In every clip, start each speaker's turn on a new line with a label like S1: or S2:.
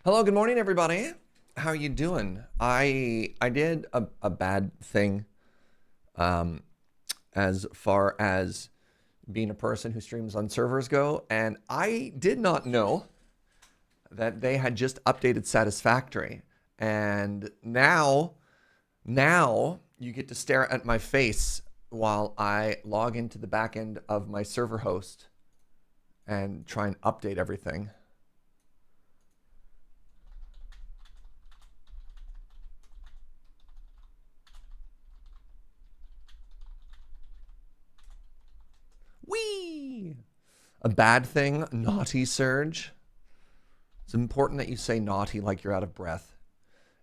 S1: Hello, good morning, everybody. How you doing? I did a bad thing um, as far as being a person who streams on servers go, and I did not know that they had just updated Satisfactory, and now you get to stare at my face while I log into the back end of my server host and try and update everything. Whee! A bad thing, naughty Serge. It's important that you say naughty like you're out of breath.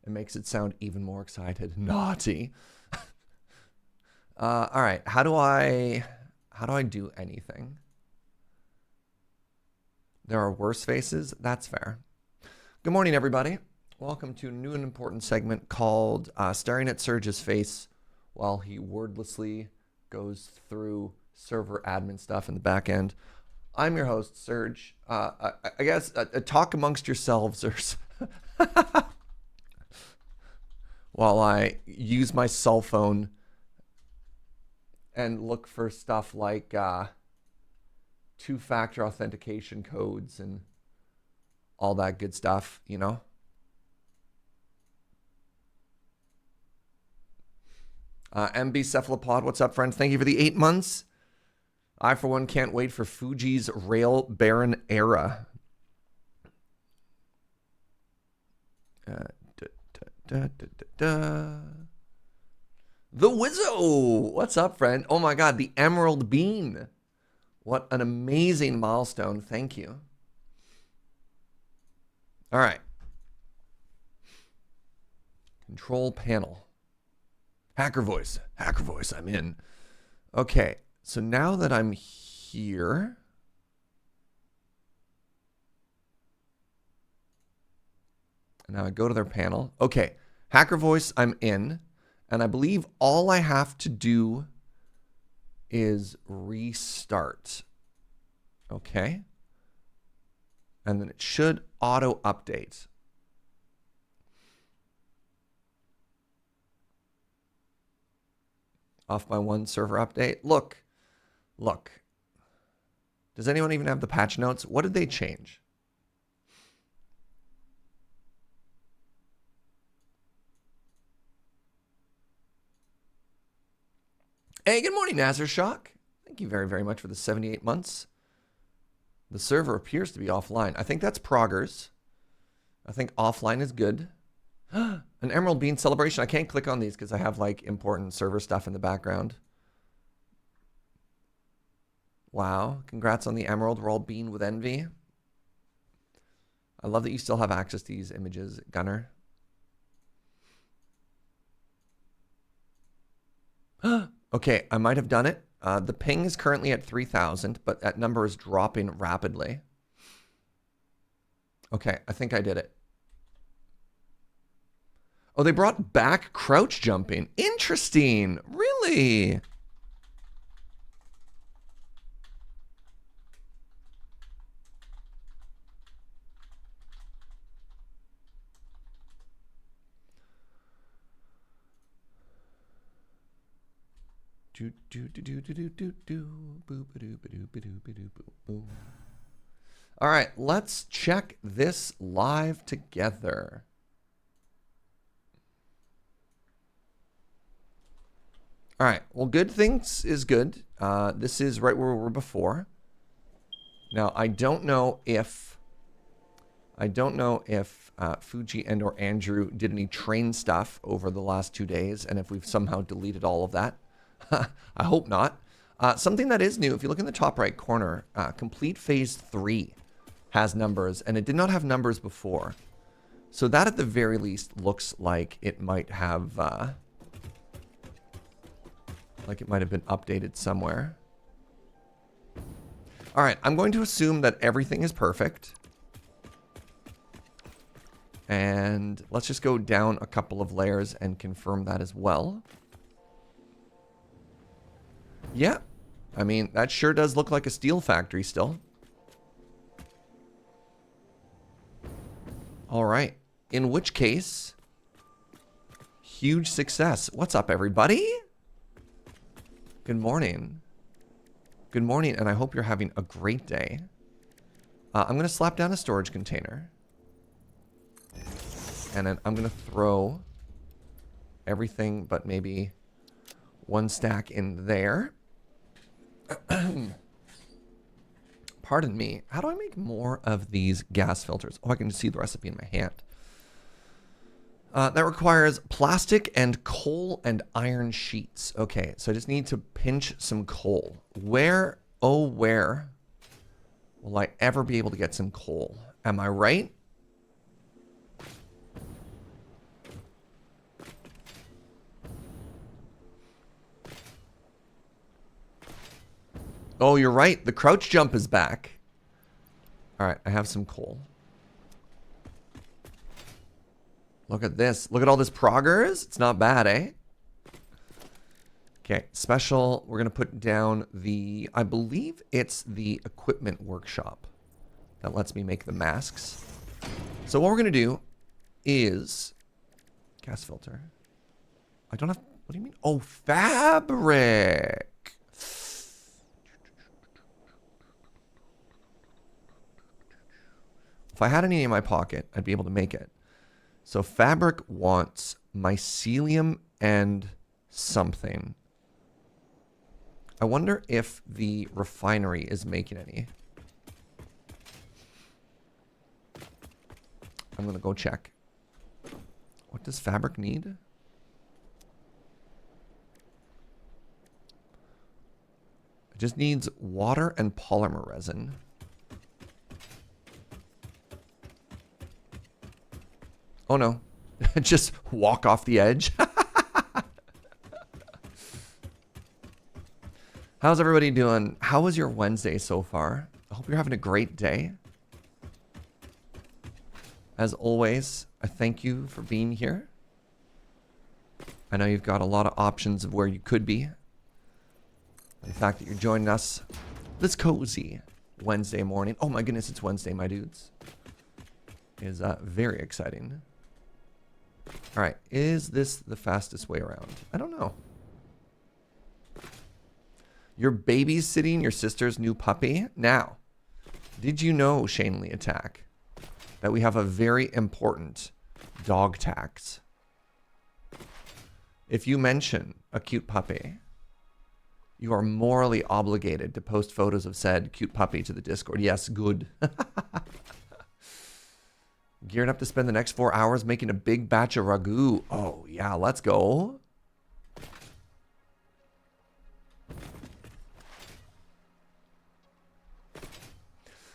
S1: It makes it sound even more excited. Naughty. All right. How do I do anything? There are worse faces. That's fair. Good morning, everybody. Welcome to a new and important segment called Staring at Serge's Face while he wordlessly goes through server admin stuff in the back end. I'm your host, Serge. I guess talk amongst yourselves or while I use my cell phone and look for stuff like two-factor authentication codes and all that good stuff, you know? MB Cephalopod, what's up, friend? Thank you for the 8 months. I, for one, can't wait for Fuji's Rail Baron era. The Wizzo! What's up, friend? Oh my god, the Emerald Bean. What an amazing milestone. Thank you. All right. Control panel. Hacker voice. Hacker voice, I'm in. Okay, so now that I'm here... Now I go to their panel. Okay, Hacker Voice, I'm in. And I believe all I have to do is restart. Okay. And then it should auto-update. Off by one server update. Look. Does anyone even have the patch notes? What did they change? Hey, good morning, Nazar Shock. Thank you very, very much for the 78 months. The server appears to be offline. I think that's Proggers. I think offline is good. An Emerald Bean celebration. I can't click on these because I have like important server stuff in the background. Wow. Congrats on the Emerald. We're all bean with envy. I love that you still have access to these images, Gunner. Okay, I might have done it. The ping is currently at 3,000, but that number is dropping rapidly. Okay, I think I did it. Oh, they brought back crouch jumping. Interesting. Really? All right, let's check this live together. All right, well, good things is good. This is right where we were before. Now, I don't know if Fugi and or Andrew did any train stuff over the last 2 days, and if we've somehow deleted all of that. I hope not. Something that is new, if you look in the top right corner, Complete Phase 3 has numbers, and it did not have numbers before. So that at the very least looks like it might have been updated somewhere. All right, I'm going to assume that everything is perfect. And let's just go down a couple of layers and confirm that as well. Yeah, I mean, that sure does look like a steel factory still. All right. In which case, huge success. What's up, everybody? Good morning. Good morning, and I hope you're having a great day. I'm going to slap down a storage container. And then I'm going to throw everything but maybe one stack in there. Pardon me. How do I make more of these gas filters? Oh, I can see the recipe in my hand. That requires plastic and coal and iron sheets. Okay, so I just need to pinch some coal. Where, oh where, will I ever be able to get some coal? Am I right? Oh, you're right. The crouch jump is back. All right, I have some coal. Look at this. Look at all this progress. It's not bad, eh? Okay, special. We're going to put down the, I believe it's the equipment workshop that lets me make the masks. So what we're going to do is gas filter. I don't have, what do you mean? Oh, fabric. If I had any in my pocket, I'd be able to make it. So fabric wants mycelium and something. I wonder if the refinery is making any. I'm going to go check. What does fabric need? It just needs water and polymer resin. Oh no, just walk off the edge. How's everybody doing? How was your Wednesday so far? I hope you're having a great day. As always, I thank you for being here. I know you've got a lot of options of where you could be. The fact that you're joining us this cozy Wednesday morning. Oh my goodness, it's Wednesday, my dudes. Is very exciting. All right, is this the fastest way around? I don't know. You're babysitting your sister's new puppy? Now, did you know, Shane Lee Attack, that we have a very important dog tax? If you mention a cute puppy, you are morally obligated to post photos of said cute puppy to the Discord. Yes, good. Geared up to spend the next 4 hours making a big batch of ragu. Oh, yeah, let's go.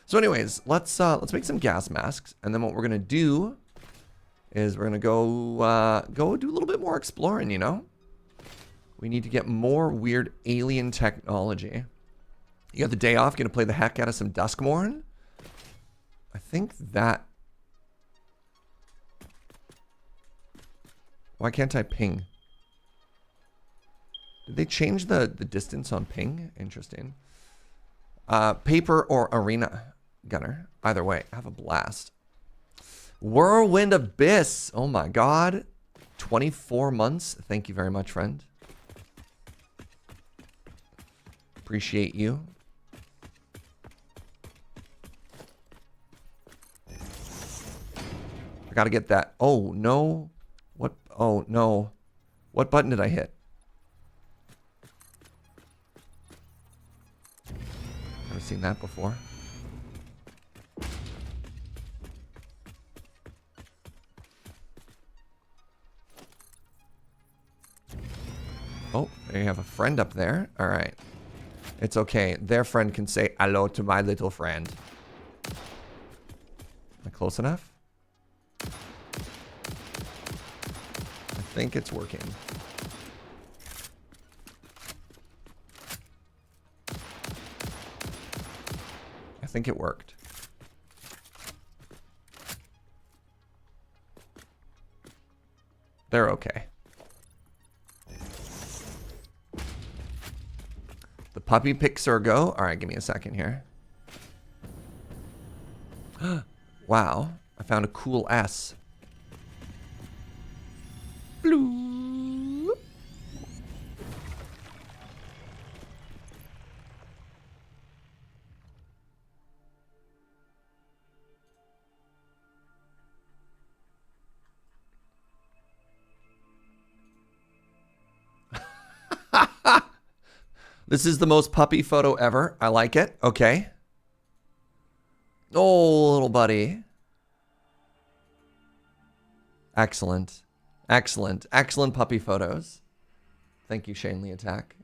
S1: So anyways, let's make some gas masks. And then what we're going to do is we're going to go do a little bit more exploring, you know? We need to get more weird alien technology. You got the day off, going to play the heck out of some Duskmorn? I think that... Why can't I ping? Did they change the distance on ping? Interesting. Paper or arena, Gunner. Either way, have a blast. Whirlwind Abyss. Oh my god. 24 months. Thank you very much, friend. Appreciate you. I gotta get that. Oh, no. What? Oh, no. What button did I hit? Never seen that before. Oh, there you have a friend up there. All right. It's okay. Their friend can say hello to my little friend. Am I close enough? I think it's working. I think it worked. They're okay. The puppy pics are go. All right, give me a second here. Wow. I found a cool S. Blue. This is the most puppy photo ever. I like it. Okay. Oh, little buddy. Excellent. Excellent. Excellent puppy photos. Thank you, Shane Lee Attack.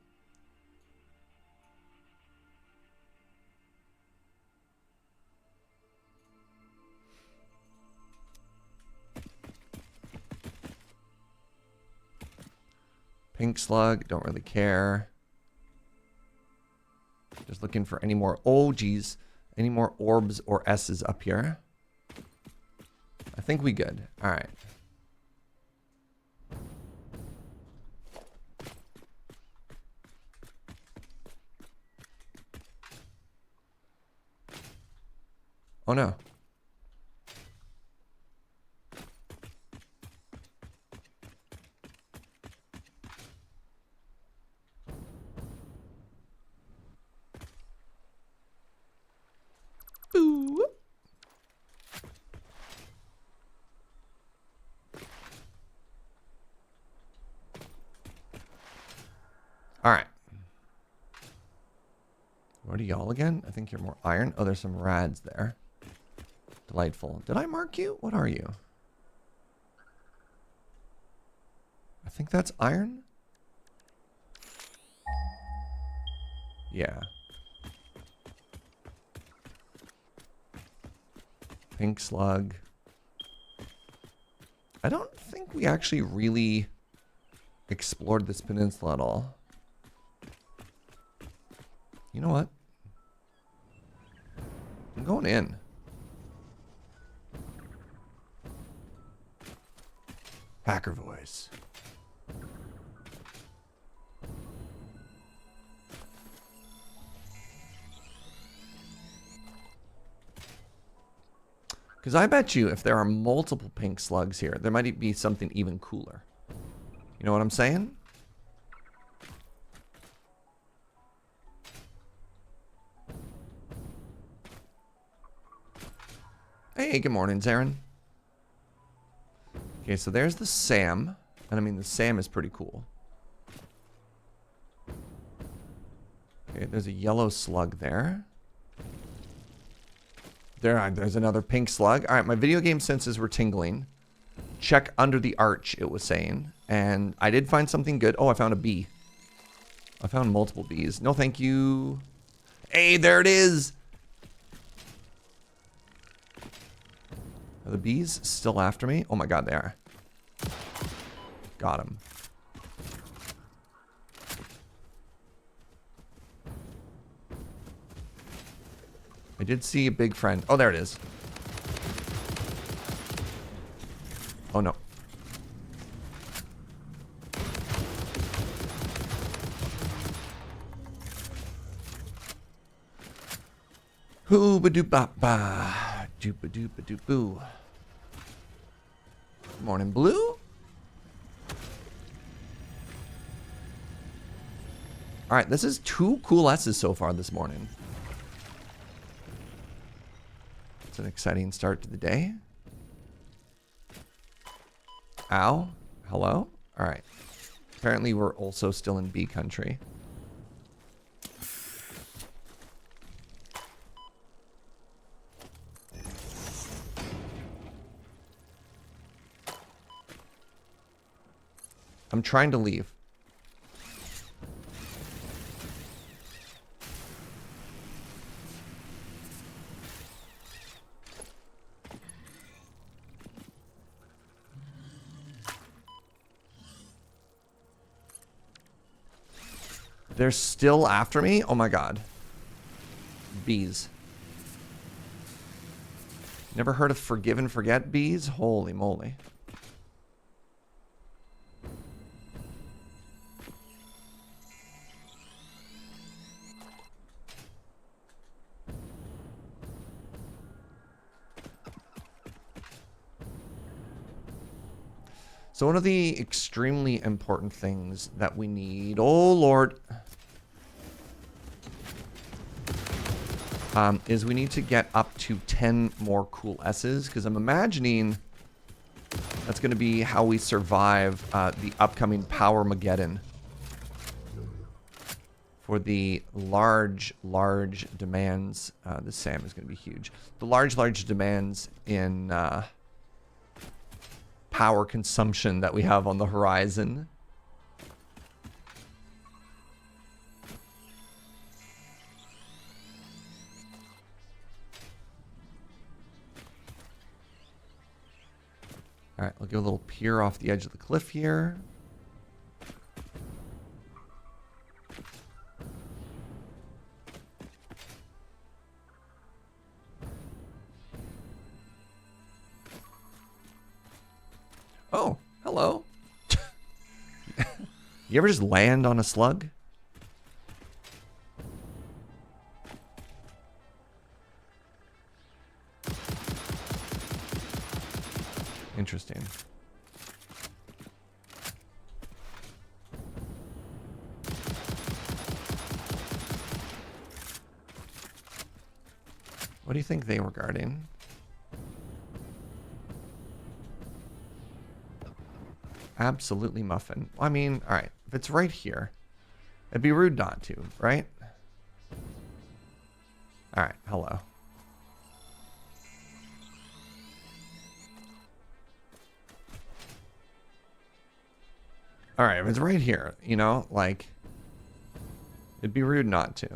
S1: Pink slug. Don't really care. Just looking for any more. Oh, geez. Any more orbs or S's up here? I think we good. All right. Oh, no. Boo. All right. What are y'all again? I think you're more iron. Oh, there's some rads there. Delightful. Did I mark you? What are you? I think that's iron. Yeah. Pink slug. I don't think we actually really explored this peninsula at all. You know what? I'm going in. Hacker voice. Because I bet you if there are multiple pink slugs here, there might be something even cooler. You know what I'm saying? Hey, good morning, Zarin. Okay, so there's the SAM. And I mean, the SAM is pretty cool. Okay, there's a yellow slug there. There's another pink slug. All right, my video game senses were tingling. Check under the arch, it was saying. And I did find something good. Oh, I found a bee. I found multiple bees. No, thank you. Hey, there it is. Are the bees still after me? Oh my god, they are. Got him. I did see a big friend. Oh, there it is. Oh, no. Hoo-ba-doo-ba-ba. Doop-a-doop-a-doop-boo. Morning, Blue. All right, this is 2 cool S's so far this morning. It's an exciting start to the day. Ow. Hello? All right. Apparently, we're also still in B country. I'm trying to leave. They're still after me? Oh my god. Bees. Never heard of forgive and forget bees? Holy moly. So one of the extremely important things that we need, oh Lord, is we need to get up to 10 more cool S's, because I'm imagining that's going to be how we survive the upcoming Power-mageddon for the large demands. The SAM is going to be huge. The large demands in power consumption that we have on the horizon. All right, we'll give a little peer off the edge of the cliff here. Oh, hello. You ever just land on a slug? Interesting. What do you think they were guarding? Absolutely muffin. I mean, all right, if it's right here, it'd be rude not to, right? All right, hello. All right, if it's right here, you know, like, it'd be rude not to.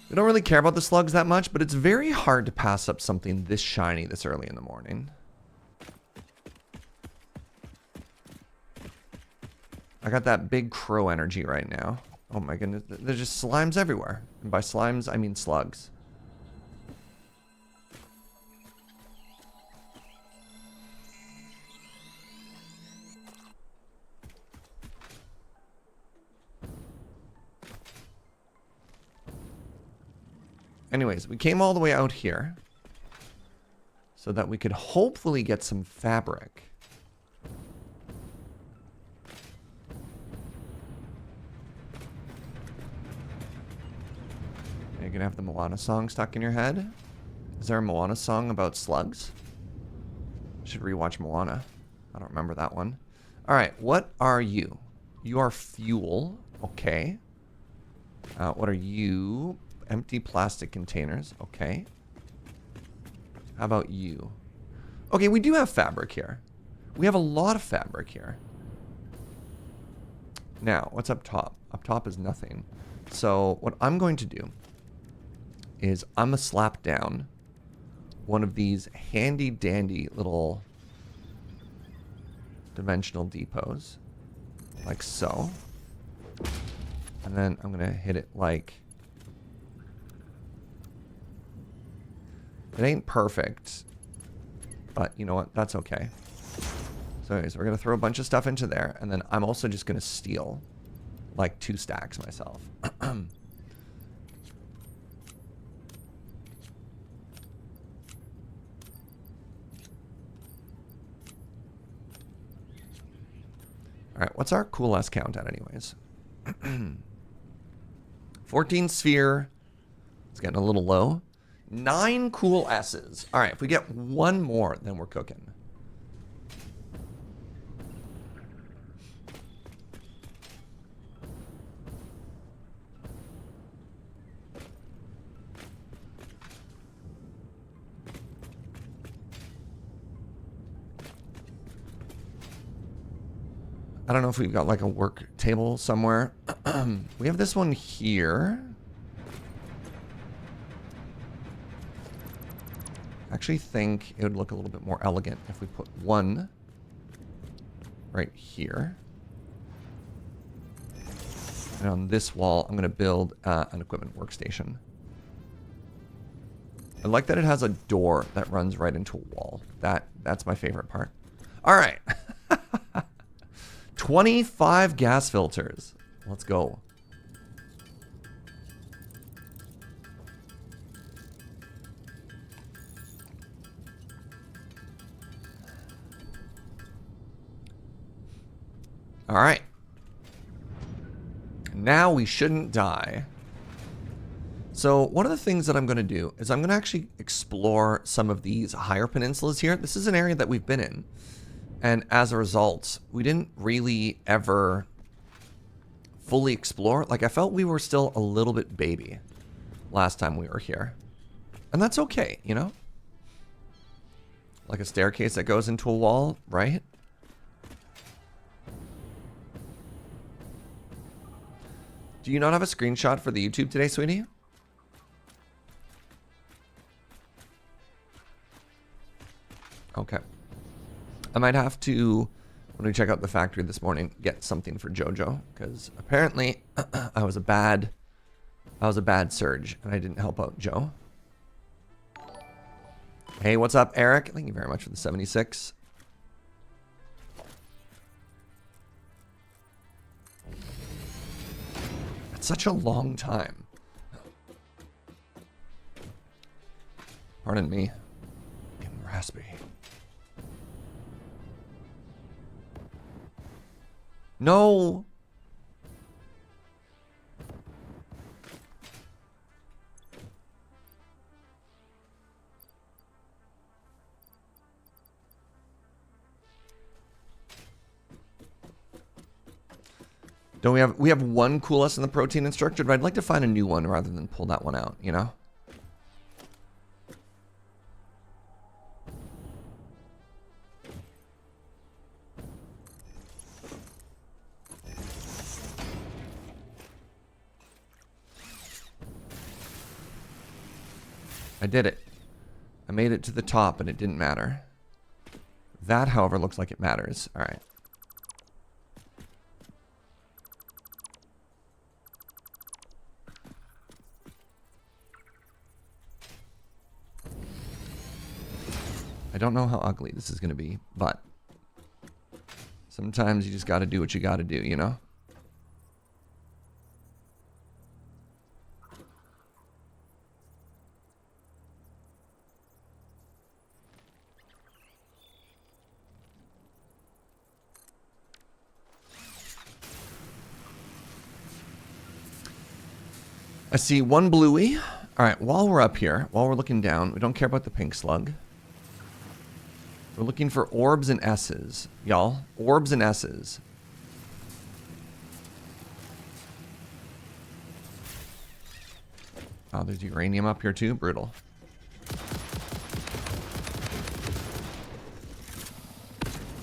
S1: We don't really care about the slugs that much, but it's very hard to pass up something this shiny this early in the morning. I got that big crow energy right now. Oh my goodness, there's just slimes everywhere. And by slimes, I mean slugs. Anyways, we came all the way out here so that we could hopefully get some fabric. You're gonna have the Moana song stuck in your head? Is there a Moana song about slugs? Should rewatch Moana. I don't remember that one. Alright, what are you? You are fuel. Okay. What are you? Empty plastic containers. Okay. How about you? Okay, we do have fabric here. We have a lot of fabric here. Now, what's up top? Up top is nothing. So what I'm going to do is I'm going to slap down one of these handy dandy little dimensional depots. Like so. And then I'm going to hit it like... It ain't perfect, but you know what? That's okay. So anyways, we're going to throw a bunch of stuff into there, and then I'm also just going to steal like 2 stacks myself. All right, what's our cool S count at anyways? 14 sphere. It's getting a little low. 9 cool S's. All right, if we get one more, then we're cooking. I don't know if we've got like a work table somewhere. We have this one here. I actually think it would look a little bit more elegant if we put one right here. And on this wall, I'm going to build an equipment workstation. I like that it has a door that runs right into a wall. That's my favorite part. All right. 25 gas filters. Let's go. All right. Now we shouldn't die. So one of the things that I'm going to do is I'm going to actually explore some of these higher peninsulas here. This is an area that we've been in. And as a result, we didn't really ever fully explore. Like, I felt we were still a little bit baby last time we were here. And that's okay, you know? Like a staircase that goes into a wall, right? Do you not have a screenshot for the YouTube today, sweetie? Okay. I might have to, when we check out the factory this morning, get something for JoJo, because apparently I was a bad Serge, and I didn't help out Joe. Hey, what's up, Eric? Thank you very much for the 76. That's such a long time. Pardon me. Getting raspy. No. Don't we have one coolest in the protein instructor, but I'd like to find a new one rather than pull that one out, you know? I did it. I made it to the top and it didn't matter. That, however, looks like it matters. All right. I don't know how ugly this is going to be, but sometimes you just got to do what you got to do, you know? I see one bluey. All right, while we're up here, while we're looking down, we don't care about the pink slug. We're looking for orbs and S's, y'all. Orbs and S's. Oh, there's uranium up here too. Brutal.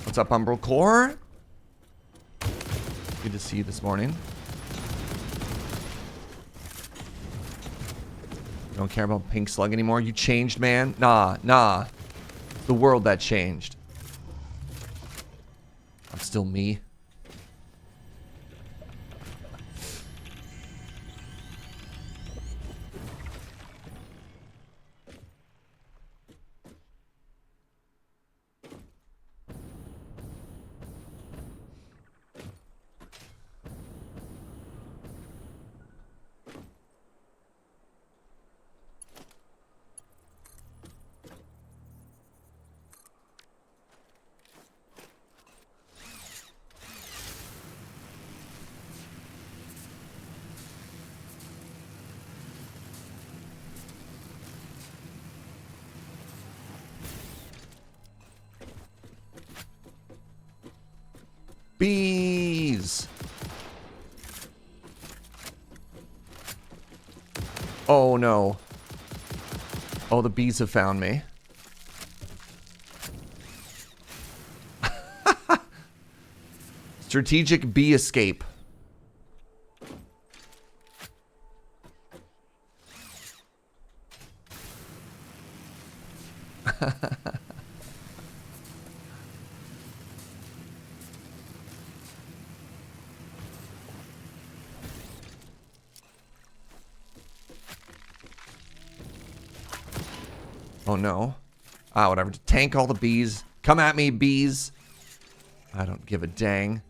S1: What's up, Umbral Core? Good to see you this morning. You don't care about pink slug anymore? You changed, man? Nah, nah. The world that changed. I'm still me. Bees! Oh no. Oh, the bees have found me. Strategic bee escape. Oh no. Ah, whatever. Tank all the bees. Come at me, bees. I don't give a dang.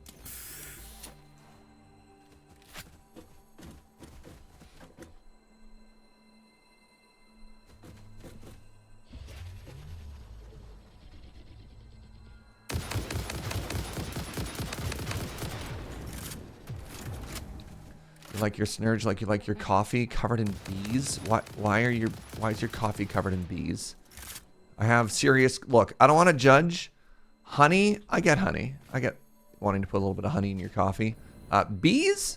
S1: You like your Serge like you like your coffee covered in bees? Why is your coffee covered in bees? I have serious... Look, I don't want to judge. Honey, I get honey. I get wanting to put a little bit of honey in your coffee. Bees,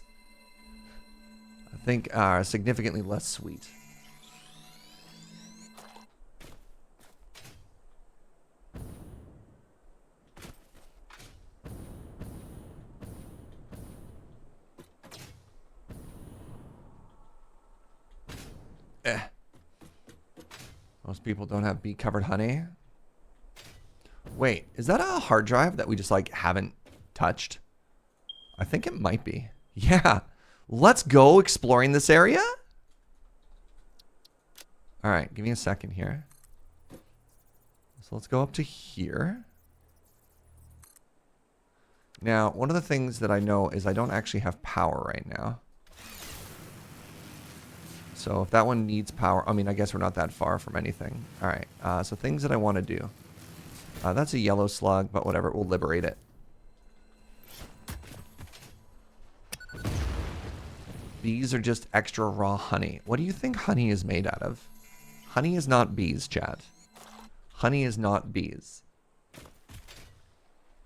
S1: I think, are significantly less sweet. Most people don't have bee-covered honey. Wait, is that a hard drive that we just, like, haven't touched? I think it might be. Yeah. Let's go exploring this area. All right, give me a second here. So let's go up to here. Now, one of the things that I know is I don't actually have power right now. So if that one needs power, I mean, I guess we're not that far from anything. All right, so things that I want to do. That's a yellow slug, but whatever, we'll liberate it. Bees are just extra raw honey. What do you think honey is made out of? Honey is not bees, Chad. Honey is not bees.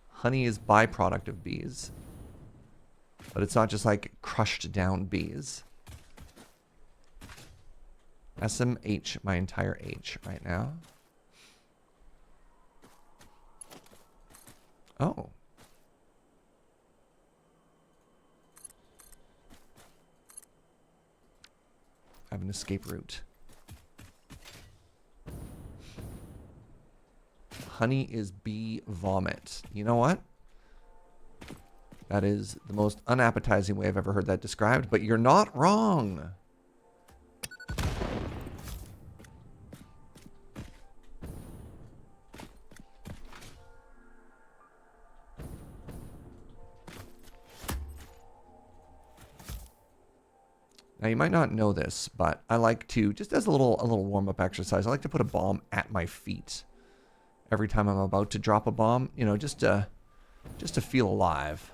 S1: Honey is byproduct of bees. But it's not just like crushed down bees. SMH, my entire H right now. Oh. I have an escape route. Honey is bee vomit. You know what? That is the most unappetizing way I've ever heard that described, but you're not wrong. Now you might not know this, but I like to, just as a little warm-up exercise, I like to put a bomb at my feet every time I'm about to drop a bomb, you know, just to feel alive.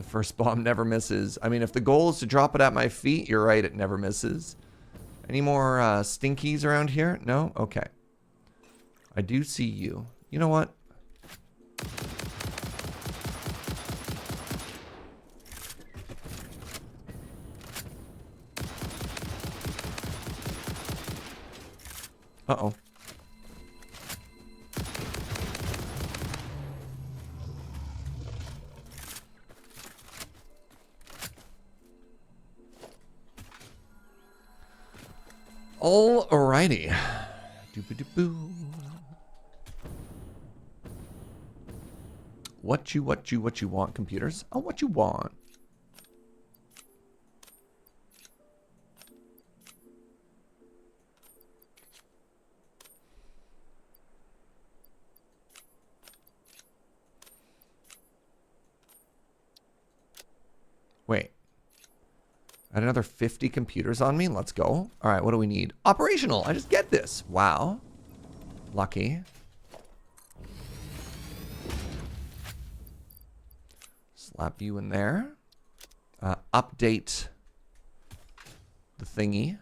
S1: First bomb never misses. I mean, if the goal is to drop it at my feet, you're right, it never misses. Any more stinkies around here? No? Okay. I do see you. You know what? Uh-oh. Alrighty. Doop-a-doop-boo. What you want, computers? Oh, what you want? Wait. I had another 50 computers on me. Let's go. All right, what do we need? Operational. I just get this. Wow. Lucky. Slap you in there. Update the thingy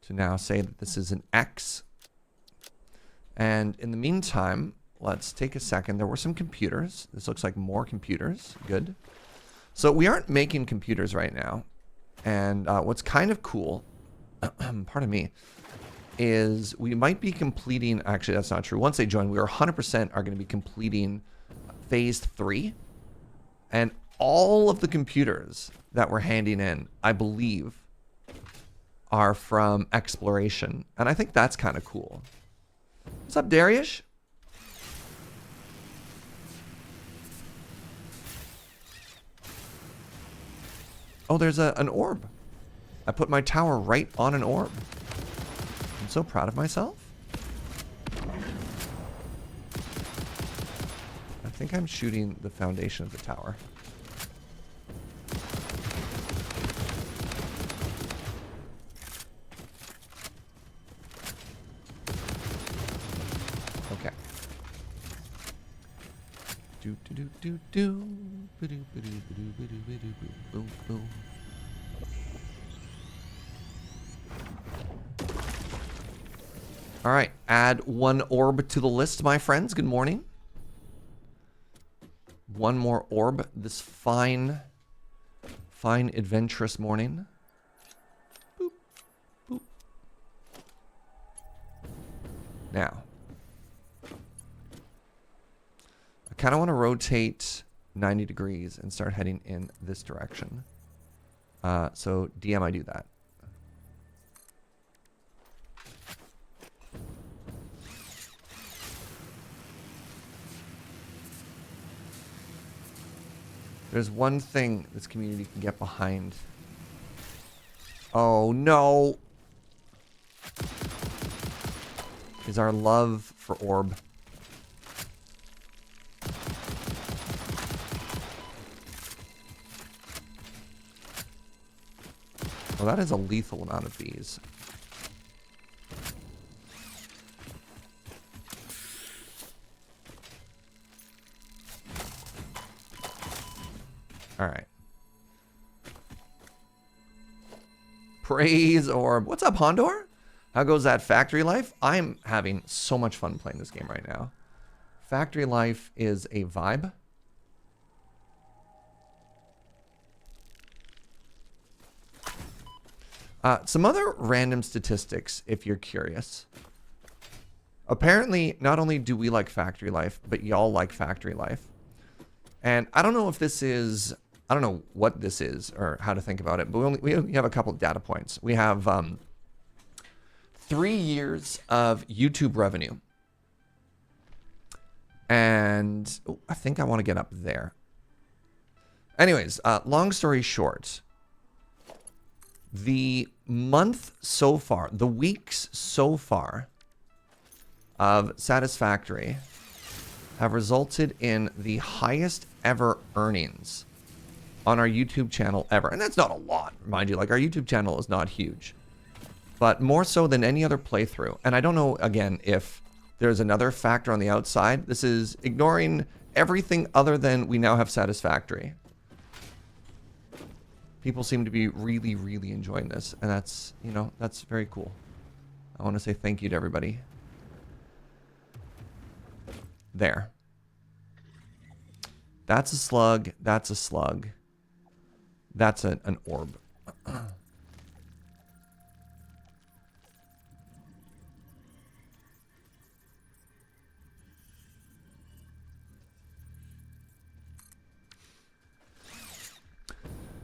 S1: to now say that this is an X. And in the meantime, let's take a second. There were some computers. This looks like more computers. Good. So we aren't making computers right now. And what's kind of cool, pardon me, is we might be completing, actually that's not true. Once they join, we are 100% are going to be completing phase 3. And all of the computers that we're handing in, I believe, are from exploration. And I think that's kind of cool. What's up, Darius? Oh, there's an orb. I put my tower right on an orb. I'm so proud of myself. I think I'm shooting the foundation of the tower. All right, add one orb to the list, my friends. Good morning. One more orb this fine, adventurous morning. Boop, boop. Now, I kind of want to rotate 90 degrees and start heading in this direction. So DM, I do that. There's one thing this community can get behind. Oh no! Is our love for orb. Well, that is a lethal amount of bees. All right. Praise orb. What's up, Hondor? How goes that factory life? I'm having so much fun playing this game right now. Factory life is a vibe. Some other random statistics, if you're curious. Apparently, not only do we like factory life, but y'all like factory life. And I don't know if this is... I don't know what this is or how to think about it, but we have a couple of data points. We have 3 years of YouTube revenue. And I think I want to get up there. Anyways, long story short, the month so far, the weeks so far of Satisfactory have resulted in the highest ever earnings on our YouTube channel ever. And that's not a lot, mind you. Like, our YouTube channel is not huge. But more so than any other playthrough. And I don't know, again, if there's another factor on the outside. This is ignoring everything other than we now have Satisfactory. People seem to be really, really enjoying this. And that's, you know, that's very cool. I want to say thank you to everybody. There. That's a slug. That's a slug. That's an orb.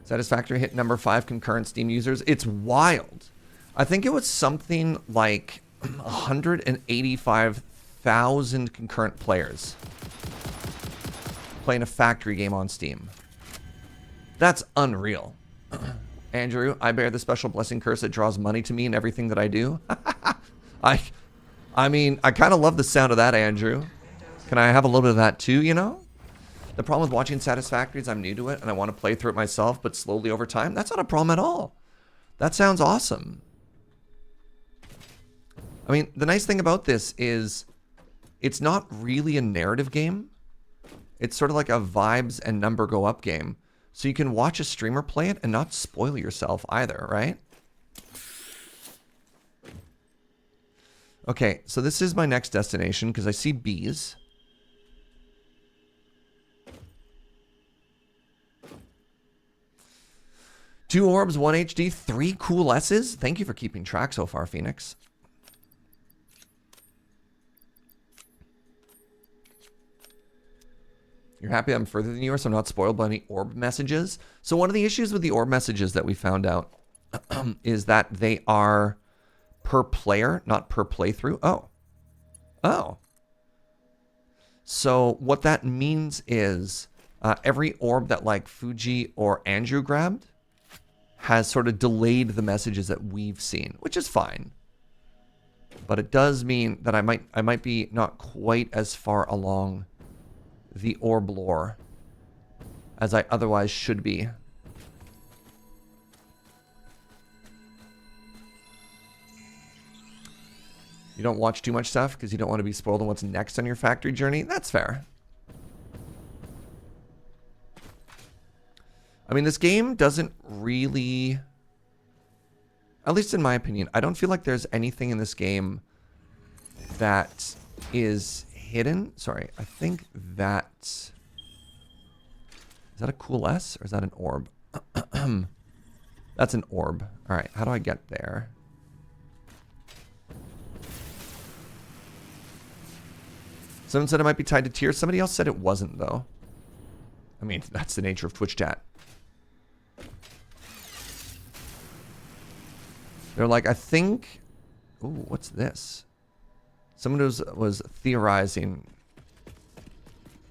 S1: Satisfactory hit number 5 concurrent Steam users. It's wild. I think it was something like 185,000 concurrent players playing a factory game on Steam. That's unreal. Andrew, I bear the special blessing curse that draws money to me in everything that I do. I mean, I kind of love the sound of that, Andrew. Can I have a little bit of that too, you know? The problem with watching Satisfactory is I'm new to it and I want to play through it myself, but slowly over time. That's not a problem at all. That sounds awesome. I mean, the nice thing about this is it's not really a narrative game. It's sort of like a vibes and number go up game. So you can watch a streamer play it and not spoil yourself either, right? Okay, so this is my next destination because I see bees. Two orbs, 1 HD, 3 cool S's. Thank you for keeping track so far, Phoenix. You're happy I'm further than you are, so I'm not spoiled by any orb messages. So one of the issues with the orb messages that we found out is that they are per player, not per playthrough. Oh. So what that means is every orb that like Fugi or Andrew grabbed has sort of delayed the messages that we've seen, which is fine. But it does mean that I might be not quite as far along the orb lore as I otherwise should be. You don't watch too much stuff because you don't want to be spoiled on what's next on your factory journey? That's fair. I mean, this game doesn't really, at least in my opinion, I don't feel like there's anything in this game that is hidden. Sorry, I think that, is that a cool S or is that an orb? That's an orb. All right, how do I get there? Someone said it might be tied to tiers. Somebody else said it wasn't, though. I mean, that's the nature of Twitch chat. They're like, I think... Ooh, what's this? Someone was theorizing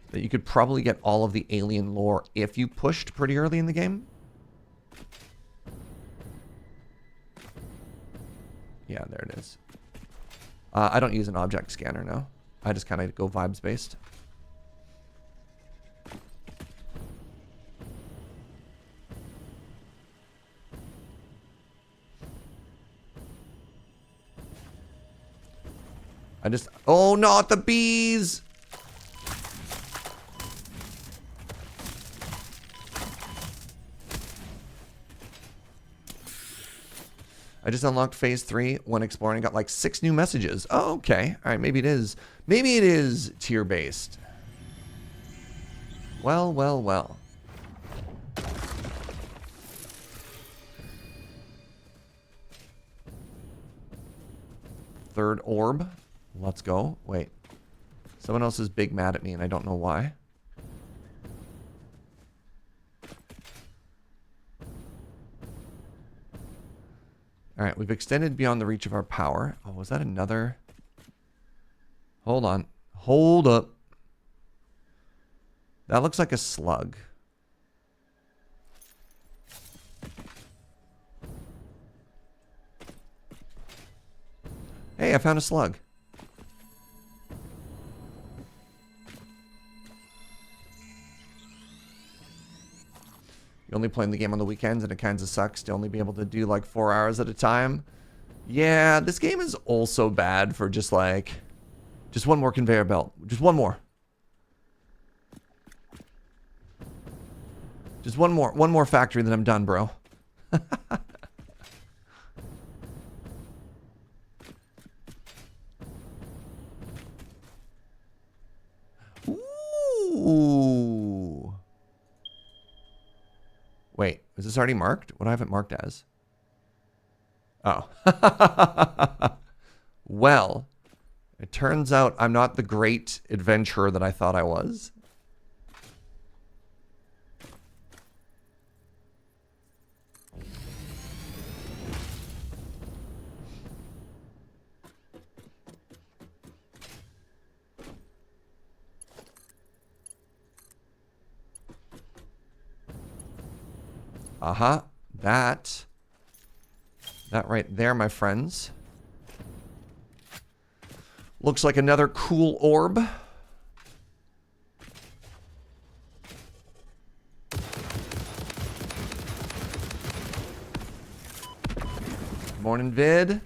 S1: that you could probably get all of the alien lore if you pushed pretty early in the game. Yeah, there it is. I don't use an object scanner, no. I just kind of go vibes based. Oh, not the bees! I just unlocked phase 3 when exploring and got like 6 new messages. Oh, okay. All right, maybe it is. Maybe it is tier based. Well, well, well. Third orb. Let's go. Wait. Someone else is big mad at me and I don't know why. All right, we've extended beyond the reach of our power. Oh, was that another? Hold on. Hold up. That looks like a slug. Hey, I found a slug. You're only playing the game on the weekends and it kind of sucks to only be able to do like 4 hours at a time. Yeah, this game is also bad for just like, just one more conveyor belt. Just one more. Just one more factory, then I'm done, bro. Ooh. Wait, is this already marked? What do I have it marked as? Oh. Well, it turns out I'm not the great adventurer that I thought I was. Uh-huh. That right there, my friends, looks like another cool orb. Morning, vid.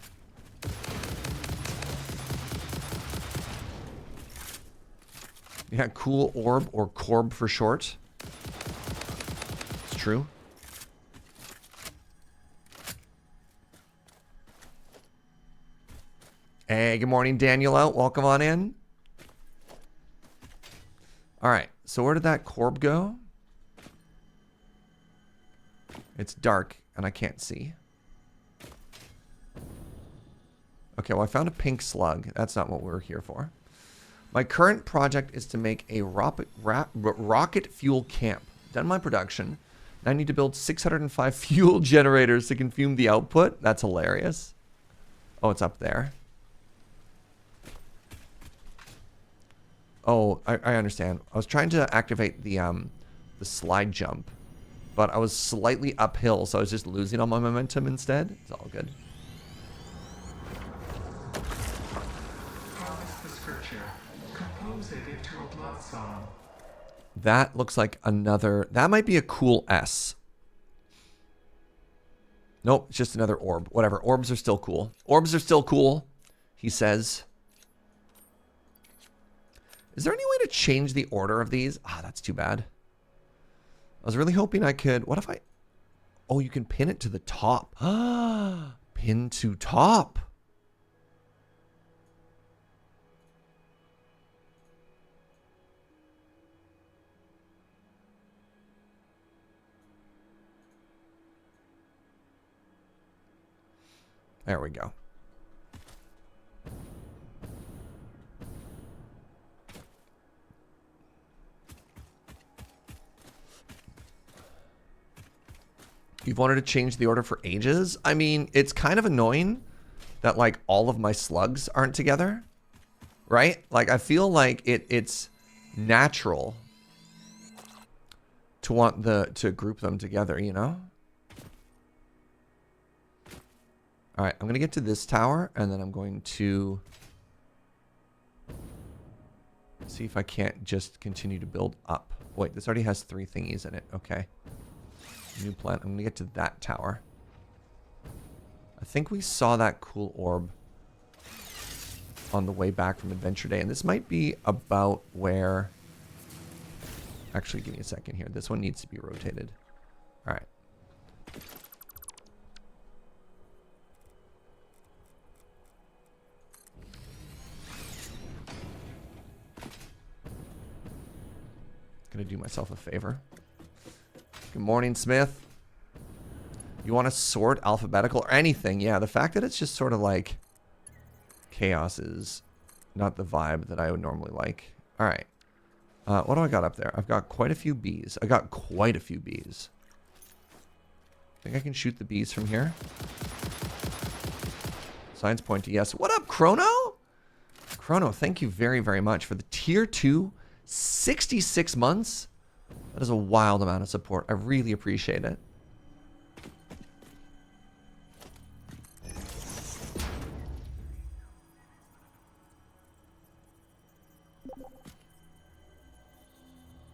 S1: Yeah, cool orb, or corb for short. It's true. Hey, good morning, Daniel out. Welcome on in. All right, so where did that corb go? It's dark, and I can't see. Okay, well, I found a pink slug. That's not what we're here for. My current project is to make a rocket fuel camp. Done my production. Now I need to build 605 fuel generators to consume the output. That's hilarious. Oh, it's up there. Oh, I understand. I was trying to activate the slide jump, but I was slightly uphill, so I was just losing all my momentum instead. It's all good. That looks like another... That might be a cool S. Nope, it's just another orb. Whatever, orbs are still cool. Orbs are still cool, he says. Is there any way to change the order of these? Ah, that's too bad. was really hoping I could... What if I... Oh, you can pin it to the top. Pin to top. There we go. You've wanted to change the order for ages? I mean, it's kind of annoying that like all of my slugs aren't together, right? Like I feel like it's natural to want to group them together, you know? All right, I'm going to get to this tower and then I'm going to see if I can't just continue to build up. Wait, this already has 3 thingies in it. Okay. New plant. I'm going to get to that tower. I think we saw that cool orb on the way back from Adventure Day. And this might be about where... Actually, give me a second here. This one needs to be rotated. All right. Gonna do myself a favor. Good morning, Smith. You want to sort alphabetical or anything? Yeah, the fact that it's just sort of like chaos is not the vibe that I would normally like. All right. What do I got up there? I've got quite a few bees. I got quite a few bees. Think I can shoot the bees from here? Signs point to yes. What up, Chrono? Chrono, thank you very, very much for the tier 2, 66 months. That is a wild amount of support. I really appreciate it.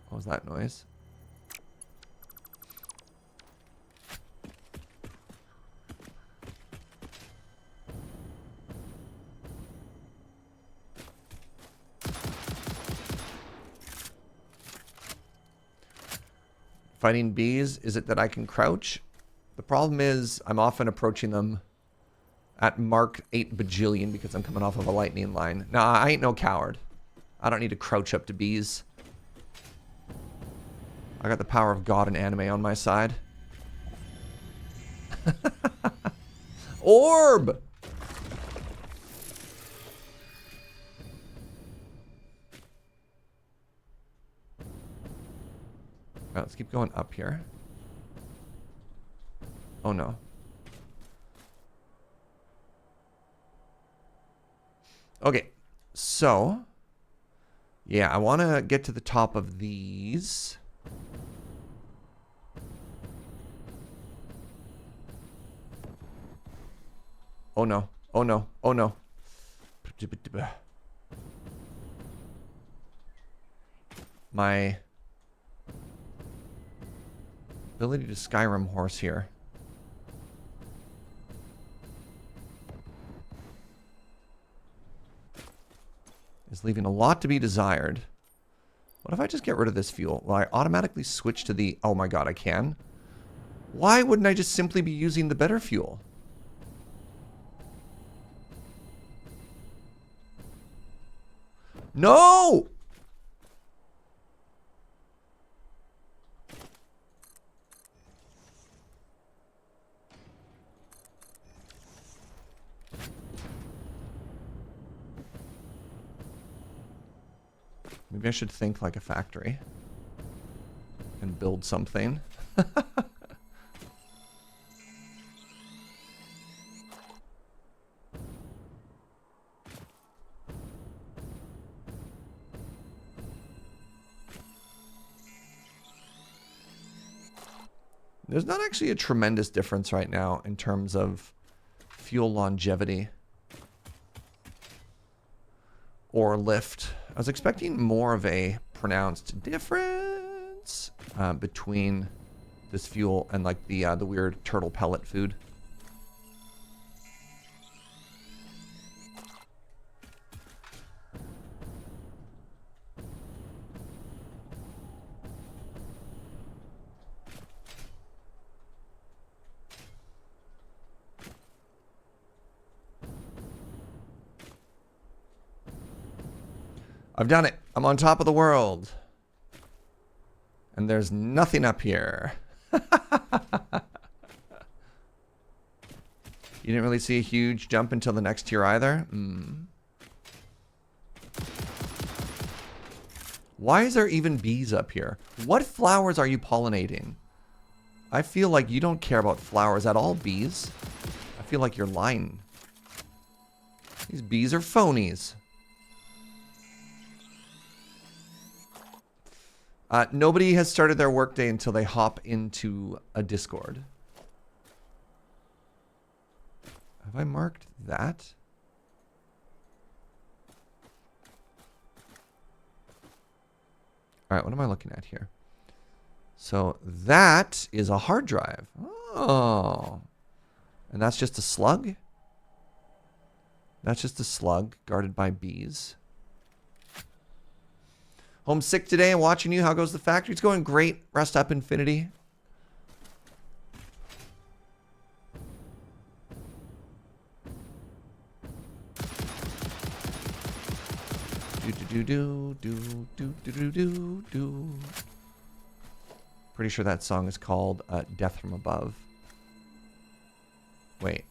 S1: What was that noise? Fighting bees, is it that I can crouch? The problem is I'm often approaching them at Mark 8 bajillion because I'm coming off of a lightning line. Nah, I ain't no coward. I don't need to crouch up to bees. I got the power of God and anime on my side. Orb! Alright, let's keep going up here. Oh no. Okay, so yeah, I want to get to the top of these. Oh no, oh no, oh no. My ability to Skyrim horse here. Is leaving a lot to be desired. What if I just get rid of this fuel? Will I automatically switch to the... Oh my god, I can? Why wouldn't I just simply be using the better fuel? No! Maybe I should think like a factory and build something. There's not actually a tremendous difference right now in terms of fuel longevity or lift. I was expecting more of a pronounced difference between this fuel and like the weird turtle pellet food. I've done it. I'm on top of the world. And there's nothing up here. You didn't really see a huge jump until the next tier either? Why is there even bees up here? What flowers are you pollinating? I feel like you don't care about flowers at all, bees. I feel like you're lying. These bees are phonies. Nobody has started their workday until they hop into a Discord. Have I marked that? All right, what am I looking at here? So that is a hard drive. Oh. And that's just a slug? That's just a slug guarded by bees. Homesick today and watching you. How goes the factory? It's going great. Rest up, Infinity. Do. Pretty sure that song is called Death from Above. Wait.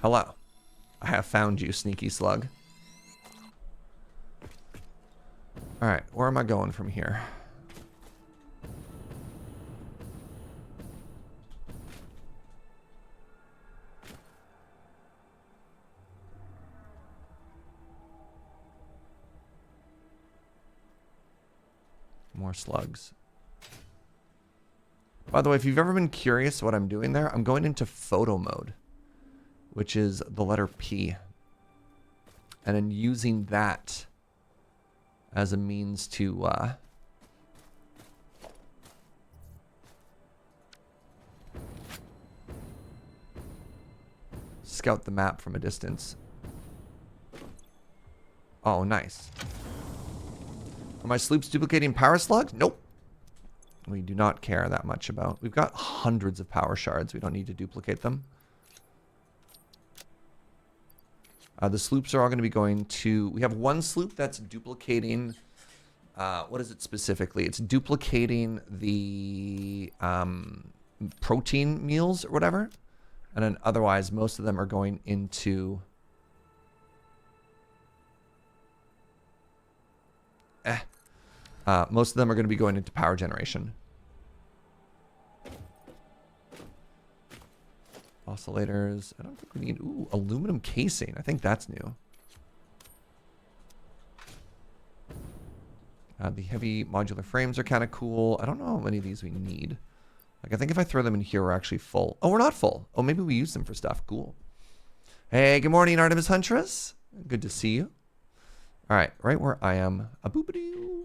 S1: Hello. I have found you, sneaky slug. Alright, where am I going from here? More slugs. By the way, if you've ever been curious what I'm doing there, I'm going into photo mode, which is the letter P. And then using that as a means to scout the map from a distance. Oh, nice. Are my sloops duplicating power slugs? Nope. We do not care that much about. We've got hundreds of power shards. We don't need to duplicate them. The sloops are all going to be going to... We have one sloop that's duplicating... what is it specifically? It's duplicating the protein meals or whatever. And then otherwise, most of them are going into... most of them are going to be going into power generation. Oscillators. I don't think we need... Ooh, aluminum casing. I think that's new. The heavy modular frames are kind of cool. I don't know how many of these we need. Like, I think if I throw them in here, we're actually full. Oh, we're not full. Oh, maybe we use them for stuff. Cool. Hey, good morning, Artemis Huntress. Good to see you. All right, right where I am. A boop-a-doo.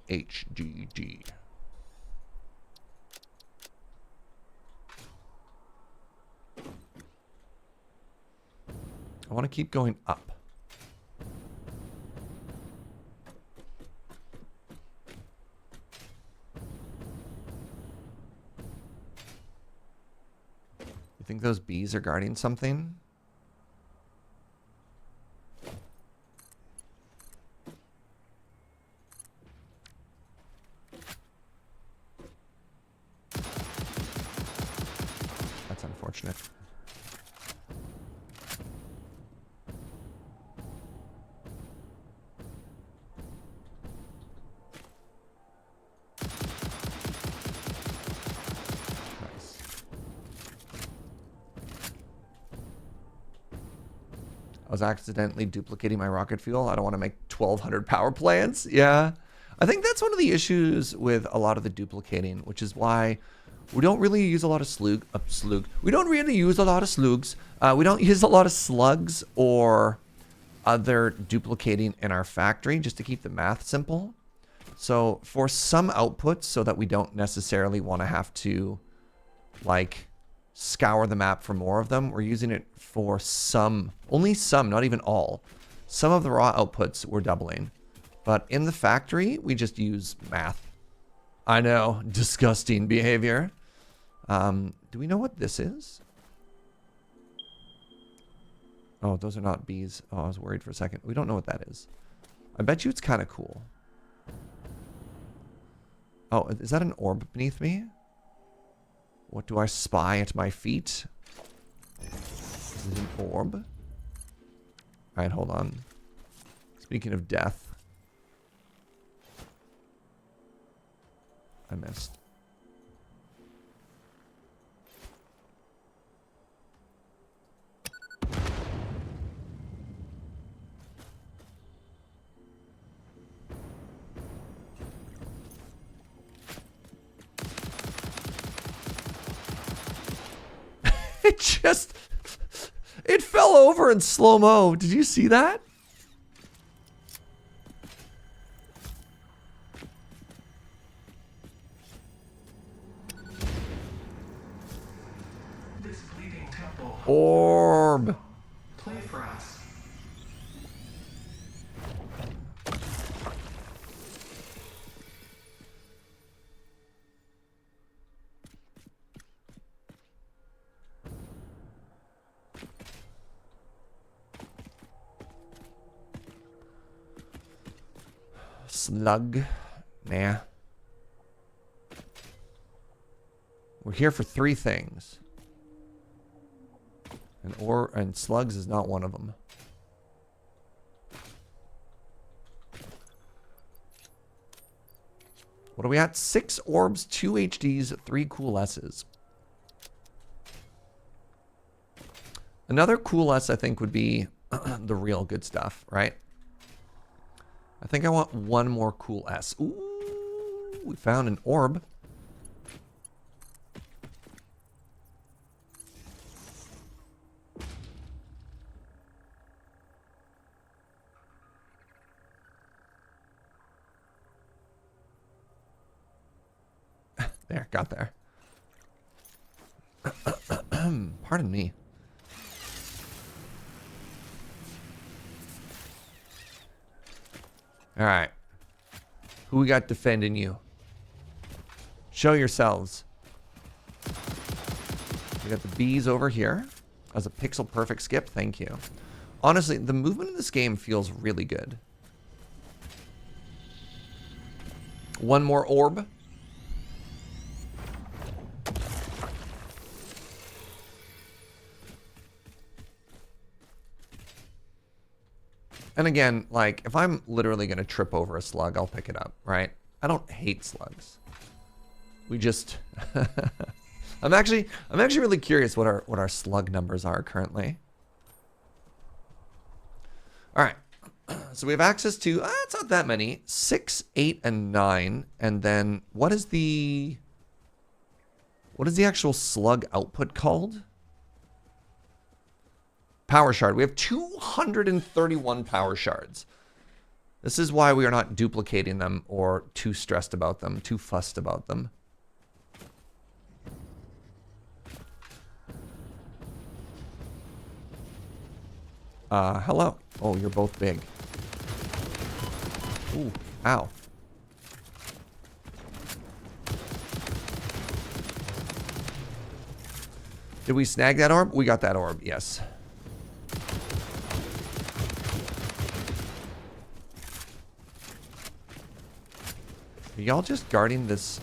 S1: HGG. I want to keep going up. You think those bees are guarding something? That's unfortunate. I was accidentally duplicating my rocket fuel. I don't want to make 1,200 power plants. Yeah. I think that's one of the issues with a lot of the duplicating, which is why we don't really use a lot of We don't really use a lot of slugs. We don't use a lot of slugs or other duplicating in our factory just to keep the math simple. So for some outputs, so that we don't necessarily want to have to like scour the map for more of them. We're using it for some, only some, not even all. Some of the raw outputs we're doubling. But in the factory, we just use math. I know, disgusting behavior. Do we know what this is? Oh, those are not bees. Oh, I was worried for a second. We don't know what that is. I bet you it's kind of cool. Oh, is that an orb beneath me? What do I spy at my feet? Is it an orb? Alright, hold on. Speaking of death. I missed. It fell over in slow-mo. Did you see that?
S2: This bleeding temple.
S1: Orb.
S2: Play for us.
S1: Slug. Nah. We're here for 3 things. And slugs is not one of them. What are we at? 6 orbs, 2 HDs, 3 cool S's. Another cool S, I think, would be the real good stuff, right? I think I want 1 more cool S. Ooh, we found an orb. There, got there. Pardon me. All right. Who we got defending you? Show yourselves. We got the bees over here as a pixel perfect skip. Thank you. Honestly, the movement in this game feels really good. 1 more orb. And again, like, if I'm literally going to trip over a slug, I'll pick it up, right? I don't hate slugs. We just... I'm actually really curious what our slug numbers are currently. All right. So we have access to, it's not that many, 6, 8, and 9. And then what is the actual slug output called? Power shard. We have 231 power shards. This is why we are not duplicating them or too stressed about them, too fussed about them. Hello. Oh, you're both big. Ooh, ow. Did we snag that orb? We got that orb, yes. Are y'all just guarding this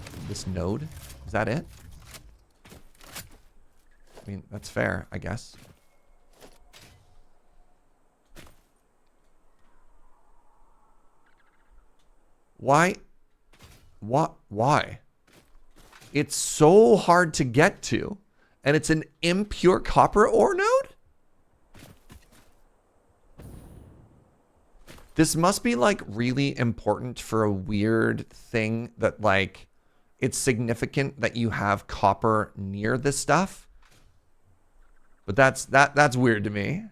S1: node? Is that it? I mean, that's fair, I guess. Why? What? Why? It's so hard to get to, and it's an impure copper ore node? This must be, like, really important for a weird thing that, like, it's significant that you have copper near this stuff. But that's weird to me.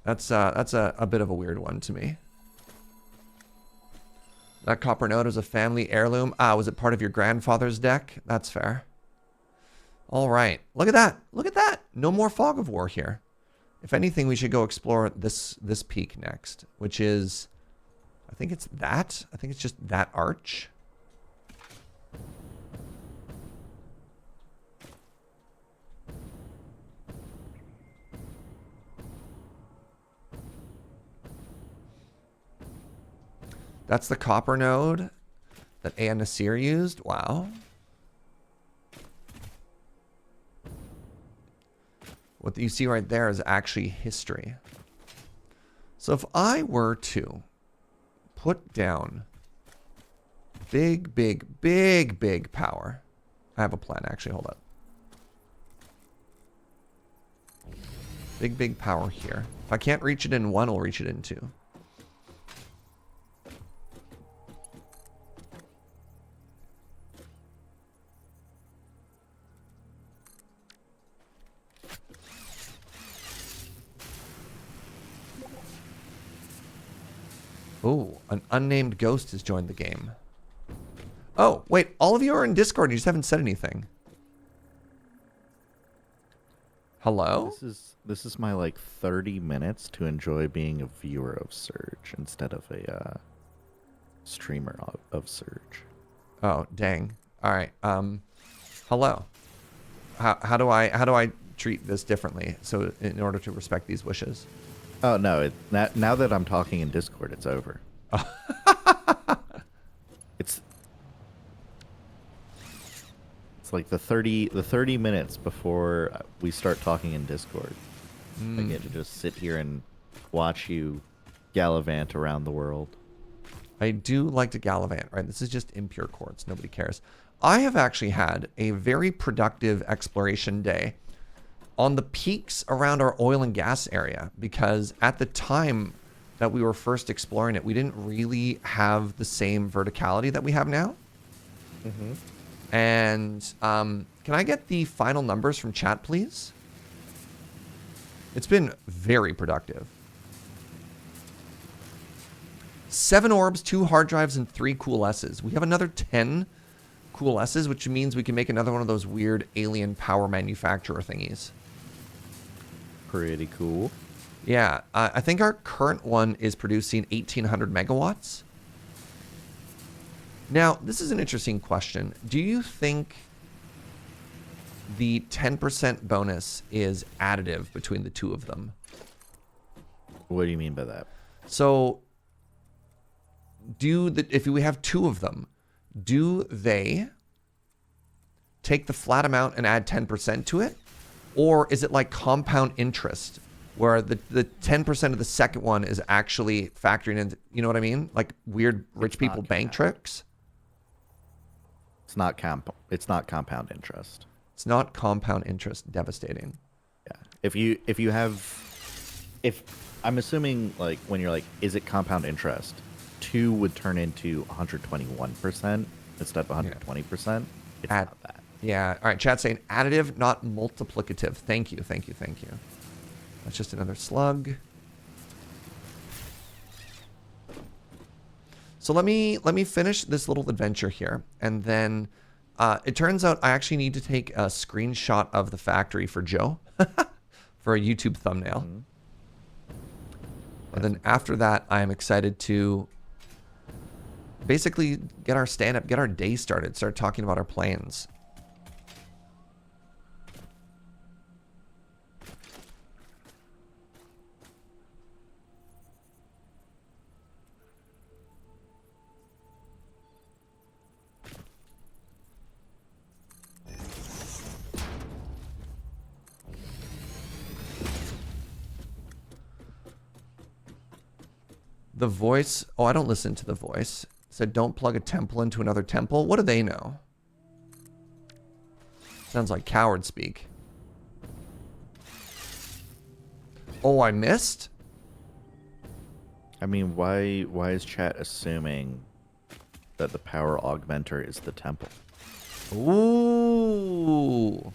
S1: That's a bit of a weird one to me. That copper node is a family heirloom. Ah, was it part of your grandfather's deck? That's fair. All right. Look at that. Look at that. No more fog of war here. If anything, we should go explore this peak next, which is, I think it's that. I think it's just that arch. That's the copper node that Ea Nasir used. Wow. What you see right there is actually history. So if I were to put down big power. I have a plan, actually. Hold up. Big power here. If I can't reach it in 1, I'll reach it in 2. Oh, an unnamed ghost has joined the game. Oh, wait, all of you are in Discord and you just haven't said anything. Hello?
S3: This is my like 30 minutes to enjoy being a viewer of Serge instead of a streamer of Serge.
S1: Oh, dang. All right. Hello. How do I treat this differently so in order to respect these wishes?
S3: Oh no! Now that I'm talking in Discord, it's over. It's like the 30 minutes before we start talking in Discord. I get to just sit here and watch you gallivant around the world.
S1: I do like to gallivant, right? This is just impure quartz. Nobody cares. I have actually had a very productive exploration day on the peaks around our oil and gas area, because at the time that we were first exploring it, we didn't really have the same verticality that we have now. Mm-hmm. And can I get the final numbers from chat, please? It's been very productive. 7 orbs, 2 hard drives, and 3 cool S's. We have another 10 cool S's, which means we can make another one of those weird alien power manufacturer thingies.
S3: Pretty cool.
S1: Yeah, I think our current one is producing 1,800 megawatts. Now, this is an interesting question. Do you think the 10% bonus is additive between the two of them?
S3: What do you mean by that?
S1: So, if we have 2 of them, do they take the flat amount and add 10% to it? Or is it like compound interest, where the 10% of the second one is actually factoring in, you know what I mean? Like weird rich people bank tricks?
S3: It's not compound interest.
S1: It's not compound interest. Devastating.
S3: Yeah. If I'm assuming, like, when you're like, is it compound interest? 2 would turn into 121% instead of 120%. It's not that.
S1: Yeah. All right. Chat saying additive, not multiplicative. Thank you. That's just another slug. So let me finish this little adventure here, and then it turns out I actually need to take a screenshot of the factory for Joe for a YouTube thumbnail. Mm-hmm. And then after that, I am excited to basically get our stand-up, get our day started, start talking about our plans. The voice, oh, I don't listen to the voice. Said don't plug a temple into another temple. What do they know? Sounds like coward speak. Oh, I missed?
S3: I mean, why is chat assuming that the power augmenter is the temple?
S1: Ooh.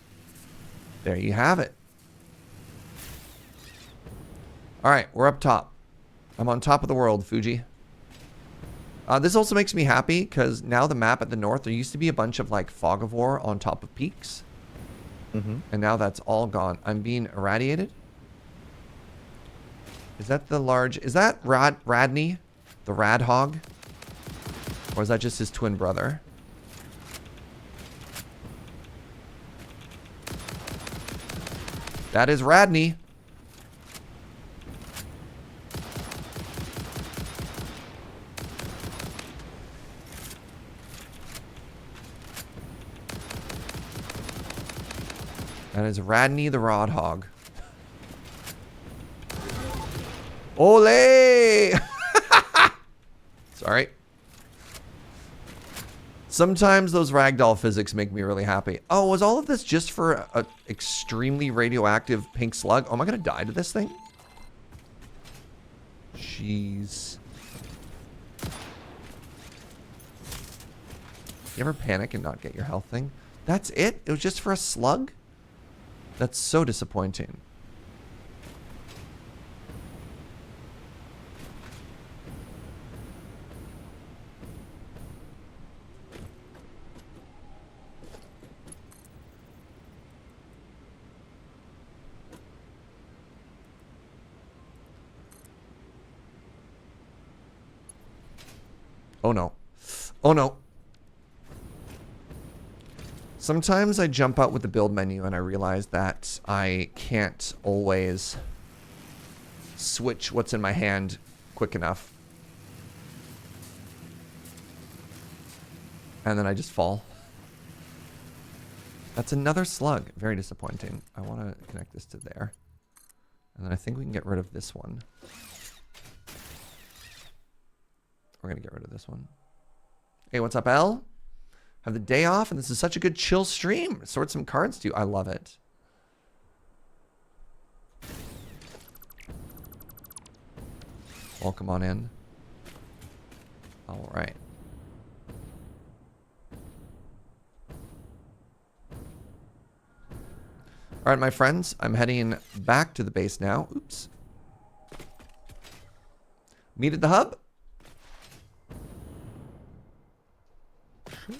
S1: There you have it. All right, we're up top. I'm on top of the world, Fugi. This also makes me happy because now the map at the north, there used to be a bunch of like fog of war on top of peaks. And now that's all gone. I'm being irradiated. Is that the large... Is that Radney? The Rad Hog? Or is that just his twin brother? That is Radney. That is Radney the Rod Hog. Ole! Sorry. Sometimes those ragdoll physics make me really happy. Oh, was all of this just for an extremely radioactive pink slug? Oh, am I going to die to this thing? Jeez. You ever panic and not get your health thing? That's it? It was just for a slug? That's so disappointing. Oh no. Oh no. Sometimes I jump out with the build menu and I realize that I can't always switch what's in my hand quick enough. And then I just fall. That's another slug. Very disappointing. I want to connect this to there. And then I think we can get rid of this one. We're going to get rid of this one. Hey, what's up, L? Have the day off, and this is such a good chill stream. Sort some cards to you. I love it. Welcome on in. All right. All right, my friends. I'm heading back to the base now. Oops. Meet at the hub.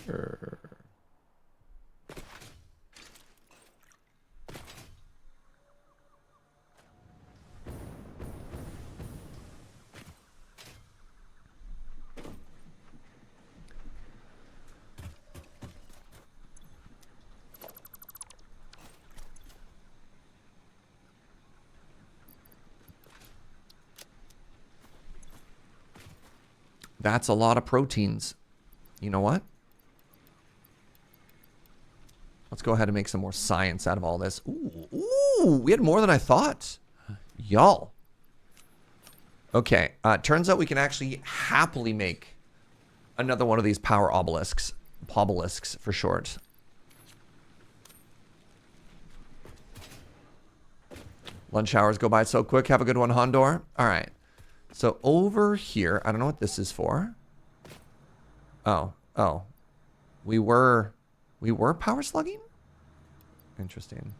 S1: Sure. That's a lot of proteins. You know what? Let's go ahead and make some more science out of all this. Ooh, we had more than I thought. Y'all. Okay, turns out we can actually happily make another one of these power obelisks. Pobelisks for short. Lunch hours go by so quick. Have a good one, Hondor. All right. So over here, I don't know what this is for. Oh. We were power slugging? Interesting.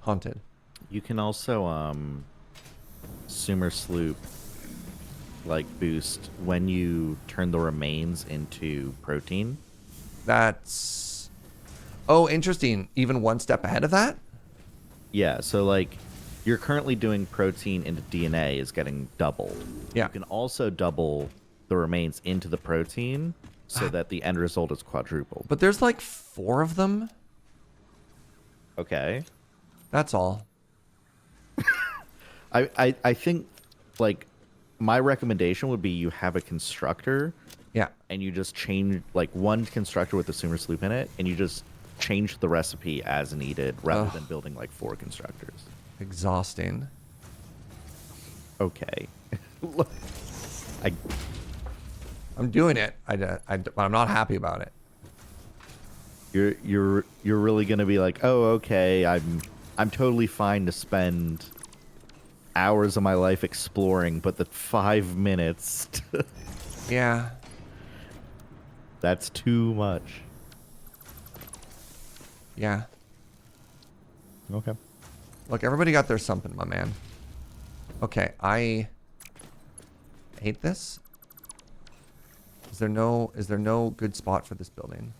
S1: Haunted.
S3: You can also Sumer Sloop like boost when you turn the remains into protein.
S1: That's... Oh, interesting. Even one step ahead of that?
S3: Yeah, so like you're currently doing protein into DNA is getting doubled.
S1: Yeah.
S3: You can also double the remains into the protein so that the end result is quadrupled.
S1: But there's like 4 of them.
S3: Okay.
S1: That's all.
S3: I think like my recommendation would be you have a constructor.
S1: Yeah.
S3: And you just change like one constructor with the Sumer Sloop in it, and you just change the recipe as needed rather than building like 4 constructors.
S1: Exhausting.
S3: Okay.
S1: I'm doing it. But I'm not happy about it.
S3: You're really gonna be like, oh, okay, I'm totally fine to spend hours of my life exploring, but the 5 minutes,
S1: Yeah.
S3: that's too much.
S1: Yeah.
S3: Okay.
S1: Look, everybody got their something, my man. Okay, I hate this. Is there no good spot for this building?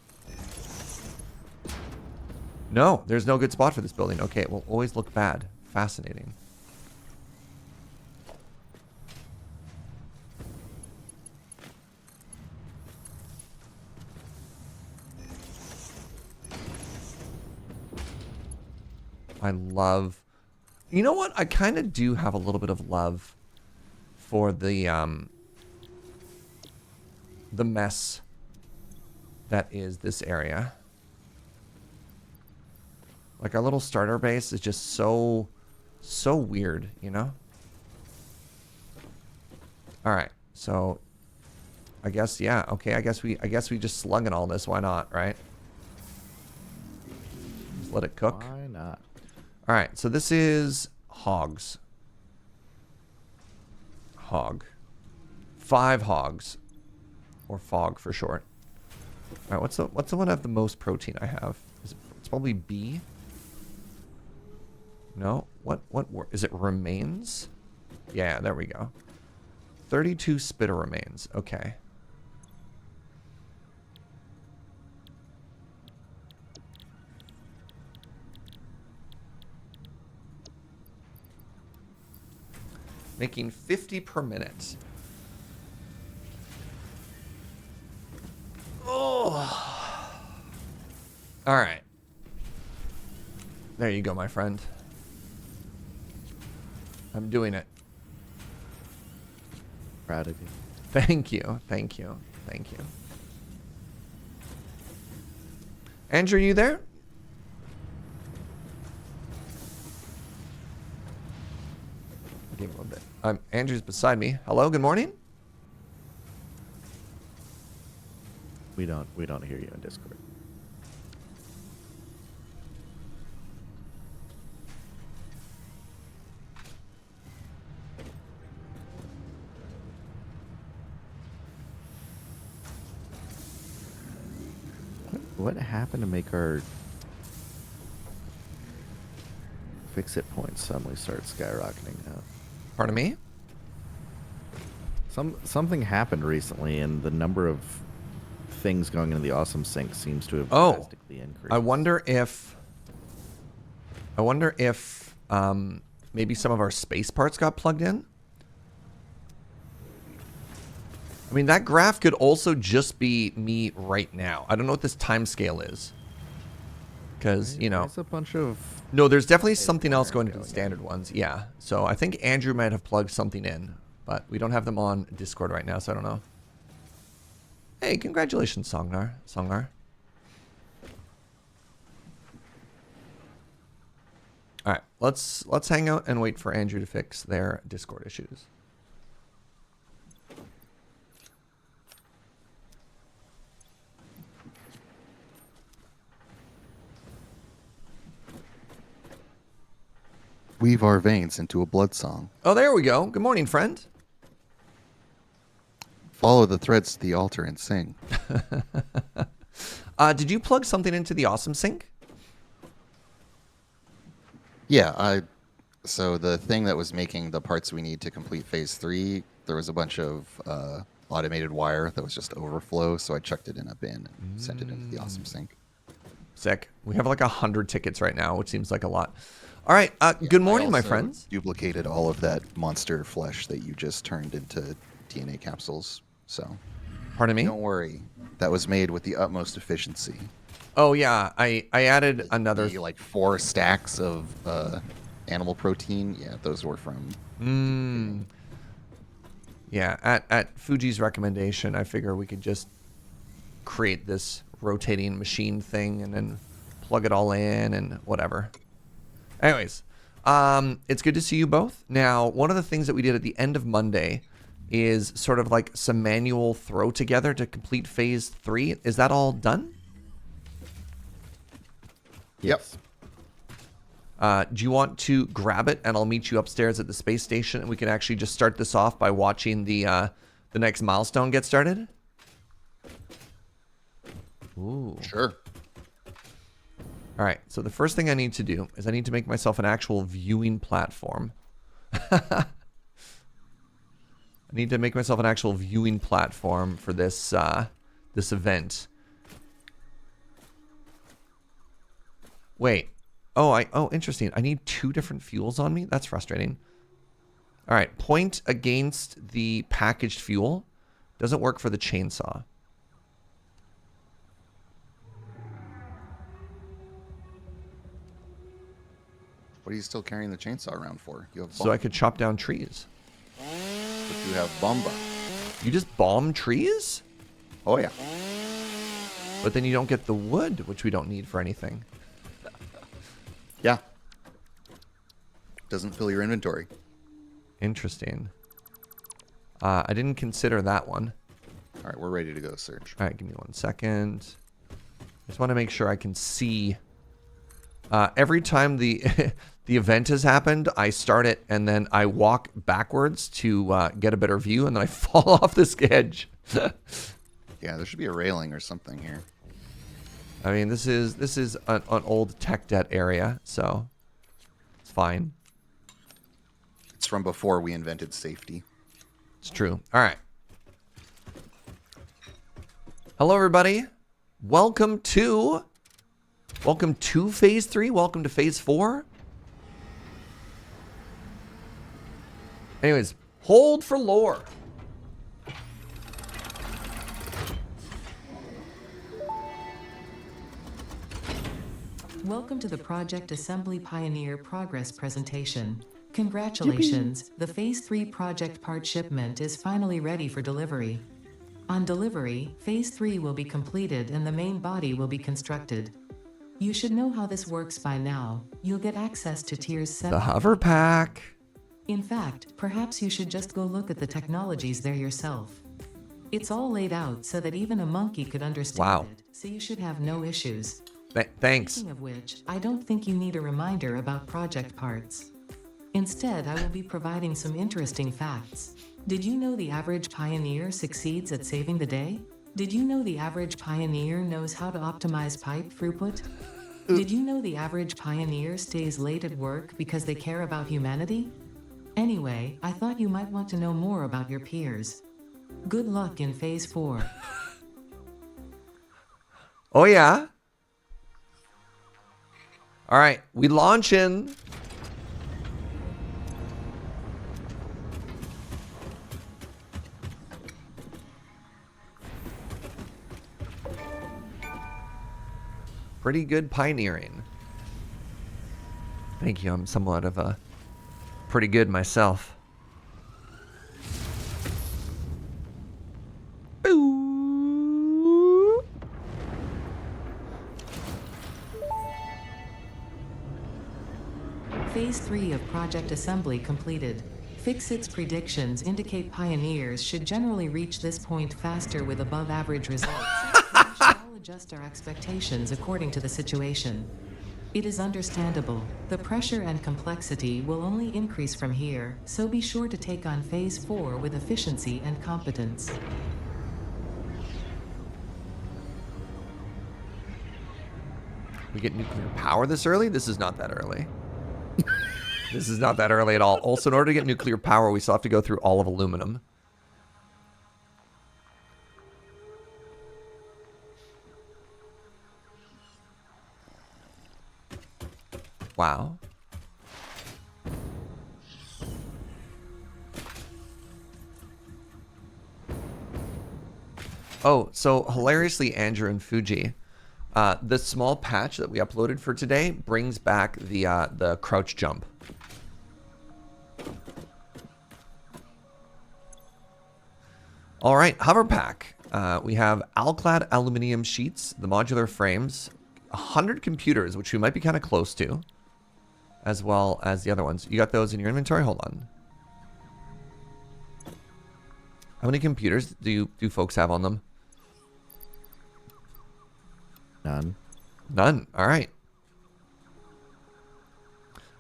S1: No, there's no good spot for this building. Okay, it will always look bad. Fascinating. I love... You know what? I kind of do have a little bit of love for the mess that is this area. Like, our little starter base is just so weird, you know? Alright, so... I guess, yeah, okay, I guess we just slug in all this, why not, right? Just let it cook.
S3: Why not?
S1: Alright, so this is hogs. Hog. 5 hogs. Or fog for short. Alright, what's the one that have the most protein I have? It's probably B. No? What is it remains? Yeah, there we go. 32 spitter remains. Okay. Making 50 per minute. Oh. All right. There you go, my friend. I'm doing it.
S3: Proud of you.
S1: Thank you. Thank you. Thank you. Andrew, you there? Give him a bit. Andrew's beside me. Hello, good morning.
S3: We don't hear you in Discord. What happened to make our fix-it points suddenly start skyrocketing now?
S1: Pardon me?
S3: Something happened recently, and the number of things going into the awesome sink seems to have drastically increased.
S1: I wonder if maybe some of our space parts got plugged in. I mean, that graph could also just be me right now. I don't know what this time scale is. Because, you know...
S3: There's a bunch of...
S1: No, there's definitely something else going to the standard ones. Yeah. So I think Andrew might have plugged something in. But we don't have them on Discord right now, so I don't know. Hey, congratulations, Songnar. All right, let's hang out and wait for Andrew to fix their Discord issues.
S4: Weave our veins into a blood song.
S1: Oh, there we go. Good morning, friend.
S4: Follow the threads to the altar and sing.
S1: Did you plug something into the awesome sink?
S4: Yeah, so the thing that was making the parts we need to complete phase 3, there was a bunch of automated wire that was just overflow, so I chucked it in a bin and sent it into the awesome sink.
S1: Sick. We have like 100 tickets right now, which seems like a lot. All right. Good morning, my friends.
S4: Duplicated all of that monster flesh that you just turned into DNA capsules. So,
S1: pardon me?
S4: Don't worry. That was made with the utmost efficiency.
S1: Oh yeah, I added another
S4: like 4 stacks of animal protein. Yeah, those were from.
S1: Yeah, at Fuji's recommendation, I figure we could just create this rotating machine thing and then plug it all in and whatever. Anyways, it's good to see you both. Now, one of the things that we did at the end of Monday is sort of like some manual throw together to complete phase 3. Is that all done?
S4: Yep.
S1: Do you want to grab it and I'll meet you upstairs at the space station and we can actually just start this off by watching the next milestone get started? Ooh.
S4: Sure.
S1: All right, so the first thing I need to do is I need to make myself an actual viewing platform. I need to make myself an actual viewing platform for this this event. Wait. Oh, interesting. I need 2 different fuels on me? That's frustrating. All right, point against the packaged fuel. Doesn't work for the chainsaw.
S4: What are you still carrying the chainsaw around for? You have
S1: So I could chop down trees.
S4: but you have bomba.
S1: You just bomb trees?
S4: Oh yeah.
S1: But then you don't get the wood, which we don't need for anything.
S4: Yeah. Doesn't fill your inventory.
S1: Interesting. I didn't consider that one.
S4: All right, we're ready to go, Serge.
S1: All right, give me 1 second. Just want to make sure I can see. Every time the the event has happened, I start it and then I walk backwards to get a better view, and then I fall off this edge.
S4: Yeah, there should be a railing or something here.
S1: I mean, this is an old tech debt area, so it's fine.
S4: It's from before we invented safety.
S1: It's true. All right. Hello, everybody. Welcome to Phase 3. Welcome to Phase 4. Anyways, hold for lore.
S5: Welcome to the Project Assembly Pioneer Progress presentation. Congratulations, the Phase 3 project part shipment is finally ready for delivery. On delivery, Phase 3 will be completed and the main body will be constructed. You should know how this works by now. You'll get access to Tiers 7.
S1: The hover pack.
S5: In fact, perhaps you should just go look at the technologies there yourself. It's all laid out so that even a monkey could understand
S1: Wow.
S5: it, so you should have no issues.
S1: Thanks.
S5: Speaking of which, I don't think you need a reminder about project parts. Instead, I will be providing some interesting facts. Did you know the average pioneer succeeds at saving the day? Did you know the average pioneer knows how to optimize pipe throughput? Did you know the average pioneer stays late at work because they care about humanity? Anyway, I thought you might want to know more about your peers. Good luck in Phase 4.
S1: Oh, yeah. All right, we launch in. Pretty good pioneering. Thank you. I'm somewhat of a pretty good myself. Boo.
S5: Phase 3 of Project Assembly completed. Fixit's predictions indicate pioneers should generally reach this point faster with above-average results. We should all adjust our expectations according to the situation. It is understandable. The pressure and complexity will only increase from here, so be sure to take on Phase 4 with efficiency and competence.
S1: We get nuclear power this early? This is not that early. This is not that early at all. Also, in order to get nuclear power, we still have to go through all of aluminum. Wow. Oh, so hilariously, Andrew and Fugi, the small patch that we uploaded for today brings back the crouch jump. All right, hover pack. We have alclad aluminum sheets, the modular frames, 100 computers, which we might be kind of close to, as well as the other ones. You got those in your inventory? Hold on. How many computers do folks have on them?
S3: None.
S1: None. All right.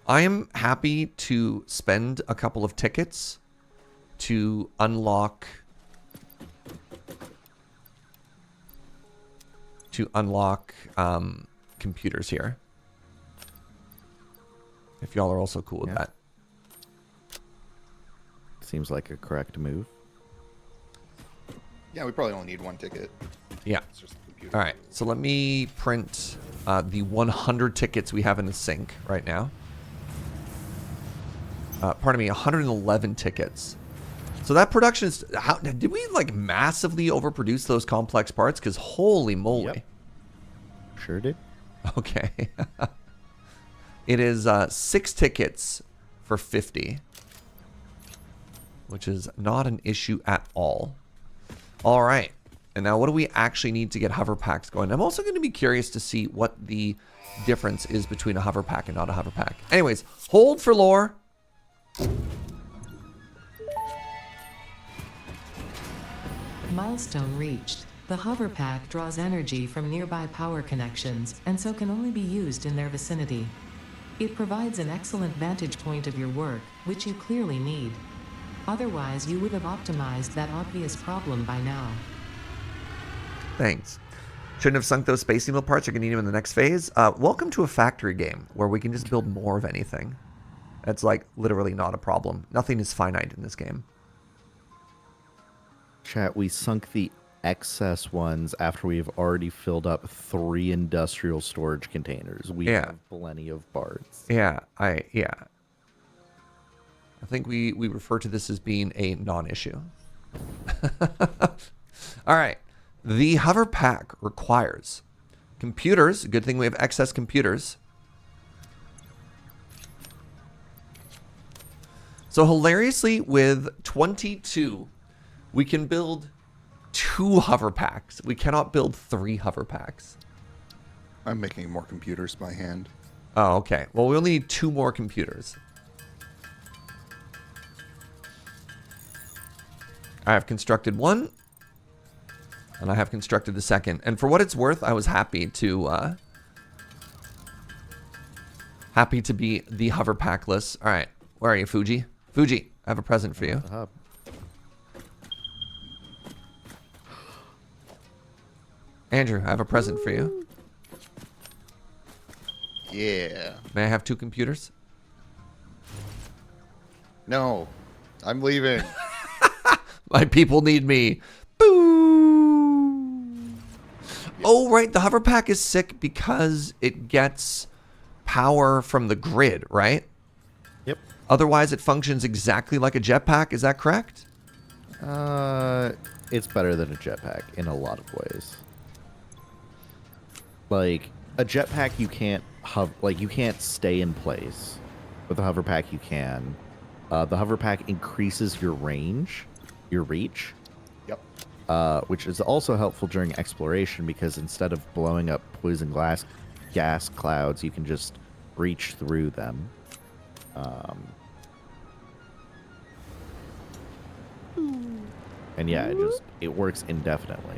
S1: I am happy to spend a couple of tickets to unlock computers here. If y'all are also cool with
S3: Yeah.
S1: that.
S3: Seems like a correct move.
S4: Yeah, we probably only need one ticket.
S1: Yeah.
S4: It's just a computer.
S1: All right. So let me print the 100 tickets we have in the sink right now. Pardon me, 111 tickets. So that production is... did we like massively overproduce those complex parts? Because holy moly.
S3: Yep. Sure did.
S1: Okay. It is 6 tickets for 50. Which is not an issue at all. All right. And now what do we actually need to get hover packs going? I'm also going to be curious to see what the difference is between a hover pack and not a hover pack. Anyways, hold for lore.
S5: Milestone reached. The hover pack draws energy from nearby power connections and so can only be used in their vicinity. It provides an excellent vantage point of your work, which you clearly need. Otherwise, you would have optimized that obvious problem by now.
S1: Thanks. Shouldn't have sunk those space email parts. You're going to need them in the next phase. Welcome to a factory game where we can just build more of anything. That's like literally not a problem. Nothing is finite in this game.
S3: Chat, we sunk the excess ones after we've already filled up 3 industrial storage containers. We
S1: Yeah.
S3: have plenty of parts.
S1: Yeah, I think we refer to this as being a non-issue. All right. The hover pack requires computers. Good thing we have excess computers. So hilariously, with 22, we can build 2 hover packs. We cannot build 3 hover packs.
S4: I'm making more computers by hand.
S1: Oh, okay. Well, we only need 2 more computers. I have constructed 1, and I have constructed the 2nd. And for what it's worth, I was happy to be the hover packless. All right, where are you, Fugi? Fugi, I have a present for you. Andrew, I have a present for you.
S4: Yeah.
S1: May I have 2 computers?
S4: No, I'm leaving.
S1: My people need me. Boo! Oh, right. The hover pack is sick because it gets power from the grid, right?
S3: Yep.
S1: Otherwise, it functions exactly like a jetpack. Is that correct?
S3: It's better than a jetpack in a lot of ways. Like a jetpack, you can't you can't stay in place. With a hover pack, you can. The hover pack increases your range, your reach.
S4: Yep.
S3: Which is also helpful during exploration because instead of blowing up poison gas clouds, you can just reach through them. And yeah, it works indefinitely.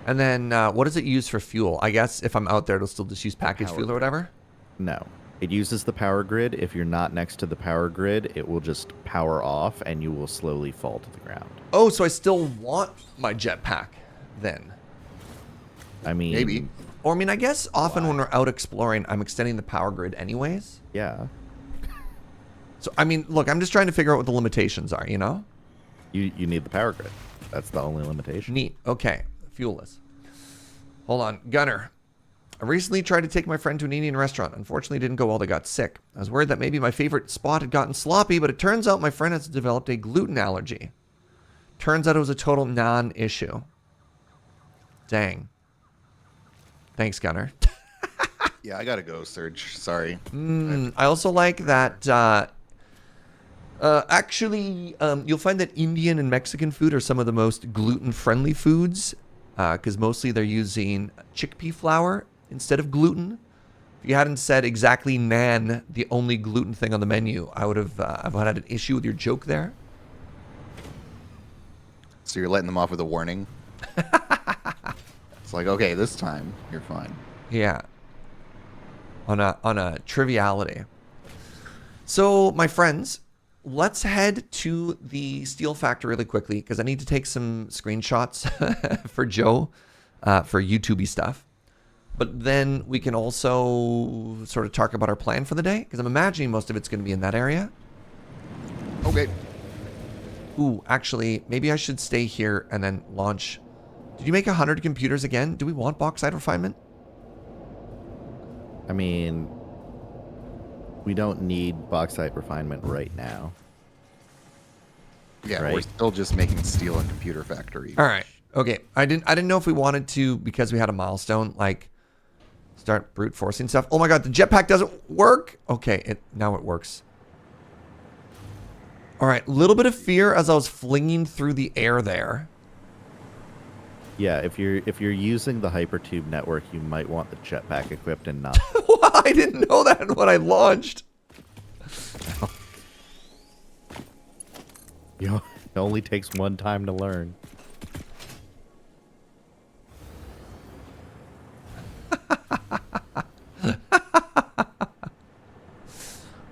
S1: And then what does it use for fuel? I guess if I'm out there, it'll still just use package
S3: Power
S1: fuel or whatever?
S3: No. It uses the power grid. If you're not next to the power grid, it will just power off and you will slowly fall to the ground.
S1: Oh, so I still want my jetpack then?
S3: I mean...
S4: Maybe.
S1: Or, I mean, I guess often when we're out exploring, I'm extending the power grid anyways.
S3: Yeah.
S1: So, I mean, look, I'm just trying to figure out what the limitations are, you know?
S3: You need the power grid. That's the only limitation.
S1: Neat. Okay. Fuelless. Hold on. Gunner. I recently tried to take my friend to an Indian restaurant. Unfortunately, it didn't go well. They got sick. I was worried that maybe my favorite spot had gotten sloppy, but it turns out my friend has developed a gluten allergy. Turns out it was a total non-issue. Dang. Thanks, Gunner.
S4: Yeah, I gotta go, Serge. Sorry.
S1: I also like that... actually, you'll find that Indian and Mexican food are some of the most gluten-friendly foods because mostly they're using chickpea flour instead of gluten. If you hadn't said exactly naan, the only gluten thing on the menu, I would have had an issue with your joke there.
S4: So you're letting them off with a warning? It's like, okay, this time you're fine.
S1: Yeah. On a triviality. So, my friends, let's head to the steel factory really quickly because I need to take some screenshots for Joe for YouTubey stuff. But then we can also sort of talk about our plan for the day, because I'm imagining most of it's going to be in that area.
S4: Okay.
S1: Ooh, actually, maybe I should stay here and then launch. Did you make 100 computers again? Do we want bauxite refinement?
S3: I mean, we don't need bauxite refinement right now.
S4: Yeah,
S3: Right.
S4: we're still just making steel and computer factory.
S1: All right. Okay. I didn't know if we wanted to, because we had a milestone, like start brute forcing stuff. Oh my god, the jetpack doesn't work. Okay, now it works. All right, a little bit of fear as I was flinging through the air there.
S3: Yeah, if you're using the hypertube network, you might want the jetpack equipped and not.
S1: I didn't know that when I launched.
S3: It only takes one time to learn.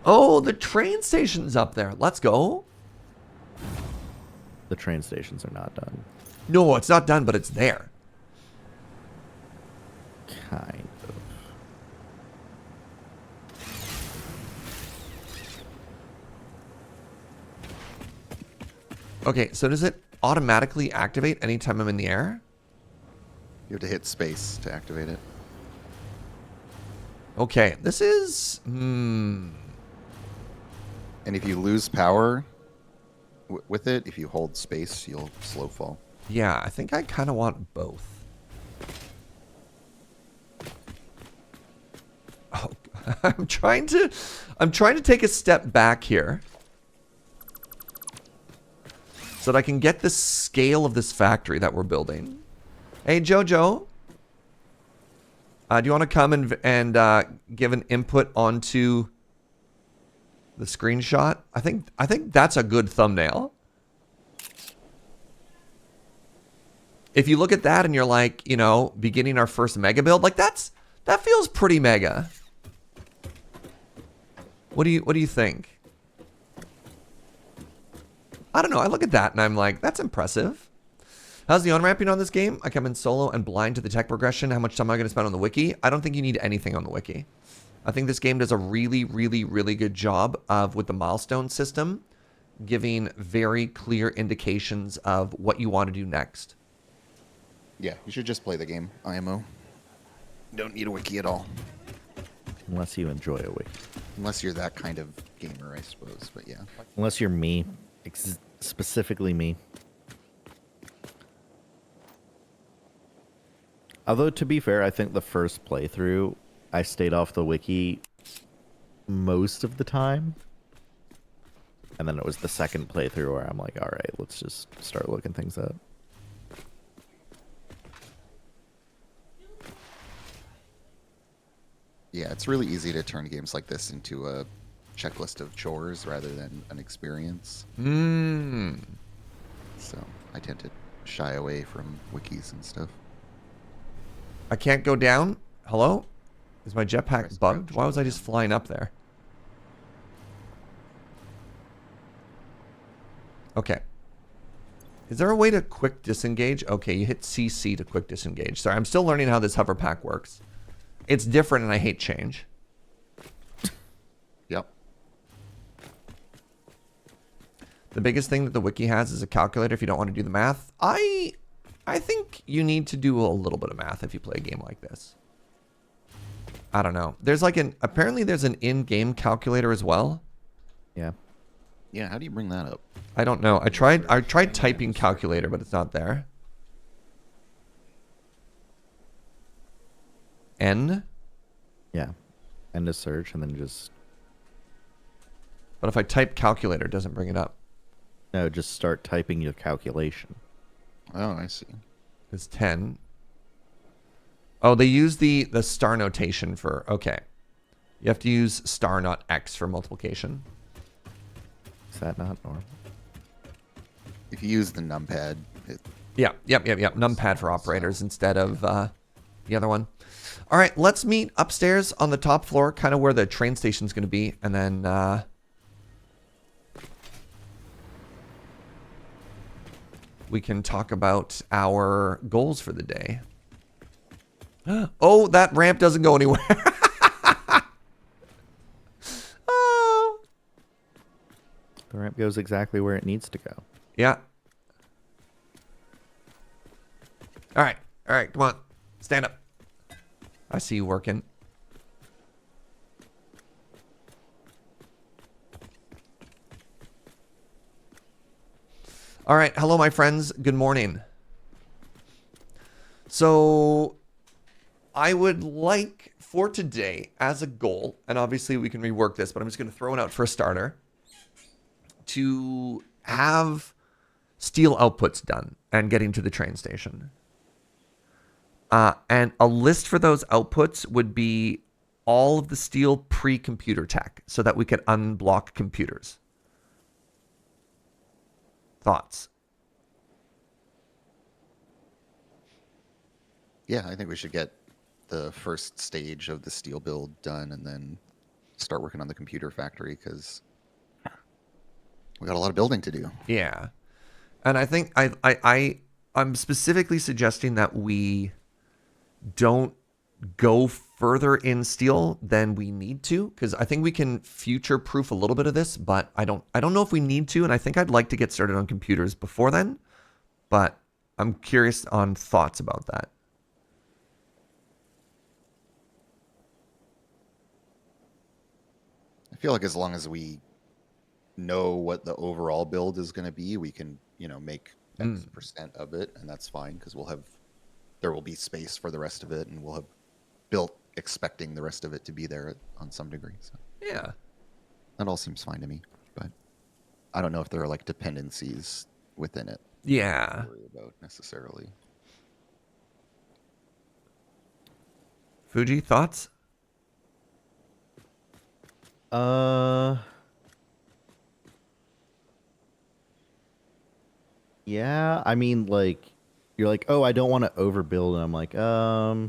S1: Oh, the train station's up there. Let's go.
S3: The train stations are not done.
S1: No, it's not done, but it's there.
S3: Kind of.
S1: Okay, so does it automatically activate anytime I'm in the air?
S4: You have to hit space to activate it.
S1: Okay, this is...
S4: And if you lose power with it, if you hold space, you'll slow fall.
S1: Yeah, I think I kind of want both. Oh, I'm trying to take a step back here so that I can get the scale of this factory that we're building. Hey, Jojo. Do you want to come and give an input onto the screenshot? I think that's a good thumbnail. If you look at that and you're like, you know, beginning our first mega build, like that feels pretty mega. What do you think? I don't know. I look at that and I'm like, that's impressive. How's the on-ramping on this game? I come in solo and blind to the tech progression. How much time am I going to spend on the wiki? I don't think you need anything on the wiki. I think this game does a really, really, really good job of, with the milestone system, giving very clear indications of what you want to do next.
S4: Yeah, you should just play the game, IMO. You don't need a wiki at all.
S3: Unless you enjoy a wiki.
S4: Unless you're that kind of gamer, I suppose. But yeah.
S3: Unless you're me. Specifically me. Although, to be fair, I think the first playthrough, I stayed off the wiki most of the time. And then it was the second playthrough where I'm like, all right, let's just start looking things up.
S4: Yeah, it's really easy to turn games like this into a checklist of chores rather than an experience. So I tend to shy away from wikis and stuff.
S1: I can't go down? Hello? Is my jetpack
S4: Press
S1: bugged?
S4: crouch
S1: Why was I
S4: to
S1: just flying up there? Okay. Is there a way to quick disengage? Okay, you hit CC to quick disengage. Sorry, I'm still learning how this hover pack works. It's different and I hate change.
S4: Yep.
S1: The biggest thing that the wiki has is a calculator if you don't want to do the math. I think you need to do a little bit of math if you play a game like this. I don't know. There's like apparently there's an in-game calculator as well.
S3: Yeah.
S4: Yeah, how do you bring that up?
S1: I don't know. I tried typing calculator, but it's not there. N?
S3: Yeah. End of search and then just...
S1: But if I type calculator, it doesn't bring it up.
S3: No, just start typing your calculation.
S4: Oh, I see.
S1: It's 10. Oh, they use the star notation for... Okay. You have to use star, not X for multiplication.
S3: Is that not normal?
S4: If you use the numpad,
S1: Yeah, yep. Numpad for operators instead of the other one. All right, let's meet upstairs on the top floor, kind of where the train station's going to be, and then we can talk about our goals for the day. Oh, that ramp doesn't go anywhere. Oh.
S3: The ramp goes exactly where it needs to go.
S1: Yeah. All right. All right. Come on. Stand up. I see you working. All right. Hello, my friends. Good morning. So I would like for today as a goal, and obviously we can rework this, but I'm just going to throw it out for a starter, to have steel outputs done and getting to the train station. And a list for those outputs would be all of the steel pre-computer tech so that we could unblock computers. Thoughts?
S4: Yeah, I think we should get the first stage of the steel build done and then start working on the computer factory because we got a lot of building to do.
S1: Yeah. And I think I'm specifically suggesting that we don't go further in steel than we need to, because I think we can future proof a little bit of this, but I don't know if we need to, and I think I'd like to get started on computers before then, but I'm curious on thoughts about that.
S4: I feel like as long as we know what the overall build is going to be, we can, make X% of it, and that's fine because there will be space for the rest of it, and we'll have built expecting the rest of it to be there on some degree. So
S1: Yeah.
S4: that all seems fine to me, but I don't know if there are like dependencies within it
S1: Yeah.
S4: to worry about necessarily.
S1: Fugi, thoughts?
S3: Yeah, I mean, like, you're like, oh, I don't want to overbuild, and I'm like, I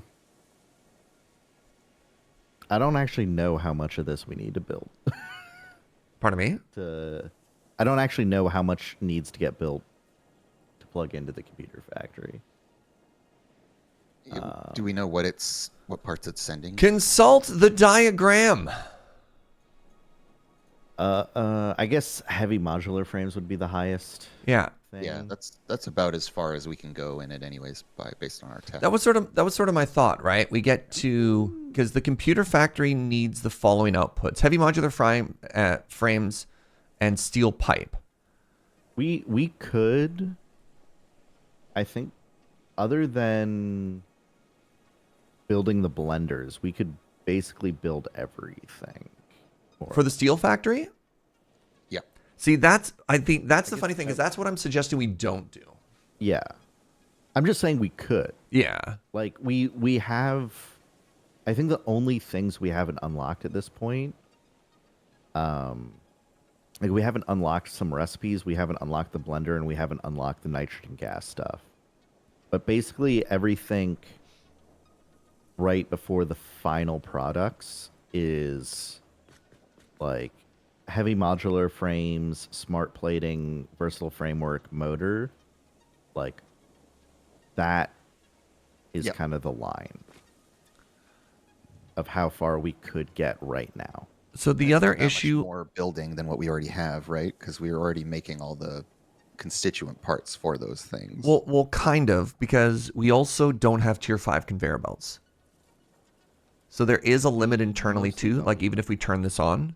S3: don't actually know how much of this we need to build.
S1: Pardon me?
S3: I don't actually know how much needs to get built to plug into the computer factory.
S4: Do we know what parts it's sending?
S1: Consult the diagram.
S3: I guess heavy modular frames would be the highest
S1: Yeah.
S3: thing.
S4: Yeah, that's about as far as we can go in it, anyways, based on our tech.
S1: That was sort of my thought, right? We get to, because the computer factory needs the following outputs: heavy modular frames and steel pipe.
S3: We could, I think, other than building the blenders, we could basically build everything
S1: For the steel factory?
S4: Yeah.
S1: See, I think that's the funny thing, is that's what I'm suggesting we don't do.
S3: Yeah. I'm just saying we could.
S1: Yeah.
S3: Like, we have, I think the only things we haven't unlocked at this point, like, we haven't unlocked some recipes, we haven't unlocked the blender, and we haven't unlocked the nitrogen gas stuff. But basically everything right before the final products is like heavy modular frames, smart plating, versatile framework, motor. Like, that is
S4: Yep.
S3: kind of the line of how far we could get right now.
S1: So the other
S4: Not much
S1: issue,
S4: more building than what we already have, right? Because we were already making all the constituent parts for those things.
S1: well, kind of, because we also don't have tier 5 conveyor belts. So there is a limit internally too, like even if we turn this on.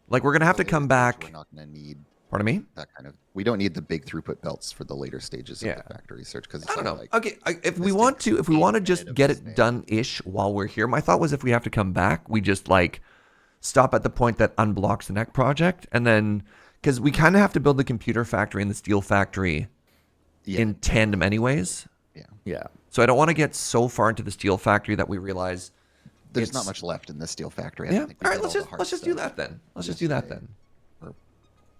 S1: Like, we're going to have to come
S4: We're
S1: back.
S4: not going to need
S1: Pardon me?
S4: that kind of. We don't need the big throughput belts for the later stages
S1: Yeah.
S4: of the factory search because
S1: I don't know.
S4: Like,
S1: Okay, if we
S4: this
S1: want
S4: takes
S1: to, if we want to
S4: 8
S1: just
S4: minutes
S1: get
S4: of
S1: it
S4: this
S1: done-ish while we're here, my thought was if we have to come back, we just like stop at the point that unblocks the next project, and then because we kind of have to build the computer factory and the steel factory in tandem, anyways.
S4: yeah.
S3: Yeah.
S1: So I don't want to get so far into the steel factory that we realize
S4: There's
S1: it's
S4: not much left in the steel factory. I
S1: Yeah.
S4: don't think we
S1: All right.
S4: did
S1: Let's
S4: the
S1: just
S4: hard
S1: let's just do
S4: stuff
S1: that then. Let's just do that then.
S4: or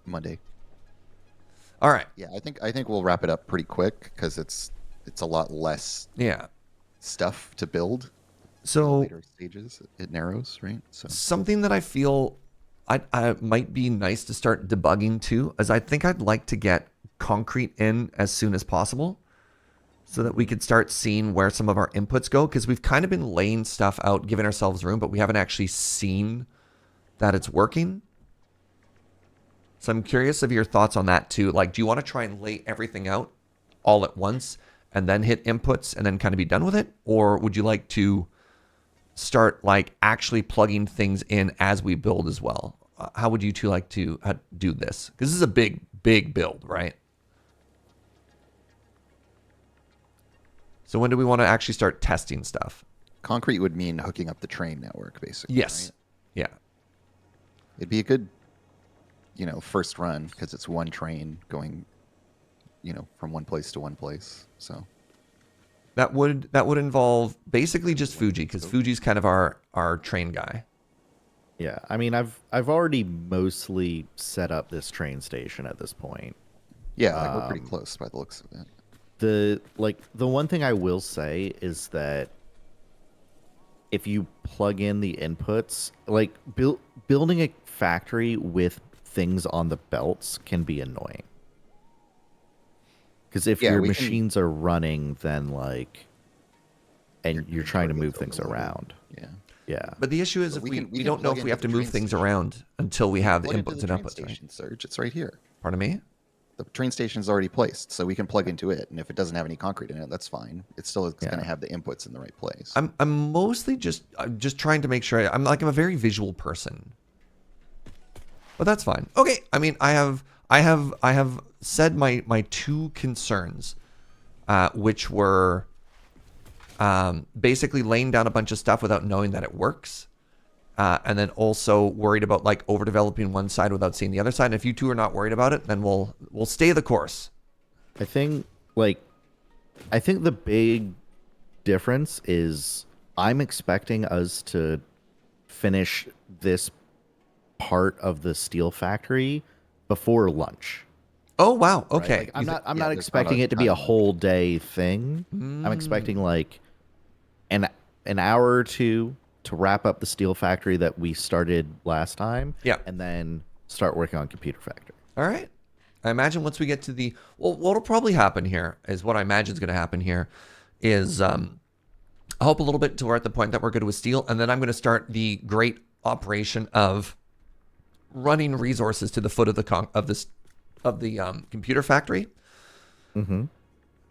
S4: Monday.
S1: All right.
S4: Yeah, I think we'll wrap it up pretty quick because it's a lot less
S1: Yeah.
S4: stuff to build.
S1: So
S4: Later stages, it narrows, right? So
S1: something that I feel I might be nice to start debugging too is I think I'd like to get concrete in as soon as possible. so that we could start seeing where some of our inputs go, because we've kind of been laying stuff out, giving ourselves room, but we haven't actually seen that it's working. So I'm curious of your thoughts on that too. Like, do you want to try and lay everything out all at once and then hit inputs and then kind of be done with it? Or would you like to start like actually plugging things in as we build as well? How would you two like to do this? Because this is a big build, right? So when do we want to actually start testing stuff?
S4: Concrete would mean hooking up the train network, basically.
S1: Yes.
S4: Right?
S1: Yeah.
S4: It'd be a good, first run because it's one train going, from one place to one place. So
S1: That would involve basically just Fugi, because Fugi's kind of our train guy.
S3: Yeah, I mean, I've already mostly set up this train station at this point.
S4: yeah, like we're pretty close by the looks of it.
S3: The one thing I will say is that if you plug in the inputs, like building a factory with things on the belts can be annoying. Because if your machines are running, then and you're trying to move things around.
S4: Yeah.
S3: Yeah.
S1: But the issue is, if we don't know if we have to move things around until we have the inputs and outputs, right?
S4: Serge, it's right here.
S1: Pardon me?
S4: The train station is already placed, so we can plug into it. And if it doesn't have any concrete in it, that's fine. It's still going to have the inputs in the right place.
S1: I'm mostly just trying to make sure. I'm a very visual person, but that's fine. Okay. I mean, I have said my two concerns, which were basically laying down a bunch of stuff without knowing that it works. And then also worried about like overdeveloping one side without seeing the other side. And if you two are not worried about it, then we'll stay the course.
S3: I think the big difference is I'm expecting us to finish this part of the steel factory before lunch.
S1: Oh wow.
S3: Right?
S1: Okay.
S3: I'm not expecting it to be a whole day thing. I'm expecting an hour or two to wrap up the steel factory that we started last time.
S1: Yeah.
S3: And then start working on computer factory.
S1: All right. I imagine once we get to what'll probably happen here is what I imagine is going to happen here is I'll hope a little bit until we're at the point that we're good with steel, and then I'm going to start the great operation of running resources to the foot of the computer factory.
S3: Mm-hmm.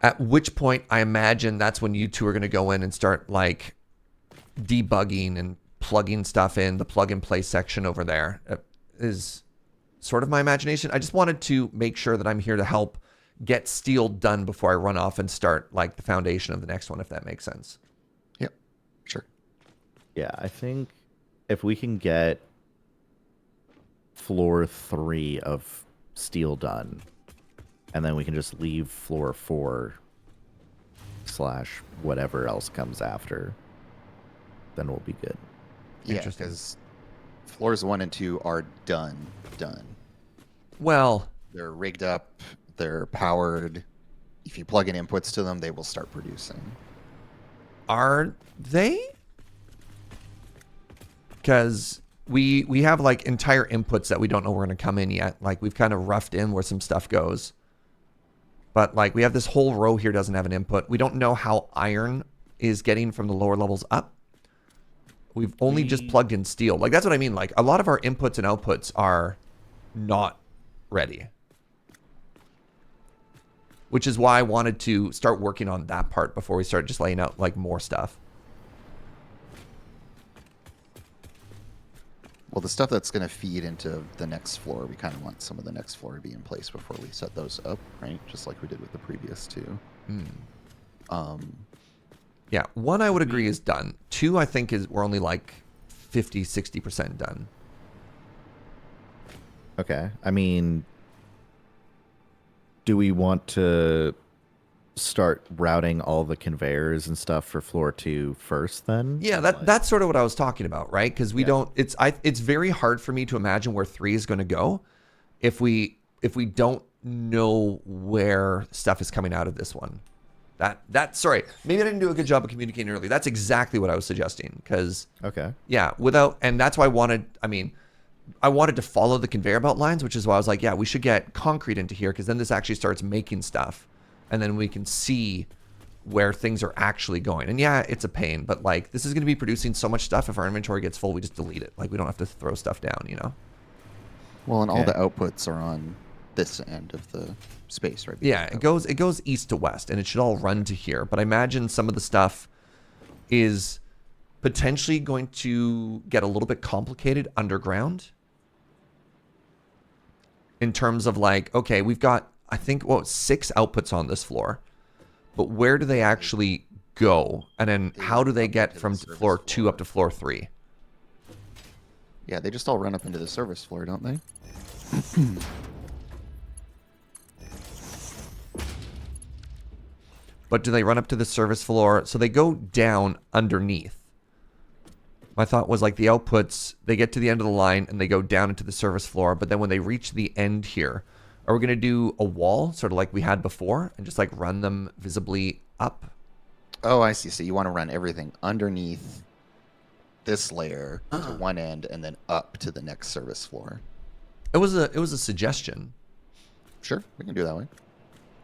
S1: At which point I imagine that's when you two are going to go in and start like debugging and plugging stuff in. The plug and play section over there is sort of my imagination. I just wanted to make sure that I'm here to help get steel done before I run off and start like the foundation of the next one, if that makes sense.
S4: Yep, sure.
S3: Yeah, I think if we can get floor 3 of steel done, and then we can just leave floor 4 / whatever else comes after, then we'll be good.
S4: Yeah, because floors 1 and 2 are done.
S1: Well,
S4: They're rigged up. They're powered. If you plug in inputs to them, they will start producing.
S1: are they? Because we have like entire inputs that we don't know we're going to come in yet. Like we've kind of roughed in where some stuff goes. But like we have this whole row here doesn't have an input. We don't know how iron is getting from the lower levels up. We've only just plugged in steel. Like that's what I mean. Like a lot of our inputs and outputs are not ready. Which is why I wanted to start working on that part before we start just laying out like more stuff.
S4: Well, the stuff that's going to feed into the next floor, we kind of want some of the next floor to be in place before we set those up, right? Just like we did with the previous two.
S1: Yeah, 1 I would agree is done. 2 I think we're only like 50-60% done.
S3: Okay. I mean, do we want to start routing all the conveyors and stuff for floor 2 first then?
S1: Yeah, that's sort of what I was talking about, right? Because we don't. It's very hard for me to imagine where 3 is going to go if we don't know where stuff is coming out of this one. Sorry, maybe I didn't do a good job of communicating earlier. That's exactly what I was suggesting. Because and that's why I wanted to follow the conveyor belt lines, which is why I was like, yeah, we should get concrete into here because then this actually starts making stuff, and then we can see where things are actually going. And yeah, it's a pain, but like this is going to be producing so much stuff. If our inventory gets full, we just delete it. Like we don't have to throw stuff down, you know?
S4: Well, and all
S1: Okay.
S4: the outputs are on this end of the space, right?
S1: Yeah, it goes east to west, and it should all run to here. But I imagine some of the stuff is potentially going to get a little bit complicated underground. In terms of like, okay, we've got, I think, 6 outputs on this floor. But where do they actually go? And then
S4: They
S1: how do
S4: run
S1: they
S4: up
S1: get
S4: into the
S1: from
S4: service
S1: floor 2
S4: floor.
S1: up to floor 3?
S4: Yeah, they just all run up into the service floor, don't they?
S1: But do they run up to the service floor? So they go down underneath. My thought was like the outputs, they get to the end of the line and they go down into the service floor. But then when they reach the end here, are we going to do a wall, sort of like we had before, and just like run them visibly up?
S4: Oh, I see. So you want to run everything underneath this layer to one end and then up to the next service floor.
S1: It was a suggestion.
S4: Sure, we can do it that way.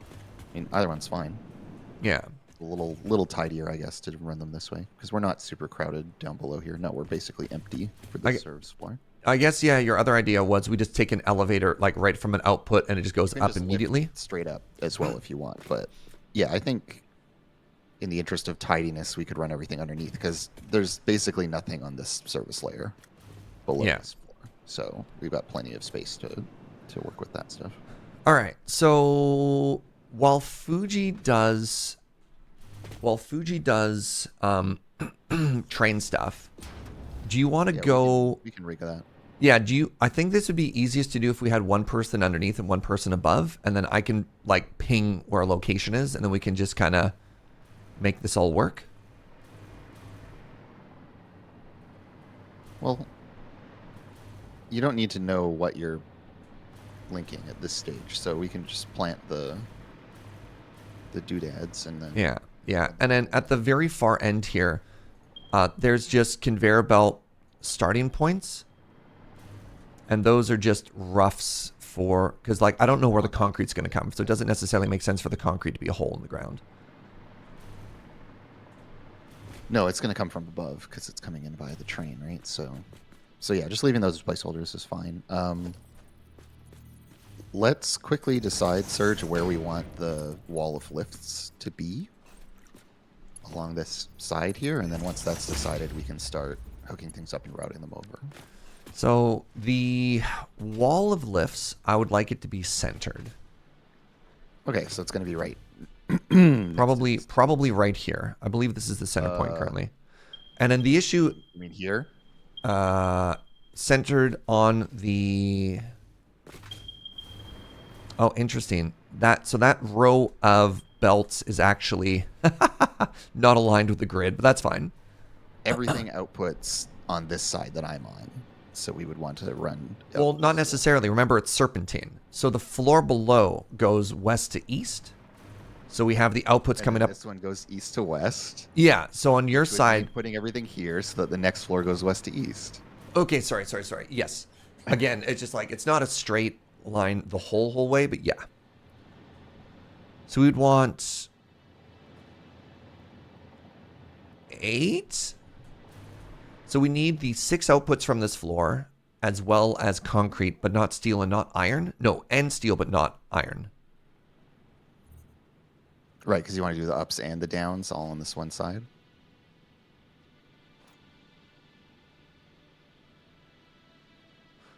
S4: I mean, either one's fine.
S1: Yeah.
S4: A little tidier, I guess, to run them this way because we're not super crowded down below here. No, we're basically empty for the service floor.
S1: I guess, yeah, your other idea was we just take an elevator like right from an output and it just goes
S4: You can
S1: up
S4: just lift
S1: immediately.
S4: straight up as well if you want. But yeah, I think in the interest of tidiness, we could run everything underneath because there's basically nothing on this service layer below
S1: Yeah.
S4: this floor. So we've got plenty of space to work with that stuff.
S1: All right. So while Fugi does train stuff, do you want to
S4: Yeah,
S1: go?
S4: We can rig that.
S1: Yeah. I think this would be easiest to do if we had one person underneath and one person above, and then I can like ping where a location is, and then we can just kind of make this all work.
S4: Well, you don't need to know what you're linking at this stage, so we can just plant the doodads and then
S1: Yeah. And then at the very far end here, there's just conveyor belt starting points, and those are just roughs for because like I don't know where the concrete's going to come, so it doesn't necessarily make sense for the concrete to be a hole in the ground.
S4: No, it's going to come from above because it's coming in via the train, right? So yeah, just leaving those as placeholders is fine. Let's quickly decide, Serge, where we want the wall of lifts to be along this side here, and then once that's decided, we can start hooking things up and routing them over.
S1: So the wall of lifts, I would like it to be centered.
S4: Okay, so it's going to be right.
S1: Probably right here. I believe this is the center point currently. And then the issue
S4: You mean here?
S1: centered on the Oh, interesting. That row of belts is actually not aligned with the grid, but that's fine.
S4: Everything outputs on this side that I'm on, so we would want to run.
S1: Well, not necessarily. Remember, it's serpentine. So the floor below goes west to east. So we have the outputs
S4: And
S1: coming
S4: then
S1: up.
S4: This one goes east to west.
S1: Yeah. So on your
S4: Which would
S1: side.
S4: mean putting everything here so that the next floor goes west to east.
S1: Okay. Sorry. Yes. Again, it's just like it's not a straight line the whole way, but yeah. So we'd want 8. So we need the 6 outputs from this floor, as well as concrete, but not steel and not iron. No, and steel, but not iron.
S4: Right, because you want to do the ups and the downs all on this one side.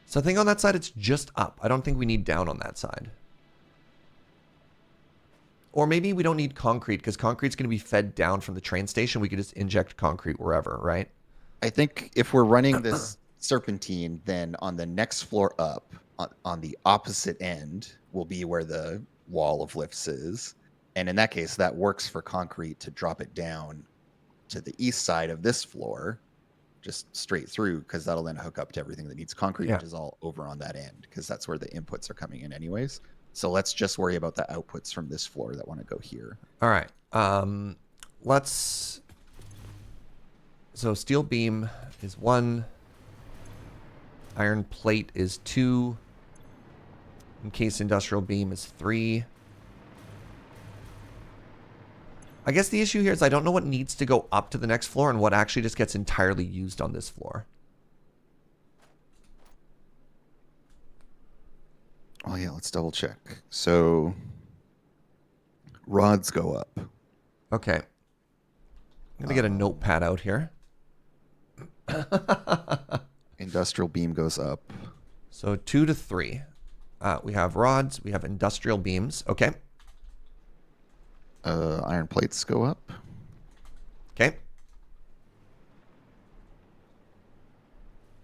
S1: So I think on that side, it's just up. I don't think we need down on that side. Or maybe we don't need concrete because concrete's going to be fed down from the train station. We could just inject concrete wherever, right?
S4: I think if we're running this serpentine, then on the next floor up, on the opposite end, will be where the wall of lifts is. And in that case, that works for concrete to drop it down to the east side of this floor, just straight through, because that'll then hook up to everything that needs concrete, which is all over on that end, because that's where the inputs are coming in anyways. So let's just worry about the outputs from this floor that want to go here.
S1: All right. So steel beam is 1. Iron plate is 2. Encased industrial beam is 3. I guess the issue here is I don't know what needs to go up to the next floor and what actually just gets entirely used on this floor.
S4: Oh yeah, let's double check. So rods go up.
S1: Okay. I'm going to get a notepad out here.
S4: Industrial beam goes up.
S1: So 2 to 3. We have rods. We have industrial beams. Okay.
S4: Iron plates go up.
S1: Okay.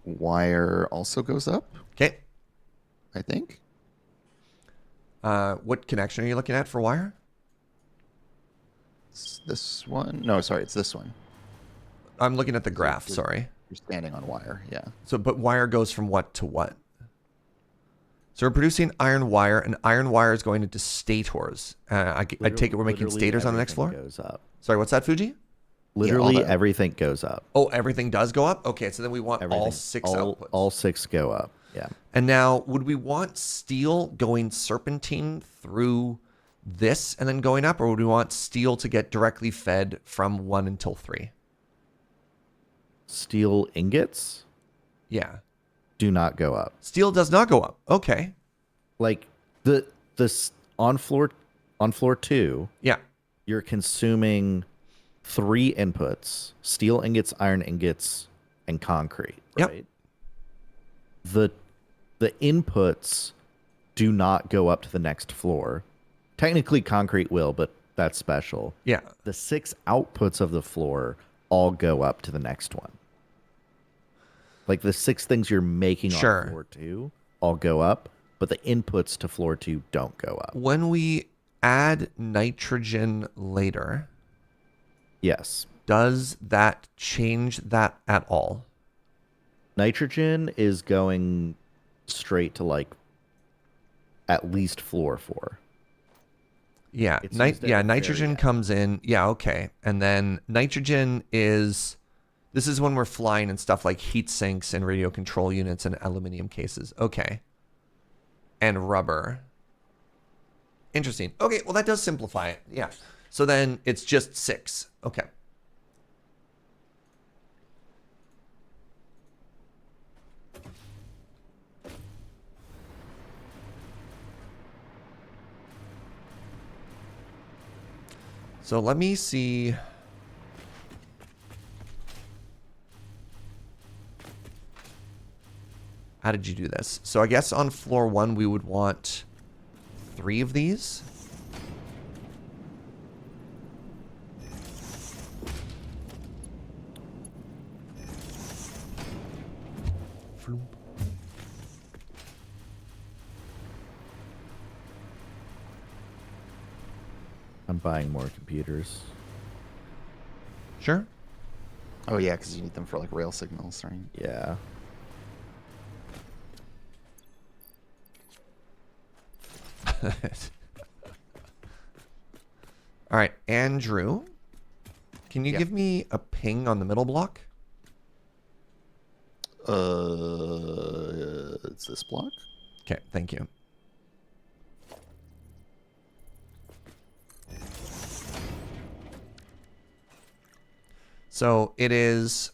S4: Wire also goes up,
S1: Okay.
S4: I think.
S1: What connection are you looking at for wire?
S4: It's this one. No, sorry, it's this one.
S1: I'm looking at the graph, sorry.
S4: You're standing on wire, yeah.
S1: So, but wire goes from what to what? So we're producing iron wire, and iron wire is going into stators. I take it we're making
S3: Literally
S1: stators on the next
S3: everything
S1: floor?
S3: Goes up.
S1: Sorry, what's that, Fugi?
S3: Literally
S4: that.
S3: everything goes up.
S1: Oh, everything does go up? Okay, so then we want all 6 outputs.
S3: All 6 go up. Yeah.
S1: And now, would we want steel going serpentine through this and then going up, or would we want steel to get directly fed from 1 until 3?
S3: Steel ingots
S1: Yeah.
S3: do not go up.
S1: Steel does not go up. Okay.
S3: Like this on floor 2,
S1: Yeah.
S3: you're consuming 3 inputs: steel ingots, iron ingots, and concrete.
S1: Yep.
S3: Right. The inputs do not go up to the next floor. Technically, concrete will, but that's special.
S1: Yeah.
S3: The 6 outputs of the floor all go up to the next one. Like the 6 things you're making
S1: Sure.
S3: on floor 2 all go up, but the inputs to floor 2 don't go up.
S1: When we add nitrogen later,
S3: Yes.
S1: does that change that at all?
S3: Nitrogen is going straight to like at least floor 4.
S1: Yeah.
S3: It's used at the
S1: Nitrogen
S3: very end.
S1: comes in. Yeah, okay. And then nitrogen is, this is when we're flying and stuff like heat sinks and radio control units and aluminum cases. Okay. And rubber. Interesting. Okay, well that does simplify it. Yeah. So then it's just 6. Okay. So let me see. How did you do this? So I guess on floor 1 we would want 3 of these. Floop.
S3: I'm buying more computers.
S1: Sure.
S4: Oh yeah, because you need them for like rail signals, right?
S3: Yeah.
S1: All right, Andrew, can you
S4: Yeah.
S1: give me a ping on the middle block?
S4: It's this block.
S1: Okay, thank you. So it is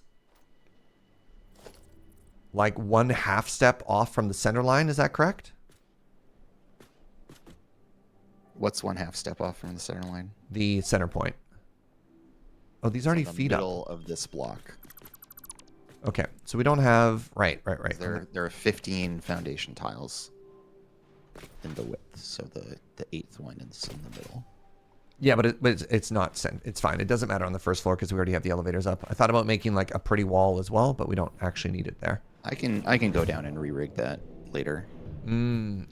S1: like 1/2 step off from the center line. Is that correct?
S4: What's 1/2 step off from the center line?
S1: The center point. Oh, these already
S4: The
S1: feed up.
S4: middle of this block.
S1: Okay, so we don't have right.
S4: There are 15 foundation tiles in the width, so the 8th one is in the middle.
S1: Yeah, but it's not sent. It's fine. It doesn't matter on the first floor because we already have the elevators up. I thought about making like a pretty wall as well, but we don't actually need it there.
S4: I can go down and re-rig that later.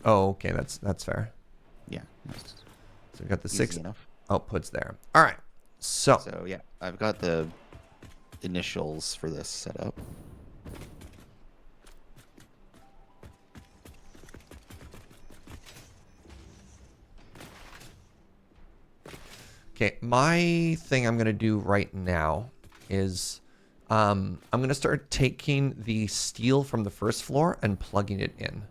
S1: Oh, okay. That's fair.
S4: Yeah.
S1: So we got the
S4: Easy
S1: 6
S4: enough.
S1: outputs there. All right. So
S4: So yeah, I've got the initials for this set up.
S1: okay, my thing I'm gonna do right now is I'm gonna start taking the steel from the first floor and plugging it in.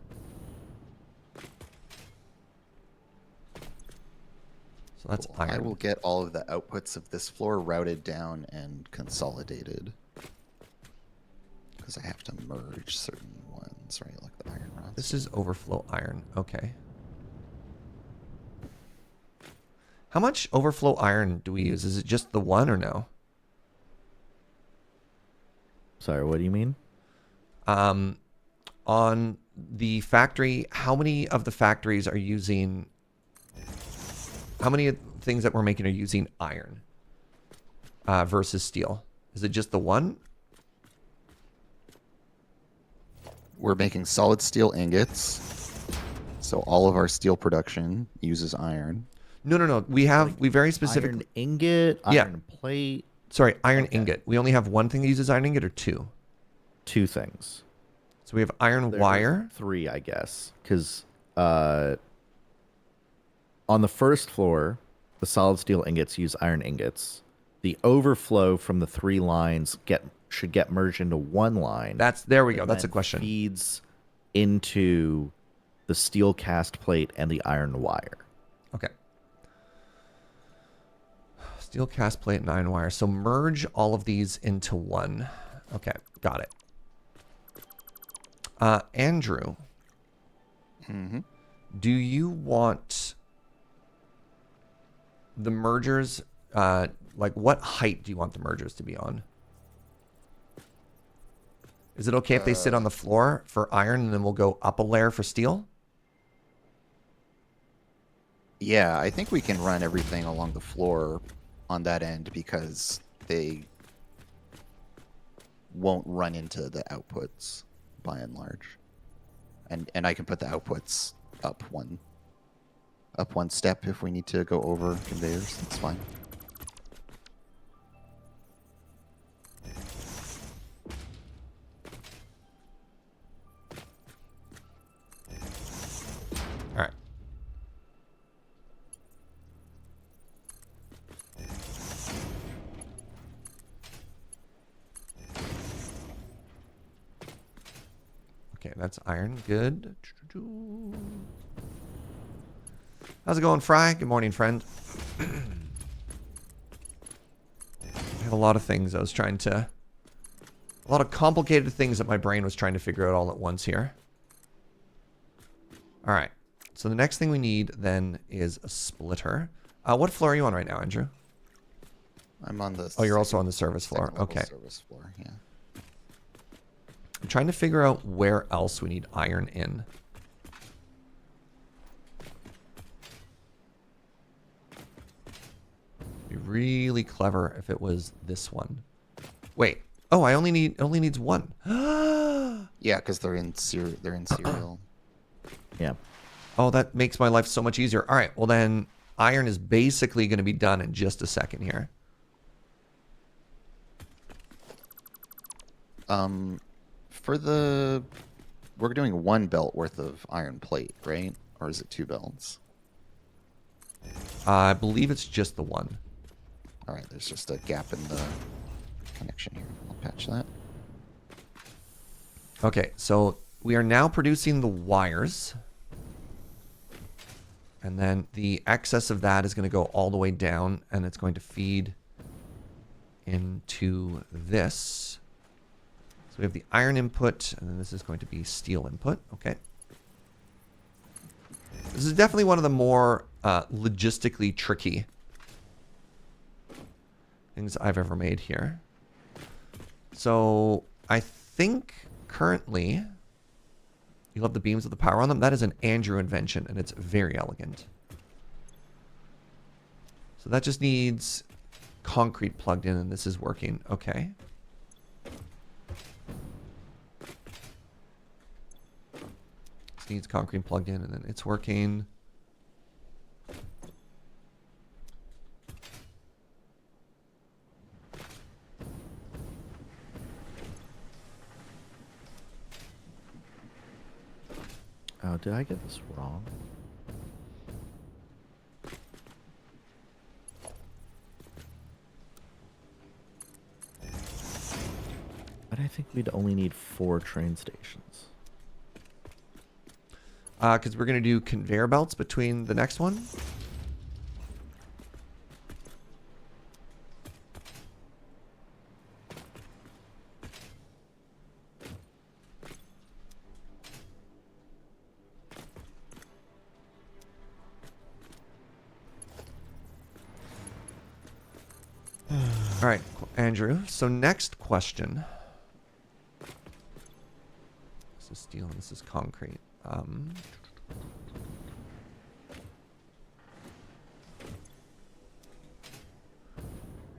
S1: So that's
S4: Cool. I
S1: iron.
S4: will get all of the outputs of this floor routed down and consolidated. Because I have to merge certain ones, right? Like the iron rods.
S1: This is overflow iron. Okay. How much overflow iron do we use? Is it just the one or no?
S3: Sorry, what do you mean?
S1: On the factory, how many of the factories are using... How many things that we're making are using iron versus steel? Is it just the one?
S4: We're making solid steel ingots. So all of our steel production uses iron.
S1: No. We very specifically...
S3: Iron ingot,
S1: Yeah.
S3: iron plate.
S1: Sorry, iron
S3: Okay.
S1: ingot. We only have one thing that uses iron ingot or two?
S3: 2 things.
S1: So we have iron
S3: There's
S1: wire.
S3: 3, I guess, because on the first floor, the solid steel ingots use iron ingots. The overflow from the 3 lines should get merged into one line.
S1: There we go.
S3: and
S1: That's a
S3: then
S1: question.
S3: Feeds into the steel cast plate and the iron wire.
S1: Okay. Steel cast plate and iron wire. So merge all of these into one. Okay, got it. Andrew, do you want the mergers, like what height do you want the mergers to be on? Is it okay if they sit on the floor for iron and then we'll go up a layer for steel?
S4: Yeah, I think we can run everything along the floor on that end because they won't run into the outputs by and large. And I can put the outputs up one step if we need to go over conveyors. That's fine.
S1: All right. Okay, that's iron. Good. How's it going, Fry? Good morning, friend. I have a lot of things I was trying to... A lot of complicated things that my brain was trying to figure out all at once here. All right. So the next thing we need then is a splitter. What floor are you on right now, Andrew?
S4: I'm on the...
S1: Oh, you're also on the service floor.
S4: second level
S1: Okay.
S4: Service floor, yeah.
S1: I'm trying to figure out where else we need iron in. Be really clever if it was this one. Wait. Oh, it only needs one.
S4: Yeah, because they're in serial.
S3: Yeah.
S1: Oh, that makes my life so much easier. All right. Well, then iron is basically going to be done in just a second here.
S4: We're doing 1 belt worth of iron plate, right? Or is it 2 belts?
S1: I believe it's just the one.
S4: All right, there's just a gap in the connection here. I'll patch that.
S1: Okay, so we are now producing the wires. And then the excess of that is going to go all the way down, and it's going to feed into this. So we have the iron input, and then this is going to be steel input. Okay. This is definitely one of the more logistically tricky things I've ever made here. So I think currently you'll have the beams with the power on them. That is an Andrew invention, and it's very elegant. So that just needs concrete plugged in, and this is working. Okay. This needs concrete plugged in, and then it's working.
S3: Oh, did I get this wrong? But I think we'd only need 4 train stations.
S1: Because we're going to do conveyor belts between the next one. All right, Andrew. So next question. This is steel and this is concrete.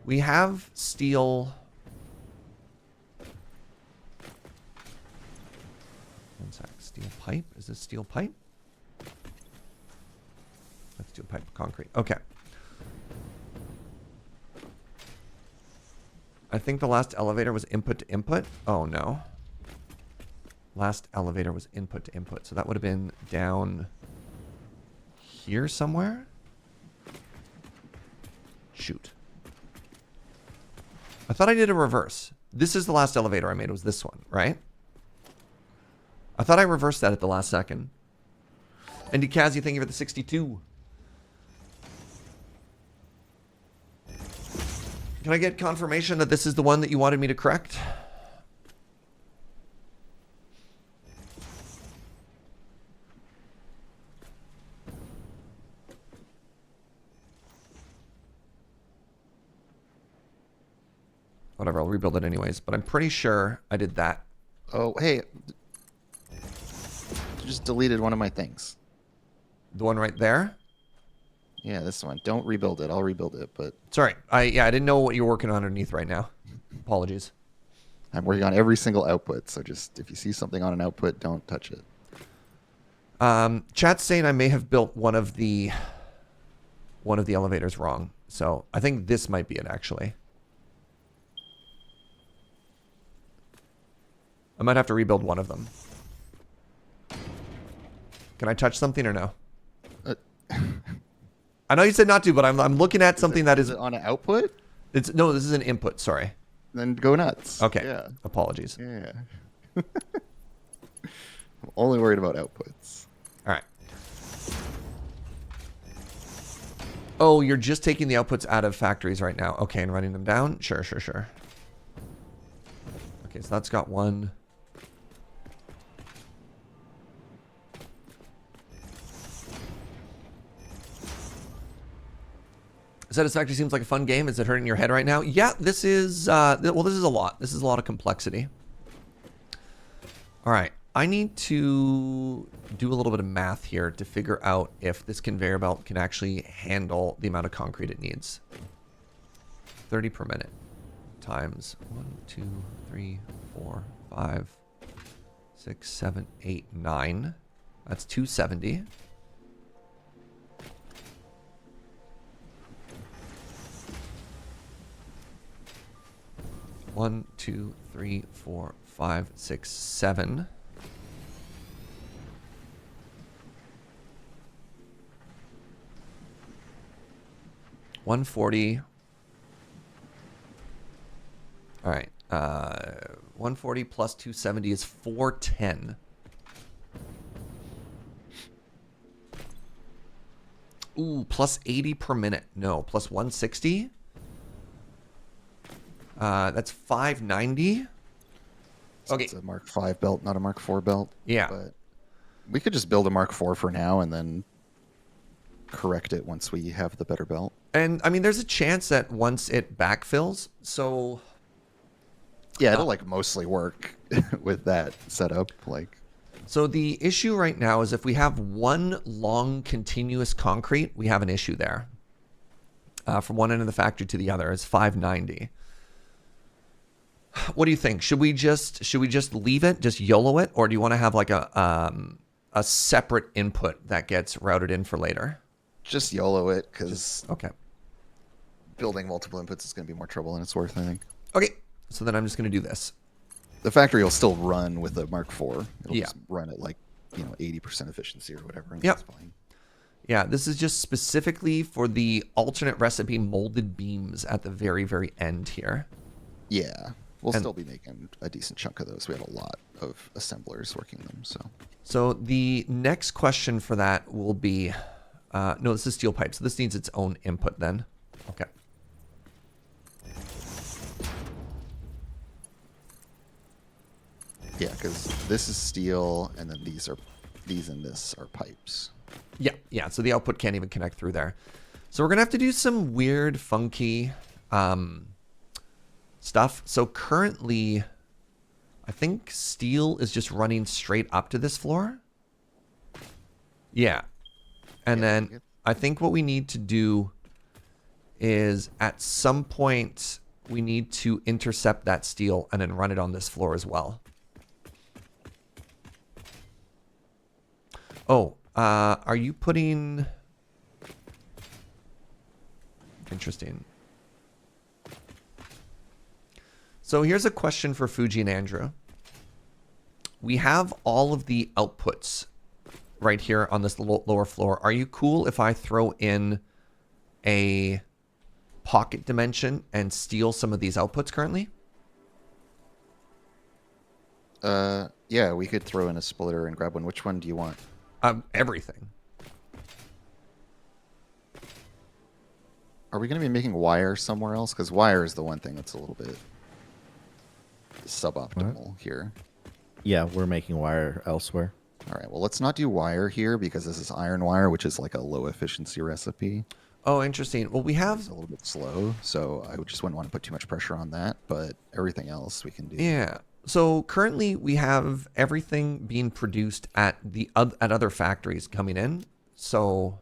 S1: We have steel. One sec. Steel pipe. Is this steel pipe? That's steel pipe. Concrete. Okay. I think the last elevator was input to input. Oh no. Last elevator was input to input. So that would have been down here somewhere. Shoot. I thought I did a reverse. This is the last elevator I made, was this one, right? I thought I reversed that at the last second. And Dikazi, thank you for the 62. Can I get confirmation that this is the one that you wanted me to correct? Whatever, I'll rebuild it anyways. But I'm pretty sure I did that.
S4: Oh, hey. You just deleted one of my things.
S1: The one right there?
S4: Yeah, this one. Don't rebuild it. I'll rebuild it, but
S1: Sorry. I didn't know what you're working on underneath right now. Apologies.
S4: I'm working on every single output. So just if you see something on an output, don't touch it.
S1: Chat's saying I may have built one of the elevators wrong. So I think this might be it actually. I might have to rebuild one of them. Can I touch something or no? I know you said not to, but I'm looking at something that is
S4: it on an output?
S1: No, this is an input, sorry.
S4: Then go nuts.
S1: Okay.
S4: Yeah.
S1: Apologies.
S4: Yeah. I'm only worried about outputs.
S1: All right. Oh, you're just taking the outputs out of factories right now. Okay, and running them down? Sure. Okay, so that's got one. Satisfactory seems like a fun game. Is it hurting your head right now? Yeah, this is, well, this is a lot. This is a lot of complexity. All right. I need to do a little bit of math here to figure out if this conveyor belt can actually handle the amount of concrete it needs. 30 per minute times 1, 2, 3, 4, 5, 6, 7, 8, 9. That's 270. One, 2, 3, 4, 5, 6, 7. $140. All right. 140 plus 270 is 410. Ooh, plus 80 per minute. No, plus 160. That's 590.
S4: So
S1: Okay.
S4: it's a Mark 5 belt, not a Mark 4 belt.
S1: Yeah.
S4: But we could just build a Mark 4 for now and then correct it once we have the better belt.
S1: And I mean, there's a chance that once it backfills, so
S4: Yeah, it'll like mostly work with that setup. Like,
S1: so the issue right now is if we have one long continuous concrete, we have an issue there. From one end of the factory to the other is 590. What do you think? Should we just leave it, just YOLO it, or do you want to have like a separate input that gets routed in for later?
S4: just YOLO it, because
S1: Okay.
S4: building multiple inputs is going to be more trouble than it's worth, I think.
S1: Okay. So then I'm just going to do this.
S4: The factory will still run with a Mark IV. It'll
S1: Yeah.
S4: just run at like, 80% efficiency or whatever. And
S1: Yep.
S4: that's fine.
S1: Yeah, this is just specifically for the alternate recipe molded beams at the very, very end here.
S4: Yeah. We'll
S1: And-
S4: still be making a decent chunk of those. We have a lot of assemblers working them, so.
S1: So the next question for that will be, no, this is steel pipe, so this needs its own input then. Okay.
S4: Yeah, because this is steel, and then these and this are pipes.
S1: Yeah, so the output can't even connect through there. So we're going to have to do some weird, funky stuff. So currently, I think steel is just running straight up to this floor. Yeah. And then I think what we need to do is at some point we need to intercept that steel and then run it on this floor as well. Oh, are you putting... Interesting. So here's a question for Fugi and Andrew. We have all of the outputs right here on this lower floor. Are you cool if I throw in a pocket dimension and steal some of these outputs currently?
S4: Yeah, we could throw in a splitter and grab one. Which one do you want?
S1: Everything.
S4: Are we going to be making wire somewhere else? Because wire is the one thing that's a little bit suboptimal here.
S3: Yeah, we're making wire elsewhere.
S4: All right, well, let's not do wire here because this is iron wire, which is like a low efficiency recipe.
S1: Oh, interesting. Well, we have...
S4: It's a little bit slow, so I just wouldn't want to put too much pressure on that, but everything else we can do.
S1: Yeah. So currently we have everything being produced at at other factories coming in. So...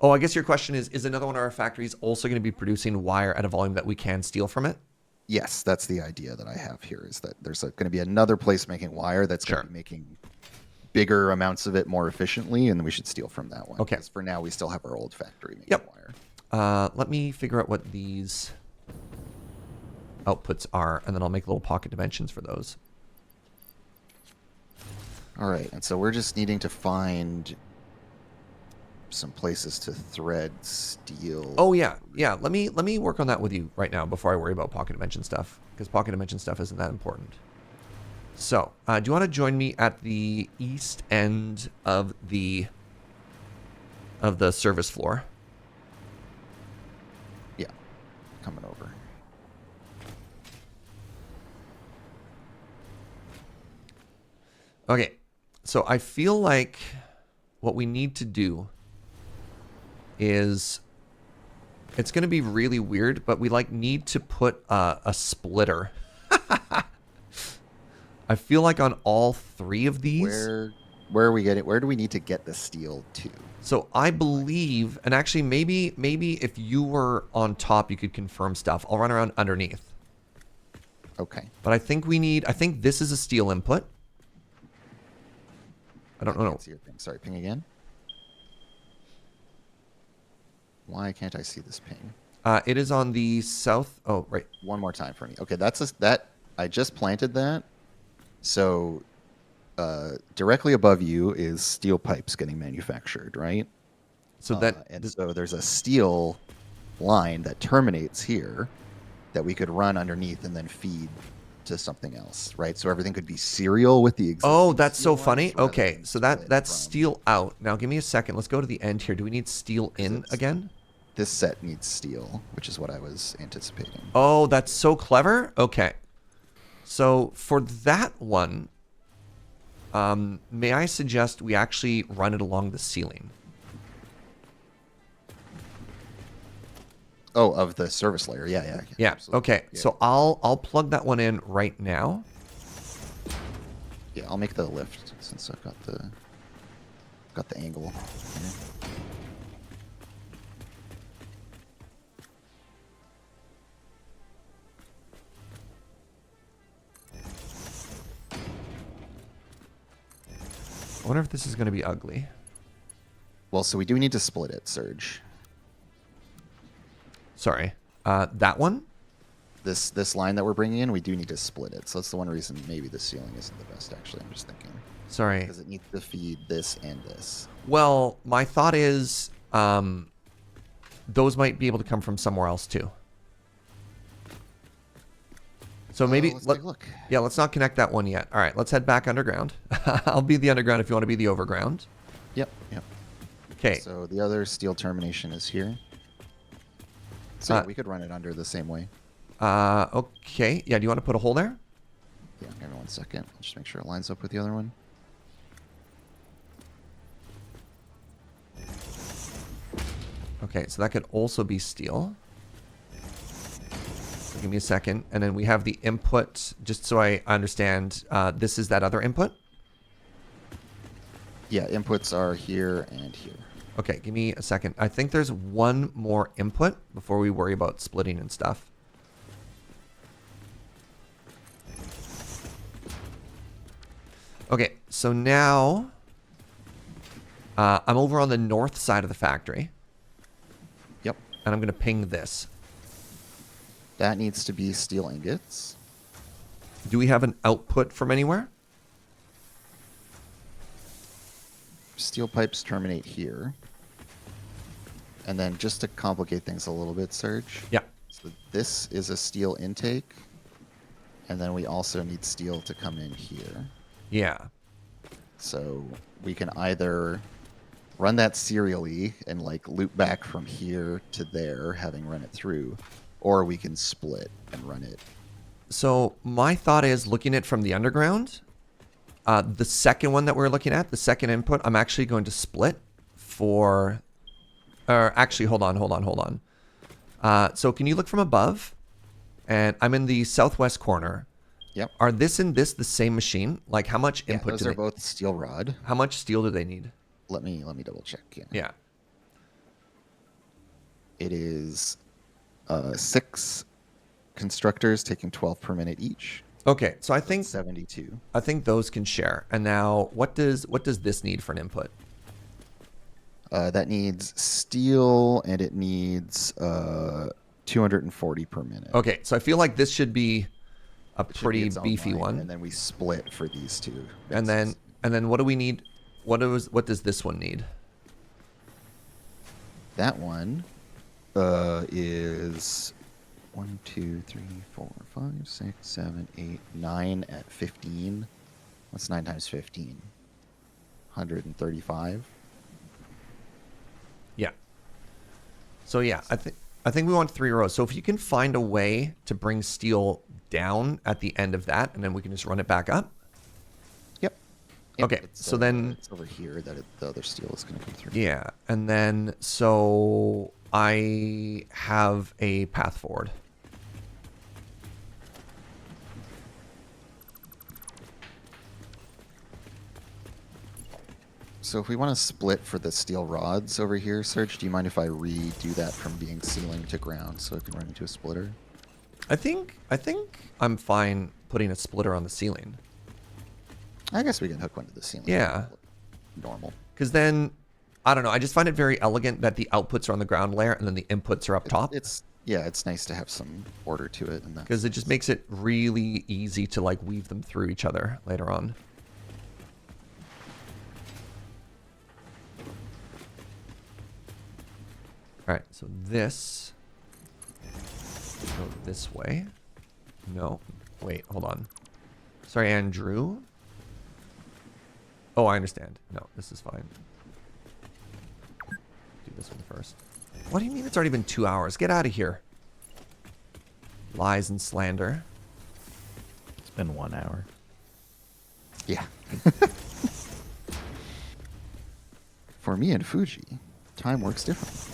S1: Oh, I guess your question is another one of our factories also going to be producing wire at a volume that we can steal from it?
S4: Yes, that's the idea that I have here, is that there's going to be another place making wire that's going to be making bigger amounts of it more efficiently, and we should steal from that one.
S1: Okay.
S4: Because for now, we still have our old factory making wire.
S1: Let me figure out what these outputs are, and then I'll make little pocket dimensions for those.
S4: All right, and so we're just needing to find some places to thread steel.
S1: Oh yeah. Let me work on that with you right now before I worry about pocket dimension stuff, because pocket dimension stuff isn't that important. So, do you want to join me at the east end of the service floor?
S4: Yeah, coming over.
S1: Okay, so I feel like what we need to do is, it's going to be really weird, but we need to put a splitter. I feel like on all three of these.
S4: Where are we getting? Where do we need to get the steel to?
S1: So I believe, and actually maybe if you were on top, you could confirm stuff. I'll run around underneath.
S4: Okay.
S1: But I think this is a steel input. I don't know.
S4: See your thing. Sorry, ping again. Why can't I see this ping?
S1: It is on the south. Oh, right.
S4: One more time for me. Okay, that I just planted that. So directly above you is steel pipes getting manufactured, right?
S1: So
S4: so there's a steel line that terminates here that we could run underneath and then feed to something else, right? So everything could be serial with the existing.
S1: Oh, that's so
S4: steel
S1: funny.
S4: lines rather
S1: Okay,
S4: than
S1: so
S4: split
S1: that's
S4: from-
S1: steel out. Now give me a second. Let's go to the end here. Do we need steel in again?
S4: This set needs steel, which is what I was anticipating.
S1: Oh, that's so clever. Okay. So for that one, may I suggest we actually run it along the ceiling?
S4: Oh, of the service layer. Yeah.
S1: Yeah.
S4: Absolutely.
S1: Okay.
S4: Yeah.
S1: So I'll plug that one in right now.
S4: Yeah, I'll make the lift since I've got the angle. here.
S1: I wonder if this is going to be ugly.
S4: Well, so we do need to split it, Serge.
S1: Sorry. That one?
S4: This line that we're bringing in, we do need to split it. So that's the one reason maybe the ceiling isn't the best, actually. I'm just thinking.
S1: Sorry.
S4: Because it needs to feed this and this.
S1: Well, my thought is those might be able to come from somewhere else too. So maybe
S4: Let's take a look.
S1: Yeah, let's not connect that one yet. All right, let's head back underground. I'll be the underground if you want to be the overground.
S4: Yep.
S1: Okay.
S4: So the other steel termination is here. So we could run it under the same way.
S1: Okay. Yeah, do you want to put a hole there?
S4: Yeah, give me 1 second. I'll just make sure it lines up with the other one.
S1: Okay, so that could also be steel. give me a second. And then we have the input, just so I understand. This is that other input?
S4: Yeah, inputs are here and here.
S1: Okay, give me a second. I think there's one more input before we worry about splitting and stuff. Okay, so now I'm over on the north side of the factory.
S4: Yep.
S1: And I'm going to ping this.
S4: That needs to be steel ingots.
S1: Do we have an output from anywhere?
S4: Steel pipes terminate here. And then just to complicate things a little bit, Serge.
S1: Yeah.
S4: So this is a steel intake. And then we also need steel to come in here.
S1: Yeah.
S4: So we can either run that serially and like loop back from here to there, having run it through, or we can split and run it.
S1: So my thought is, looking at it from the underground, the second one that we're looking at, the second input, I'm actually going to split for... Or actually, hold on. So can you look from above? And I'm in the southwest corner.
S4: Yep.
S1: Are this and this the same machine? Like, how much
S4: Yeah,
S1: input
S4: those
S1: do
S4: are
S1: they...
S4: both steel rod.
S1: How much steel do they need?
S4: Let me double check.
S1: Yeah.
S4: It is 6 constructors taking 12 per minute each.
S1: Okay, so I think
S4: 72.
S1: I think those can share. And now, what does this need for an input?
S4: That needs steel, and it needs 240 per minute.
S1: Okay, so I feel like this should be a
S4: It should be
S1: pretty
S4: its own
S1: beefy
S4: line,
S1: one.
S4: and then we split for these two.
S1: And
S4: bases.
S1: then what do we need? What does this one need?
S4: That one is 1, 2, 3, 4, 5, 6, 7, 8, 9 at 15. What's 9 times 15? 135.
S1: Yeah. So yeah, I think we want 3 rows. So if you can find a way to bring steel down at the end of that, and then we can just run it back up.
S4: Yep.
S1: Okay, so then-
S4: it's over here that the other steel is going to come through.
S1: Yeah, and then so I have a path forward.
S4: So if we want to split for the steel rods over here, Serge, do you mind if I redo that from being ceiling to ground so it can run into a splitter?
S1: I think I'm fine putting a splitter on the ceiling.
S4: I guess we can hook one to the ceiling.
S1: Yeah.
S4: Normal.
S1: Because then, I don't know, I just find it very elegant that the outputs are on the ground layer and then the inputs are up top.
S4: It's nice to have some order to it.
S1: Because it just makes it really easy to like weave them through each other later on. Alright, so this go this way. No. Wait, hold on. Sorry, Andrew. Oh, I understand. No, this is fine. Do this one first. What do you mean it's already been 2 hours? Get out of here. Lies and slander.
S3: It's been 1 hour.
S4: Yeah. For me and Fugi, time works differently.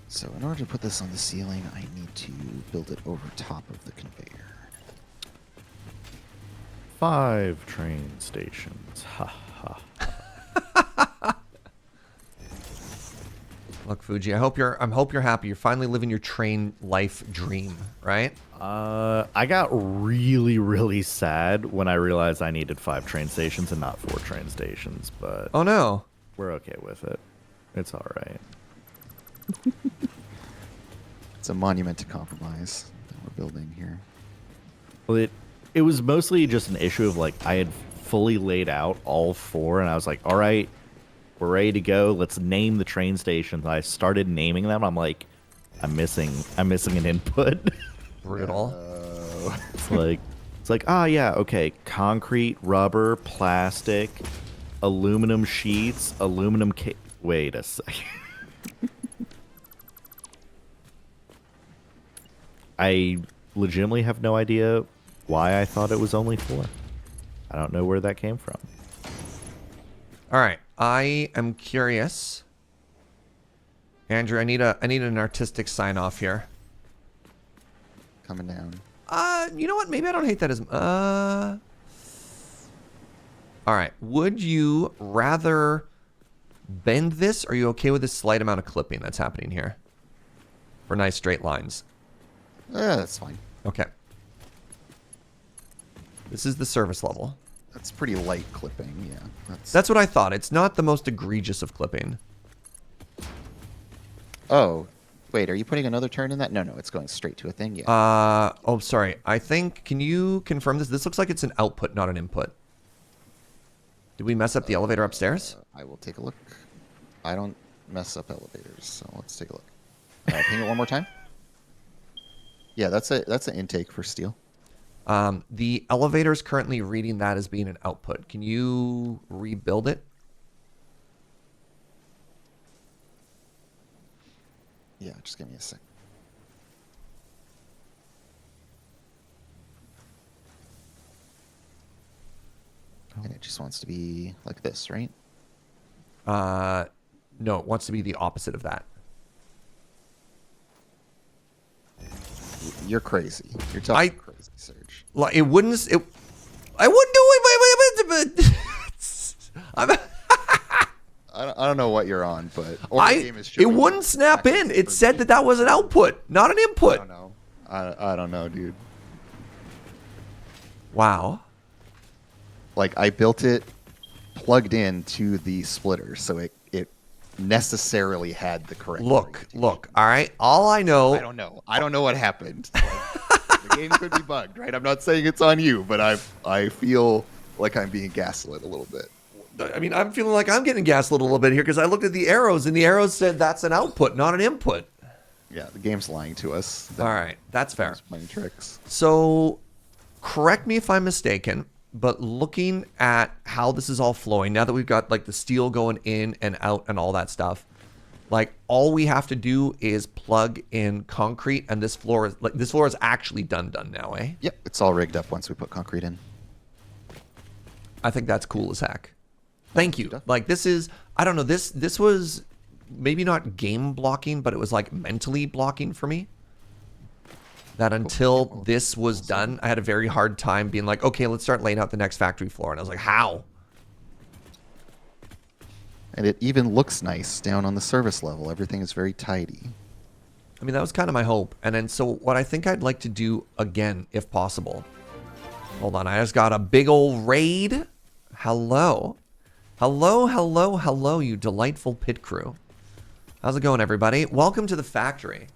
S4: So in order to put this on the ceiling, I need to build it over top of the conveyor.
S3: 5 train stations. Ha ha.
S1: Look, Fuji, I hope you're happy. You're finally living your train life dream, right?
S3: I got really, really sad when I realized I needed 5 train stations and not 4 train stations, but
S1: Oh no.
S3: we're okay with it. It's all right.
S4: It's a monument to compromise that we're building here.
S3: Well, it was mostly just an issue of like I had fully laid out all 4, and I was like, all right, we're ready to go. Let's name the train stations. I started naming them. I'm like, I'm missing an input.
S1: Brutal.
S3: It's like, It's like, yeah, okay, concrete, rubber, plastic, aluminum sheets, aluminum wait a second. I legitimately have no idea why I thought it was only 4. I don't know where that came from.
S1: All right, I am curious. Andrew, I need an artistic sign off here.
S4: Coming down.
S1: You know what? Maybe I don't hate that as all right. Would you rather bend this? Or are you okay with this slight amount of clipping that's happening here? For nice straight lines.
S4: Yeah, that's fine.
S1: Okay. This is the service level.
S4: That's pretty light clipping, yeah.
S1: That's what I thought. It's not the most egregious of clipping.
S4: Oh, wait, are you putting another turn in that? No, it's going straight to a thing, yeah.
S1: Oh, sorry. I think, can you confirm this? This looks like it's an output, not an input. Did we mess up the elevator upstairs?
S4: I will take a look. I don't mess up elevators, so let's take a look. Ping it one more time. Yeah, that's an intake for steel.
S1: The elevator's currently reading that as being an output. Can you rebuild it?
S4: Yeah, just give me a sec. And it just wants to be like this, right?
S1: No, it wants to be the opposite of that.
S4: You're crazy. You're talking crazy, Serge.
S1: Like, it wouldn't. I wouldn't do it. But
S4: I don't know what you're on, but or the game is
S1: it
S4: showing
S1: wouldn't
S4: you
S1: snap in.
S4: exactly
S1: It said that was an output, not an
S4: I
S1: input.
S4: don't know. I don't know, dude.
S1: Wow.
S4: Like I built it plugged in to the splitter, so it necessarily had the correct.
S1: Look. All right. All I know.
S4: I don't know what happened. Like, the game could be bugged, right? I'm not saying it's on you, but I feel like I'm being gaslit a little bit.
S1: I mean, I'm feeling like I'm getting gaslit a little bit here because I looked at the arrows and the arrows said that's an output, not an input.
S4: Yeah, the game's lying to us.
S1: All right, that's fair.
S4: It's playing tricks.
S1: So, correct me if I'm mistaken, but looking at how this is all flowing, now that we've got like the steel going in and out and all that stuff, like all we have to do is plug in concrete, and this floor is actually done now, eh?
S4: Yep, it's all rigged up once we put concrete in.
S1: I think that's cool as heck. Thank you. Like this is, I don't know, this was maybe not game blocking, but it was like mentally blocking for me. That until this was done, I had a very hard time being like, okay, let's start laying out the next factory floor. And I was like, how?
S4: And it even looks nice down on the service level. Everything is very tidy.
S1: I mean, that was kind of my hope. And then so what I think I'd like to do again, if possible. Hold on, I just got a big old raid. Hello. Hello, you delightful pit crew. How's it going, everybody? Welcome to the factory.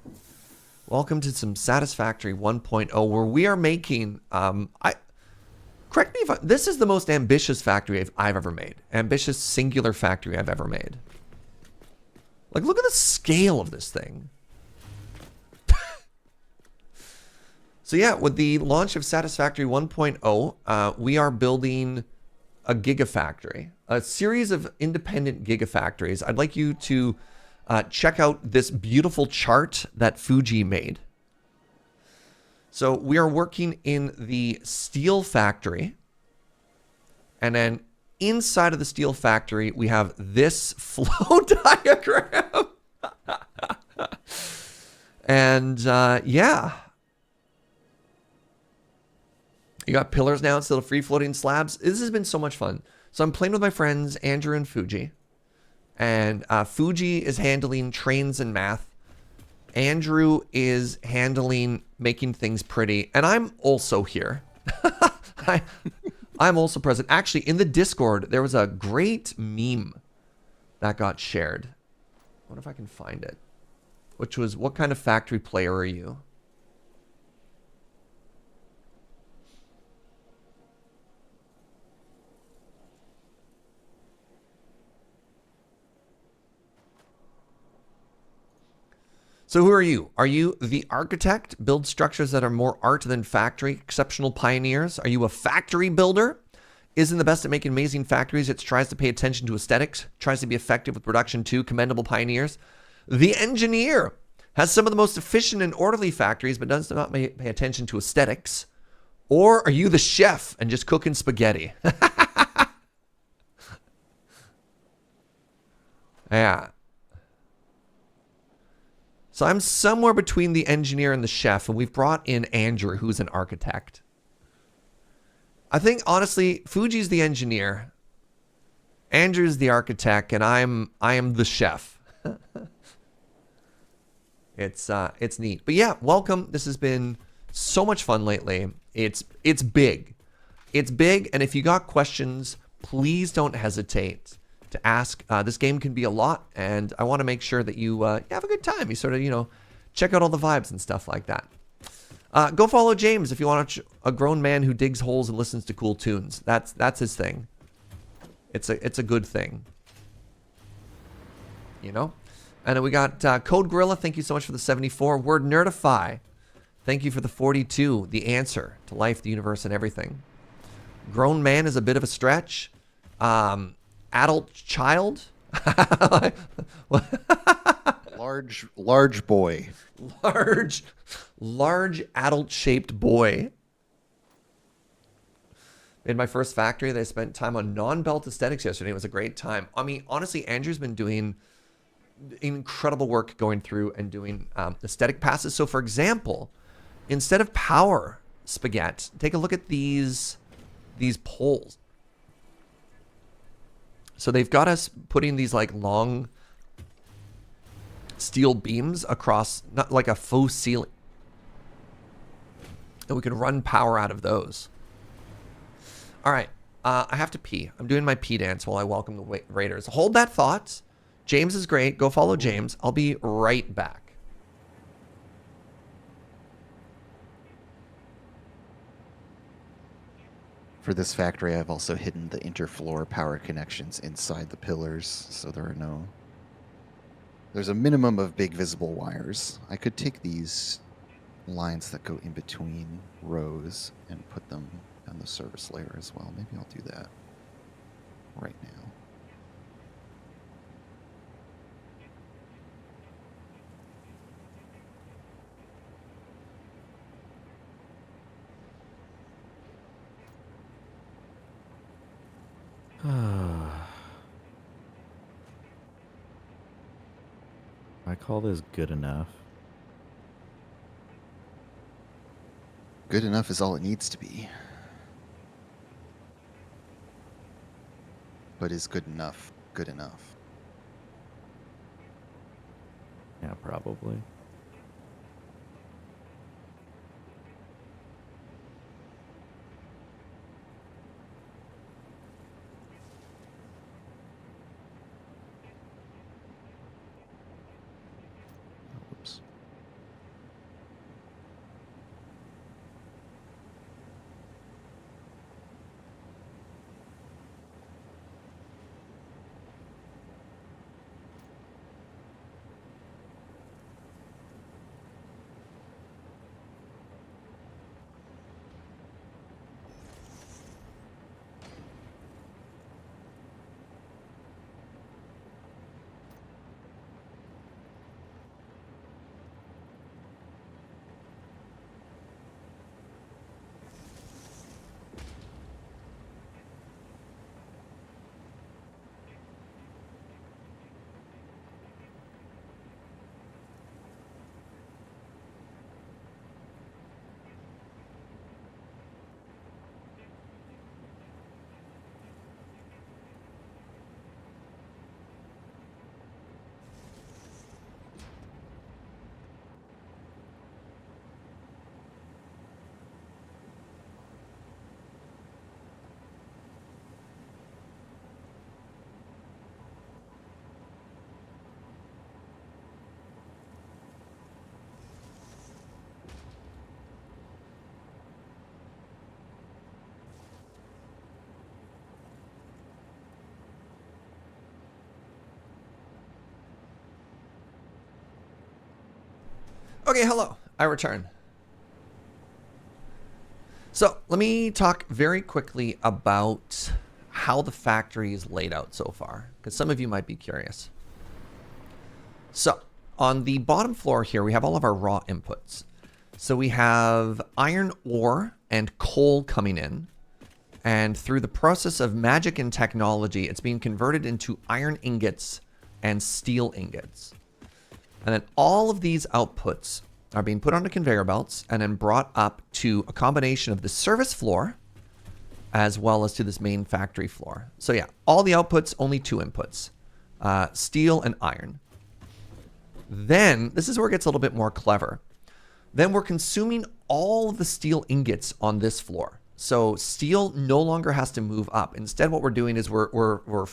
S1: Welcome to some Satisfactory 1.0, where we are making, correct me if this is the most ambitious factory I've ever made. Ambitious singular factory I've ever made. Like, look at the scale of this thing. So yeah, with the launch of Satisfactory 1.0, we are building a gigafactory, a series of independent gigafactories. I'd like you to check out this beautiful chart that Fugi made. So we are working in the steel factory, and then inside of the steel factory, we have this flow diagram. And yeah. You got pillars now instead of free-floating slabs. This has been so much fun. So I'm playing with my friends, Andrew and Fugi. And Fugi is handling trains and math. Andrew is handling making things pretty. And I'm also here. I'm also present. Actually, in the Discord, there was a great meme that got shared. I wonder if I can find it. Which was, what kind of factory player are you? So who are you? Are you the architect, build structures that are more art than factory, exceptional pioneers? Are you a factory builder? Isn't the best at making amazing factories. It tries to pay attention to aesthetics, tries to be effective with production too, commendable pioneers. The engineer has some of the most efficient and orderly factories, but does not pay attention to aesthetics. Or are you the chef and just cooking spaghetti? Yeah. So I'm somewhere between the engineer and the chef, and we've brought in Andrew, who's an architect. I think, honestly, Fugi's the engineer, Andrew's the architect, and I am the chef. It's neat. But yeah, welcome. This has been so much fun lately. It's big. It's big, and if you got questions, please don't hesitate to ask. This game can be a lot, and I want to make sure that you have a good time. You sort of, check out all the vibes and stuff like that. Go follow James if you want a grown man who digs holes and listens to cool tunes. That's his thing. It's a good thing. And then we got Code Gorilla. Thank you so much for the 74. Word Nerdify. Thank you for the 42. The answer to life, the universe, and everything. Grown man is a bit of a stretch. Adult child.
S4: Large boy.
S1: Large adult-shaped boy. In my first factory, they spent time on non-belt aesthetics yesterday. It was a great time. I mean, honestly, Andrew's been doing incredible work going through and doing aesthetic passes. So, for example, instead of power spaghetti, take a look at these poles. So they've got us putting these like long steel beams across, not like a faux ceiling. And we can run power out of those. All right. I have to pee. I'm doing my pee dance while I welcome the Raiders. Hold that thought. James is great. Go follow James. I'll be right back.
S4: For this factory, I've also hidden the interfloor power connections inside the pillars, so there's a minimum of big visible wires. I could take these lines that go in between rows and put them on the service layer as well. Maybe I'll do that right now.
S3: I call this good enough.
S4: Good enough is all it needs to be. But is good enough good enough?
S3: Yeah, probably.
S4: Oops.
S1: Okay, hello. I return. So let me talk very quickly about how the factory is laid out so far, because some of you might be curious. So on the bottom floor here, we have all of our raw inputs. So we have iron ore and coal coming in. And through the process of magic and technology, it's being converted into iron ingots and steel ingots. And then all of these outputs are being put onto conveyor belts and then brought up to a combination of the service floor as well as to this main factory floor. So yeah, all the outputs, only 2 inputs, steel and iron. Then, this is where it gets a little bit more clever. Then we're consuming all of the steel ingots on this floor. So steel no longer has to move up. Instead, what we're doing is we're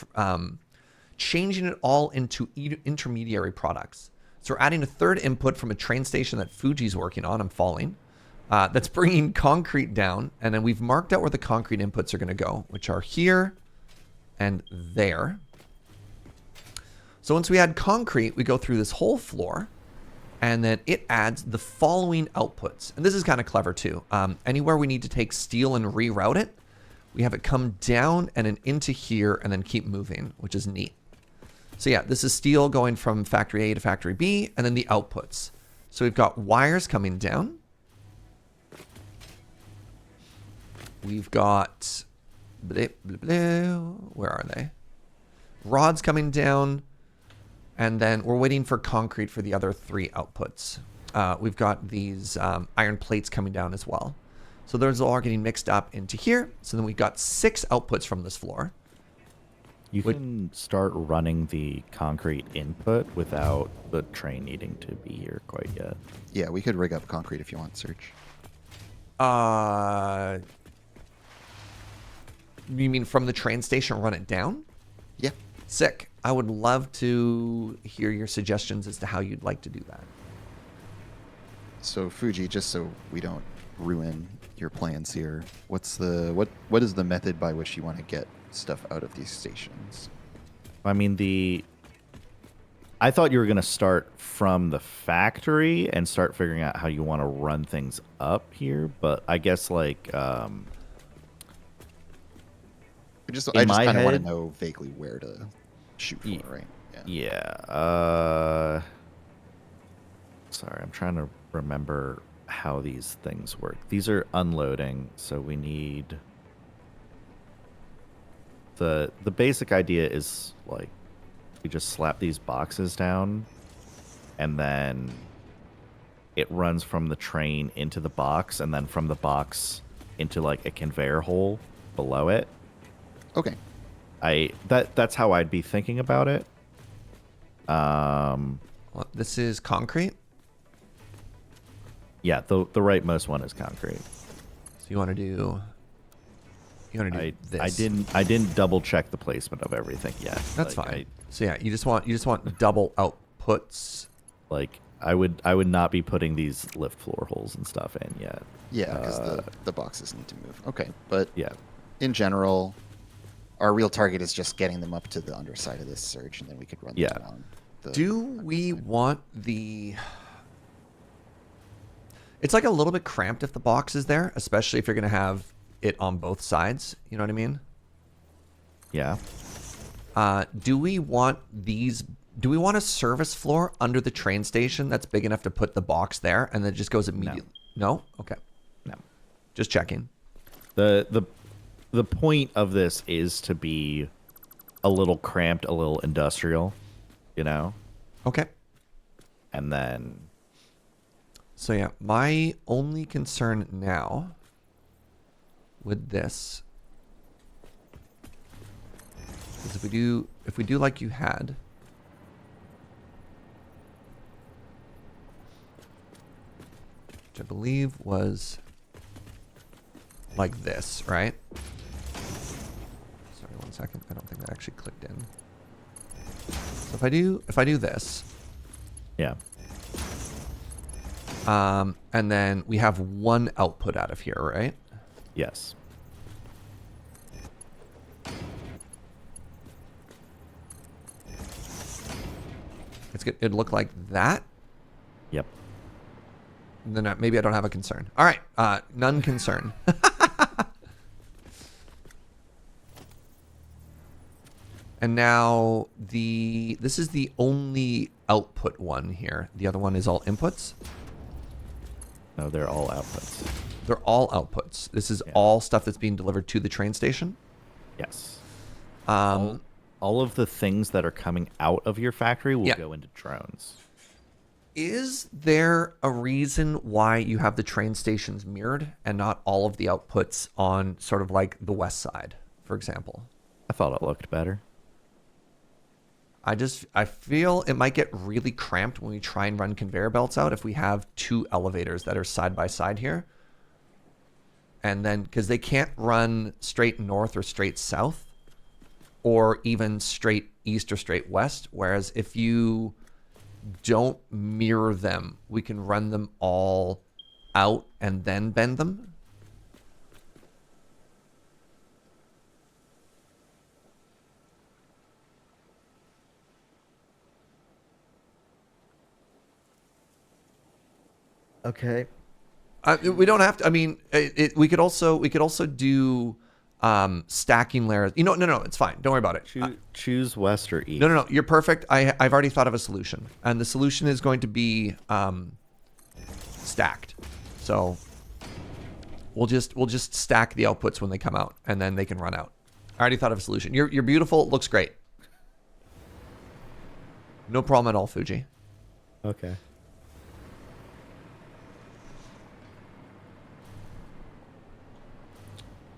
S1: changing it all into intermediary products. So we're adding a third input from a train station that Fuji's working on. I'm falling. That's bringing concrete down. And then we've marked out where the concrete inputs are going to go, which are here and there. So once we add concrete, we go through this whole floor. And then it adds the following outputs. And this is kind of clever too. Anywhere we need to take steel and reroute it, we have it come down and then into here and then keep moving, which is neat. So yeah, this is steel going from factory A to factory B, and then the outputs. So we've got wires coming down. We've got, where are they? Rods coming down. And then we're waiting for concrete for the other 3 outputs. We've got these iron plates coming down as well. So those all are getting mixed up into here. So then we've got 6 outputs from this floor.
S3: You can start running the concrete input without the train needing to be here quite yet.
S4: Yeah, we could rig up concrete if you want, Serge.
S1: You mean from the train station, run it down?
S4: Yeah.
S1: Sick. I would love to hear your suggestions as to how you'd like to do that.
S4: So Fuji, just so we don't ruin your plans here, what is the method by which you want to get stuff out of these stations?
S3: I mean, I thought you were going to start from the factory and start figuring out how you want to run things up here, but I guess like
S4: I just kind of want to
S3: head,
S4: know vaguely where to shoot for, right?
S3: Yeah. Sorry, I'm trying to remember how these things work. These are unloading, so we need the basic idea is like we just slap these boxes down and then it runs from the train into the box and then from the box into like a conveyor hole below it.
S4: Okay.
S3: That's how I'd be thinking about it.
S1: Well, this is concrete.
S3: Yeah, the rightmost one is concrete.
S1: So you want to do this.
S3: I didn't double check the placement of everything yet.
S1: That's fine. So yeah, you just want double outputs.
S3: Like I would not be putting these lift floor holes and stuff in yet.
S4: Yeah, because the boxes need to move. Okay, but
S3: yeah,
S4: in general, our real target is just getting them up to the underside of this surge, and then we could run them down.
S1: Do we want the... It's like a little bit cramped if the box is there, especially if you're going to have it on both sides. You know what I mean?
S3: Yeah.
S1: Do we want a service floor under the train station that's big enough to put the box there and then it just goes immediately? No? Okay.
S3: No.
S1: Just checking.
S3: The point of this is to be a little cramped, a little industrial, you know?
S1: Okay.
S3: And then...
S1: So yeah, my only concern now with this is if we do like you had, which I believe was like this, right? Sorry, 1 second. I don't think that actually clicked in. So if I do this,
S3: yeah.
S1: and then we have one output out of here, right?
S3: Yes.
S1: It's good. It'd look like that.
S3: Yep.
S1: then maybe I don't have a concern. All right, none concern. And now this is the only output one here. The other one is all inputs.
S3: No, they're all outputs.
S1: They're all outputs. This is all stuff that's being delivered to the train station.
S3: Yes.
S1: Um,
S3: All of the things that are coming out of your factory will
S1: Yeah.
S3: go into drones.
S1: Is there a reason why you have the train stations mirrored and not all of the outputs on sort of like the west side, for example?
S3: I thought it looked better.
S1: I feel it might get really cramped when we try and run conveyor belts out if we have two elevators that are side by side here. And then, because they can't run straight north or straight south or even straight east or straight west. Whereas if you don't mirror them, we can run them all out and then bend them.
S3: Okay.
S1: We don't have to. I mean, we could also do stacking layers. No, it's fine. Don't worry about it.
S3: Choose west or east.
S1: No. You're perfect. I've already thought of a solution, and the solution is going to be stacked. So we'll just stack the outputs when they come out, and then they can run out. I already thought of a solution. You're beautiful. It looks great. No problem at all, Fugi.
S3: Okay.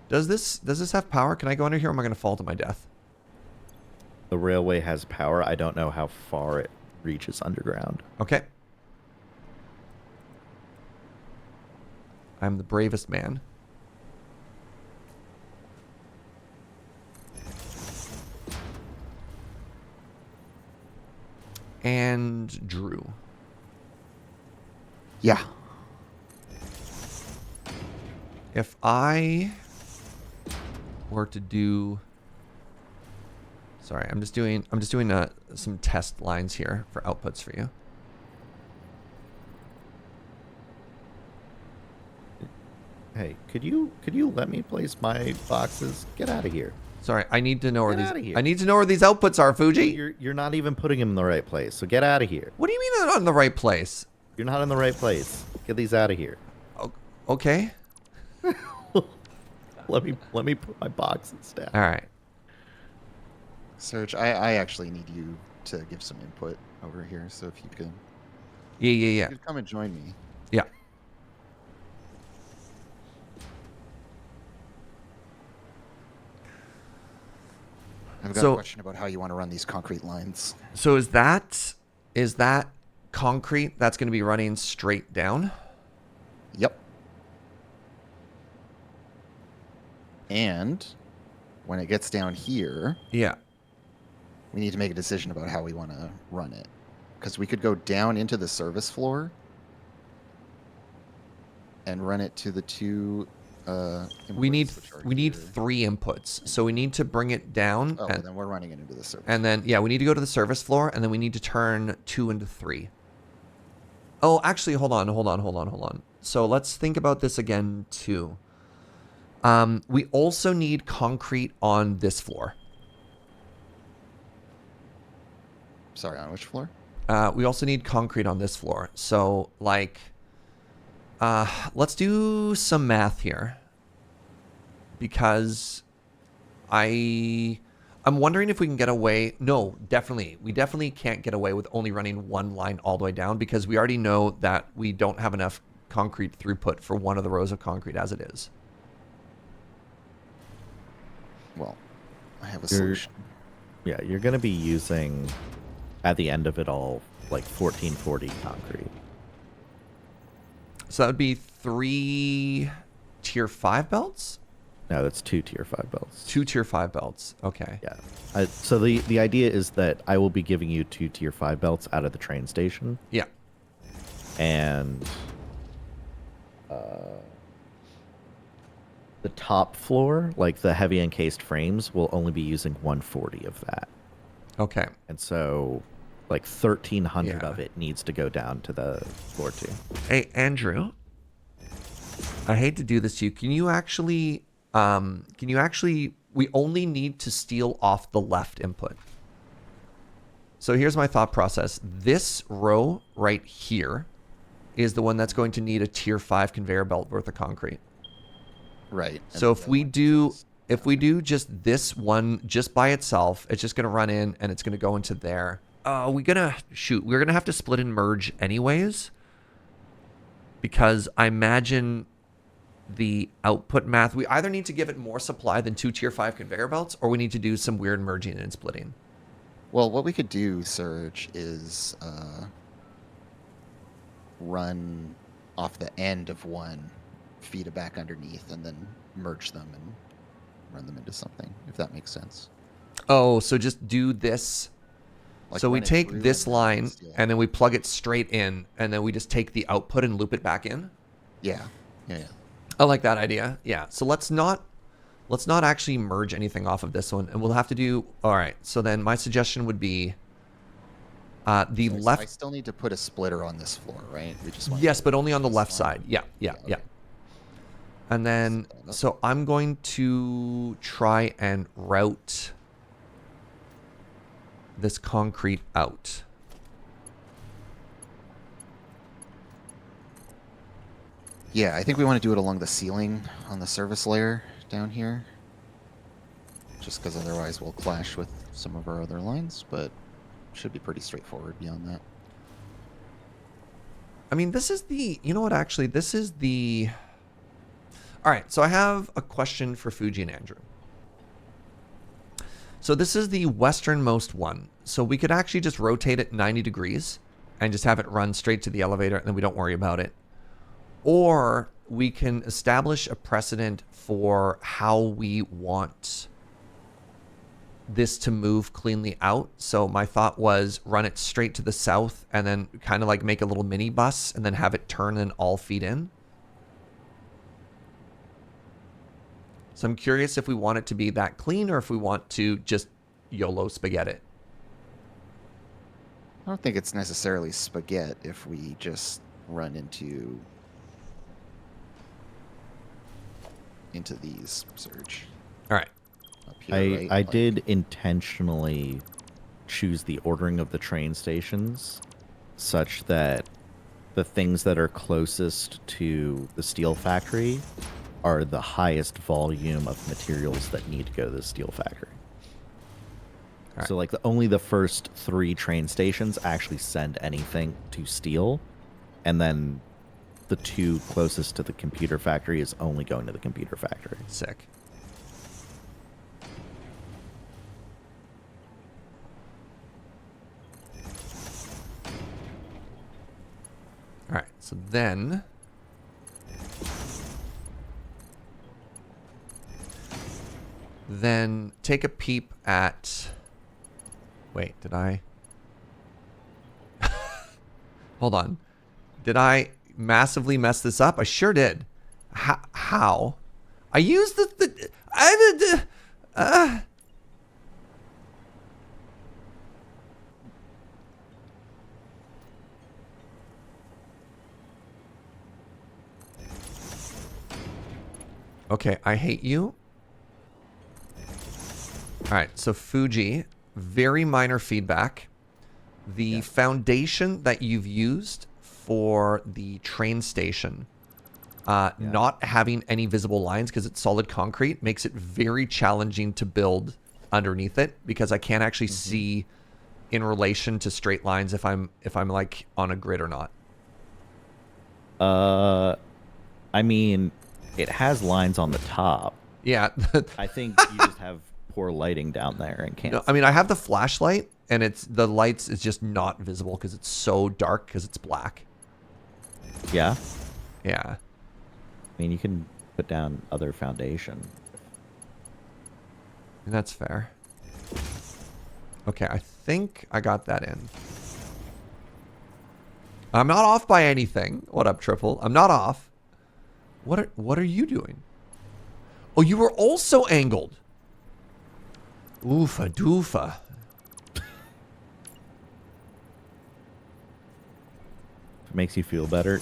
S1: Does this have power? Can I go under here, or am I going to fall to my death?
S3: The railway has power. I don't know how far it reaches underground.
S1: Okay. I'm the bravest man. And Drew.
S4: Yeah.
S1: If I were to do, sorry, I'm just doing some test lines here for outputs for you.
S3: Hey, could you let me place my boxes? Get out of here.
S1: Sorry, I need to know where
S3: Get
S1: these
S3: outta here.
S1: I need to know where these outputs are, Fugi.
S3: You're not even putting them in the right place. So get out of here.
S1: What do you mean they're not in the right place?
S3: You're not in the right place. Get these out of here.
S1: Okay.
S3: Let me put my boxes down.
S1: All right.
S4: Serge, I actually need you to give some input over here. So if you could,
S1: Yeah.
S4: you could come and join me.
S1: Yeah.
S4: I've got
S1: So-
S4: a question about how you want to run these concrete lines.
S1: So is that concrete that's going to be running straight down?
S4: Yep. And when it gets down here,
S1: Yeah.
S4: we need to make a decision about how we want to run it. Because we could go down into the service floor and run it to the two
S1: We need
S4: inputs, which are
S1: 3 inputs. So we need to bring it down
S4: Oh,
S1: and,
S4: then we're running it into the service.
S1: and then we need to go to the service floor, and then we need to turn 2 into 3. Oh, actually, hold on. So let's think about this again too. We also need concrete on this floor.
S4: Sorry, on which floor?
S1: We also need concrete on this floor. So like, let's do some math here, because I'm wondering if we can get away. No, we definitely can't get away with only running one line all the way down, because we already know that we don't have enough concrete throughput for one of the rows of concrete as it is.
S4: Well, I have a
S3: You're-
S4: solution.
S3: Yeah, you're gonna be using at the end of it all like 1440 concrete.
S1: So that would be 3 tier 5 belts,
S3: No, that's 2 tier 5 belts.
S1: 2 tier 5 belts. Okay.
S3: Yeah. So the idea is that I will be giving you 2 tier 5 belts out of the train station,
S1: Yeah.
S3: and the top floor, like the heavy encased frames, will only be using 140 of that.
S1: Okay.
S3: And so like 1,300
S1: Yeah.
S3: of it needs to go down to the floor 2.
S1: Hey, Andrew. I hate to do this to you. Can you actually, we only need to steal off the left input. So here's my thought process. This row right here is the one that's going to need a tier 5 conveyor belt worth of concrete.
S4: Right.
S1: So if we do just this one just by itself, it's just going to run in and it's going to go into there. We're going to have to split and merge anyways, because I imagine the output math, we either need to give it more supply than 2 tier 5 conveyor belts, or we need to do some weird merging and splitting.
S4: Well, what we could do, Serge, is run off the end of one, feed it back underneath, and then merge them and run them into something, if that makes sense.
S1: Oh, so just do this.
S4: Like
S1: So we
S4: run it
S1: take
S4: through
S1: this
S4: and then
S1: line
S4: just- yeah.
S1: and then we plug it straight in, and then we just take the output and loop it back in.
S4: Yeah.
S1: I like that idea. Yeah. So let's not actually merge anything off of this one, and we'll have to do. All right. So then my suggestion would be the
S4: So
S1: left.
S4: I still need to put a splitter on this floor, right? We just want
S1: Yes,
S4: to
S1: but only on the
S4: this
S1: left
S4: line.
S1: side. Yeah.
S4: okay.
S1: And then,
S4: Set that up.
S1: so I'm going to try and route this concrete out.
S4: Yeah, I think we want to do it along the ceiling on the service layer down here. Just because otherwise we'll clash with some of our other lines, but should be pretty straightforward beyond that.
S1: I mean, this is the, you know what, actually, this is the, all right, so I have a question for Fugi and Andrew. So this is the westernmost one. So we could actually just rotate it 90 degrees and just have it run straight to the elevator, and then we don't worry about it. Or we can establish a precedent for how we want this to move cleanly out. So my thought was run it straight to the south and then kind of like make a little mini bus and then have it turn and all feed in. So I'm curious if we want it to be that clean or if we want to just YOLO spaghetti it.
S4: I don't think it's necessarily spaghetti if we just run into these, Serge.
S1: All right.
S4: Up here,
S3: I
S4: right? Like-
S3: did intentionally choose the ordering of the train stations such that the things that are closest to the steel factory are the highest volume of materials that need to go to the steel factory.
S1: All right.
S3: So like only the first 3 train stations actually send anything to steel, and then the 2 closest to the computer factory is only going to the computer factory.
S1: Sick. All right, so then take a peep at, wait, did I? Hold on. Did I massively mess this up? I sure did. How? I used Okay, I hate you. All right, so Fugi, very minor feedback. The foundation that you've used for the train station, not having any visible lines because it's solid concrete makes it very challenging to build underneath it, because I can't actually see in relation to straight lines if I'm like on a grid or not.
S3: I mean, it has lines on the top.
S1: Yeah.
S3: I think you just have poor lighting down there and can't.
S1: No, I mean, I have the flashlight, and the lights is just not visible because it's so dark because it's black.
S3: Yeah.
S1: Yeah.
S3: I mean, you can put down other foundation.
S1: That's fair. Okay, I think I got that in. I'm not off by anything. What up, Triple? I'm not off. What are you doing? Oh, you were also angled. Oofa doofa.
S3: makes you feel better.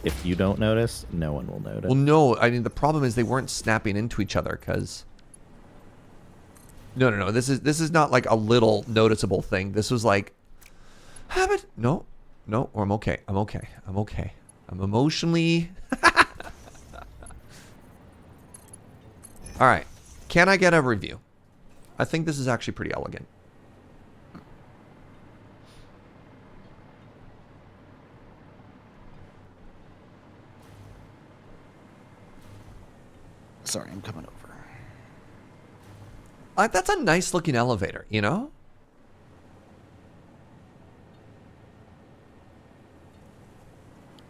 S3: If you don't notice, no one will notice.
S1: Well, no. I mean, the problem is they weren't snapping into each other because... No. This is not like a little noticeable thing. This was like... Habit. No. Or I'm okay. I'm emotionally... All right. Can I get a review? I think this is actually pretty elegant.
S4: Sorry, I'm coming over.
S1: That's a nice looking elevator, you know?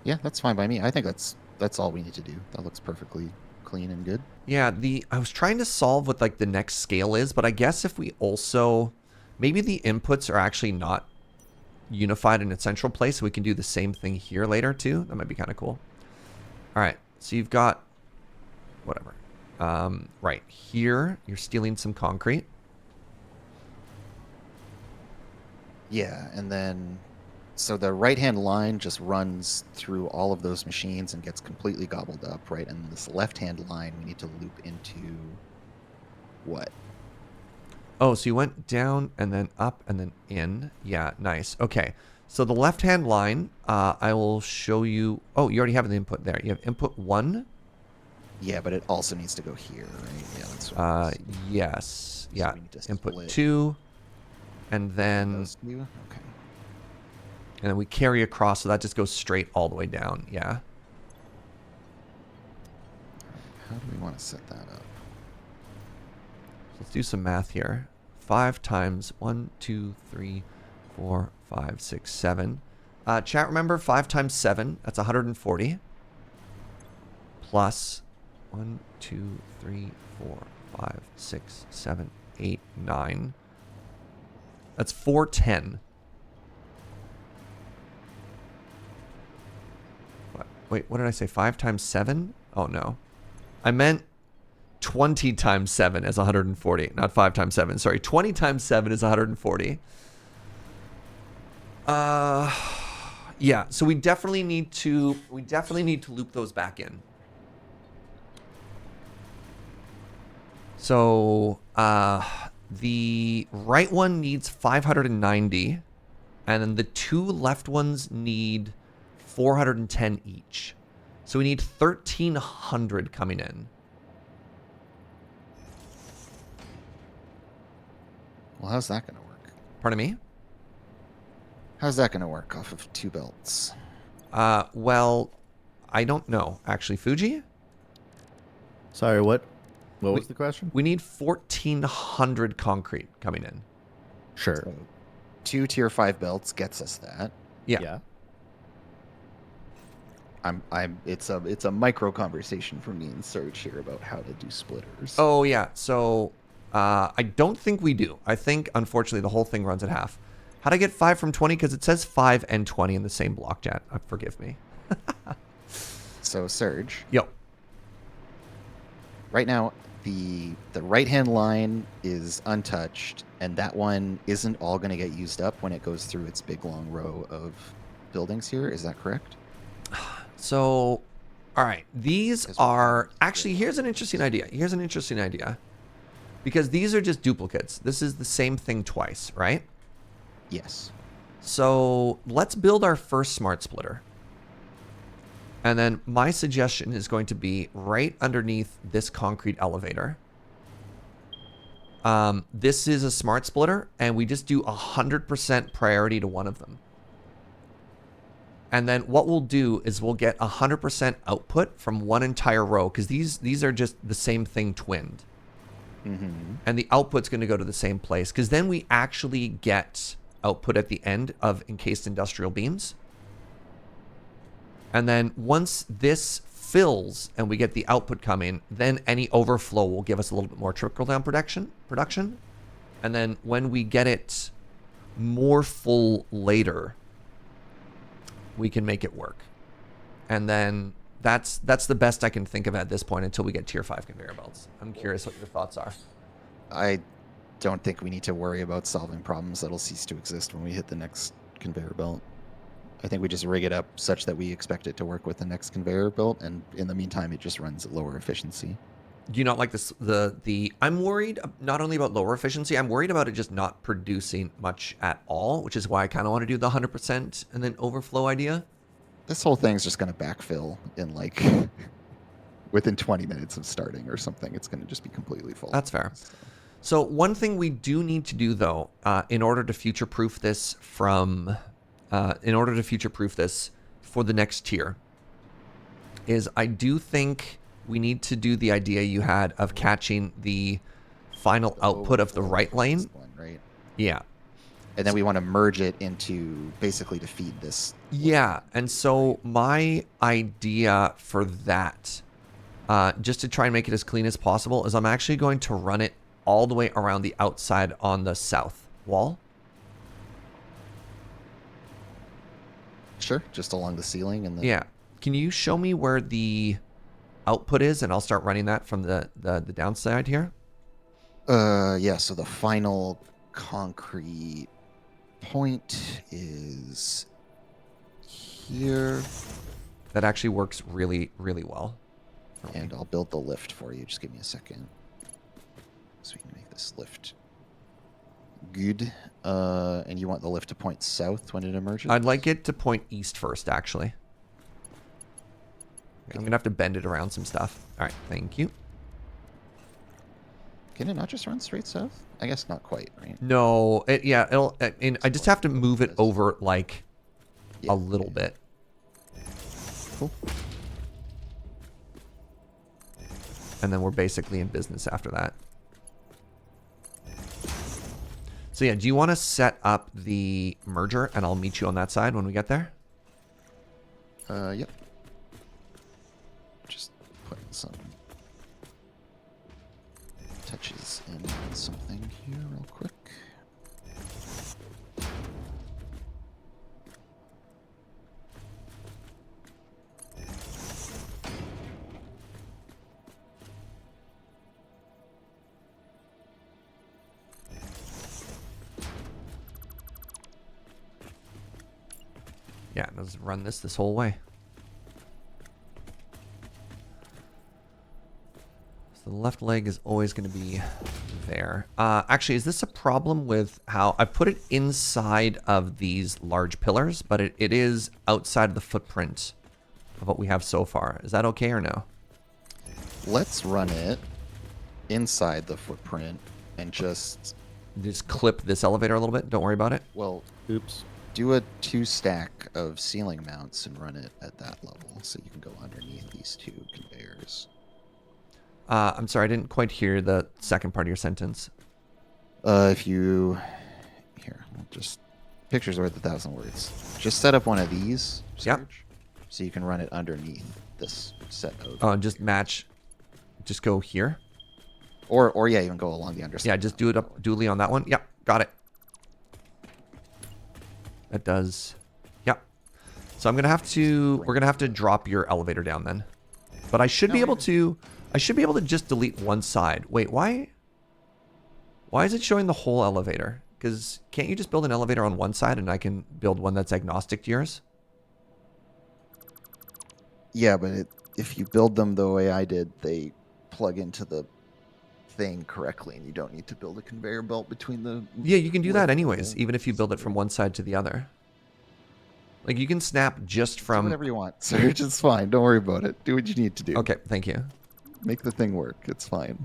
S4: Yeah, that's fine by me. I think that's all we need to do. That looks perfectly clean and good.
S1: Yeah, I was trying to solve what like the next scale is, but I guess if we also maybe the inputs are actually not unified in a central place, so we can do the same thing here later too. That might be kind of cool. All right, so you've got whatever. Right here, you're stealing some concrete.
S4: Yeah, and then so the right-hand line just runs through all of those machines and gets completely gobbled up, right? And this left-hand line we need to loop into what?
S1: Oh, so you went down and then up and then in. Yeah, nice. Okay. So the left-hand line, I will show you. Oh, you already have the input there. You have input 1.
S4: Yeah, but it also needs to go here, right? Yeah, that's what it is.
S1: Yes. Yeah.
S4: we need to
S1: Input
S4: split
S1: 2. And then
S4: Those two? Okay.
S1: and then we carry across, so that just goes straight all the way down. Yeah.
S4: How do we want to set that up?
S1: Let's do some math here. 5 times 1, 2, 3, 4, 5, 6, 7. Chat, remember 5 times 7, that's 140. Plus 1, 2, 3, 4, 5, 6, 7, 8, 9. That's 410. What? Wait, what did I say? 5 times 7? Oh, no. I meant 20 times 7 is 140, not 5 times 7. Sorry, 20 times 7 is 140. Yeah, so we definitely need to loop those back in. So, the right one needs 590, and then the 2 left ones need 410 each. So we need 1,300 coming in.
S4: Well, how's that going to work?
S1: Pardon me?
S4: How's that going to work off of 2 belts?
S1: Well, I don't know. Actually, Fugi?
S3: Sorry, what? What was the question?
S1: We need 1,400 concrete coming in.
S3: Sure.
S4: So 2 tier 5 belts gets us that.
S1: Yeah.
S4: It's a micro conversation for me and Serge here about how to do splitters.
S1: Oh, yeah. So, I don't think we do. I think, unfortunately, the whole thing runs at half. How'd I get 5 from 20? Because it says 5 and 20 in the same block, chat. Forgive me.
S4: So, Serge.
S1: Yo.
S4: Right now, the right-hand line is untouched, and that one isn't all going to get used up when it goes through its big, long row of buildings here. Is that correct?
S1: So, all right. These are... Actually, here's an interesting idea. Because these are just duplicates. This is the same thing twice, right?
S4: Yes.
S1: So let's build our first smart splitter. And then my suggestion is going to be right underneath this concrete elevator. This is a smart splitter, and we just do 100% priority to one of them. And then what we'll do is we'll get 100% output from one entire row, because these are just the same thing twinned.
S4: Mm-hmm.
S1: And the output's going to go to the same place, because then we actually get output at the end of encased industrial beams. And then once this fills and we get the output coming, then any overflow will give us a little bit more trickle-down production. And then when we get it more full later, we can make it work. And then that's the best I can think of at this point until we get tier 5 conveyor belts. I'm curious what your thoughts are.
S4: I don't think we need to worry about solving problems that'll cease to exist when we hit the next conveyor belt. I think we just rig it up such that we expect it to work with the next conveyor belt, and in the meantime, it just runs at lower efficiency.
S1: Do you not like this? I'm worried not only about lower efficiency, I'm worried about it just not producing much at all, which is why I kind of want to do the 100% and then overflow idea.
S4: This whole thing's just going to backfill in like within 20 minutes of starting or something. It's going to just be completely full.
S1: That's fair. So one thing we do need to do though, in order to future-proof this for the next tier, is I do think we need to do the idea you had of catching the final output of the right lane.
S4: One, right?
S1: Yeah.
S4: And then we want to merge it into basically to feed this.
S1: Yeah. And so my idea for that, just to try and make it as clean as possible, is I'm actually going to run it all the way around the outside on the south wall.
S4: Sure, just along the ceiling and the.
S1: Yeah. Can you show me where the output is, and I'll start running that from the downside here?
S4: Yeah. So the final concrete point is here,
S1: That actually works really, really well.
S4: and I'll build the lift for you. Just give me a second, so we can make this lift good. And you want the lift to point south when it emerges?
S1: I'd like it to point east first, actually. I'm gonna have to bend it around some stuff. All right, thank you.
S4: Can it not just run straight south? I guess not quite, right?
S1: No, I just have to move it over like
S4: Yeah.
S1: a little bit.
S4: Cool.
S1: And then we're basically in business after that. So yeah, do you want to set up the merger, and I'll meet you on that side when we get there?
S4: Yep. Just putting some touches in on something here real quick.
S1: Yeah, let's run this whole way. So the left leg is always going to be there. Actually, is this a problem with how I put it inside of these large pillars, but it is outside of the footprint of what we have so far? Is that okay or no?
S4: Let's run it inside the footprint and just,
S1: Just clip this elevator a little bit. Don't worry about it.
S4: well,
S3: Oops.
S4: do a 2-stack of ceiling mounts and run it at that level so you can go underneath these 2 conveyors.
S1: I'm sorry, I didn't quite hear the second part of your sentence.
S4: If you, here, just, pictures are worth 1,000 words. Just set up one of these,
S1: Yep.
S4: Serge, so you can run it underneath this set of,
S1: Just match. Just go here.
S4: or yeah, even go along the underside.
S1: Yeah, just do it up dually on that one. Yep, got it. That does. Yep. So we're gonna have to drop your elevator down then. But I should be able to just delete one side. Wait, why is it showing the whole elevator? Because can't you just build an elevator on one side and I can build one that's agnostic to yours?
S4: Yeah, but if you build them the way I did, they plug into the thing correctly, and you don't need to build a conveyor belt between the.
S1: Yeah, you can do that
S4: lift
S1: anyways,
S4: and
S1: even if you build it from one side to the other. Like you can snap just
S4: do
S1: from.
S4: whatever you want, Serge. It's fine. Don't worry about it. Do what you need to do.
S1: Okay, thank you.
S4: Make the thing work. It's fine.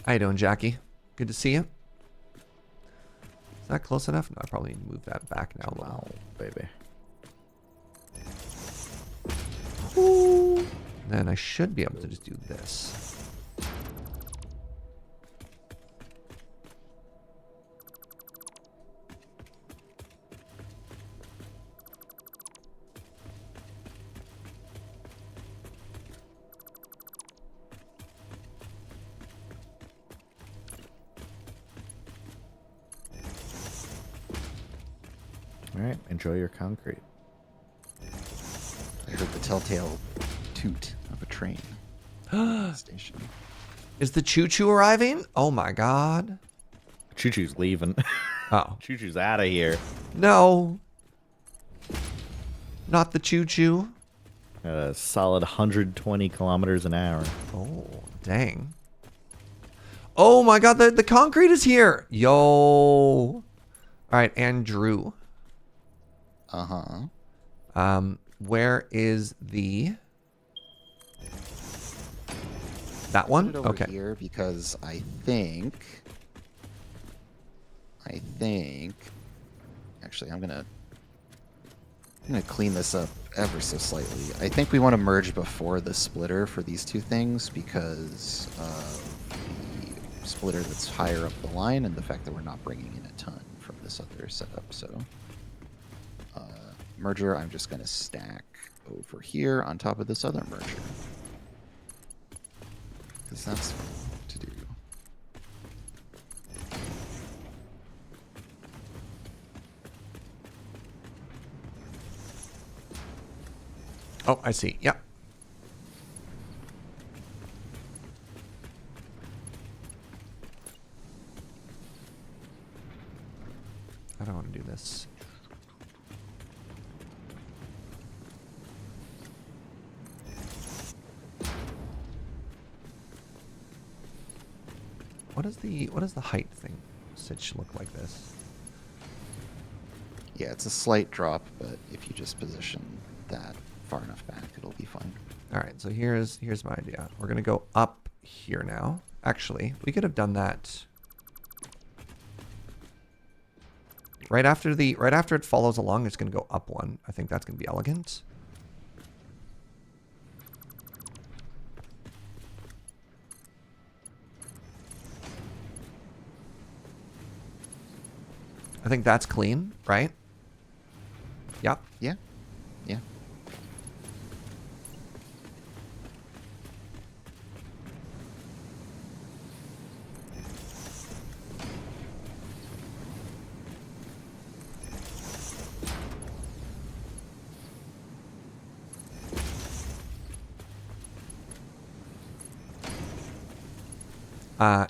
S1: How you doing, Jackie? Good to see you. Is that close enough? No, I probably need to move that back now a little.
S3: Baby.
S1: Then I should be able to just do this.
S3: All right, enjoy your concrete.
S4: I heard the telltale toot of a train station.
S1: Is the Choo Choo arriving? Oh my god.
S3: Choo Choo's leaving.
S1: Oh.
S3: Choo Choo's out of here.
S1: No. Not the Choo Choo.
S3: A solid 120 kilometers an hour.
S1: Oh, dang. Oh my god, the concrete is here. Yo. All right, Andrew.
S4: Uh-huh.
S1: Where is the... That
S4: Put
S1: one?
S4: it over
S1: Okay.
S4: here because I think actually I'm gonna clean this up ever so slightly. I think we want to merge before the splitter for these two things because of the splitter that's higher up the line and the fact that we're not bringing in a ton from this other setup. So merger I'm just going to stack over here on top of this other merger because that's fun to do.
S1: Oh, I see. Yep. I don't want to do this. What does the height thing stitch look like this?
S4: Yeah, it's a slight drop, but if you just position that far enough back, it'll be fine.
S1: All right, so here's my idea. We're gonna go up here now. Actually, we could have done that right after it follows along. It's gonna go up one. I think that's gonna be elegant. I think that's clean, right? Yep.
S4: Yeah. Yeah.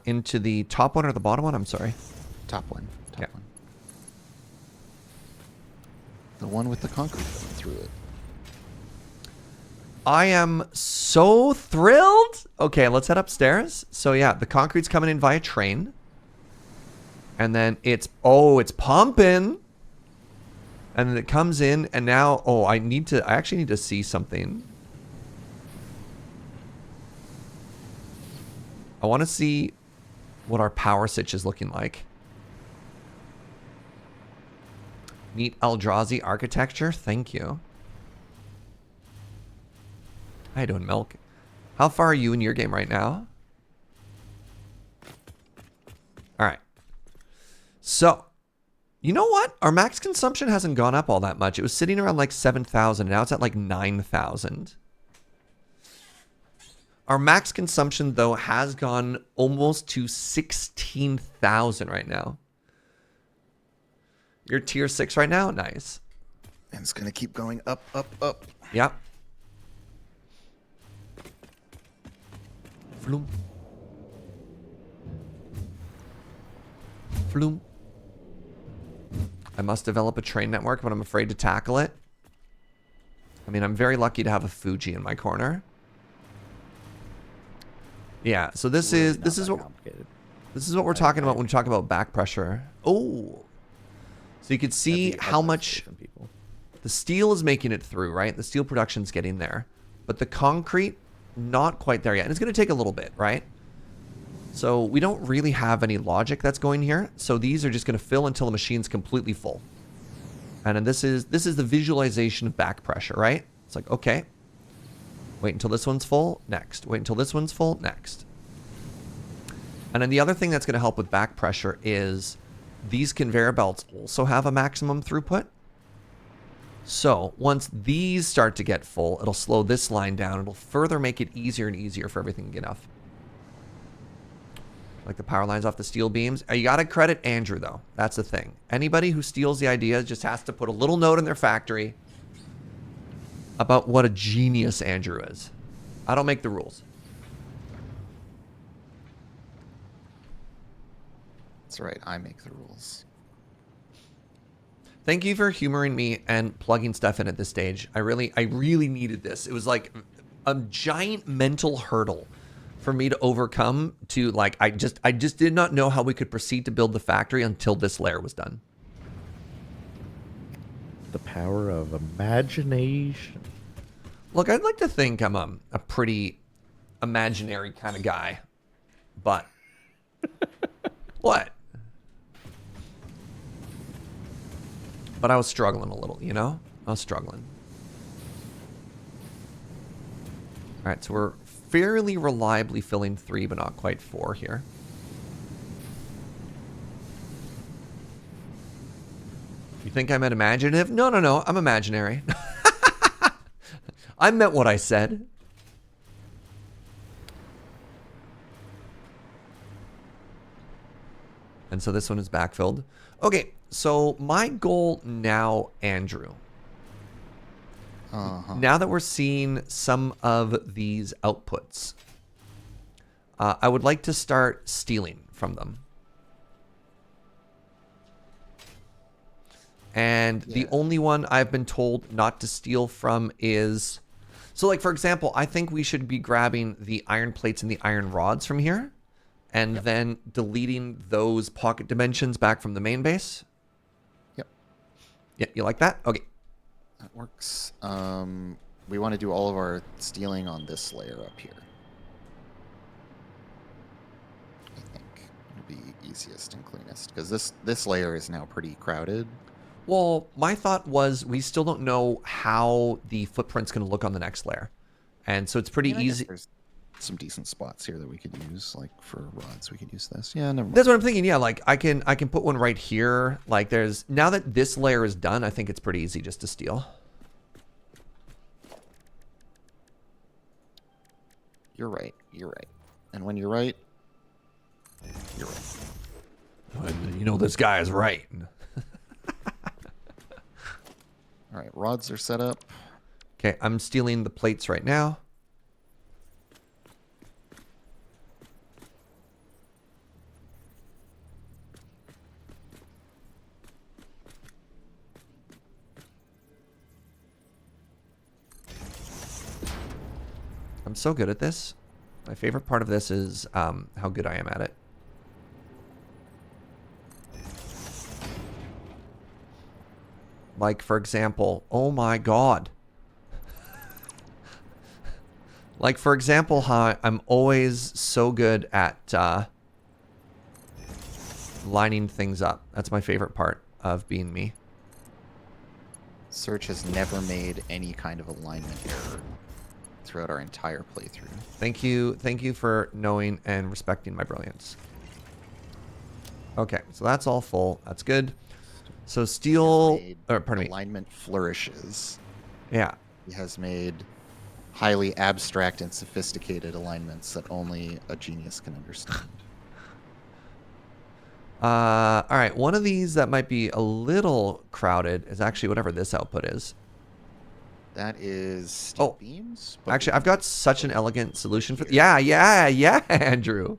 S1: Into the top one or the bottom one? I'm sorry.
S4: Top one. Top
S1: Yeah.
S4: one. The one with the concrete going through it.
S1: I am so thrilled. Okay, let's head upstairs. So yeah, the concrete's coming in via train. And then it's pumping. And then it comes in and now, I actually need to see something. I want to see what our power switch is looking like. Neat Eldrazi architecture. Thank you. How you doing, Milk? How far are you in your game right now? All right. So, you know what? Our max consumption hasn't gone up all that much. It was sitting around like 7,000. Now it's at like 9,000. Our max consumption, though, has gone almost to 16,000 right now. You're tier 6 right now? Nice.
S4: And it's going to keep going up, up, up.
S1: Yep. Floom. Floom. I must develop a train network, but I'm afraid to tackle it. I mean, I'm very lucky to have a Fugi in my corner. Yeah, so this is what we're talking about when we talk about back pressure. Oh. So you can see how much the steel is making it through, right? The steel production's getting there. But the concrete, not quite there yet. And it's going to take a little bit, right? So we don't really have any logic that's going here. So these are just going to fill until the machine's completely full. And then this is the visualization of back pressure, right? It's like, okay. Wait until this one's full, next. Wait until this one's full, next. And then the other thing that's going to help with back pressure is these conveyor belts also have a maximum throughput. So once these start to get full, it'll slow this line down. It'll further make it easier and easier for everything to get off. Like the power lines off the steel beams. You got to credit Andrew, though. That's the thing. Anybody who steals the idea just has to put a little note in their factory about what a genius Andrew is. I don't make the rules.
S4: That's right. I make the rules.
S1: Thank you for humoring me and plugging stuff in at this stage. I really needed this. It was like a giant mental hurdle for me to overcome to like, I just did not know how we could proceed to build the factory until this layer was done.
S3: The power of imagination.
S1: Look, I'd like to think I'm a pretty imaginary kind of guy, but what? But I was struggling a little, you know? I was struggling. All right, so we're fairly reliably filling 3, but not quite 4 here. You think I'm imaginative? No, I'm imaginary. I meant what I said. And so this one is backfilled. Okay, so my goal now, Andrew. Now that we're seeing some of these outputs, I would like to start stealing from them. And the only one I've been told not to steal from is... So, like, for example, I think we should be grabbing the iron plates and the iron rods from here, and then deleting those pocket dimensions back from the main base.
S4: Yep.
S1: Yeah, you like that? Okay.
S4: That works. We want to do all of our stealing on this layer up here. I think it'll be easiest and cleanest, because this layer is now pretty crowded.
S1: Well, my thought was we still don't know how the footprint's going to look on the next layer. And so it's pretty easy.
S4: There's some decent spots here that we could use, like for rods, we could use this. Yeah, never mind.
S1: That's what I'm thinking. Yeah, like I can put one right here. Like there's, now that this layer is done, I think it's pretty easy just to steal.
S4: You're right. You're right. And when you're right, you're right.
S1: You know this guy is right.
S4: All right, rods are set up.
S1: Okay, I'm stealing the plates right now. I'm so good at this. My favorite part of this is how good I am at it. Like, for example, oh my god. Like, for example, how I'm always so good at lining things up. That's my favorite part of being me.
S4: Serge has never made any kind of alignment error throughout our entire playthrough.
S1: Thank you for knowing and respecting my brilliance. Okay, so that's all full. That's good. So steel, or pardon me.
S4: Alignment flourishes.
S1: Yeah.
S4: He has made highly abstract and sophisticated alignments that only a genius can understand.
S1: All right, one of these that might be a little crowded is actually whatever this output is.
S4: That is steel beams. But
S1: Actually, I've got such an elegant solution for... Yeah, Andrew.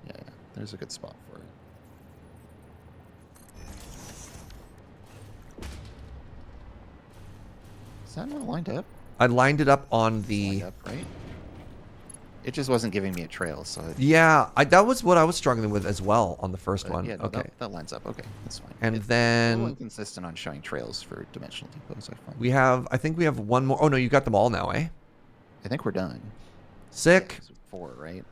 S4: Yeah, there's a good spot for it. Is that not lined up?
S1: I lined it up on the...
S4: Lined up, right? It just wasn't giving me a trail, so...
S1: Yeah, that was what I was struggling with as well on the first one.
S4: Yeah, no,
S1: okay.
S4: that lines up. Okay, that's fine.
S1: And
S4: it's a
S1: then...
S4: little inconsistent on showing trails for dimensional depots, I find.
S1: We have... I think we have one more... Oh, no, you got them all now, eh?
S4: I think we're done.
S1: Sick.
S4: Yeah, 4, right?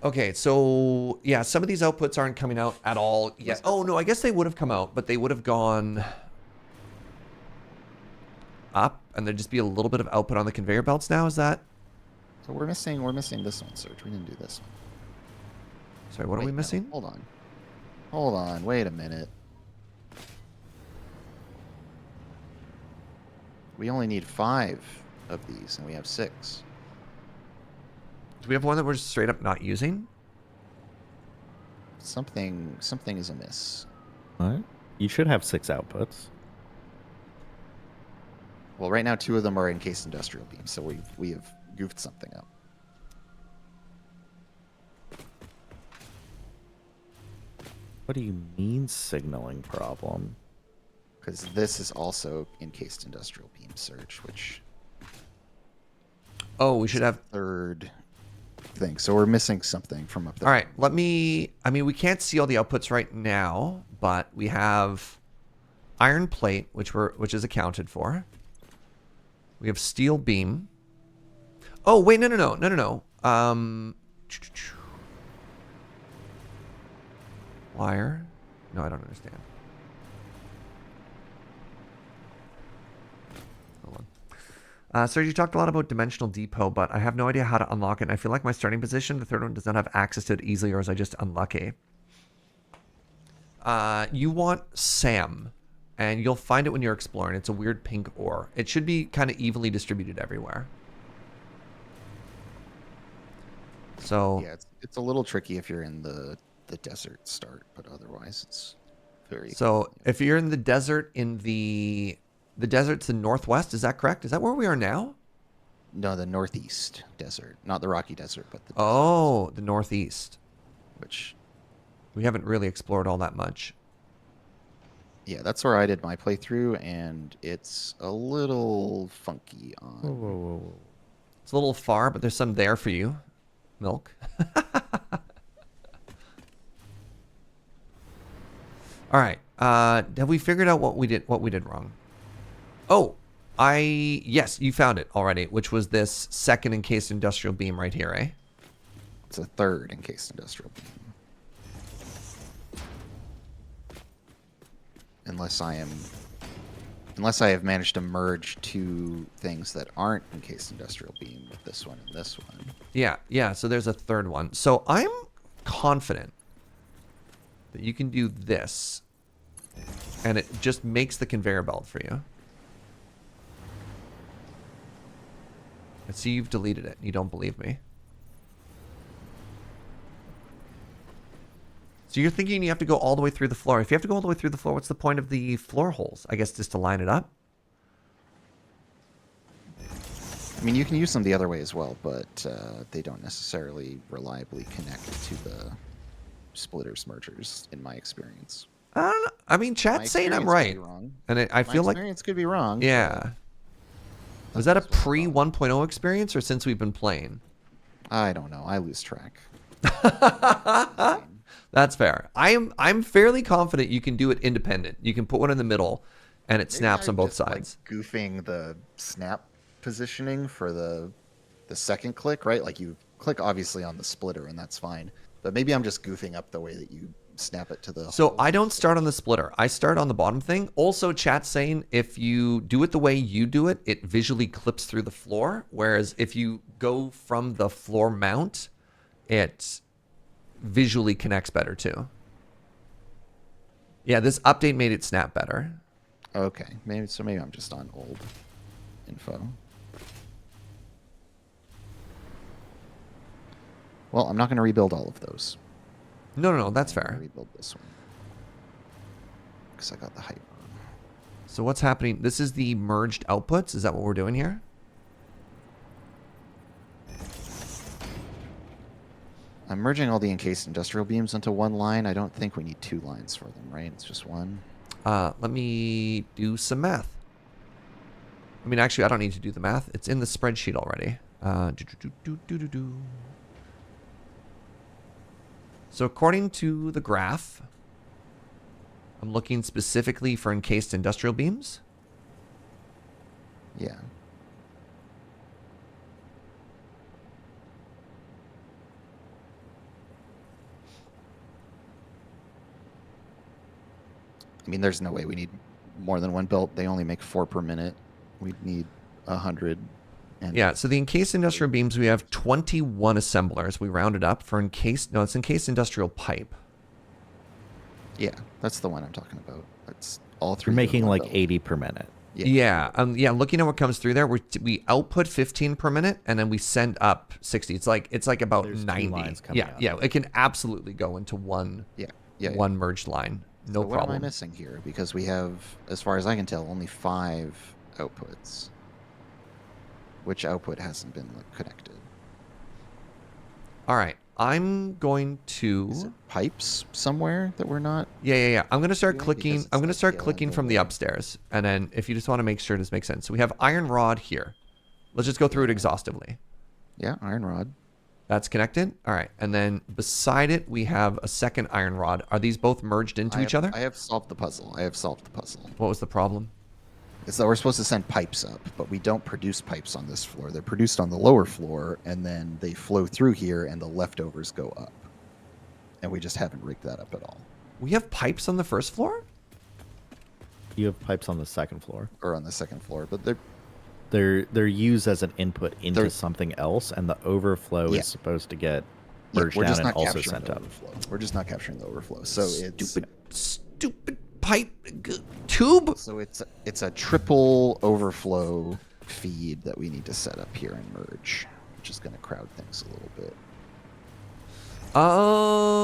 S1: Okay, so... Yeah, some of these outputs aren't coming out at all yet. Oh, no, I guess they would have come out, but they would have gone... up, and there'd just be a little bit of output on the conveyor belts now, is that...
S4: So we're missing this one, Serge. We didn't do this one.
S1: Sorry, what are we missing?
S4: No, hold on, wait a minute. We only need 5 of these, and we have 6.
S1: Do we have one that we're just straight up not using?
S4: Something is amiss.
S3: What? You should have 6 outputs.
S4: Well, right now 2 of them are encased industrial beams, so we have goofed something up.
S3: What do you mean signaling problem?
S4: Because this is also encased industrial beam, Serge, which
S1: Oh, we should have.
S4: third thing. So we're missing something from up there.
S1: All right, let me. I mean, we can't see all the outputs right now, but we have iron plate, which is accounted for. We have steel beam. Oh wait, no. Wire? No, I don't understand. Hold on. Serge, you talked a lot about Dimensional Depot, but I have no idea how to unlock it. And I feel like my starting position, the third one, does not have access to it easily, or is I just unlucky? You want Sam, and you'll find it when you're exploring. It's a weird pink ore. It should be kind of evenly distributed everywhere. So
S4: Yeah, it's a little tricky if you're in the desert start, but otherwise it's very.
S1: So if you're in the desert, the desert's the northwest, is that correct? Is that where we are now?
S4: No, the northeast desert, not the Rocky Desert, but the
S1: Oh, the northeast.
S4: which,
S1: We haven't really explored all that much.
S4: yeah, that's where I did my playthrough, and it's a little funky on.
S3: Whoa.
S1: It's a little far, but there's some there for you. Milk. All right. Have we figured out what we did wrong? Oh, yes, you found it already, which was this second encased industrial beam right here, eh?
S4: It's a third encased industrial beam. Unless I have managed to merge 2 things that aren't encased industrial beam with this one and this one.
S1: Yeah, so there's a third one. So I'm confident that you can do this, and it just makes the conveyor belt for you. I see you've deleted it. You don't believe me. So you're thinking you have to go all the way through the floor. If you have to go all the way through the floor, what's the point of the floor holes? I guess just to line it up?
S4: I mean, you can use them the other way as well, but they don't necessarily reliably connect to the splitters mergers, in my experience.
S1: I don't know. I mean, chat's saying I'm right. And I feel like...
S4: My experience could be wrong.
S1: Yeah. Was that a pre 1.0 experience or since we've been playing?
S4: I don't know. I lose track.
S1: That's fair. I'm fairly confident you can do it independent. You can put one in the middle, and it snaps on both sides.
S4: Like goofing the snap positioning for the second click, right? Like you click obviously on the splitter, and that's fine. But maybe I'm just goofing up the way that you snap it to the.
S1: So I don't start on the splitter. I start on the bottom thing. Also, chat's saying if you do it the way you do it, it visually clips through the floor. Whereas if you go from the floor mount, it visually connects better too. Yeah, this update made it snap better.
S4: Okay, maybe I'm just on old info. Well, I'm not going to rebuild all of those.
S1: No, that's
S4: I'm gonna
S1: fair.
S4: rebuild this one because I got the height wrong.
S1: So what's happening? This is the merged outputs. Is that what we're doing here?
S4: I'm merging all the encased industrial beams into one line. I don't think we need 2 lines for them, right? It's just one.
S1: Let me do some math. I mean, actually, I don't need to do the math. It's in the spreadsheet already. So according to the graph, I'm looking specifically for encased industrial beams.
S4: Yeah. I mean, there's no way we need more than one built. They only make 4 per minute. We'd need 100. And
S1: Yeah, so the encased industrial beams, we have 21 assemblers. We rounded up for encased. No, it's encased industrial pipe.
S4: yeah, that's the one I'm talking about. That's all 3.
S3: You're making like 80 per minute.
S1: Yeah. Yeah. Looking at what comes through there, we output 15 per minute, and then we send up 60. It's like about
S3: There's
S1: 90.
S3: two lines coming
S1: Yeah.
S3: out.
S1: Yeah. It can absolutely go into one merged line. No
S4: So what
S1: problem.
S4: am I missing here? Because we have, as far as I can tell, only 5 outputs. Which output hasn't been connected?
S1: All right. I'm going to.
S4: Is it pipes somewhere that we're not?
S1: Yeah. I'm gonna start
S4: Doing
S1: clicking.
S4: because
S1: I'm
S4: it's
S1: gonna
S4: like
S1: start
S4: killing
S1: clicking
S4: the
S1: from the
S4: way.
S1: upstairs, and then if you just want to make sure this makes sense. So we have iron rod here. Let's just go through it exhaustively.
S4: Yeah, iron rod.
S1: That's connected. All right. And then beside it, we have a second iron rod. Are these both merged into each other?
S4: I have solved the puzzle.
S1: What was the problem?
S4: It's that we're supposed to send pipes up, but we don't produce pipes on this floor. They're produced on the lower floor, and then they flow through here, and the leftovers go up. And we just haven't rigged that up at all.
S1: We have pipes on the first floor?
S3: You have pipes on the second floor.
S4: Or on the second floor, but
S3: They're used as an input into
S4: They're-
S3: something else, and the overflow
S4: Yeah.
S3: is supposed to get
S4: yeah,
S3: merged
S4: we're
S3: down
S4: just
S3: and
S4: not
S3: also
S4: capturing
S3: sent
S4: the
S3: up.
S4: overflow. We're just not capturing the overflow. So it's
S1: Stupid pipe tube?
S4: So it's a triple overflow feed that we need to set up here and merge, which is going to crowd things a little bit.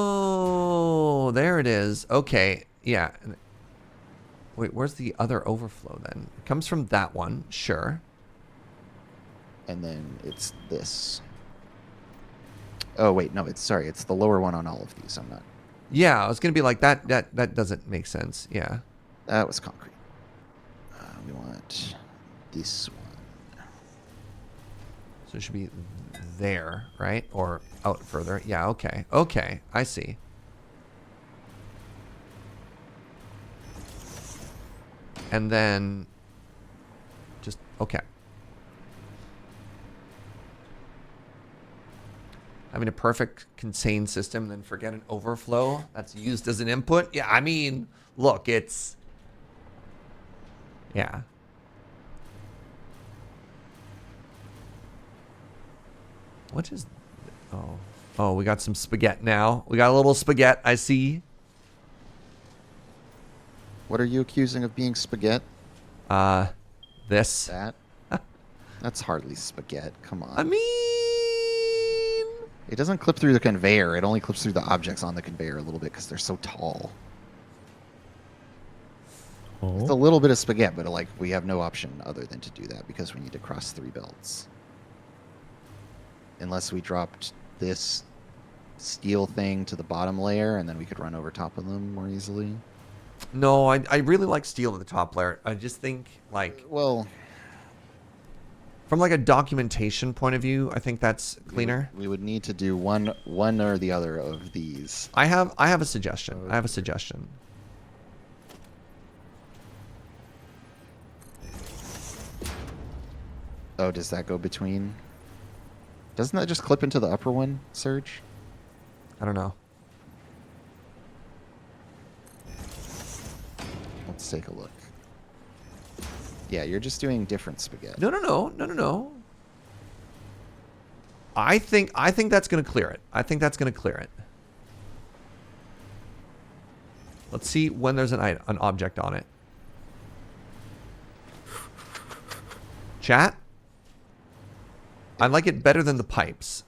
S1: Oh, there it is. Okay. Yeah. Wait, where's the other overflow then? It comes from that one. Sure.
S4: And then it's this. Oh wait, no, it's the lower one on all of these. I'm not.
S1: Yeah, I was going to be like, that doesn't make sense. Yeah.
S4: That was concrete. We want this one.
S1: So it should be there, right? Or out further. Yeah, okay. Okay, I see. And then just, okay. Having a perfect contained system, then forget an overflow that's used as an input. Yeah, I mean, look, it's, yeah. What is, oh, we got some spaghetti now. We got a little spaghetti, I see.
S4: What are you accusing of being spaghetti?
S1: This.
S4: That? That's hardly spaghetti. Come on.
S1: I mean,
S4: It doesn't clip through the conveyor. It only clips through the objects on the conveyor a little bit because they're so tall. It's a little bit of spaghetti, but we have no option other than to do that because we need to cross 3 belts. Unless we dropped this steel thing to the bottom layer, and then we could run over top of them more easily.
S1: no, I really like steel at the top layer. I just think,
S4: Well,
S1: from a documentation point of view, I think that's cleaner.
S4: we would need to do one or the other of these.
S1: I have a suggestion. I have a suggestion.
S4: Oh, does that go between? Doesn't that just clip into the upper one, Serge?
S1: I don't know.
S4: Let's take a look. Yeah, you're just doing different spaghetti.
S1: No. I think that's gonna clear it. I think that's gonna clear it. Let's see when there's an object on it. Chat? I like it better than the pipes.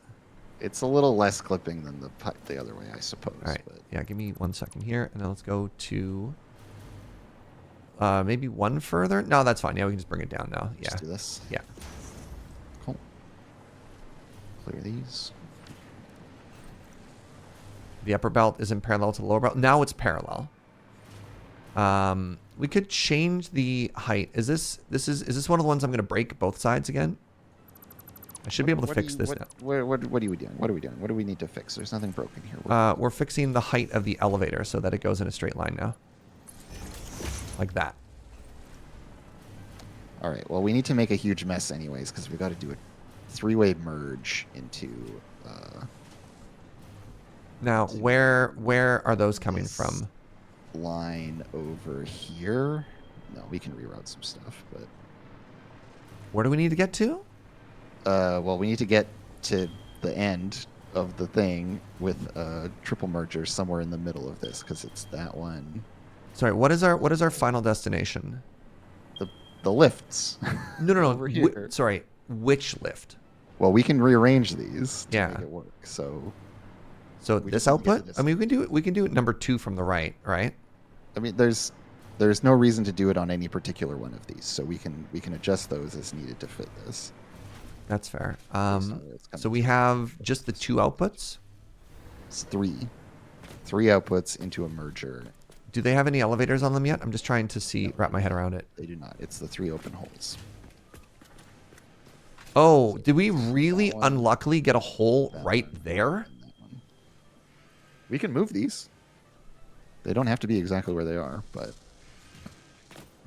S4: It's a little less clipping than the other way, I suppose.
S1: All right.
S4: But
S1: Yeah, give me 1 second here, and then let's go to maybe one further. No, that's fine. Yeah, we can just bring it down now. Yeah.
S4: just do this.
S1: Yeah.
S4: Cool. Clear these.
S1: The upper belt isn't parallel to the lower belt. Now it's parallel. We could change the height. Is this one of the ones I'm going to break both sides again? I should be able to fix this now.
S4: What are we doing? What are we doing? What do we need to fix? There's nothing broken here.
S1: We're fixing the height of the elevator so that it goes in a straight line now. Like that.
S4: All right. Well, we need to make a huge mess anyways because we got to do a 3-way merge into.
S1: Now, where are those coming
S4: this
S1: from?
S4: Line over here. No, we can reroute some stuff, but.
S1: Where do we need to get to?
S4: Well, we need to get to the end of the thing with a triple merger somewhere in the middle of this because it's that one.
S1: Sorry, what is our final destination?
S4: the lifts.
S1: No, no, no.
S4: Over here.
S1: Sorry, which lift?
S4: Well, we can rearrange these to
S1: Yeah.
S4: make it work. So
S1: So
S4: We
S1: this
S4: just need to get to
S1: output?
S4: this.
S1: I mean, we can do it number 2 from the right, right?
S4: I mean, there's no reason to do it on any particular one of these. So we can adjust those as needed to fit this.
S1: That's fair.
S4: on where it's
S1: So
S4: coming
S1: we
S4: from.
S1: have just the 2 outputs.
S4: It's three outputs into a merger.
S1: Do they have any elevators on them yet? I'm just trying to see, wrap my head around it.
S4: They do not. It's the 3 open holes.
S1: Oh, did we really
S4: one,
S1: unluckily get a hole
S4: that
S1: right
S4: one,
S1: there?
S4: And that one. We can move these. They don't have to be exactly where they are, but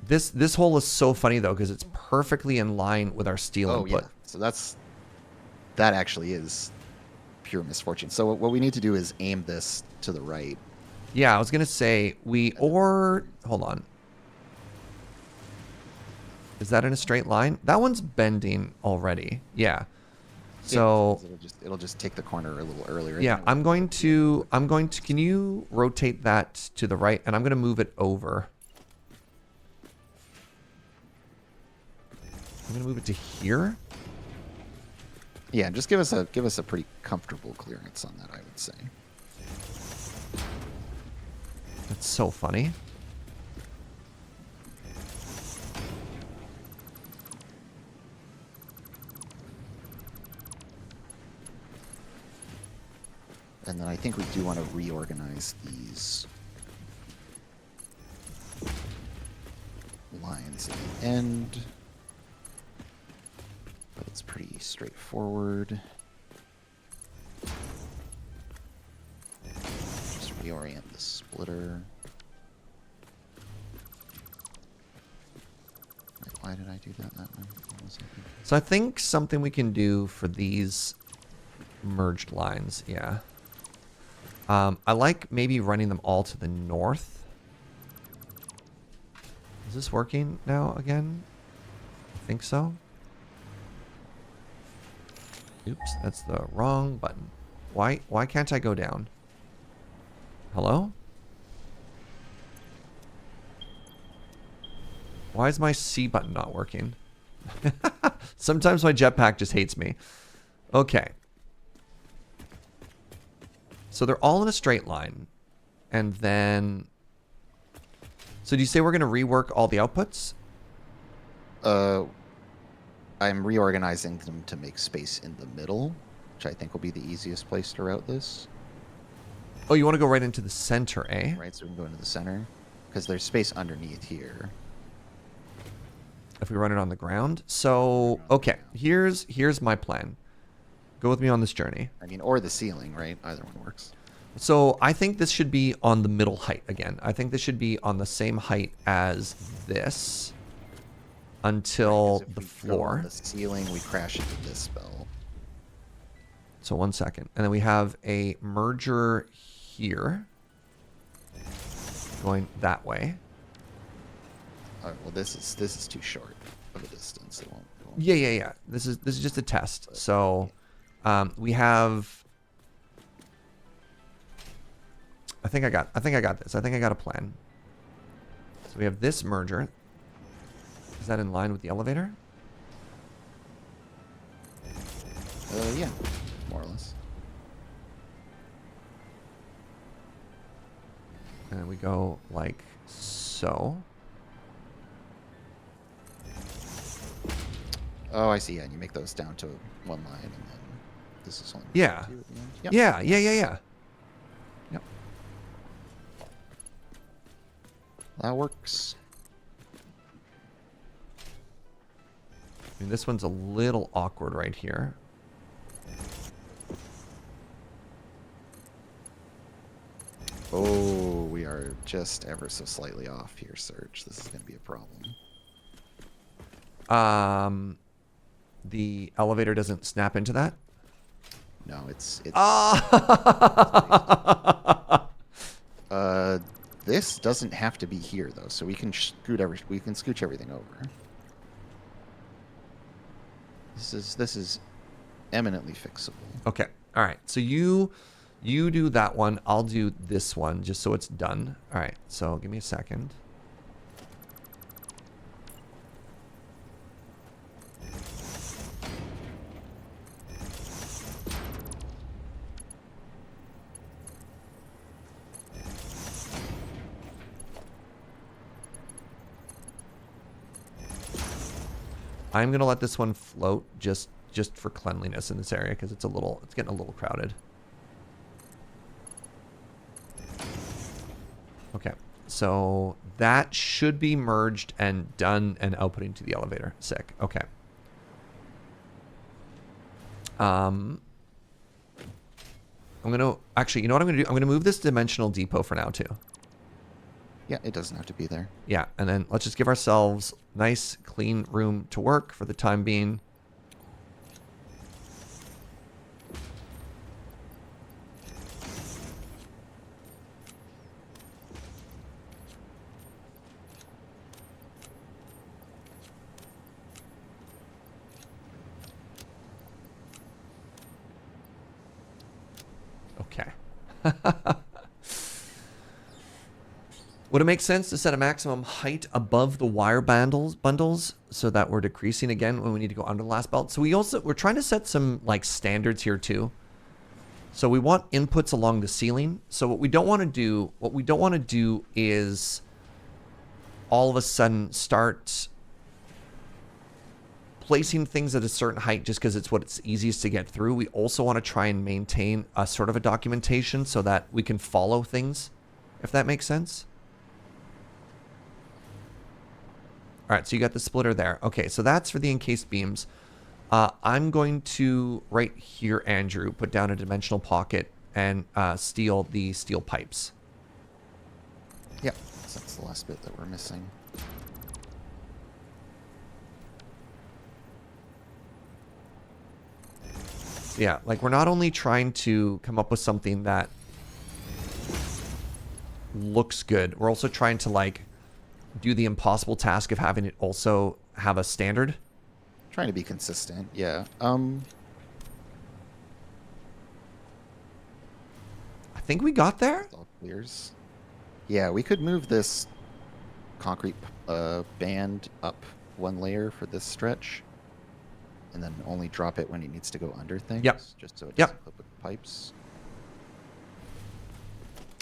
S1: This hole is so funny though, because it's perfectly in line with our steel input.
S4: yeah. So that actually is pure misfortune. So what we need to do is aim this to the right.
S1: Yeah, I was gonna say hold on. Is that in a straight line? That one's bending already. Yeah. So
S4: It'll just take the corner a little earlier.
S1: yeah,
S4: anyway.
S1: I'm going to can you rotate that to the right, and I'm gonna move it over. I'm gonna move it to here.
S4: Yeah, just give us a pretty comfortable clearance on that, I would say.
S1: That's so funny.
S4: And then I think we do want to reorganize these lines at the end. But it's pretty straightforward. Just reorient the splitter. Wait, why did I do that way? What was I thinking?
S1: So I think something we can do for these merged lines, yeah. I like maybe running them all to the north. Is this working now again? I think so. Oops, that's the wrong button. Why can't I go down? Hello? Why is my C button not working? Sometimes my jetpack just hates me. Okay. So they're all in a straight line. And then... So do you say we're going to rework all the outputs?
S4: I'm reorganizing them to make space in the middle, which I think will be the easiest place to route this.
S1: Oh, you want to go right into the center, eh?
S4: Right, so we can go into the center. Because there's space underneath here.
S1: If we run it on the ground. So, okay. Here's my plan. Go with me on this journey.
S4: I mean, or the ceiling, right? Either one works.
S1: So I think this should be on the middle height again. I think this should be on the same height as this until
S4: Because if
S1: the
S4: we go on
S1: floor.
S4: the ceiling, we crash into this spell.
S1: So 1 second. And then we have a merger here. Going that way.
S4: All right, well, this is too short of a distance. It won't
S1: Yeah. This is just a test. So we have... I think I got this. I think I got a plan. So we have this merger. Is that in line with the elevator?
S4: Yeah, more or less.
S1: And then we go like so.
S4: Oh, I see. Yeah, and you make those down to one line, and then this is only
S1: Yeah.
S4: two at the end. Yep.
S1: Yeah. Yep.
S4: That works.
S1: I mean, this one's a little awkward right here.
S4: Oh, we are just ever so slightly off here, Serge. This is going to be a problem.
S1: The elevator doesn't snap into that.
S4: No, it's
S1: Ah!
S4: this doesn't have to be here though, so we can scooch everything over. This is eminently fixable.
S1: Okay. All right. So you do that one. I'll do this one just so it's done. All right. So give me a second. I'm gonna let this one float just for cleanliness in this area because it's getting a little crowded. Okay, so that should be merged and done and outputting to the elevator. Sick. Okay. I'm gonna actually, you know what I'm gonna do? I'm gonna move this dimensional depot for now too.
S4: Yeah, it doesn't have to be there.
S1: Yeah, and then let's just give ourselves nice, clean room to work for the time being. Okay. Would it make sense to set a maximum height above the wire bundles so that we're decreasing again when we need to go under the last belt? So we're trying to set some like standards here too. So we want inputs along the ceiling. So what we don't want to do is all of a sudden start placing things at a certain height just because it's what's easiest to get through. We also want to try and maintain a sort of a documentation so that we can follow things, if that makes sense. All right, so you got the splitter there. Okay, so that's for the encased beams. I'm going to, right here, Andrew, put down a dimensional pocket and steal the steel pipes.
S4: Yeah, so that's the last bit that we're missing.
S1: Yeah, like we're not only trying to come up with something that looks good, we're also trying to like do the impossible task of having it also have a standard.
S4: Trying to be consistent, yeah.
S1: I think we got there.
S4: All clears. Yeah, we could move this concrete band up one layer for this stretch, and then only drop it when it needs to go under things.
S1: Yep.
S4: Just so it
S1: Yep.
S4: doesn't clip with pipes.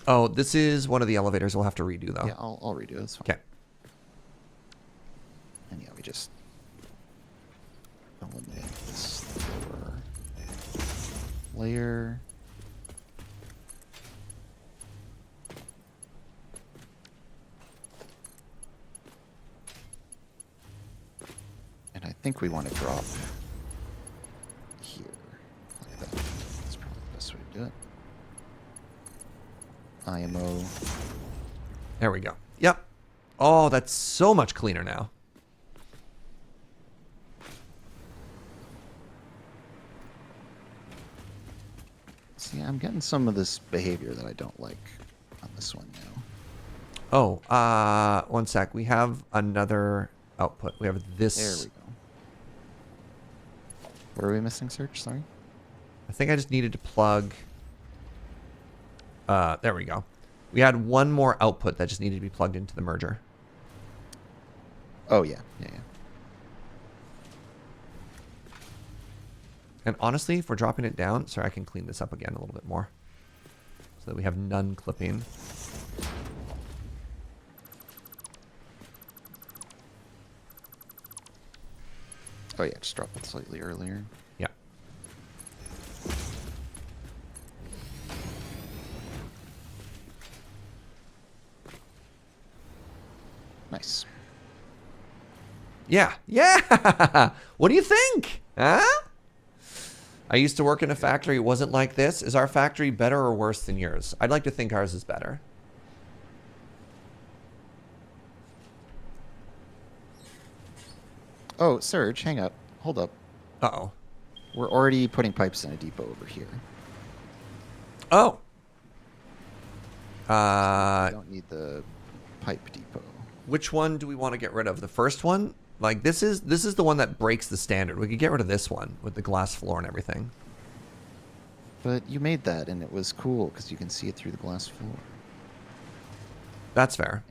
S1: Oh, this is one of the elevators we'll have to redo though.
S4: Yeah, I'll redo it. It's fine.
S1: Okay.
S4: And yeah, we just eliminate this lower layer. And I think we want to drop here, like that. That's probably the best way to do it. IMO.
S1: There we go. Yep. Oh, that's so much cleaner now.
S4: See, I'm getting some of this behavior that I don't like on this one now.
S1: Oh, one sec. We have another output. We have this.
S4: There we go. Where are we missing, Serge? Sorry.
S1: I think I just needed to plug. There we go. We had one more output that just needed to be plugged into the merger.
S4: Oh, yeah. Yeah, yeah.
S1: And honestly, if we're dropping it down, sorry, I can clean this up again a little bit more. So that we have none clipping.
S4: Oh, yeah. Just drop it slightly earlier.
S1: Yeah.
S4: Nice.
S1: Yeah. Yeah. What do you think? Huh? I used to work in a factory. It wasn't like this. Is our factory better or worse than yours? I'd like to think ours is better.
S4: Oh, Serge, hang up. Hold up.
S1: Uh-oh.
S4: We're already putting pipes in a depot over here.
S1: Oh.
S4: We don't need the pipe depot.
S1: Which one do we want to get rid of? The first one? Like this is the one that breaks the standard. We could get rid of this one with the glass floor and everything.
S4: But you made that, and it was cool because you can see it through the glass floor.
S1: That's fair.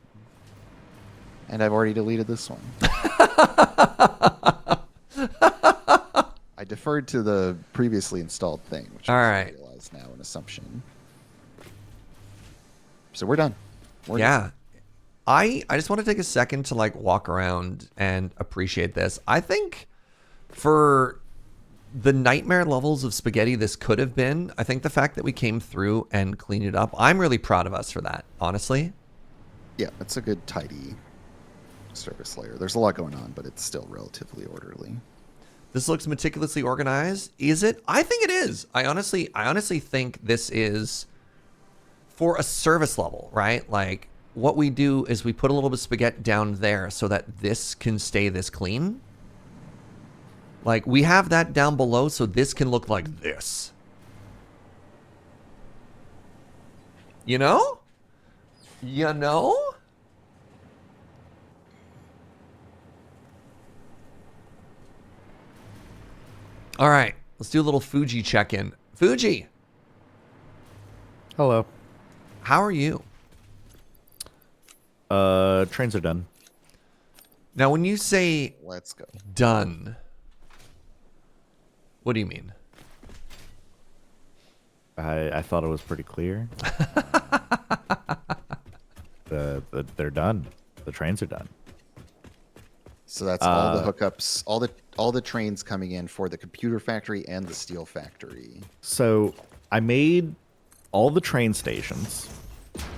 S4: And I've already deleted this one. I deferred to the previously installed thing, which
S1: All
S4: I
S1: right.
S4: realize now an assumption. So we're done. We're
S1: Yeah.
S4: done.
S1: I just want to take a second to like walk around and appreciate this. I think For the nightmare levels of spaghetti this could have been, I think the fact that we came through and cleaned it up, I'm really proud of us for that, honestly.
S4: Yeah, it's a good tidy service layer. There's a lot going on, but it's still relatively orderly.
S1: This looks meticulously organized. Is it? I think it is. I honestly think this is for a service level, right? Like what we do is we put a little bit of spaghetti down there so that this can stay this clean. Like we have that down below so this can look like this. You know? You know? All right, let's do a little Fugi check-in. Fugi,
S3: Hello.
S1: how are you?
S3: Trains are done.
S1: Now, when you say
S4: Let's go.
S1: done, what do you mean?
S3: I thought it was pretty clear. They're done. The trains are done.
S4: So that's all the hookups, all the trains coming in for the computer factory and the steel factory.
S3: So I made all the train stations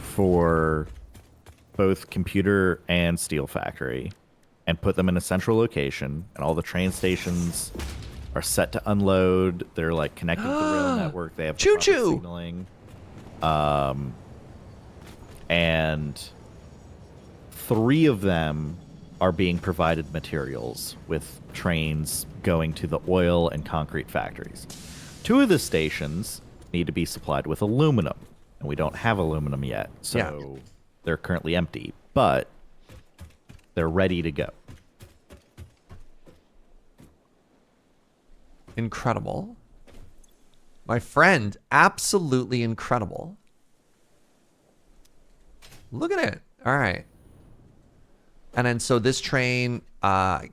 S3: for both computer and steel factory and put them in a central location, and all the train stations are set to unload. They're like connected to the rail network. They have the
S1: Choo
S3: proper
S1: Choo.
S3: signaling. And 3 of them are being provided materials with trains going to the oil and concrete factories. 2 of the stations need to be supplied with aluminum, and we don't have aluminum yet, so they're currently empty, but they're ready to go.
S1: Incredible. My friend, absolutely incredible. Look at it. All right. And then so this train, I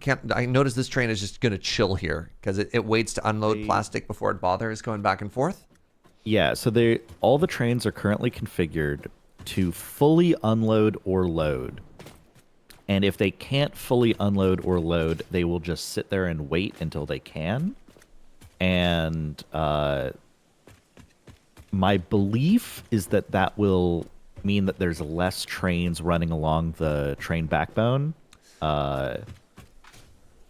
S1: notice this train is just going to chill here because it waits to unload plastic before it bothers going back and forth.
S3: Yeah, so all the trains are currently configured to fully unload or load. And if they can't fully unload or load, they will just sit there and wait until they can. And my belief is that will mean that there's less trains running along the train backbone,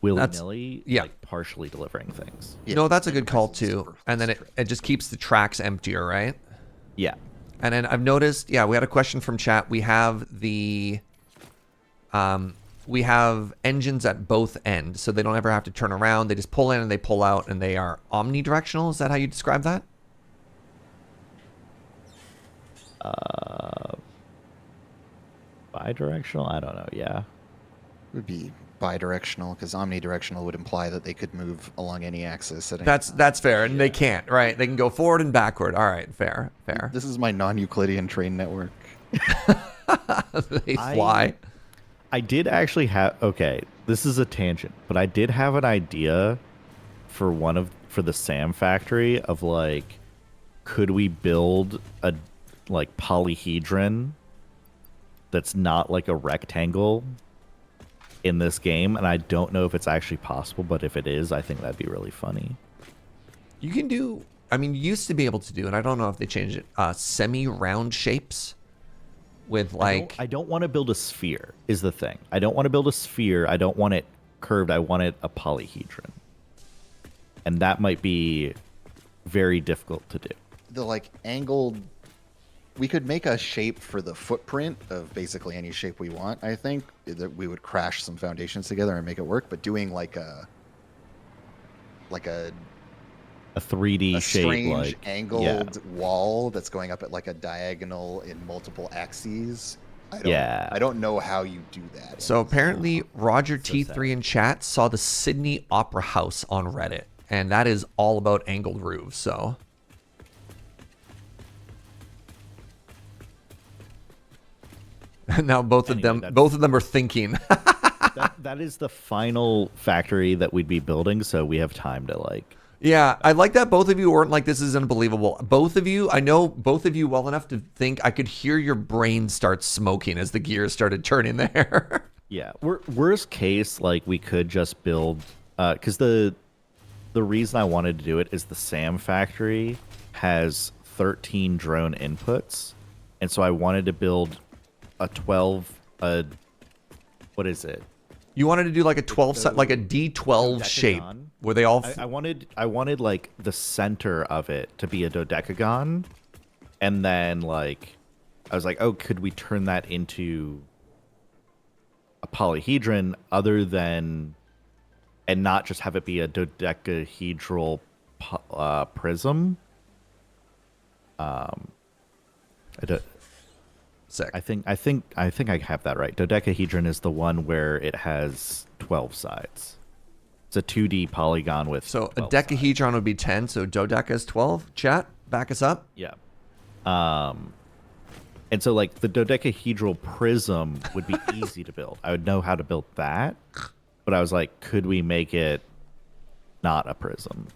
S3: willy-nilly, like partially delivering things.
S4: Yeah,
S1: No, that's a good call too. And then it just keeps the tracks emptier, right?
S3: Yeah.
S1: And then I've noticed, we had a question from chat. We have we have engines at both ends, so they don't ever have to turn around. They just pull in and they pull out, and they are omnidirectional. Is that how you describe that?
S3: Bidirectional? I don't know. Yeah.
S4: It would be bidirectional because omnidirectional would imply that they could move along any axis. At any time.
S1: That's fair, and they can't, right? They can go forward and backward. All right, fair.
S4: This is my non-Euclidean train network.
S1: They fly.
S3: I did actually have, okay, this is a tangent, but I did have an idea for the SAM factory of like, could we build a like polyhedron that's not like a rectangle in this game? And I don't know if it's actually possible, but if it is, I think that'd be really funny.
S1: You can do, I mean, you used to be able to do, and I don't know if they changed it, semi-round shapes with like...
S3: I don't want to build a sphere, is the thing. I don't want to build a sphere. I don't want it curved. I want it a polyhedron. And that might be very difficult to do.
S4: The like angled... We could make a shape for the footprint of basically any shape we want, I think. That we would crash some foundations together and make it work, but doing like a
S3: 3D shape,
S4: strange
S3: like
S4: angled wall that's going up at like a diagonal in multiple axes. I don't know how you do that.
S1: So apparently Roger T3 in chat saw the Sydney Opera House on Reddit, and that is all about angled roofs, so... Now both of them are thinking.
S3: that is the final factory that we'd be building, so we have time to like...
S1: Yeah, I like that both of you weren't like, this is unbelievable. Both of you, I know both of you well enough to think I could hear your brain start smoking as the gears started turning there.
S3: Yeah, worst case, like we could just build, because the the reason I wanted to do it is the SAM factory has 13 drone inputs, and so I wanted to build a 12. What is it?
S1: You wanted to do like a 12, like a D12 shape,
S3: Dodecagon.
S1: where they all.
S3: I wanted like the center of it to be a dodecagon, and then like I was like, oh, could we turn that into a polyhedron other than, and not just have it be a dodecahedral prism?
S1: Sick.
S3: I think I have that right. Dodecahedron is the one where it has 12 sides. It's a 2D polygon with
S1: So a
S3: 12 sides.
S1: decahedron would be 10, so dodeca is 12. Chat, back us up.
S3: Yeah. And so like the dodecahedral prism would be easy to build. I would know how to build that. But I was like, could we make it not a prism?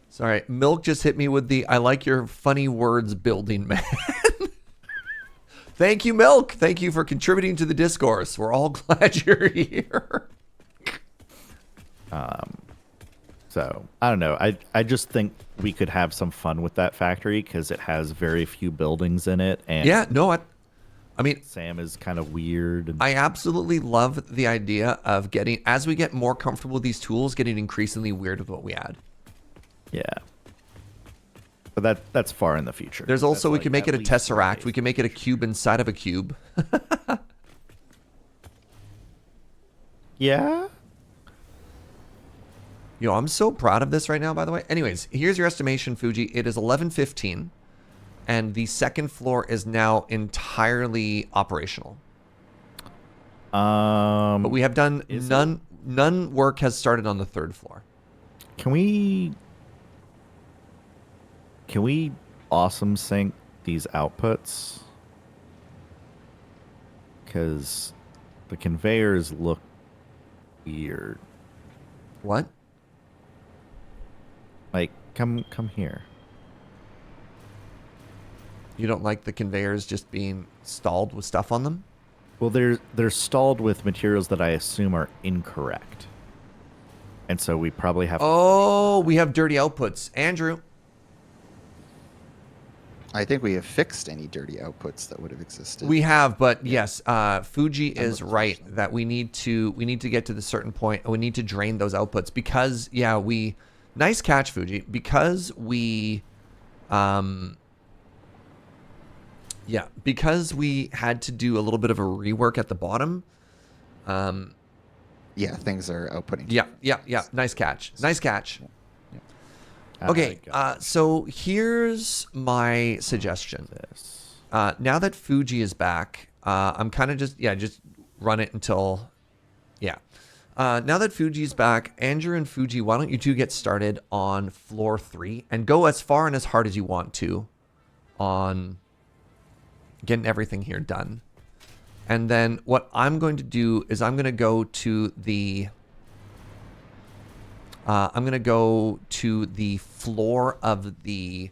S1: Sorry, Milk just hit me with the I like your funny words building, man. Thank you, Milk. Thank you for contributing to the discourse. We're all glad you're here.
S3: So I don't know. I just think we could have some fun with that factory because it has very few buildings in it. And
S1: Yeah, no, I mean,
S3: Sam is kind of weird. And
S1: I absolutely love the idea of getting, as we get more comfortable with these tools, getting increasingly weird with what we add.
S3: yeah. But that's far in the future.
S1: There's also,
S3: That's,
S1: we
S3: like,
S1: can make
S3: at
S1: it a
S3: least
S1: tesseract.
S3: 4
S1: We
S3: days.
S1: can make it a cube inside of a cube.
S3: Yeah.
S1: Yo, I'm so proud of this right now, by the way. Anyways, here's your estimation, Fugi. It is 11:15, and the second floor is now entirely operational. But we have done
S3: Is
S1: none work has started on the third floor.
S3: Can we awesome sync these outputs? Because the conveyors look weird.
S1: What?
S3: Like, come here.
S1: You don't like the conveyors just being stalled with stuff on them?
S3: Well, they're stalled with materials that I assume are incorrect. And so we probably have
S1: Oh, we have dirty outputs. Andrew.
S4: I think we have fixed any dirty outputs that would have existed.
S1: We have, but yes, Fuji is right that we need to get to the certain point and we need to drain those outputs because nice catch, Fuji, because we because we had to do a little bit of a rework at the bottom.
S4: Yeah, things are outputting.
S1: Yeah. Nice catch.
S3: I
S1: Okay,
S3: got
S1: so here's my suggestion.
S3: this.
S1: Now that Fuji is back, I'm kind of just run it until, now that Fuji's back, Andrew and Fuji, why don't you two get started on floor 3 and go as far and as hard as you want to on getting everything here done. And then what I'm going to do is I'm going to go to the floor of the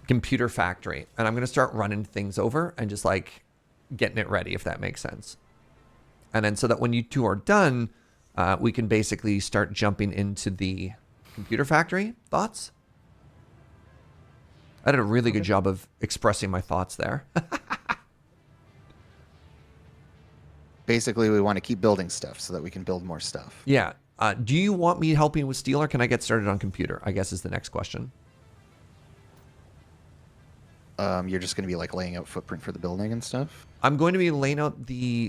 S1: computer factory, and I'm going to start running things over and just like getting it ready, if that makes sense. And then so that when you two are done, we can basically start jumping into the computer factory. Thoughts? I did a really good job of expressing my thoughts there.
S4: Basically, we want to keep building stuff so that we can build more stuff.
S1: Yeah. Do you want me helping with steel, or can I get started on computer? I guess is the next question.
S4: You're just going to be like laying out footprint for the building and stuff.
S1: I'm going to be laying out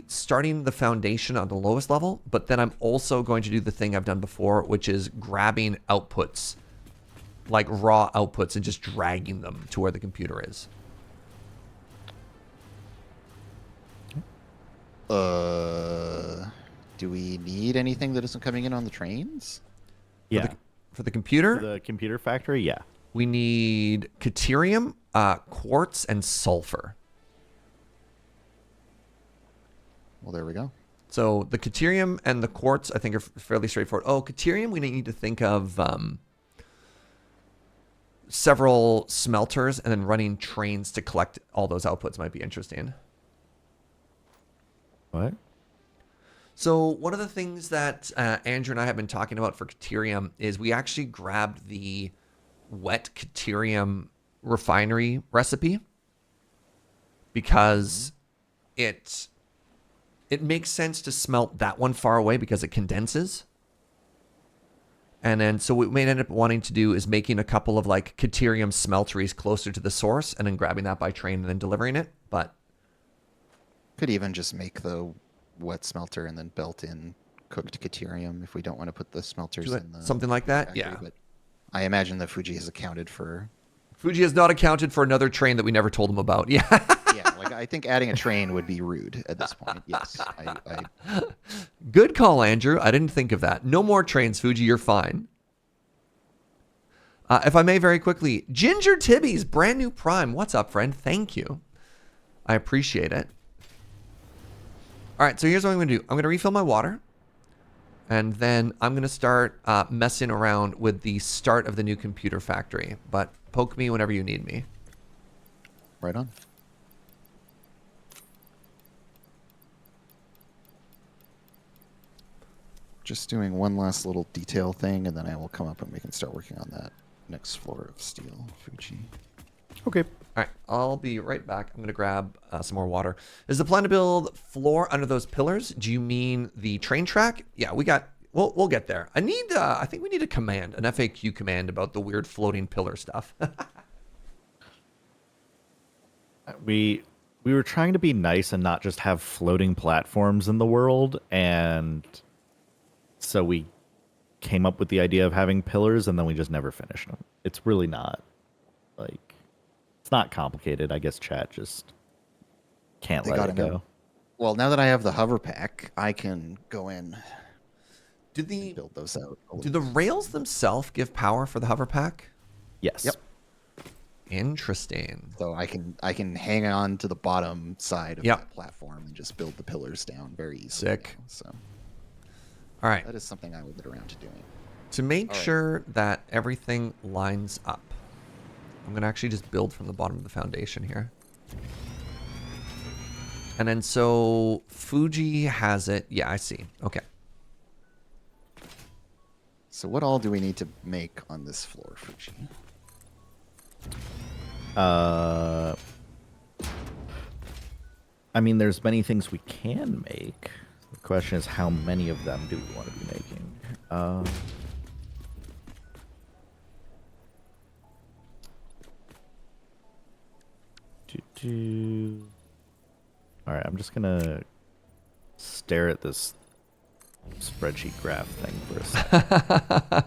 S1: starting the foundation on the lowest level, but then I'm also going to do the thing I've done before, which is grabbing outputs, like raw outputs, and just dragging them to where the computer is.
S4: Do we need anything that isn't coming in on the trains?
S3: Yeah.
S1: For the computer,
S3: The computer factory, yeah.
S1: we need Caterium, quartz, and sulfur.
S4: Well, there we go.
S1: So the Caterium and the quartz, I think, are fairly straightforward. Oh, Caterium, we need to think of several smelters and then running trains to collect all those outputs might be interesting.
S3: What?
S1: So one of the things that Andrew and I have been talking about for Caterium is we actually grabbed the wet Caterium refinery recipe because it makes sense to smelt that one far away because it condenses. And then so what we may end up wanting to do is making a couple of like Caterium smelteries closer to the source and then grabbing that by train and then delivering it. But
S4: Could even just make the wet smelter and then belt in cooked Caterium if we don't want to put the smelters
S1: do it,
S4: in the
S1: something like that.
S4: factory,
S1: Yeah.
S4: But I imagine that Fuji has accounted for.
S1: Fuji has not accounted for another train that we never told him about. Yeah.
S4: Yeah, like I think adding a train would be rude at this point. Yes, I
S1: Good call, Andrew. I didn't think of that. No more trains, Fuji. You're fine. If I may, very quickly, Ginger Tibby's brand new Prime. What's up, friend? Thank you. I appreciate it. All right, so here's what I'm going to do. I'm going to refill my water, and then I'm going to start messing around with the start of the new computer factory. But poke me whenever you need me.
S4: right on. Just doing one last little detail thing, and then I will come up and we can start working on that next floor of steel, Fuji.
S3: Okay.
S1: All right, I'll be right back. I'm going to grab some more water. Is the plan to build floor under those pillars? Do you mean the train track? Yeah, we'll get there. I think we need a command, an FAQ command about the weird floating pillar stuff.
S3: We were trying to be nice and not just have floating platforms in the world, and so we came up with the idea of having pillars, and then we just never finished them. It's really not like it's not complicated. I guess chat just can't
S4: They
S3: let
S4: got
S3: it
S4: it now.
S3: go.
S4: Well, now that I have the hover pack, I can go in
S1: do
S4: and
S1: the
S4: build those out.
S1: do the rails themselves give power for the hover pack?
S3: Yes.
S4: Yep.
S1: Interesting.
S4: So I can hang on to the bottom side of
S1: Yep.
S4: that platform and just build the pillars down very easily.
S1: Sick.
S4: now. So
S1: All right.
S4: that is something I would get around to doing.
S1: To make
S4: All right.
S1: sure that everything lines up, I'm going to actually just build from the bottom of the foundation here. And then so Fuji has it. Yeah, I see. Okay.
S4: So what all do we need to make on this floor, Fuji?
S3: I mean, there's many things we can make. The question is, how many of them do we want to be making? All right, I'm just gonna stare at this spreadsheet graph thing for a second.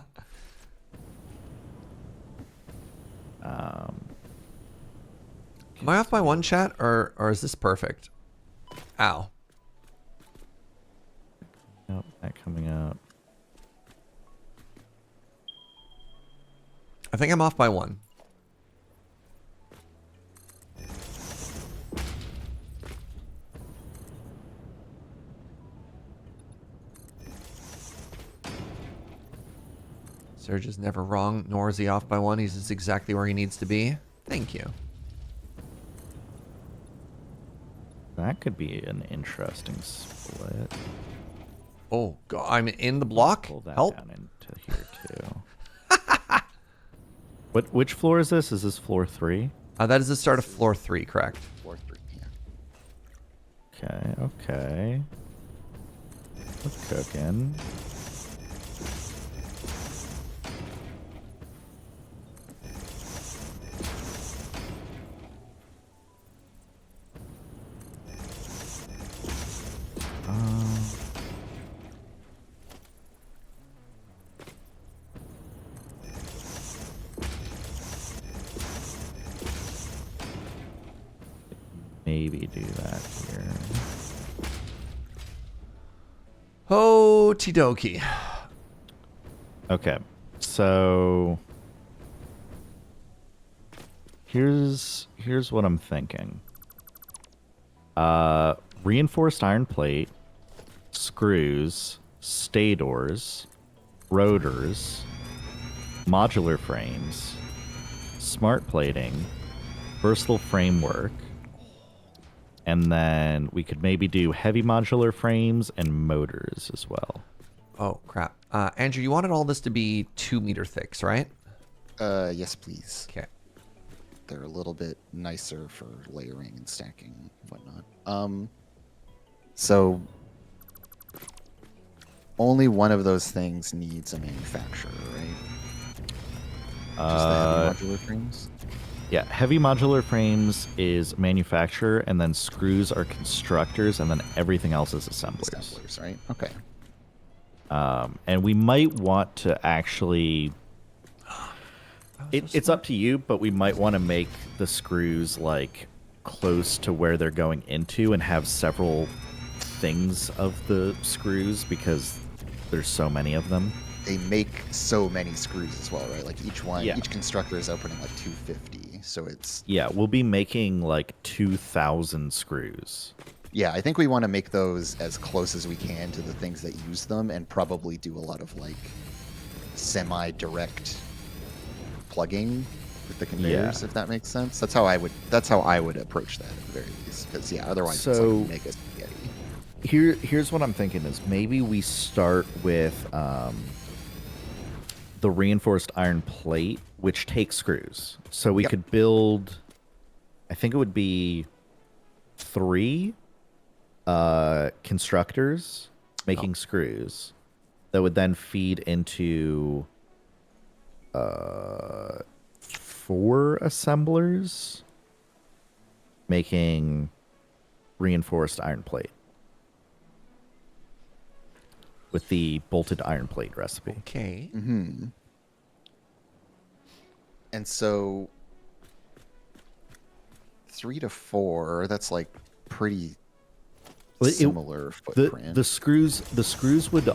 S1: Am I off by one chat or is this perfect? Ow.
S3: Nope, not coming up.
S1: I think I'm off by one. Serge is never wrong, nor is he off by one. He's just exactly where he needs to be. Thank you.
S3: That could be an interesting split.
S1: Oh, God, I'm in the block.
S3: Pull that
S1: Help.
S3: down into here too. Which floor is this? Is this floor 3?
S1: That is the start of floor 3, correct?
S4: Floor 3, yeah.
S3: Okay. We're cooking. Maybe do that here.
S1: Okie dokie.
S3: Okay, so here's what I'm thinking. Reinforced iron plate, screws, stay doors, rotors, modular frames, smart plating, versatile framework, And then we could maybe do heavy modular frames and motors as well.
S1: Oh, crap. Andrew, you wanted all this to be 2-meter thicks, right?
S4: Yes, please.
S1: Okay.
S4: They're a little bit nicer for layering and stacking and whatnot. So only one of those things needs a manufacturer, right? Just the heavy modular frames?
S3: Yeah, heavy modular frames is manufacturer, and then screws are constructors, and then everything else is assemblers.
S4: Assemblers, right? Okay.
S3: And we might want to actually... It's up to you, but we might want to make the screws, like, close to where they're going into and have several things of the screws because there's so many of them.
S4: They make so many screws as well, right? Like each one,
S3: Yeah.
S4: each constructor is opening like 250. So it's...
S3: Yeah, we'll be making, like, 2,000 screws.
S4: Yeah, I think we want to make those as close as we can to the things that use them and probably do a lot of, like, semi-direct plugging with the conveyors, if that makes sense. That's how I would approach that at the very least. Because yeah, otherwise it's like mega spaghetti.
S3: Here's what I'm thinking is maybe we start with the reinforced iron plate, which takes screws. So we could build, I think it would be 3 constructors making screws that would then feed into 4 assemblers making reinforced iron plate with the bolted iron plate recipe.
S1: Okay.
S4: Mm-hmm. And so 3 to 4, that's like pretty similar footprint.
S3: The screws would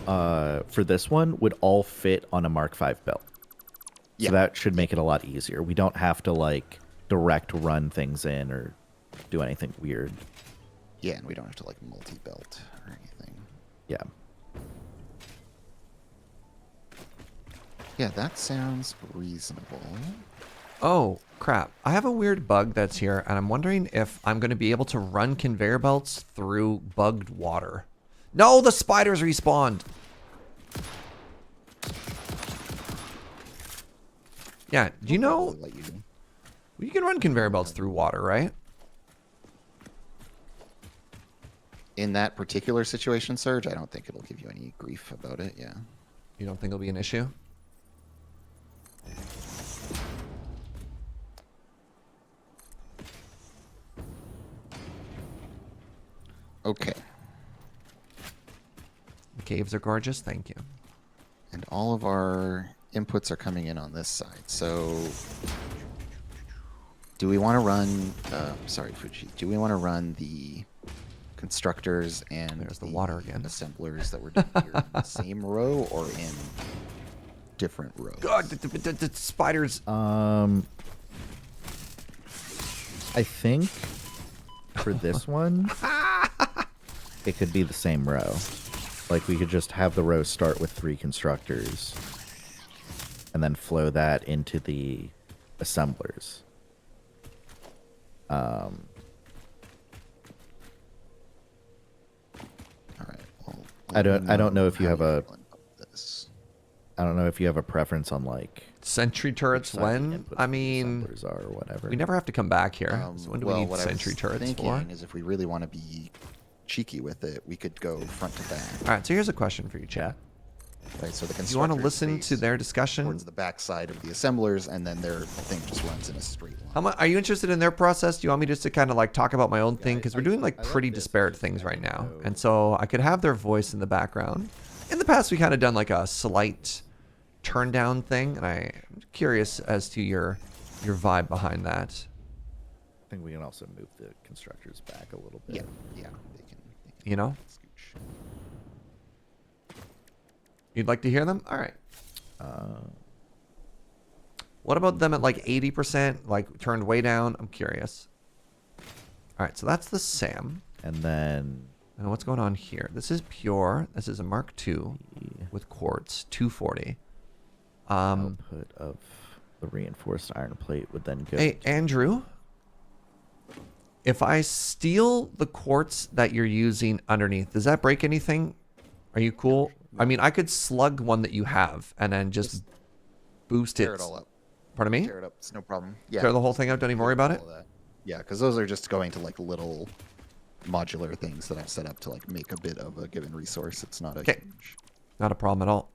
S3: for this one would all fit on a Mark V belt.
S4: Yeah.
S3: So that should make it a lot easier. We don't have to like direct run things in or do anything weird.
S4: Yeah, and we don't have to like multi-belt or anything.
S3: Yeah.
S4: Yeah, that sounds reasonable.
S1: Oh, crap. I have a weird bug that's here, and I'm wondering if I'm going to be able to run conveyor belts through bugged water. No, the spiders respawned. Yeah, do you know...
S4: Probably let you...
S1: You can run conveyor belts through water, right?
S4: In that particular situation, Serge, I don't think it'll give you any grief about it, yeah.
S1: You don't think it'll be an issue?
S4: Okay.
S1: The caves are gorgeous, thank you.
S4: And all of our inputs are coming in on this side. So do we want to run, sorry, Fuji, do we want to run the constructors and
S1: There's the water again.
S4: assemblers that we're doing here in the same row or in different rows?
S1: God, the spiders.
S3: I think for this one, it could be the same row. Like we could just have the row start with 3 constructors and then flow that into the assemblers.
S4: All right. Well,
S3: I don't know if you have a
S4: this.
S3: I don't know if you have a preference on like
S1: Sentry turrets
S3: side the
S1: when?
S3: input
S1: I
S3: of the
S1: mean,
S3: assemblers are or whatever.
S1: we never have to come back here. So when do we
S4: Well,
S1: need
S4: what
S1: sentry
S4: I was
S1: turrets
S4: thinking
S1: for?
S4: is if we really want to be cheeky with it, we could go front to back.
S1: All right, so here's a question for you, chat.
S4: Right, so the
S1: Do you want to
S4: constructors
S1: listen to
S4: face
S1: their discussion?
S4: towards the back side of the assemblers, and then their thing just runs in a straight line.
S1: Are you interested in their process? Do you want me just to kind of like talk about my own thing? Because we're doing like pretty disparate things right now. And so I could have their voice in the background. In the past, we kind of done like a slight turn down thing. And I'm curious as to your vibe behind that.
S3: I think we can also move the constructors back a little bit.
S4: Yeah, yeah, they can
S1: You know?
S4: scooch.
S1: You'd like to hear them? All right. What about them at like 80%, like turned way down? I'm curious. All right, so that's the SAM.
S3: And then
S1: And what's going on here? This is pure. This is a Mark II with quartz, 240.
S3: output of the reinforced iron plate would then go.
S1: Hey, Andrew. If I steal the quartz that you're using underneath, does that break anything? Are you cool? I mean, I could slug one that you have and then just boost
S4: Tear
S1: it.
S4: it all up.
S1: Pardon me?
S4: Tear it up. It's no problem. Yeah.
S1: Tear the whole thing up. Don't even worry about it.
S4: all that. Yeah, because those are just going to like little modular things that I've set up to like make a bit of a given resource. It's not a huge.
S1: Not a problem at all.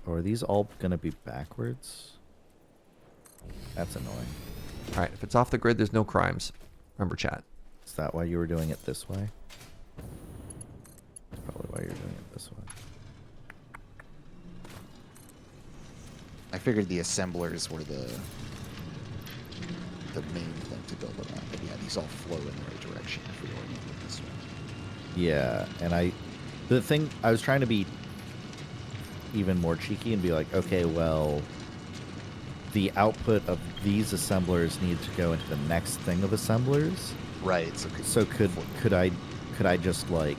S3: Oh, are these all gonna be backwards? That's annoying.
S1: All right. If it's off the grid, there's no crimes. Remember, chat.
S3: Is that why you were doing it this way? That's probably why you're doing it this way.
S4: I figured the assemblers were the main thing to build around. But yeah, these all flow in the right direction if we orient it this way.
S3: Yeah, and the thing, I was trying to be even more cheeky and be like, okay, well, the output of these assemblers need to go into the next thing of assemblers.
S4: Right.
S3: So could I just like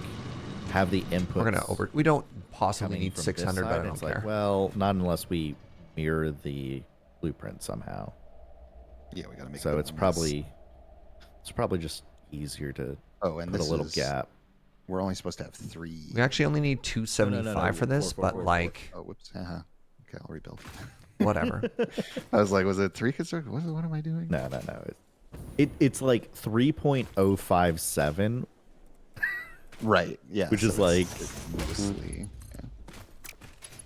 S3: have the inputs?
S1: We're gonna we don't possibly
S3: coming
S1: need
S3: from
S1: 600,
S3: this
S1: but I
S3: side?
S1: don't
S3: It's
S1: care.
S3: like, well, not unless we mirror the blueprint somehow.
S4: Yeah, we gotta make.
S3: So
S4: it
S3: it's
S4: on
S3: probably just easier to
S4: this. Oh, and
S3: put a
S4: this
S3: little
S4: is,
S3: gap.
S4: We're only supposed to have 3.
S1: We actually only need 275 for this, but like,
S4: Oh, whoops. Okay, I'll rebuild.
S1: whatever.
S4: I was like, was it 3 construction? What am I doing?
S3: No. It's like 3.057,
S4: Right. Yeah.
S3: Which
S4: so
S3: is like-
S4: it's mostly. Yeah.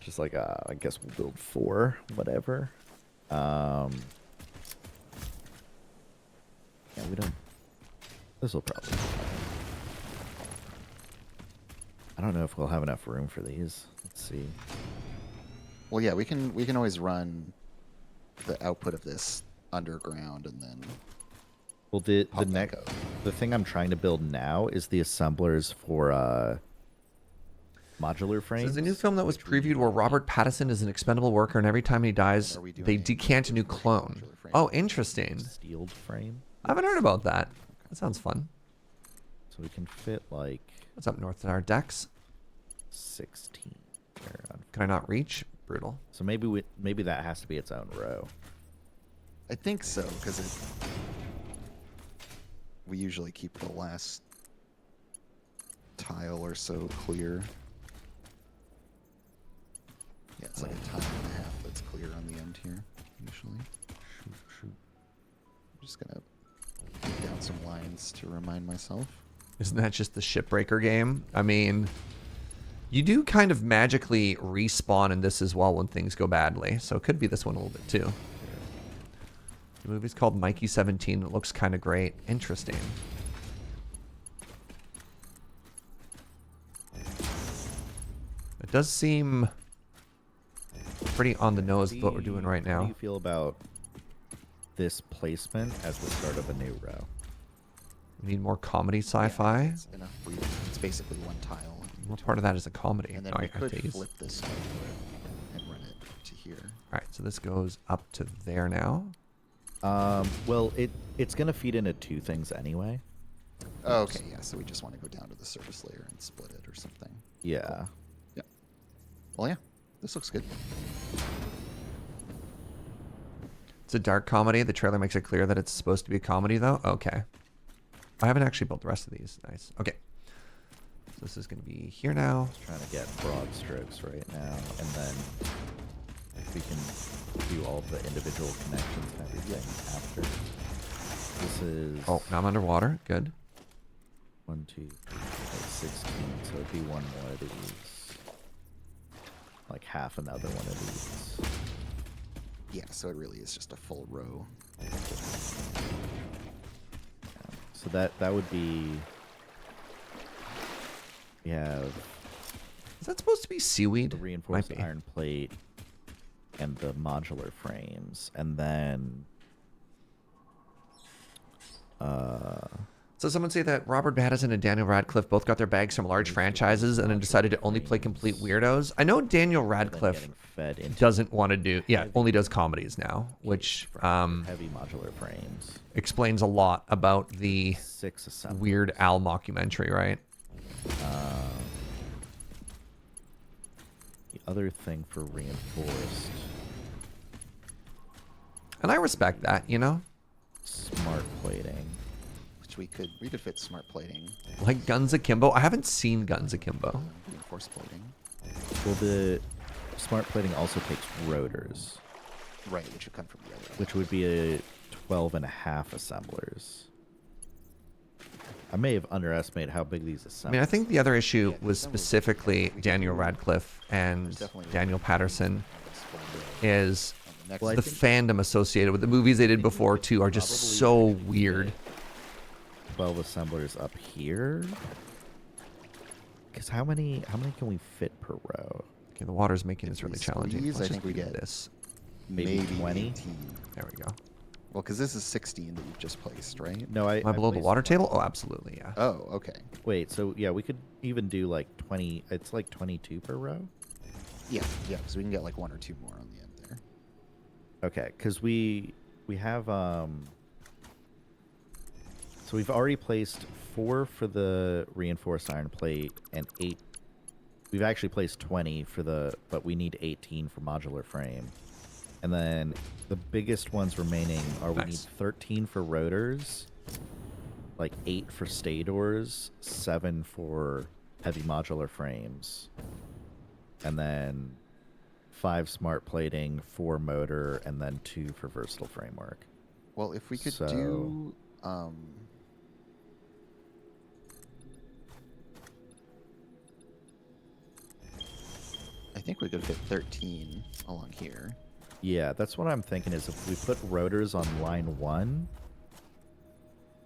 S3: just like I guess we'll build 4, whatever. Yeah, we don't. This will probably be fine. I don't know if we'll have enough room for these. Let's see.
S4: Well, yeah, we can always run the output of this underground and then.
S3: Well, the
S4: Pop that
S3: next
S4: code.
S3: the thing I'm trying to build now is the assemblers for modular frames.
S1: There's a new film that was previewed where Robert Pattinson is an expendable worker, and every time he dies,
S4: Are we doing
S1: they
S4: a
S1: decant a new clone.
S4: modular frame?
S1: Oh, interesting.
S3: Steeled frame,
S1: I haven't heard about that. That sounds fun.
S3: so we can fit like
S1: What's up north in our decks?
S3: 16. Here on-
S1: Can I not reach? Brutal.
S3: So maybe that has to be its own row.
S4: I think so because we usually keep the last tile or so clear. Yeah, it's like a tile and a half that's clear on the end here usually. I'm just gonna put down some lines to remind myself.
S1: Isn't that just the shipbreaker game? I mean, you do kind of magically respawn in this as well when things go badly, so it could be this one a little bit too. The movie's called Mikey 17. It looks kind of great. Interesting. It does seem pretty on the nose with what we're doing right
S3: How do
S1: now.
S3: you feel about this placement as the start of a new row?
S1: We need more comedy sci-fi.
S4: It's enough breathing. It's basically one tile.
S1: What part of that is a comedy?
S4: And then
S1: Oh,
S4: we
S1: I have
S4: could
S1: to use-
S4: flip this output and run it to here.
S1: All right, so this goes up to there now.
S3: Well, it's gonna feed into 2 things anyway.
S4: Oh, okay, yeah. So we just want to go down to the surface layer and split it or something.
S3: Yeah.
S4: Yeah. Well, yeah. This looks good.
S1: It's a dark comedy. The trailer makes it clear that it's supposed to be a comedy, though. Okay. I haven't actually built the rest of these. Nice. Okay. So this is going to be here now.
S3: Trying to get broad strokes right now, and then we can do all the individual connections and everything after. This is
S1: Oh, now I'm underwater. Good.
S3: 1, 2, 3, 4, 16. So it'd be one more of these, like half another one of these.
S4: Yeah, so it really is just a full row.
S3: Yeah. So that would be. We have
S1: Is that supposed to be seaweed?
S3: the
S1: Might
S3: reinforced
S1: be.
S3: iron plate and the modular frames, and then
S1: So someone say that Robert Pattinson and Daniel Radcliffe both got their bags from large franchises and then decided to only play complete weirdos. I know Daniel
S3: then
S1: Radcliffe
S3: getting fed into
S1: doesn't want to do, only does comedies now, which
S3: heavy modular frames.
S1: explains a lot about the
S3: 6 assemblies.
S1: Weird Al mockumentary, right?
S3: The other thing for reinforced.
S1: And I respect that, you know?
S3: smart plating.
S4: Which we could fit smart plating,
S1: Like Guns Akimbo? I haven't seen Guns Akimbo.
S4: reinforced plating.
S3: Well, the smart plating also takes rotors,
S4: Right, which would come from the other.
S3: which would be a 12.5 assemblers. I may have underestimated how big these
S1: I
S3: assemblers.
S1: mean, I think the other issue was specifically Daniel Radcliffe and Daniel Patterson is
S4: Next,
S3: Well, I
S1: the
S3: think-
S1: fandom associated with the movies they did before too are just so weird.
S3: 12 assemblers up here. Because how many can we fit per row?
S1: Okay, the water's making this really
S4: we
S1: challenging.
S4: squeeze,
S1: Let's
S4: I
S1: just
S4: think we
S1: do
S4: get-
S1: this.
S3: Maybe 20?
S4: 18.
S1: There we go.
S4: Well, because this is 16 that you've just placed, right?
S3: No,
S1: Am I below the
S3: placed
S1: water
S3: 20.
S1: table? Oh, absolutely, yeah.
S4: Oh, okay.
S3: Wait, so yeah, we could even do like 20. It's like 22 per row.
S4: Yeah, because we can get like 1 or 2 more on the end there.
S3: Okay, because we have so we've already placed 4 for the reinforced iron plate and 8. We've actually placed 20 for the, but we need 18 for modular frame. And then the biggest ones remaining are we need
S1: Nice.
S3: 13 for rotors, like 8 for stay doors, 7 for heavy modular frames, and then 5 smart plating, 4 motor, and then 2 for versatile framework.
S4: Well, if we could
S3: So-
S4: do, I think we could fit 13 along here.
S3: Yeah, that's what I'm thinking is if we put rotors on line 1,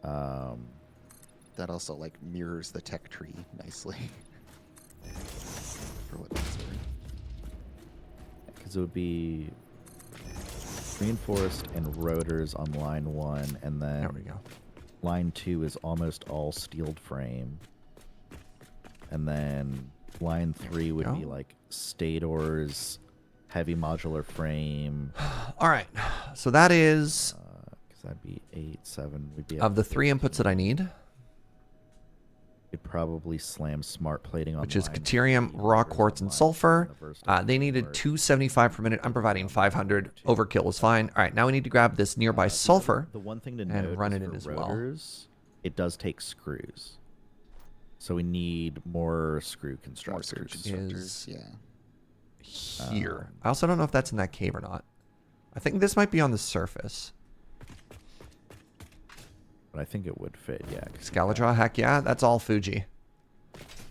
S4: That also like mirrors the tech tree nicely. For what that's worth.
S3: because it would be reinforced and rotors on line 1, and then
S1: There we go.
S3: line 2 is almost all steeled frame. And then line 3 would be
S1: go.
S3: like stay doors, heavy modular frame.
S1: All right. So that is
S3: Because that'd be 8, 7. We'd be
S1: of the 3 inputs that I need,
S3: We'd probably slam smart plating on
S1: which is
S3: line
S1: Caterium,
S3: 3,
S1: raw
S3: rotors on
S1: quartz, and
S3: line
S1: sulfur.
S3: 2, and the versatile
S1: They needed
S3: framework.
S1: 275 per minute. I'm providing 500. Overkill was fine. All right, now we need to grab this nearby sulfur.
S3: The one thing to
S1: and
S3: note
S1: run
S3: is
S1: it in
S3: for
S1: as well.
S3: rotors, it does take screws. So we need more screw
S4: More
S3: constructors.
S4: screw constructors.
S1: Is-
S4: Yeah.
S1: Here. I also don't know if that's in that cave or not. I think this might be on the surface.
S3: But I think it would fit, yeah. 'cause
S1: Scaladraw, heck yeah. That's all Fugi.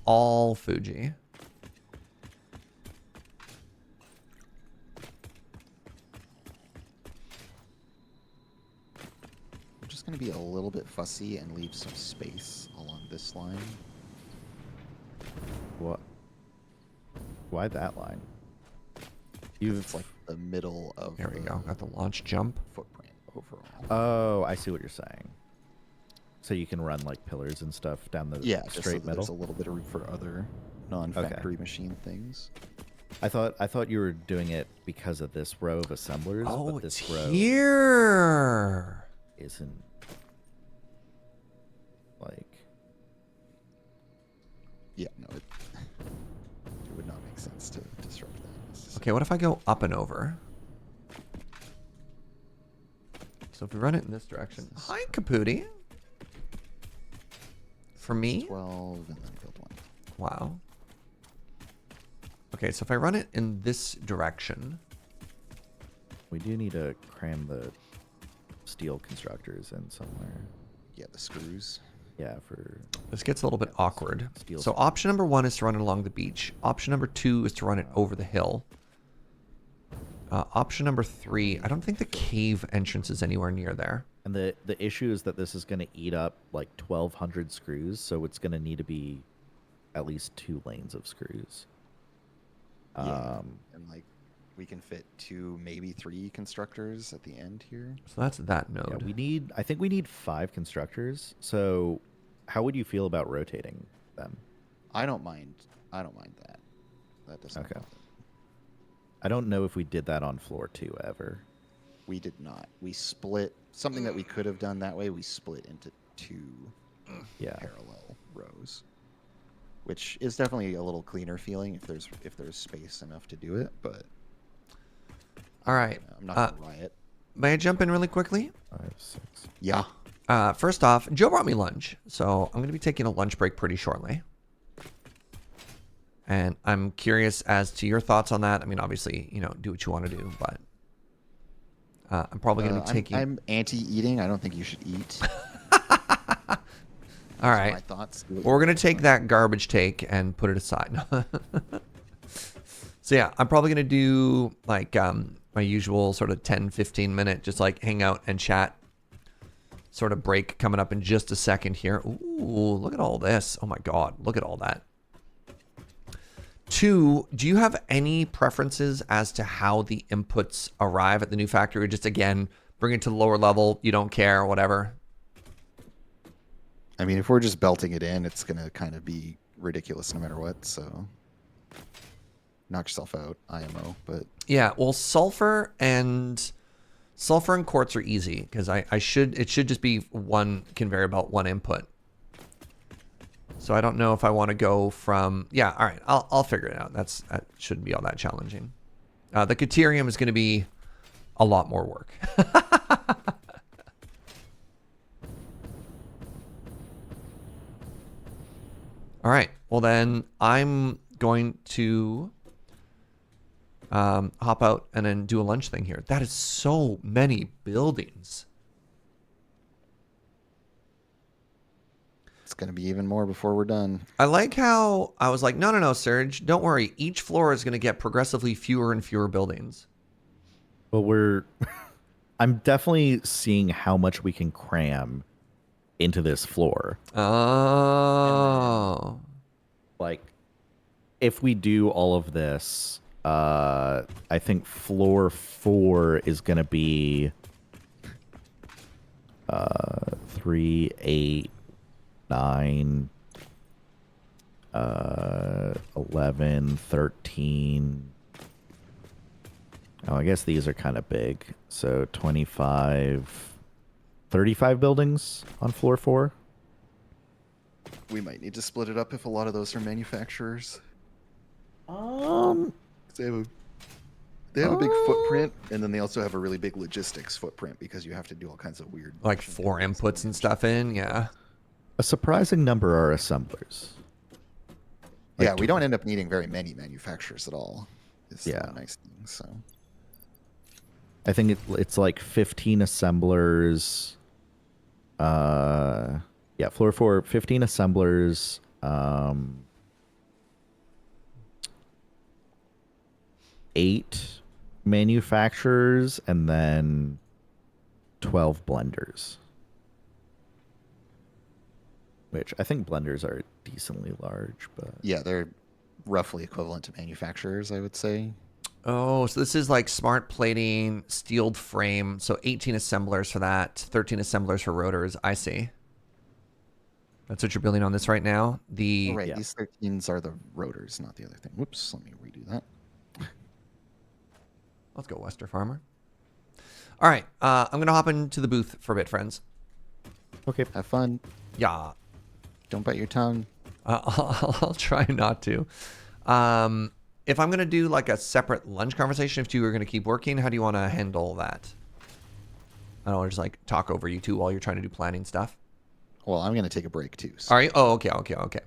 S1: All Fugi.
S4: We're just going to be a little bit fussy and leave some space along this line.
S3: What? Why that line?
S4: It's like the middle of
S1: There we
S4: the
S1: go. Got the launch jump.
S4: footprint overall.
S3: Oh, I see what you're saying. So you can run like pillars and stuff down the
S4: Yeah, just so
S3: straight
S4: that
S3: middle.
S4: there's a little bit of room for other non-factory machine things.
S3: I thought you were doing it because of this row of assemblers,
S1: Oh,
S3: but
S1: it's
S3: this row
S1: here.
S3: isn't like
S4: Yeah, no, it would not make sense to disrupt that. necessarily.
S1: Okay, what if I go up and over? So if we run it in this direction. Hi, Caputi. For me?
S4: 12 and then build 1.
S1: Wow. Okay, so if I run it in this direction,
S3: we do need to cram the steel constructors in somewhere.
S4: Yeah, the screws.
S3: Yeah, for
S1: this gets a little bit awkward.
S3: Steel
S1: So
S3: screws.
S1: option number 1 is to run it along the beach. Option number 2 is to run it over the hill. Option number 3, I don't think the cave entrance is anywhere near there.
S3: and the issue is that this is going to eat up like 1,200 screws, so it's going to need to be at least 2 lanes of screws.
S4: Yeah. And like we can fit 2, maybe 3 constructors at the end here.
S1: So that's that
S3: Yeah,
S1: node.
S3: I think we need 5 constructors. So how would you feel about rotating them?
S4: I don't mind that. That doesn't
S3: Okay.
S4: bother me.
S3: I don't know if we did that on floor 2 ever.
S4: We did not. We split something that we could have done that way. We split into 2
S3: Yeah.
S4: parallel rows, which is definitely a little cleaner feeling if there's space enough to do it. But
S1: All right.
S4: I'm not gonna riot.
S1: may I jump in really quickly?
S3: 5, 6.
S4: Yeah.
S1: First off, Joe brought me lunch, so I'm going to be taking a lunch break pretty shortly. And I'm curious as to your thoughts on that. I mean, obviously, do what you want to do, but I'm probably going to be taking...
S4: I'm anti-eating. I don't think you should eat.
S1: All right.
S4: My thoughts.
S1: Well, we're going to take that garbage take and put it aside. So yeah, I'm probably going to do like my usual sort of 10, 15 minute, just like hang out and chat sort of break coming up in just a second here. Ooh, look at all this. Oh my God, look at all that. 2, do you have any preferences as to how the inputs arrive at the new factory? Or just again, bring it to the lower level, you don't care or whatever?
S4: I mean, if we're just belting it in, it's going to kind of be ridiculous no matter what. So knock yourself out, IMO. But
S1: yeah, well, sulfur and quartz are easy because it should just be one conveyor belt, one input. So I don't know if I want to go from, yeah, all right, I'll figure it out. That shouldn't be all that challenging. The Caterium is going to be a lot more work. All right, well then I'm going to hop out and then do a lunch thing here. That is so many buildings.
S4: it's going to be even more before we're done.
S1: I like how I was like, no, Serge, don't worry. Each floor is going to get progressively fewer and fewer buildings.
S3: Well, I'm definitely seeing how much we can cram into this floor.
S1: Oh.
S3: Like, if we do all of this, I think floor 4 is going to be 3, 8, 9, 11, 13. Oh, I guess these are kind of big. So 25, 35 buildings on floor 4.
S4: We might need to split it up if a lot of those are manufacturers. They have a big footprint, and then they also have a really big logistics footprint because you have to do all kinds of weird...
S1: Like 4 inputs and stuff in, yeah.
S3: A surprising number are assemblers.
S4: Yeah, we don't end up needing very many manufacturers at all. It's
S3: Yeah.
S4: a nice thing, so...
S3: I think it's like 15 assemblers. Yeah, floor 4, 15 assemblers. 8 manufacturers, and then 12 blenders. Which I think blenders are decently large, but...
S4: Yeah, they're roughly equivalent to manufacturers, I would say.
S1: Oh, so this is like smart plating, steeled frame. So 18 assemblers for that, 13 assemblers for rotors. I see. That's what you're building on this right now?
S4: Oh, right,
S3: Yeah.
S4: these 13s are the rotors, not the other thing. Whoops, let me redo that.
S1: Let's go, Wester Farmer. All right, I'm going to hop into the booth for a bit, friends.
S3: Okay.
S4: Have fun.
S1: Yeah.
S4: Don't bite your tongue.
S1: I'll try not to. If I'm going to do like a separate lunch conversation, if you are going to keep working, how do you want to handle that? I don't want to just like talk over you two while you're trying to do planning stuff.
S4: Well, I'm going to take a break too. So.
S1: All right. Oh, okay.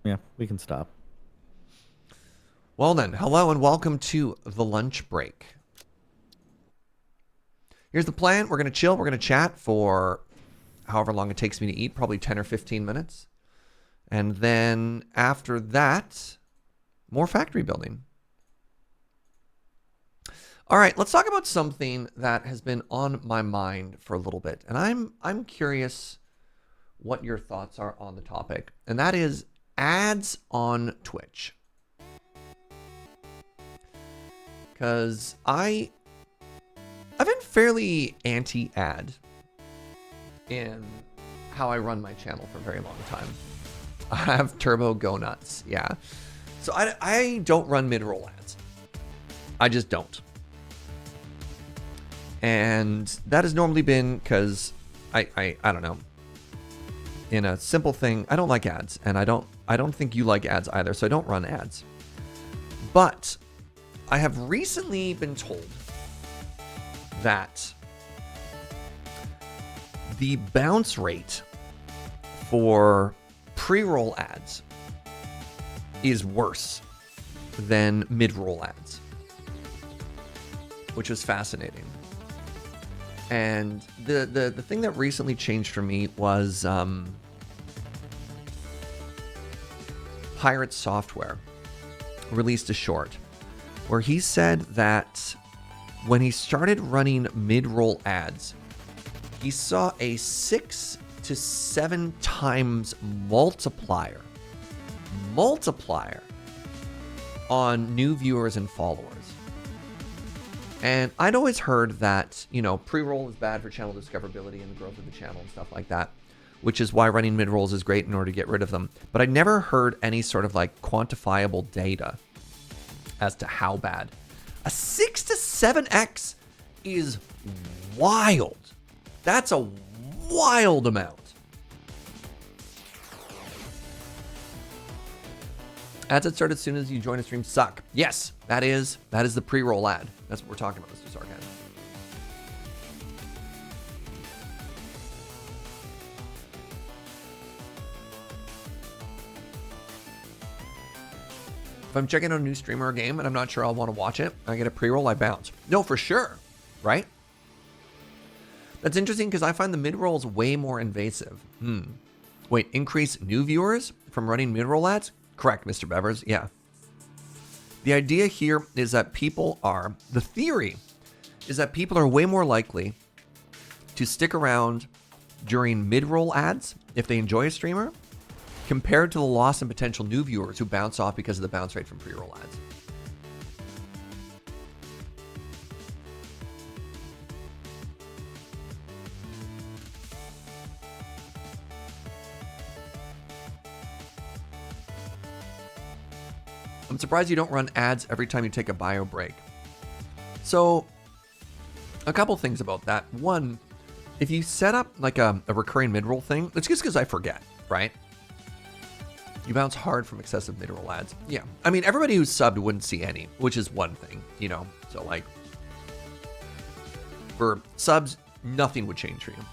S3: Yeah, we can stop.
S1: Well then, hello and welcome to the lunch break. Here's the plan. We're going to chill. We're going to chat for however long it takes me to eat, probably 10 or 15 minutes. And then after that, more factory building. All right, let's talk about something that has been on my mind for a little bit. And I'm curious what your thoughts are on the topic. And that is ads on Twitch. Because I've been fairly anti-ad in how I run my channel for a very long time. I have turbo go nuts, yeah. So I don't run mid-roll ads. I just don't. And that has normally been because I don't know. In a simple thing, I don't like ads, and I don't think you like ads either, so I don't run ads. But I have recently been told that the bounce rate for pre-roll ads is worse than mid-roll ads, which is fascinating. And the thing that recently changed for me was Pirate Software released a short where he said that when he started running mid-roll ads, he saw a 6 to 7 times multiplier on new viewers and followers. And I'd always heard that, pre-roll is bad for channel discoverability and the growth of the channel and stuff like that, which is why running mid-rolls is great in order to get rid of them. But I never heard any sort of like quantifiable data as to how bad. A 6 to 7x is wild. That's a wild amount. Ads that start as soon as you join a stream suck. Yes, that is the pre-roll ad. That's what we're talking about, Mr. Sarkhan. If I'm checking out a new stream or a game and I'm not sure I'll want to watch it, I get a pre-roll, I bounce. No, for sure, right? That's interesting because I find the mid-rolls way more invasive. Wait, increase new viewers from running mid-roll ads? Correct, Mr. Bevers, yeah. The idea here is that the theory is that people are way more likely to stick around during mid-roll ads if they enjoy a streamer compared to the loss in potential new viewers who bounce off because of the bounce rate from pre-roll ads. I'm surprised you don't run ads every time you take a bio break. So, a couple things about that. One, if you set up like a recurring mid-roll thing, it's just because I forget, right? You bounce hard from excessive mid-roll ads. Yeah. I mean, everybody who's subbed wouldn't see any, which is one thing, So, like, for subs, nothing would change for you.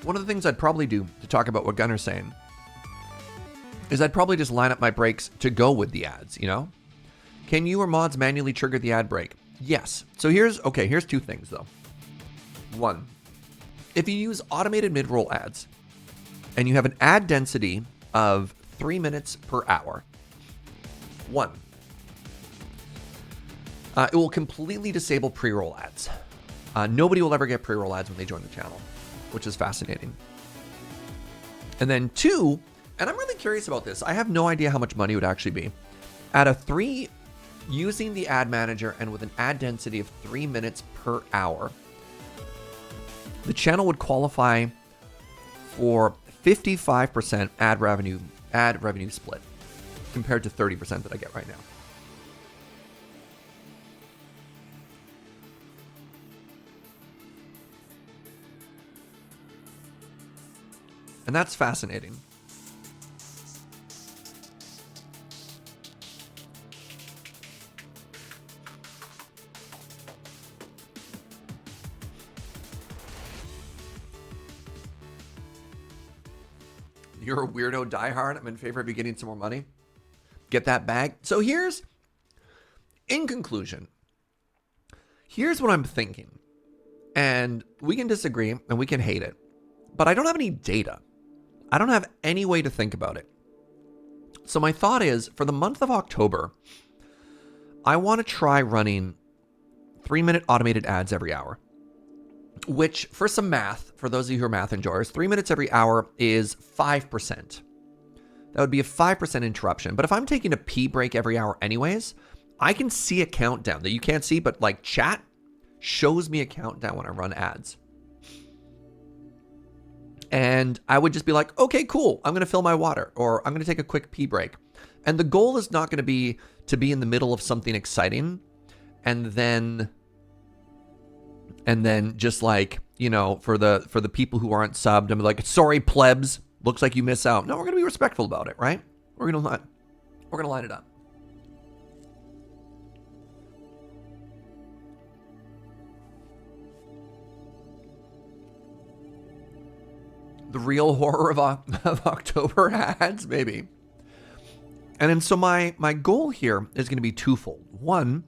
S1: One of the things I'd probably do to talk about what Gunner's saying is I'd probably just line up my breaks to go with the ads, Can you or mods manually trigger the ad break? Yes. So here's two things though. One, if you use automated mid-roll ads and you have an ad density of 3 minutes per hour, it will completely disable pre-roll ads. Nobody will ever get pre-roll ads when they join the channel, which is fascinating. And then two, and I'm really curious about this. I have no idea how much money it would actually be. Using the ad manager and with an ad density of 3 minutes per hour, the channel would qualify for 55% ad revenue split compared to 30% that I get right now. And that's fascinating. You're a weirdo diehard. I'm in favor of you getting some more money. Get that bag. So in conclusion, here's what I'm thinking. And we can disagree and we can hate it, but I don't have any data. I don't have any way to think about it. So my thought is, for the month of October, I want to try running 3-minute automated ads every hour, which for some math, for those of you who are math enjoyers, 3 minutes every hour is 5%. That would be a 5% interruption. But if I'm taking a pee break every hour anyways, I can see a countdown that you can't see, but like chat shows me a countdown when I run ads. And I would just be like, okay, cool. I'm going to fill my water, or I'm going to take a quick pee break. And the goal is not going to be in the middle of something exciting and then just like, for the people who aren't subbed, I'm like, sorry, plebs, looks like you miss out. No, we're going to be respectful about it, right? We're going We're going to line it up. The real horror of October ads, maybe. And then so my goal here is going to be twofold. One,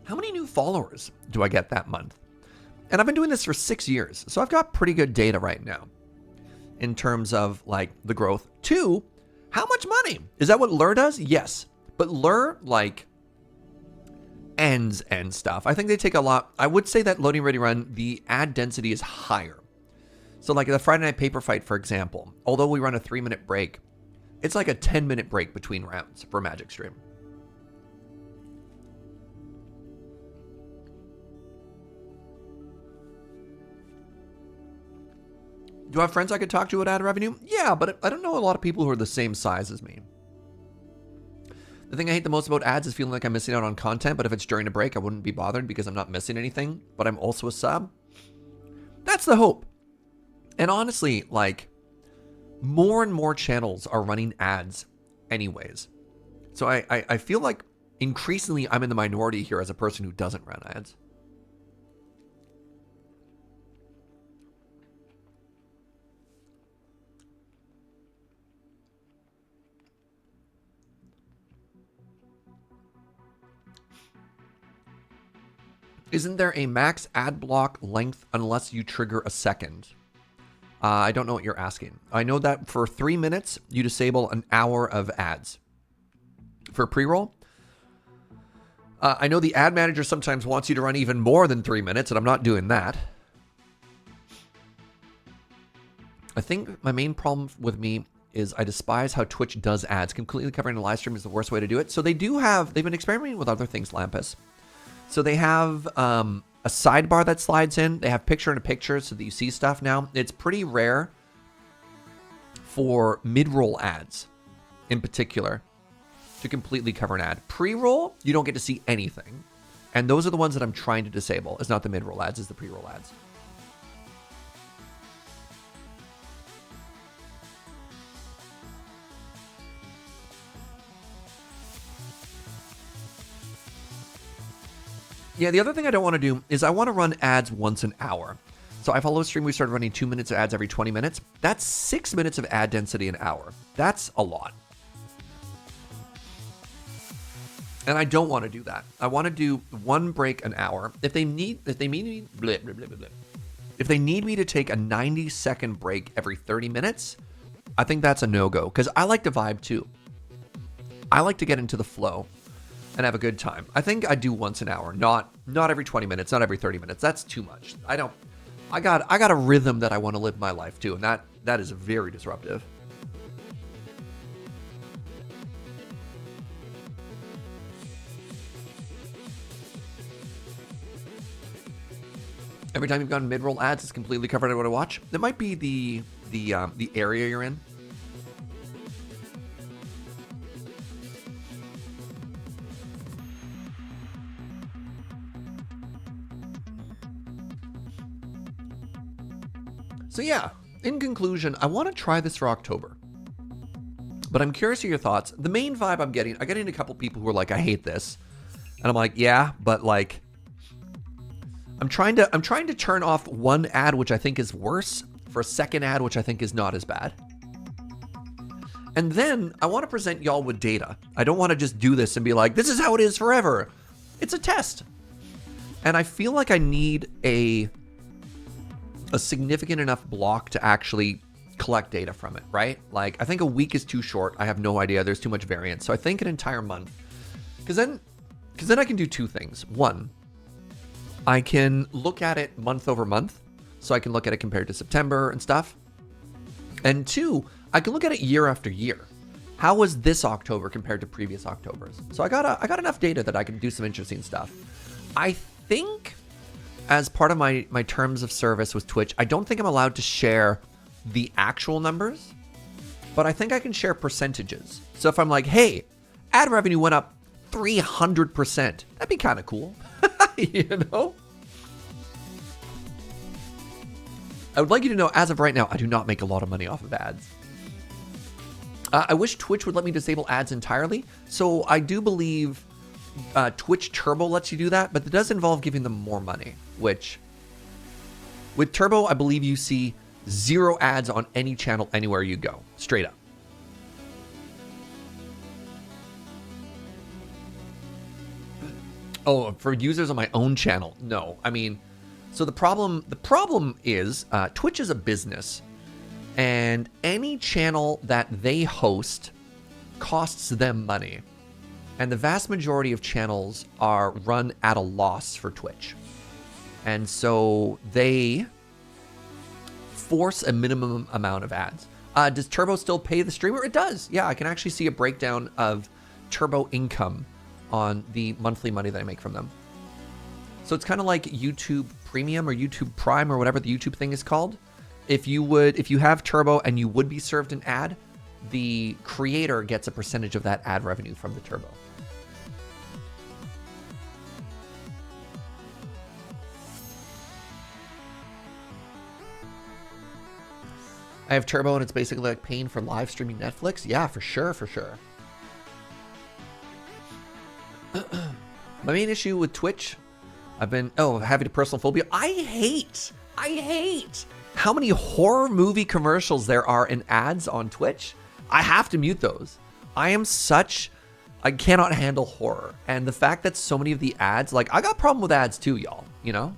S1: how many new followers do I get that month? And I've been doing this for 6 years, so I've got pretty good data right now in terms of like the growth. Two, how much money? Is that what Lure does? Yes. But Lure like ends and stuff. I think they take a lot. I would say that Loading Ready Run, the ad density is higher. So like the Friday Night Paper Fight, for example, although we run a 3-minute break, it's like a 10-minute break between rounds for Magic Stream. Do I have friends I could talk to at ad revenue? Yeah, but I don't know a lot of people who are the same size as me. The thing I hate the most about ads is feeling like I'm missing out on content, but if it's during a break, I wouldn't be bothered because I'm not missing anything, but I'm also a sub. That's the hope. And honestly, like, more and more channels are running ads anyways. So I feel like increasingly I'm in the minority here as a person who doesn't run ads. Isn't there a max ad block length unless you trigger a second? I don't know what you're asking. I know that for 3 minutes, you disable an hour of ads. For pre-roll, I know the ad manager sometimes wants you to run even more than 3 minutes, and I'm not doing that. I think my main problem with me is I despise how Twitch does ads. Completely covering a live stream is the worst way to do it. So they've been experimenting with other things, Lampus. So they have a sidebar that slides in. They have picture-in-a-picture so that you see stuff now. It's pretty rare for mid-roll ads, in particular, to completely cover an ad. Pre-roll, you don't get to see anything. And those are the ones that I'm trying to disable. It's not the mid-roll ads, it's the pre-roll ads. Yeah, the other thing I don't want to do is I want to run ads once an hour. So I follow a stream, we started running 2 minutes of ads every 20 minutes. That's 6 minutes of ad density an hour. That's a lot. And I don't want to do that. I want to do one break an hour. If they need me to take a 90-second break every 30 minutes, I think that's a no-go. Because I like to vibe too. I like to get into the flow and have a good time. I think I do once an hour, not every 20 minutes, not every 30 minutes. That's too much. I got a rhythm that I want to live my life to, and that is very disruptive. Every time you've gone mid-roll ads, it's completely covered in what I watch. That might be the area you're in. So yeah, in conclusion, I want to try this for October. But I'm curious of your thoughts. The main vibe I'm getting a couple people who are like, I hate this. And I'm like, yeah, but like, I'm trying to turn off one ad which I think is worse for a second ad which I think is not as bad. And then I want to present y'all with data. I don't want to just do this and be like, this is how it is forever. It's a test. And I feel like I need a significant enough block to actually collect data from it, right? Like, I think a week is too short. I have no idea. There's too much variance. So I think an entire month. Because then I can do two things. One, I can look at it month over month. So I can look at it compared to September and stuff. And two, I can look at it year after year. How was this October compared to previous Octobers? So I got enough data that I can do some interesting stuff. I think as part of my terms of service with Twitch, I don't think I'm allowed to share the actual numbers, but I think I can share percentages. So if I'm like, hey, ad revenue went up 300%, that'd be kind of cool. You know? I would like you to know, as of right now, I do not make a lot of money off of ads. I wish Twitch would let me disable ads entirely. So I do believe Twitch Turbo lets you do that, but it does involve giving them more money, which with Turbo, I believe you see 0 ads on any channel anywhere you go, straight up. Oh, for users on my own channel, no. I mean, so the problem is Twitch is a business, and any channel that they host costs them money. And the vast majority of channels are run at a loss for Twitch. And so they force a minimum amount of ads. Does Turbo still pay the streamer? It does. Yeah, I can actually see a breakdown of Turbo income on the monthly money that I make from them. So it's kind of like YouTube Premium or YouTube Prime or whatever the YouTube thing is called. If you have Turbo and you would be served an ad, the creator gets a percentage of that ad revenue from the Turbo. I have Turbo and it's basically like paying for live streaming Netflix. Yeah, for sure, for sure. My main issue with Twitch, I've been, having a personal phobia. I hate how many horror movie commercials there are in ads on Twitch. I have to mute those. I cannot handle horror. And the fact that so many of the ads, like, I got a problem with ads too, y'all, you know?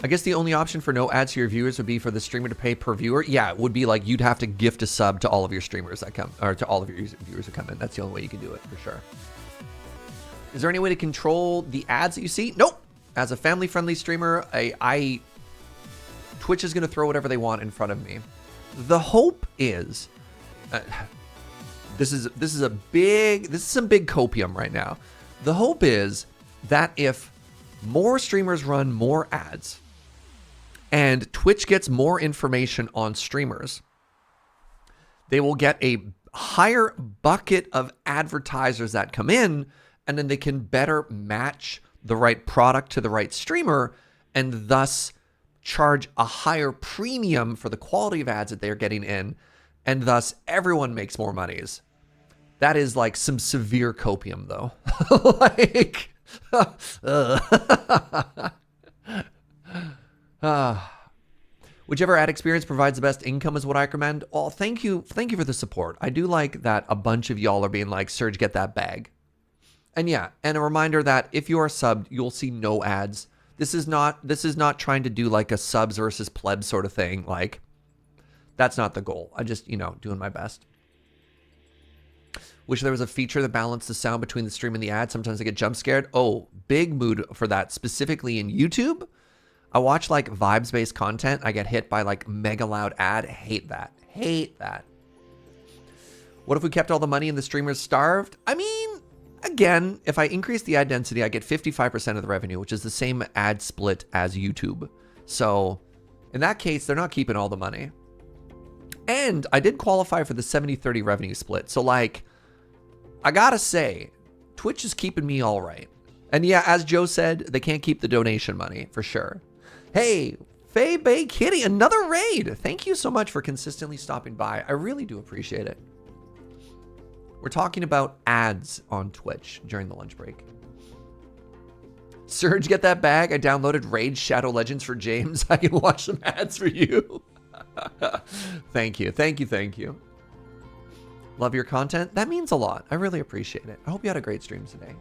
S1: I guess the only option for no ads to your viewers would be for the streamer to pay per viewer. Yeah, it would be like you'd have to gift a sub to all of your streamers that come, or to all of your viewers who come in. That's the only way you can do it, for sure. Is there any way to control the ads that you see? Nope. As a family-friendly streamer, Twitch is going to throw whatever they want in front of me. The hope is, this is some big copium right now. The hope is that if more streamers run more ads and Twitch gets more information on streamers, they will get a higher bucket of advertisers that come in, and then they can better match the right product to the right streamer and thus charge a higher premium for the quality of ads that they're getting in, and thus everyone makes more monies. That is like some severe copium, though. Like, whichever ad experience provides the best income is what I recommend. Oh, thank you for the support. I do like that a bunch of y'all are being like, Serge, get that bag. And yeah, and a reminder that if you are subbed, you'll see no ads. This is not trying to do like a subs versus plebs sort of thing. Like, that's not the goal. I just, doing my best. Wish there was a feature that balanced the sound between the stream and the ad. Sometimes I get jump scared. Oh, big mood for that, specifically in YouTube. I watch like vibes-based content. I get hit by like mega loud ad. Hate that. Hate that. What if we kept all the money and the streamers starved? I mean, again, if I increase the ad density, I get 55% of the revenue, which is the same ad split as YouTube. So in that case, they're not keeping all the money. And I did qualify for the 70-30 revenue split. So like, I gotta say, Twitch is keeping me all right. And yeah, as Joe said, they can't keep the donation money for sure. Hey, Faye Bay Kitty, another raid. Thank you so much for consistently stopping by. I really do appreciate it. We're talking about ads on Twitch during the lunch break. Serge, get that bag. I downloaded Raid Shadow Legends for James. I can watch some ads for you. Thank you. Thank you. Thank you. Love your content. That means a lot. I really appreciate it. I hope you had a great stream today.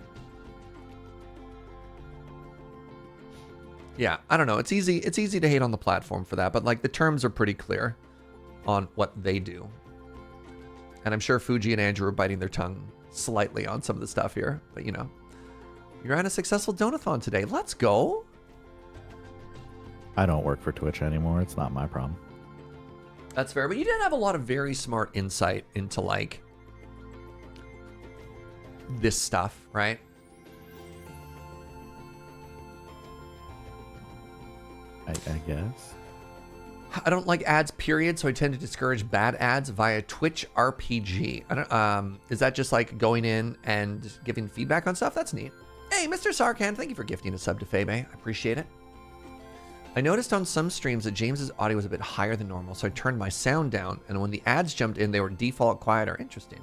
S1: Yeah, I don't know. It's easy to hate on the platform for that, but like the terms are pretty clear on what they do. And I'm sure Fugi and Andrew are biting their tongue slightly on some of the stuff here, but you're at a successful donathon today. Let's go.
S3: I don't work for Twitch anymore. It's not my problem.
S1: That's fair, but you did have a lot of very smart insight into like this stuff, right?
S3: I guess.
S1: I don't like ads, period, so I tend to discourage bad ads via Twitch RPG. I don't, is that just like going in and giving feedback on stuff? That's neat. Hey, Mr. Sarkhan, thank you for gifting a sub to Febe. I appreciate it. I noticed on some streams that James's audio was a bit higher than normal, so I turned my sound down, and when the ads jumped in, they were default quieter. Interesting.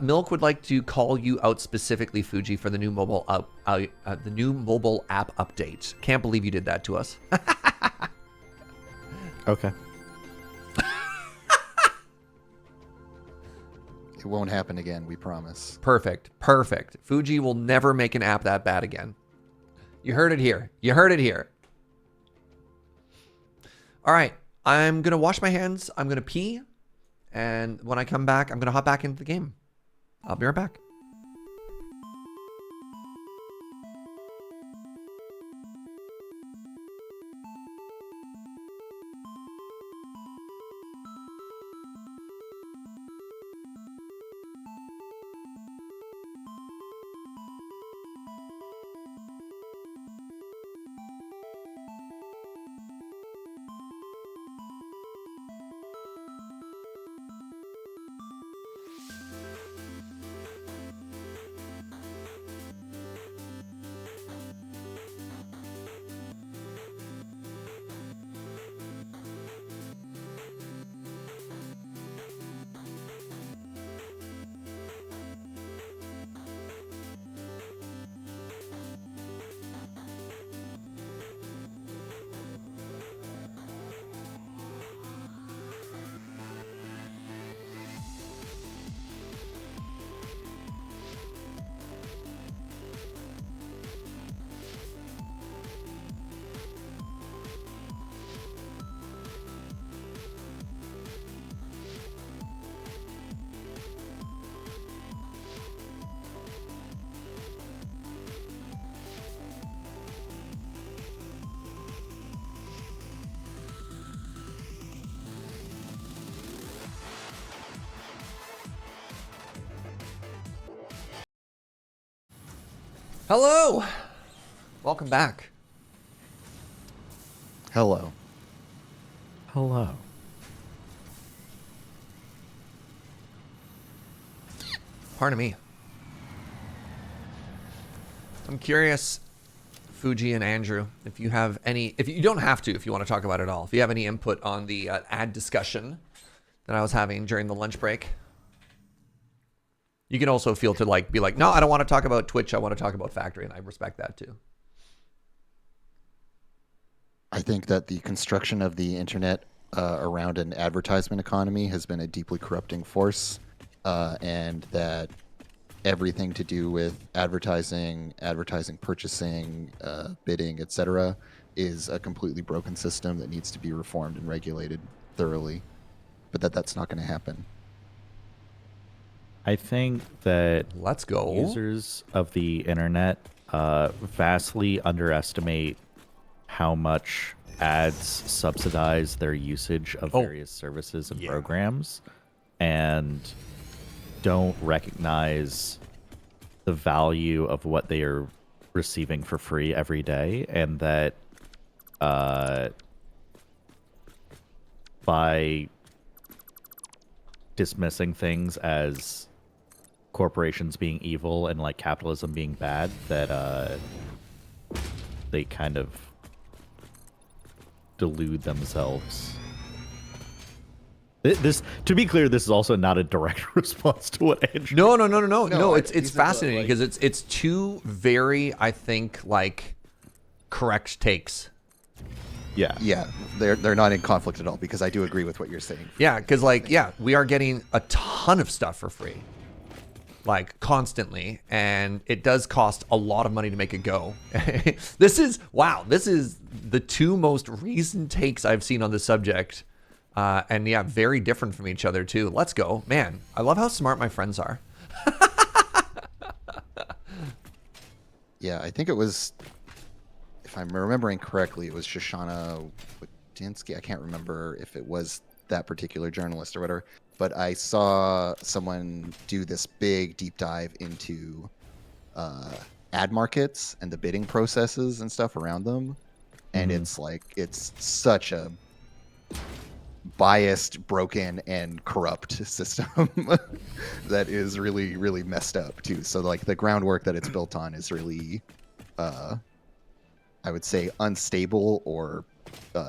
S1: Milk would like to call you out specifically, Fugi, for the new mobile app update. Can't believe you did that to us.
S3: Okay.
S4: It won't happen again, we promise.
S1: Perfect. Perfect. Fugi will never make an app that bad again. You heard it here. You heard it here. All right. I'm going to wash my hands. I'm going to pee. And when I come back, I'm going to hop back into the game. I'll be right back. Hello. Welcome back.
S4: Hello.
S3: Hello.
S1: Pardon me. I'm curious, Fugi and Andrew, if you have any, if you don't have to, if you want to talk about it all, if you have any input on the ad discussion that I was having during the lunch break. You can also feel to like be like, no, I don't want to talk about Twitch. I want to talk about Factory, and I respect that too.
S4: I think that the construction of the internet around an advertisement economy has been a deeply corrupting force, and that everything to do with advertising purchasing, bidding, etc., is a completely broken system that needs to be reformed and regulated thoroughly. But that's not going to happen.
S3: I think that
S1: Let's go.
S3: users of the internet vastly underestimate how much ads subsidize their usage of various services and programs, and don't recognize the value of what they are receiving for free every day, and that by dismissing things as corporations being evil and like capitalism being bad, that they kind of delude themselves. This, to be clear, this is also not a direct response to what Andrew.
S1: No. It's
S4: these are the,
S1: fascinating
S4: like-
S1: because it's two very, I think, like correct takes.
S4: Yeah, they're not in conflict at all, because I do agree with what you're saying.
S1: Yeah, because like, yeah, we are getting a ton of stuff for free, like constantly, and it does cost a lot of money to make it go. This is the two most recent takes I've seen on the subject, and yeah, very different from each other too. Let's go, man! I love how smart my friends are.
S4: Yeah, I think it was, if I'm remembering correctly, it was Shoshana Wadinsky. I can't remember if it was that particular journalist or whatever, but I saw someone do this big deep dive into ad markets and the bidding processes and stuff around them. And it's like, it's such a biased, broken, and corrupt system that is really, really messed up too. So like the groundwork that it's built on is really I would say, unstable or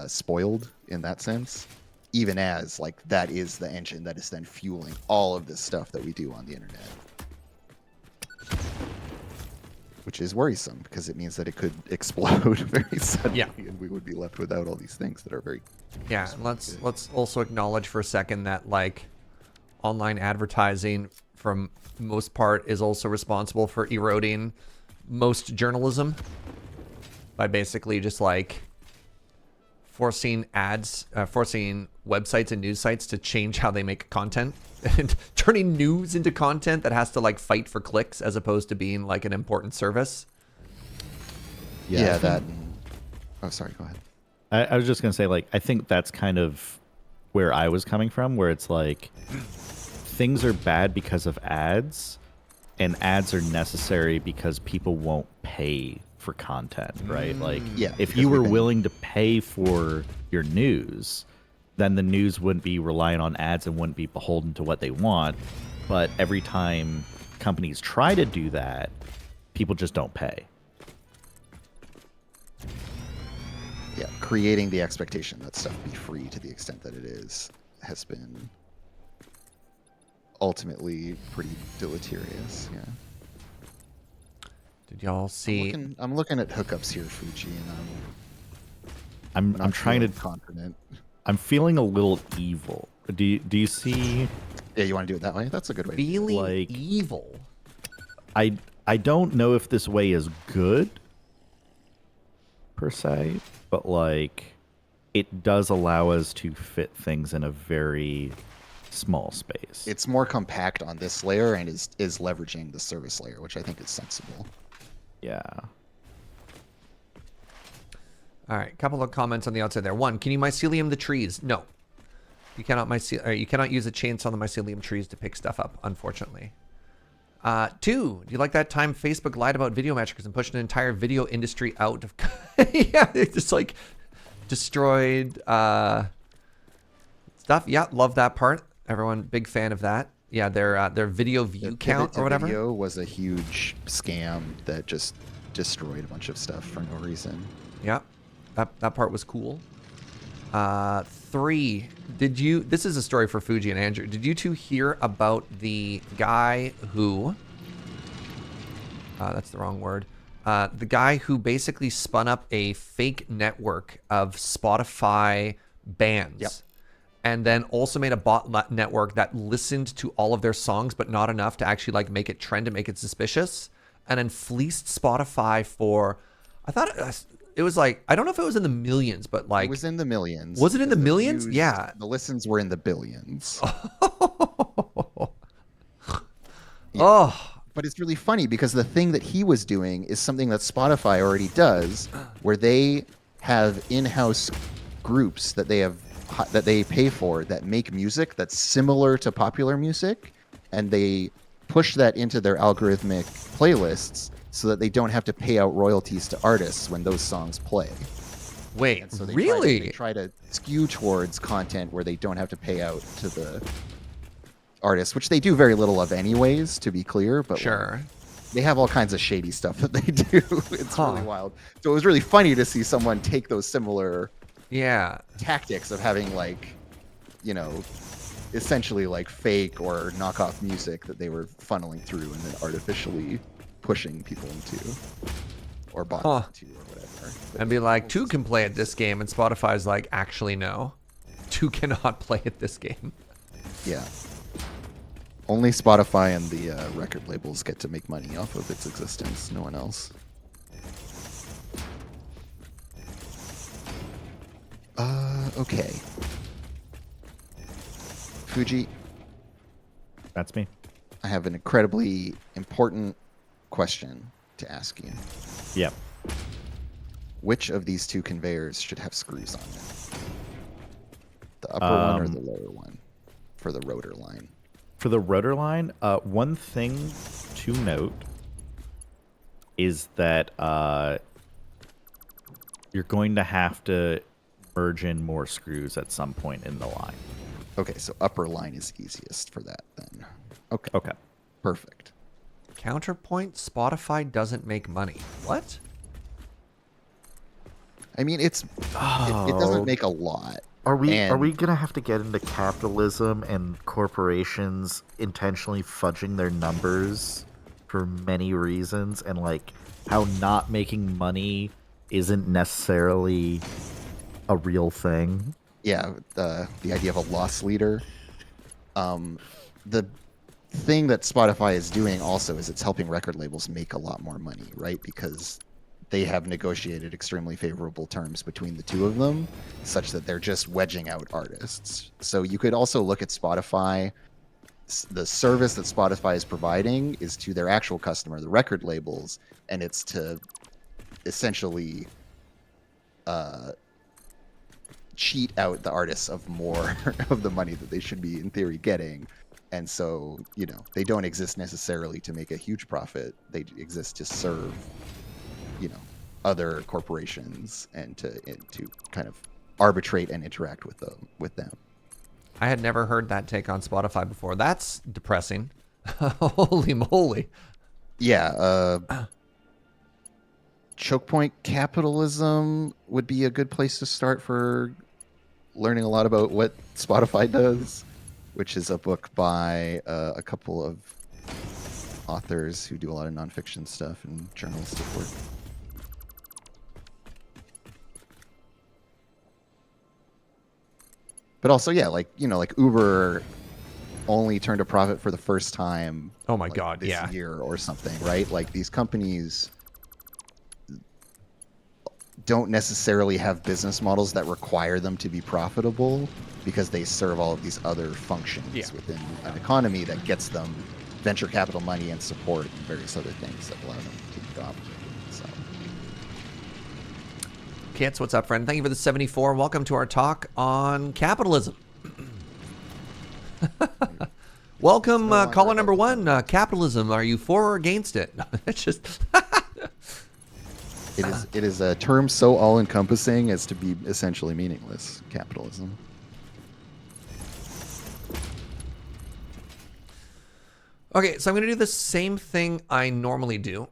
S4: spoiled in that sense. Even as like that is the engine that is then fueling all of this stuff that we do on the internet, which is worrisome because it means that it could explode very suddenly,
S1: Yeah.
S4: and we would be left without all these things that are very.
S1: Yeah, and let's also acknowledge for a second that like online advertising from most part is also responsible for eroding most journalism by basically just like forcing websites and news sites to change how they make content and turning news into content that has to like fight for clicks as opposed to being like an important service.
S4: Yeah, that. Oh, sorry. Go ahead.
S3: I was just gonna say, like, I think that's kind of where I was coming from, where it's like things are bad because of ads, and ads are necessary because people won't pay for content, right? Like,
S4: Yeah,
S3: if
S4: because
S3: you were
S4: we've been-
S3: willing to pay for your news, then the news wouldn't be relying on ads and wouldn't be beholden to what they want. But every time companies try to do that, people just don't pay.
S4: Yeah, creating the expectation that stuff be free to the extent that it is has been ultimately pretty deleterious. Yeah.
S1: Did y'all see?
S4: I'm looking at hookups here, Fuji, and
S3: I'm trying to.
S4: confident.
S3: I'm feeling a little evil. Do you see?
S4: Yeah, you want to do it that way? That's a good way.
S1: Feeling
S3: like-
S1: evil.
S3: I don't know if this way is good per se, but like it does allow us to fit things in a very small space.
S4: It's more compact on this layer and is leveraging the service layer, which I think is sensible.
S3: Yeah.
S1: All right, couple of comments on the outside there. One, can you mycelium the trees? No, you cannot you cannot use a chainsaw on the mycelium trees to pick stuff up, unfortunately. Two, do you like that time Facebook lied about video metrics and pushed an entire video industry out of? Yeah, it just like destroyed stuff. Yeah, love that part. Everyone, big fan of that. Yeah, their video view
S4: The
S1: count
S4: pivot to
S1: or whatever.
S4: Video was a huge scam that just destroyed a bunch of stuff for no reason.
S1: Yeah, that part was cool. Three, this is a story for Fuji and Andrew. Did you two hear about the guy who, that's the wrong word, the guy who basically spun up a fake network of Spotify bands?
S4: Yep.
S1: And then also made a bot network that listened to all of their songs, but not enough to actually like make it trend and make it suspicious. And then fleeced Spotify for, I thought it was like, I don't know if it was in the millions, but like.
S4: It was in the millions.
S1: Was it in the
S4: because
S1: millions?
S4: views-
S1: Yeah.
S4: The listens were in the billions.
S1: Oh,
S4: But it's really funny because the thing that he was doing is something that Spotify already does, where they have in-house groups that they pay for that make music that's similar to popular music, and they push that into their algorithmic playlists so that they don't have to pay out royalties to artists when those songs play.
S1: wait,
S4: And so they
S1: really?
S4: they try to skew towards content where they don't have to pay out to the artists, which they do very little of anyways, to be clear. But like,
S1: Sure.
S4: they have all kinds of shady stuff that they do. It's
S1: Huh.
S4: really wild. So it was really funny to see someone take those similar
S1: Yeah.
S4: tactics of having like, essentially like fake or knockoff music that they were funneling through and then artificially pushing people into or bought
S1: Huh.
S4: into or whatever.
S1: And be like, two can play at this game, and Spotify's like, actually no, two cannot play at this game.
S4: Yeah. Only Spotify and the record labels get to make money off of its existence. No one else. Okay. Fuji,
S3: That's me.
S4: I have an incredibly important question to ask you.
S3: Yep.
S4: Which of these two conveyors should have screws on it? The upper one or the lower one for the rotor line?
S3: For the rotor line, one thing to note is that you're going to have to merge in more screws at some point in the line.
S4: Okay, so upper line is easiest for that then. Okay,
S3: Okay.
S4: perfect.
S1: Counterpoint: Spotify doesn't make money. What?
S4: I mean, it doesn't make a lot.
S3: Are we
S4: And
S3: gonna have to get into capitalism and corporations intentionally fudging their numbers for many reasons, and like how not making money isn't necessarily a real thing?
S4: yeah, the idea of a loss leader. The thing that Spotify is doing also is it's helping record labels make a lot more money, right? Because they have negotiated extremely favorable terms between the two of them, such that they're just wedging out artists. So you could also look at Spotify. The service that Spotify is providing is to their actual customer, the record labels, and it's to essentially cheat out the artists of more of the money that they should be in theory getting. And so, they don't exist necessarily to make a huge profit. They exist to serve, other corporations and to kind of arbitrate and interact with them.
S1: I had never heard that take on Spotify before. That's depressing. Holy moly.
S4: Yeah, choke point capitalism would be a good place to start for learning a lot about what Spotify does, which is a book by a couple of authors who do a lot of nonfiction stuff and journalistic work. But also, yeah, like Uber only turned a profit for the first time.
S1: Oh my God,
S4: this
S1: yeah.
S4: year or something, right? Like these companies don't necessarily have business models that require them to be profitable because they serve all of these other functions within an economy that gets them venture capital money and support and various other things that allow them to keep operating. So.
S1: Kits, what's up, friend? Thank you for the 74. Welcome to our talk on capitalism. Welcome, caller number one. Capitalism. Are you for or against it? It's just.
S4: It is a term so all-encompassing as to be essentially meaningless. Capitalism.
S1: Okay, so I'm going to do the same thing I normally do,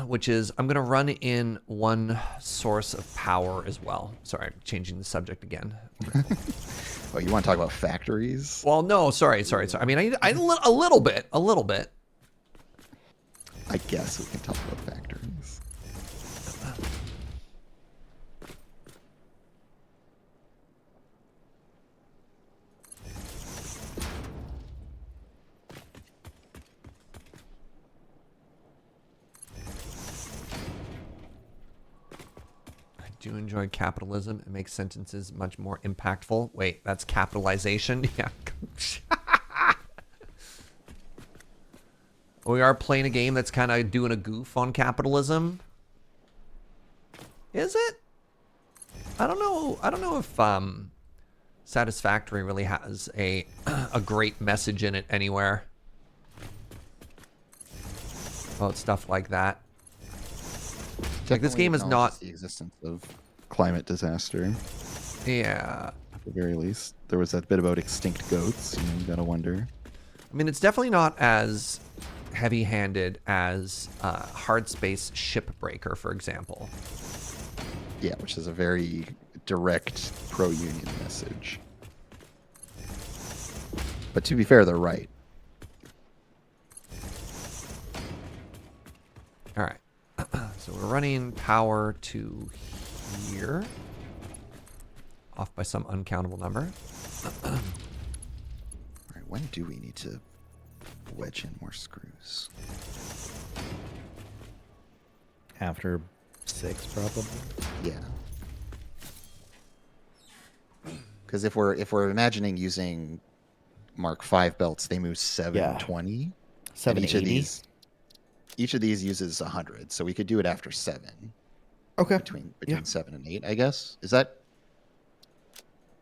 S1: which is I'm going to run in one source of power as well. Sorry, I'm changing the subject again.
S4: Oh, you want to talk about factories?
S1: Well, no, sorry. I mean, a little bit.
S4: I guess we can talk about factories.
S1: Do enjoy capitalism. It makes sentences much more impactful. Wait, that's capitalization? Yeah. We are playing a game that's kind of doing a goof on capitalism. Is it? I don't know if Satisfactory really has a great message in it anywhere. About stuff like that. Like this game is not
S4: the existence of climate disaster.
S1: Yeah.
S4: At the very least, there was that bit about extinct goats. You gotta wonder.
S1: I mean, it's definitely not as heavy-handed as Hard Space Shipbreaker, for example.
S4: Yeah, which is a very direct pro-union message. But to be fair, they're right.
S1: All right. So we're running power to here. Off by some uncountable number.
S4: All right, when do we need to wedge in more screws?
S3: After 6, probably.
S4: Yeah. Because if we're imagining using Mark V belts, they move 720.
S3: 780.
S4: Each of these uses 100, so we could do it after 7.
S3: Okay.
S4: Between 7 and 8, I guess. Is that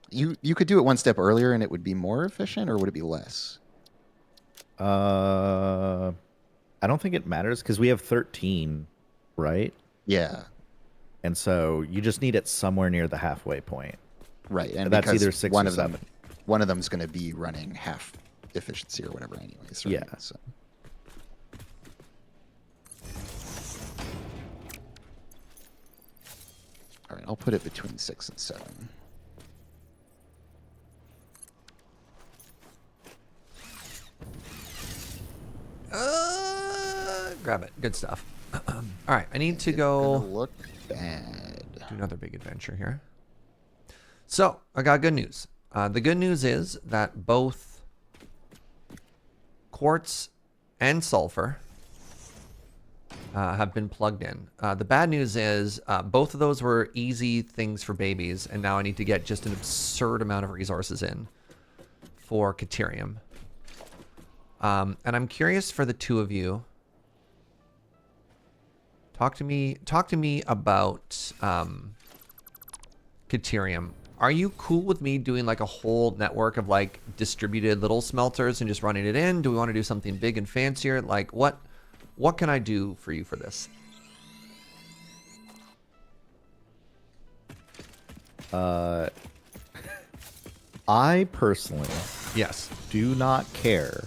S4: you could do it one step earlier and it would be more efficient, or would it be less?
S3: I don't think it matters because we have 13, right?
S4: Yeah.
S3: And so you just need it somewhere near the halfway point.
S4: Right, and
S3: that's
S4: because
S3: either 6
S4: one
S3: or
S4: of them,
S3: 7.
S4: one of them's going to be running half efficiency or whatever, anyways. Right?
S3: Yeah.
S4: So. All right, I'll put it between 6 and 7.
S1: Grab it. Good stuff. All right, I need to
S4: It's
S1: go
S4: gonna look bad.
S1: do another big adventure here. So I got good news. The good news is that both quartz and sulfur have been plugged in. The bad news is both of those were easy things for babies, and now I need to get just an absurd amount of resources in for Caterium. And I'm curious for the two of you. Talk to me about Caterium. Are you cool with me doing like a whole network of like distributed little smelters and just running it in? Do we want to do something big and fancier? Like what can I do for you for this?
S3: I personally
S1: Yes.
S3: do not care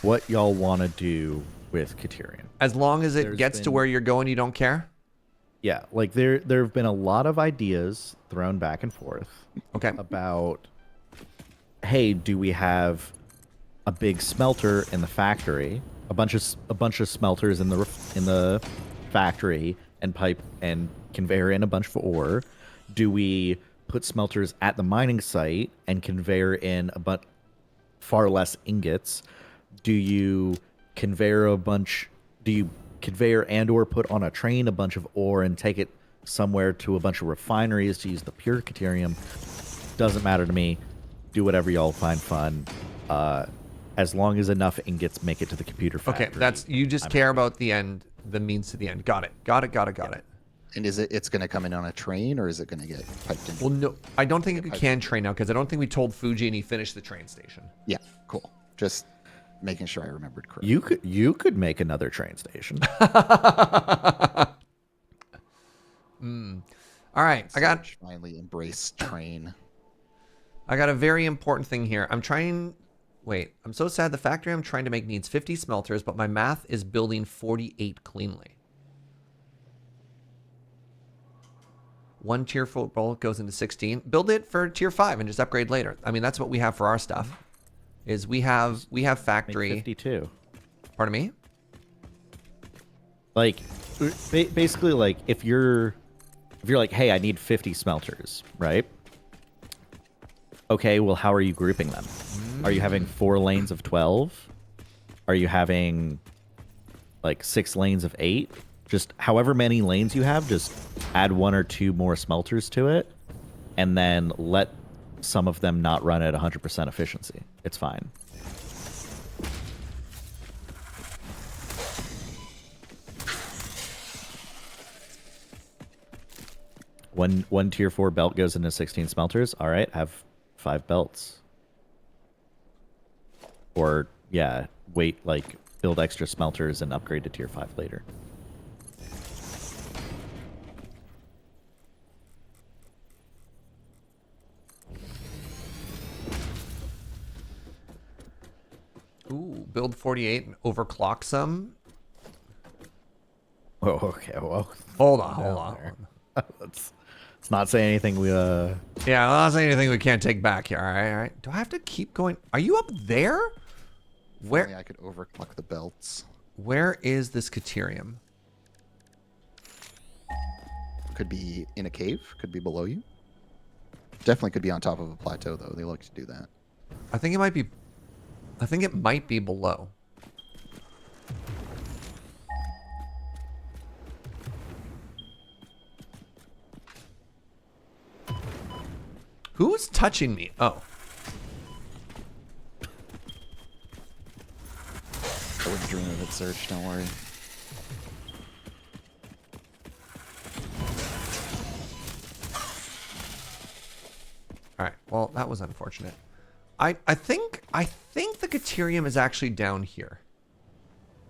S3: what y'all want to do with Caterium.
S1: As long as it
S3: There's
S1: gets to
S3: been-
S1: where you're going, you don't care?
S3: Yeah, like there have been a lot of ideas thrown back and forth
S1: Okay.
S3: about, hey, do we have a big smelter in the factory, a bunch of smelters in the factory, and pipe and conveyor in a bunch of ore? Do we put smelters at the mining site and conveyor in far less ingots? Do you conveyor and or put on a train a bunch of ore and take it somewhere to a bunch of refineries to use the pure Caterium? Doesn't matter to me. Do whatever y'all find fun. As long as enough ingots make it to the computer factory.
S1: Okay, that's you just care about the end, the means to the end. Got it. Got it.
S4: And it's going to come in on a train, or is it going to get piped in?
S1: Well, no, I don't think it can train now because I don't think we told Fugi and he finished the train station.
S4: Yeah, cool. Just making sure I remembered correctly.
S3: You could make another train station.
S1: All right, I got
S4: Serge finally embraced train.
S1: a very important thing here. I'm so sad the factory I'm trying to make needs 50 smelters, but my math is building 48 cleanly. One tier 4 bulk goes into 16. Build it for tier 5 and just upgrade later. I mean, that's what we have for our stuff. Is we have factory.
S3: Make 52.
S1: Pardon me?
S3: Like, basically, like if you're like, hey, I need 50 smelters, right? Okay, well, how are you grouping them? Are you having 4 lanes of 12? Are you having like 6 lanes of 8? Just however many lanes you have, just add 1 or 2 more smelters to it, and then let some of them not run at 100% efficiency. It's fine. One tier 4 belt goes into 16 smelters. All right, have 5 belts. Or yeah, build extra smelters and upgrade to tier 5 later.
S1: Ooh, build 48 and overclock some.
S3: Oh, okay. Well,
S1: Hold on.
S3: let's not say anything.
S1: Yeah, I'm not saying anything we can't take back here. All right. Do I have to keep going? Are you up there?
S4: Only
S1: Where
S4: I could overclock the belts.
S1: Where is this Caterium?
S4: Could be in a cave. Could be below you. Definitely could be on top of a plateau, though. They like to do that.
S1: I think it might be below. Who's touching me? Oh.
S4: I wouldn't dream of it, Serge. Don't worry.
S1: All right. Well, that was unfortunate. I think the Caterium is actually down here.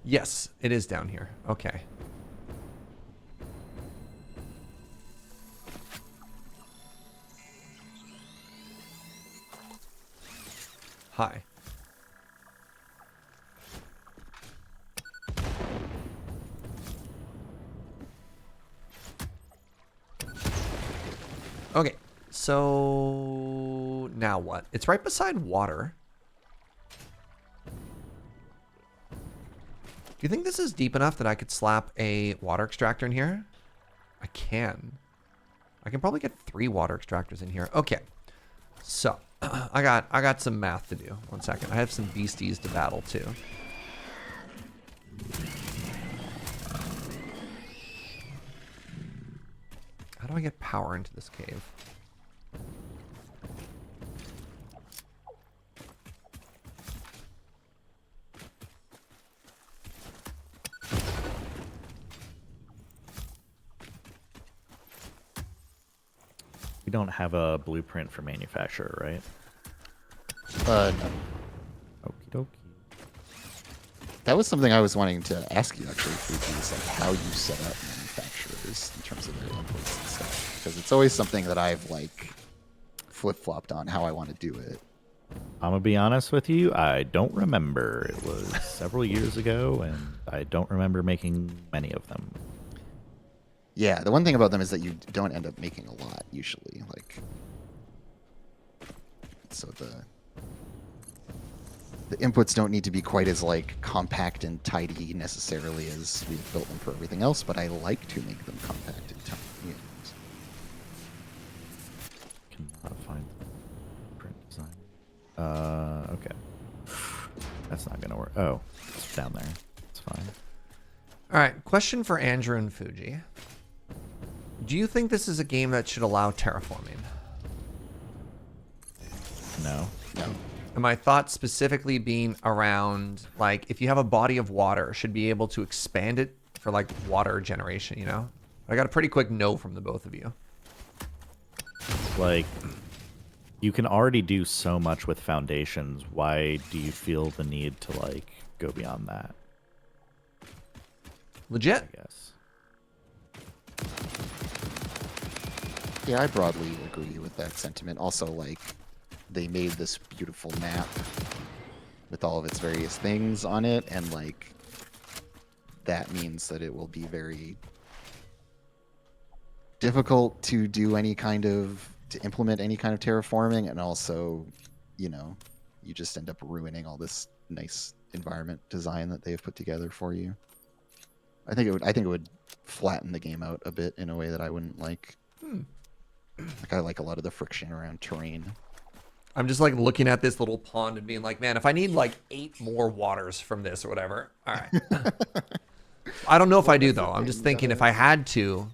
S1: Yes, it is down here. Okay. Hi. Okay, so now what? It's right beside water. Do you think this is deep enough that I could slap a water extractor in here? I can. I can probably get 3 water extractors in here. Okay, so I got some math to do. 1 second. I have some beasties to battle too. How do I get power into this cave?
S3: We don't have a blueprint for manufacturer, right?
S4: No.
S3: Okie dokie.
S4: That was something I was wanting to ask you actually, Fugi, is like how you set up manufacturers in terms of their inputs and stuff. Because it's always something that I've like flip-flopped on how I want to do it.
S3: I'm gonna be honest with you, I don't remember. It was several years ago, and I don't remember making many of them.
S4: Yeah, the one thing about them is that you don't end up making a lot usually. Like, so the inputs don't need to be quite as like compact and tidy necessarily as we've built them for everything else. But I like to make them compact and tidy.
S3: Cannot find print design. Okay. That's not gonna work. Oh, it's down there. It's fine.
S1: All right, question for Andrew and Fugi. Do you think this is a game that should allow terraforming?
S3: No.
S4: No.
S1: And my thought specifically being around, like, if you have a body of water, should be able to expand it for, like, water generation, you know? I got a pretty quick no from the both of you.
S3: Like, you can already do so much with foundations. Why do you feel the need to, like, go beyond that?
S1: Legit.
S3: I guess.
S4: Yeah, I broadly agree with that sentiment. Also, like, they made this beautiful map with all of its various things on it, and like that means that it will be very difficult to do any kind of to implement any kind of terraforming, and also, you know, you just end up ruining all this nice environment design that they've put together for you. I think it would flatten the game out a bit in a way that I wouldn't like. Like, I like a lot of the friction around terrain.
S1: I'm just like looking at this little pond and being like, man, if I need like 8 more waters from this or whatever. All right. I don't know if I do though. I'm just thinking if I had to,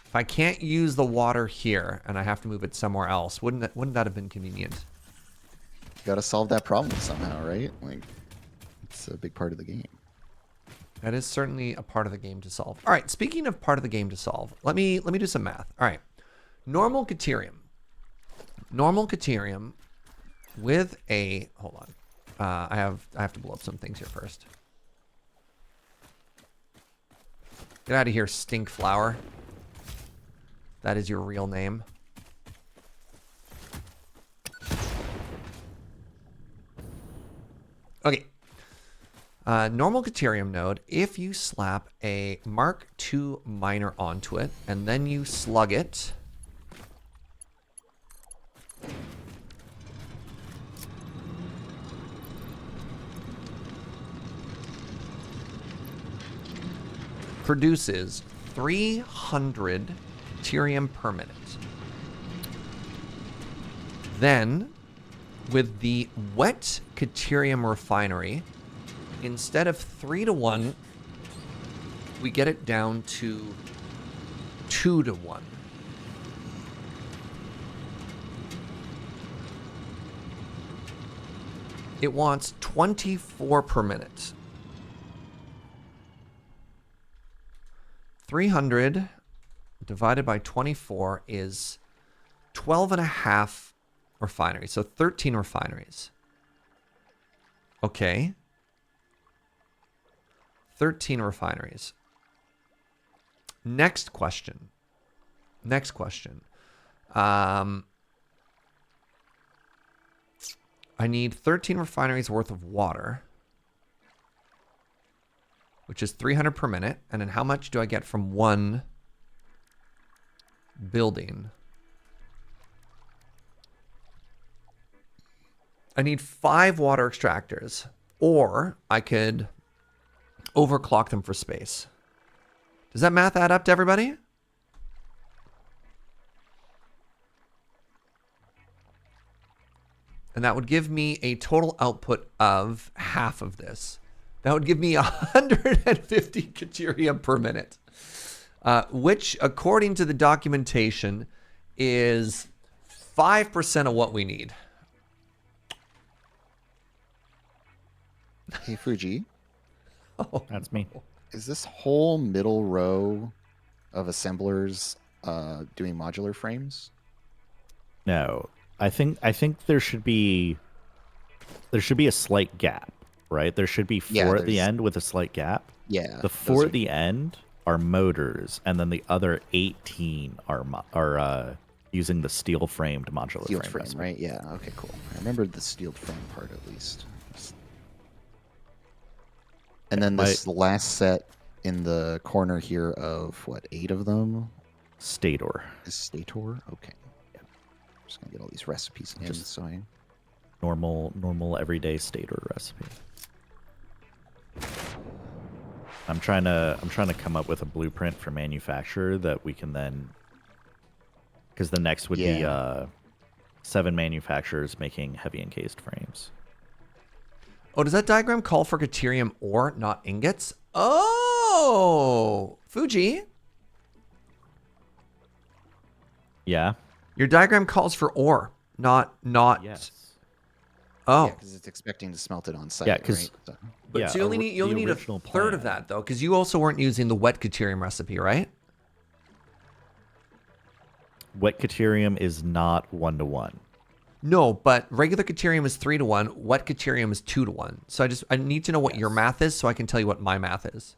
S1: if I can't use the water here and I have to move it somewhere else, wouldn't that have been convenient?
S4: You got to solve that problem somehow, right? Like, it's a big part of the game.
S1: That is certainly a part of the game to solve. All right, speaking of part of the game to solve, let me do some math. All right. Normal Caterium with a, hold on. I have to blow up some things here first. Get out of here, stink flower. That is your real name. Okay. Normal Caterium node, if you slap a Mark II miner onto it and then you slug it, produces 300 Caterium per minute. Then, with the wet Caterium Refinery, instead of 3-to-1, we get it down to 2-to-1. It wants 24 per minute. 300 divided by 24 is 12.5 refineries. So 13 refineries. Okay. 13 refineries. Next question. I need 13 refineries worth of water, which is 300 per minute. And then how much do I get from one building? I need 5 water extractors, or I could overclock them for space. Does that math add up to everybody? And that would give me a total output of half of this. That would give me 150 Caterium per minute, which, according to the documentation, is 5% of what we need.
S4: Hey, Fuji,
S3: That's me.
S4: is this whole middle row of assemblers doing modular frames?
S3: No, I think there should be a slight gap, right? There should be 4
S4: Yeah,
S3: at the
S4: there's-
S3: end with a slight gap.
S4: Yeah.
S3: The
S4: those
S3: 4
S4: are-
S3: at the end are motors, and then the other 18 are using the steel framed modular
S4: Steel
S3: frame.
S4: frame,
S3: recipe.
S4: right? Yeah. Okay, cool. I remembered the steel frame part at least. And then this last set in the corner here of what, 8 of them
S3: Stator.
S4: is Stator. Okay. Yeah. Just gonna get all these recipes in.
S3: Just-
S4: So I
S3: Normal everyday stator recipe. I'm trying to come up with a blueprint for manufacture that we can then, because the next would be 7 manufacturers making heavy encased frames.
S1: Oh, does that diagram call for Caterium ore, not ingots? Oh, Fuji,
S3: Yeah.
S1: your diagram calls for ore, not.
S3: Yes.
S1: Oh,
S4: yeah, because it's expecting to smelt it on site.
S3: Yeah, 'cause-
S4: right? So-
S1: but
S3: yeah,
S1: so you only need a
S3: original
S1: third of
S3: plan.
S1: that though, because you also weren't using the wet Caterium recipe, right?
S3: Wet Caterium is not 1-to-1.
S1: No, but regular Caterium is 3-to-1. Wet Caterium is 2-to-1. So I need to know what your math is so I can tell you what my math is.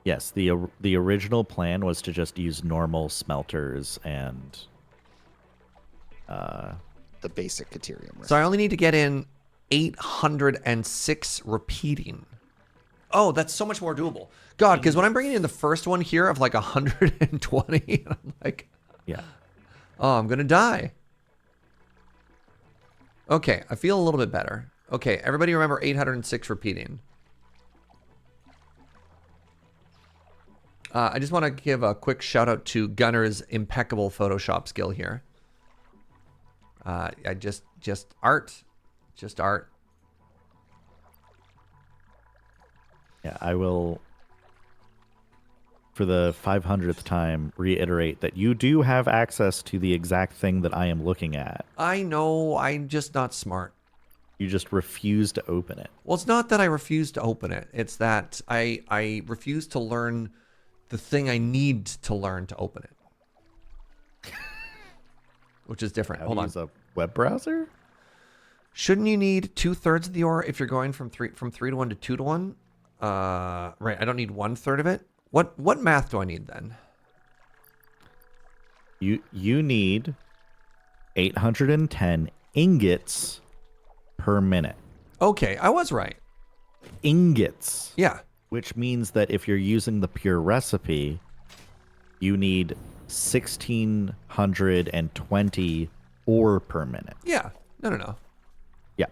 S3: Yes, the original plan was to just use normal smelters and
S4: the basic Caterium.
S1: So I only need to get in 806 repeating. Oh, that's so much more doable. God, because when I'm bringing in the first one here of like 120, I'm like,
S3: yeah.
S1: oh, I'm going to die. Okay, I feel a little bit better. Okay, everybody remember 806 repeating. I just want to give a quick shout out to Gunner's impeccable Photoshop skill here. I just art.
S3: Yeah, I will, for the 500th time, reiterate that you do have access to the exact thing that I am looking at.
S1: I know, I'm just not smart.
S3: You just refuse to open it.
S1: Well, it's not that I refuse to open it. It's that I refuse to learn the thing I need to learn to open it. Which is different.
S3: How
S1: Hold
S3: to
S1: on.
S3: use a web browser?
S1: Shouldn't you need 2/3 of the ore if you're going from 3-to-1 to 2-to-1? Right, I don't need 1/3 of it. What math do I need then?
S3: You need 810 ingots per minute.
S1: Okay, I was right.
S3: Ingots.
S1: Yeah.
S3: Which means that if you're using the pure recipe, you need 1,620 ore per minute.
S1: Yeah. No.
S3: Yeah.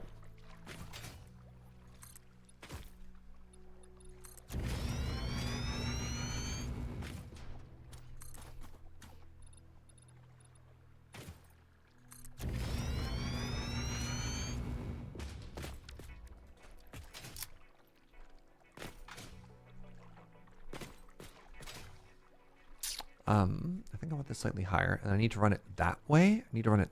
S1: I think I want this slightly higher, and I need to run it that way. Need to run it.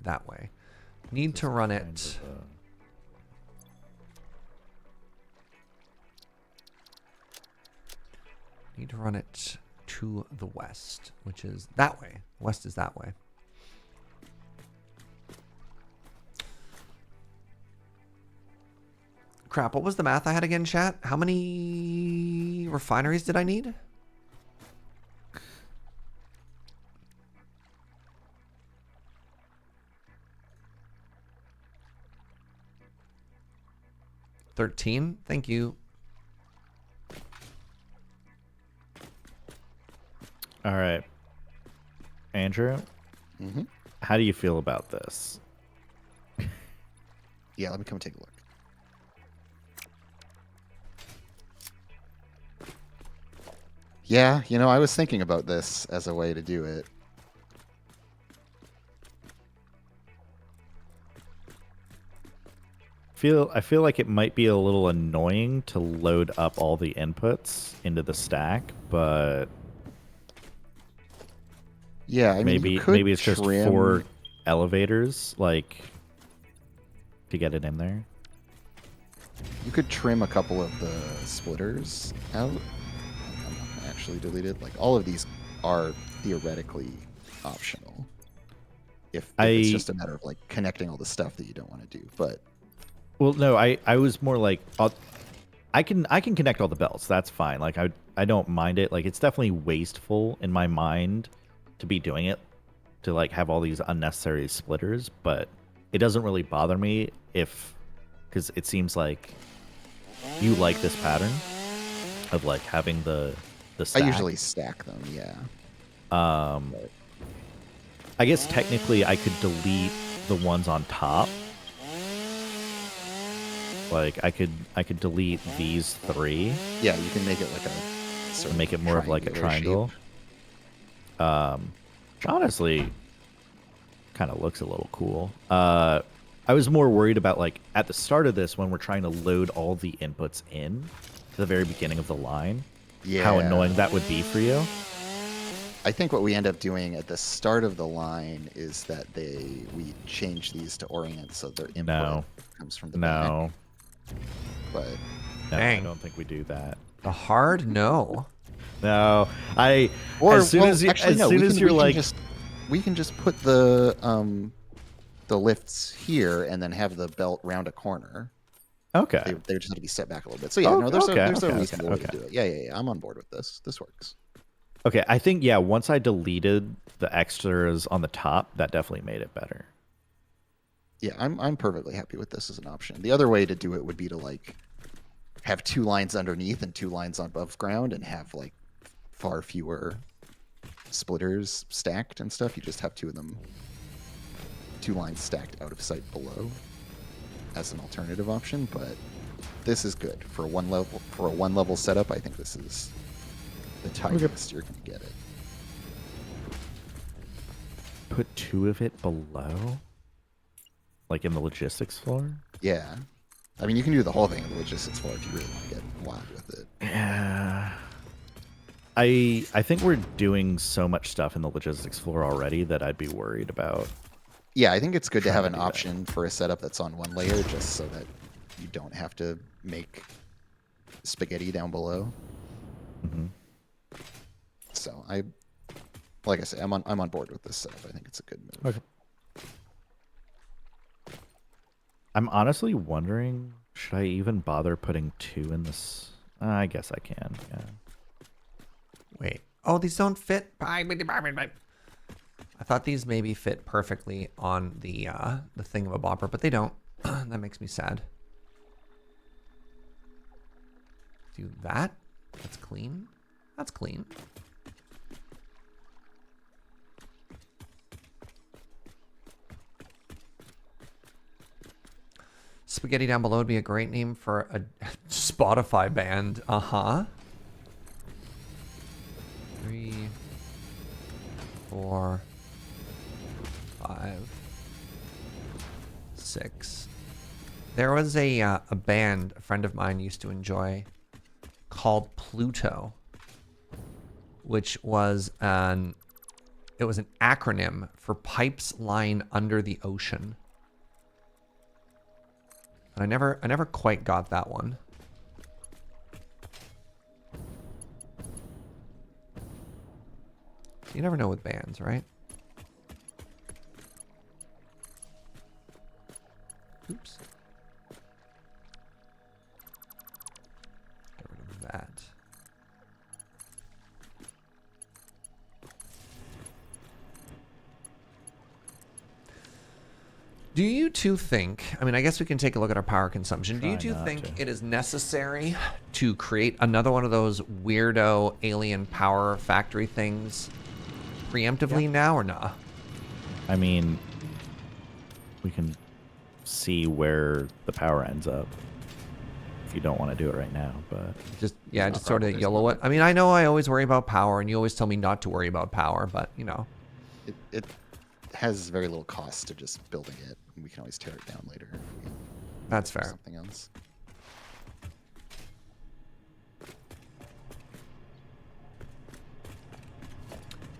S1: Need to run it to the west, which is that way. West is that way. Crap, what was the math I had again, chat? How many refineries did I need? $13. Thank you.
S3: All right. Andrew,
S4: Mm-hmm.
S3: how do you feel about this?
S4: Yeah, let me come take a look. Yeah, I was thinking about this as a way to do it.
S3: I feel like it might be a little annoying to load up all the inputs into the stack, but
S4: Yeah, I mean, you could
S3: maybe it's just
S4: trim...
S3: 4 elevators, like, to get it in there.
S4: You could trim a couple of the splitters out. I'm not gonna actually delete it. Like, all of these are theoretically optional. If it's just a matter of, like, connecting all the stuff that you don't want to do. But
S3: well, no, I was more like, I can connect all the belts. That's fine. Like, I don't mind it. Like, it's definitely wasteful in my mind to be doing it, to like have all these unnecessary splitters, but it doesn't really bother me because it seems like you like this pattern of like having the stack.
S4: I usually stack them, yeah.
S3: I guess technically I could delete the ones on top. Like I could delete these 3.
S4: Yeah, you can make it like a sort
S3: And make it more of like a
S4: triangular
S3: triangle. Which honestly kind of looks a little cool. I was more worried about like at the start of this when we're trying to load all the inputs in to the very beginning of the line.
S4: Yeah.
S3: How annoying that would be for you.
S4: I think what we end up doing at the start of the line is that we change these to orient so their input comes from the back. But
S3: No,
S1: Dang.
S3: I don't think we do that.
S1: A hard no.
S3: No,
S4: or
S3: as soon as you're like,
S4: we can just put the lifts here and then have the belt round a corner.
S3: okay,
S4: They just have to be set back a little bit. So yeah, no, there's a reasonable way to do it. Yeah. I'm on board with this. This works.
S3: okay, I think once I deleted the extras on the top, that definitely made it better.
S4: Yeah, I'm perfectly happy with this as an option. The other way to do it would be to like have 2 lines underneath and 2 lines above ground and have like far fewer splitters stacked and stuff. You just have 2 of them, 2 lines stacked out of sight below as an alternative option. But this is good for a one level setup. I think this is the tightest you're gonna get it.
S3: Put 2 of it below, like in the logistics floor.
S4: Yeah, I mean you can do the whole thing in the logistics floor if you really want to get wild with it.
S3: Yeah. I think we're doing so much stuff in the logistics floor already that I'd be worried about.
S4: Yeah, I think it's good to have
S3: Trying
S4: an
S3: to do
S4: option for a setup that's on one layer just so that you don't have to make spaghetti down below.
S3: Mm-hmm.
S4: So like I say, I'm on board with this setup. I think it's a good move.
S3: Okay. I'm honestly wondering, should I even bother putting 2 in this? I guess I can. Yeah.
S1: Wait. Oh, these don't fit. I thought these maybe fit perfectly on the thingamabobber, but they don't. That makes me sad. Do that. That's clean. That's clean. Spaghetti down below would be a great name for a Spotify band. Uh-huh. 3, 4, 5, 6. There was a band a friend of mine used to enjoy called Pluto, which was an acronym for pipes lying under the ocean. And I never quite got that one. You never know with bands, right? Oops. Get rid of that. Do you two think, I mean, I guess we can take a look at our power consumption. Do you two think it is necessary to create another one of those weirdo alien power factory things preemptively now or not?
S3: I mean, we can see where the power ends up. If you don't want to do it right now, but
S1: Just sort of
S4: There's
S1: YOLO it. I mean, I know I always worry about power, and you always tell me not to worry about power, but you know.
S4: It has very little cost to just building it. We can always tear it down later. If we
S1: That's
S4: do
S1: fair.
S4: Something else.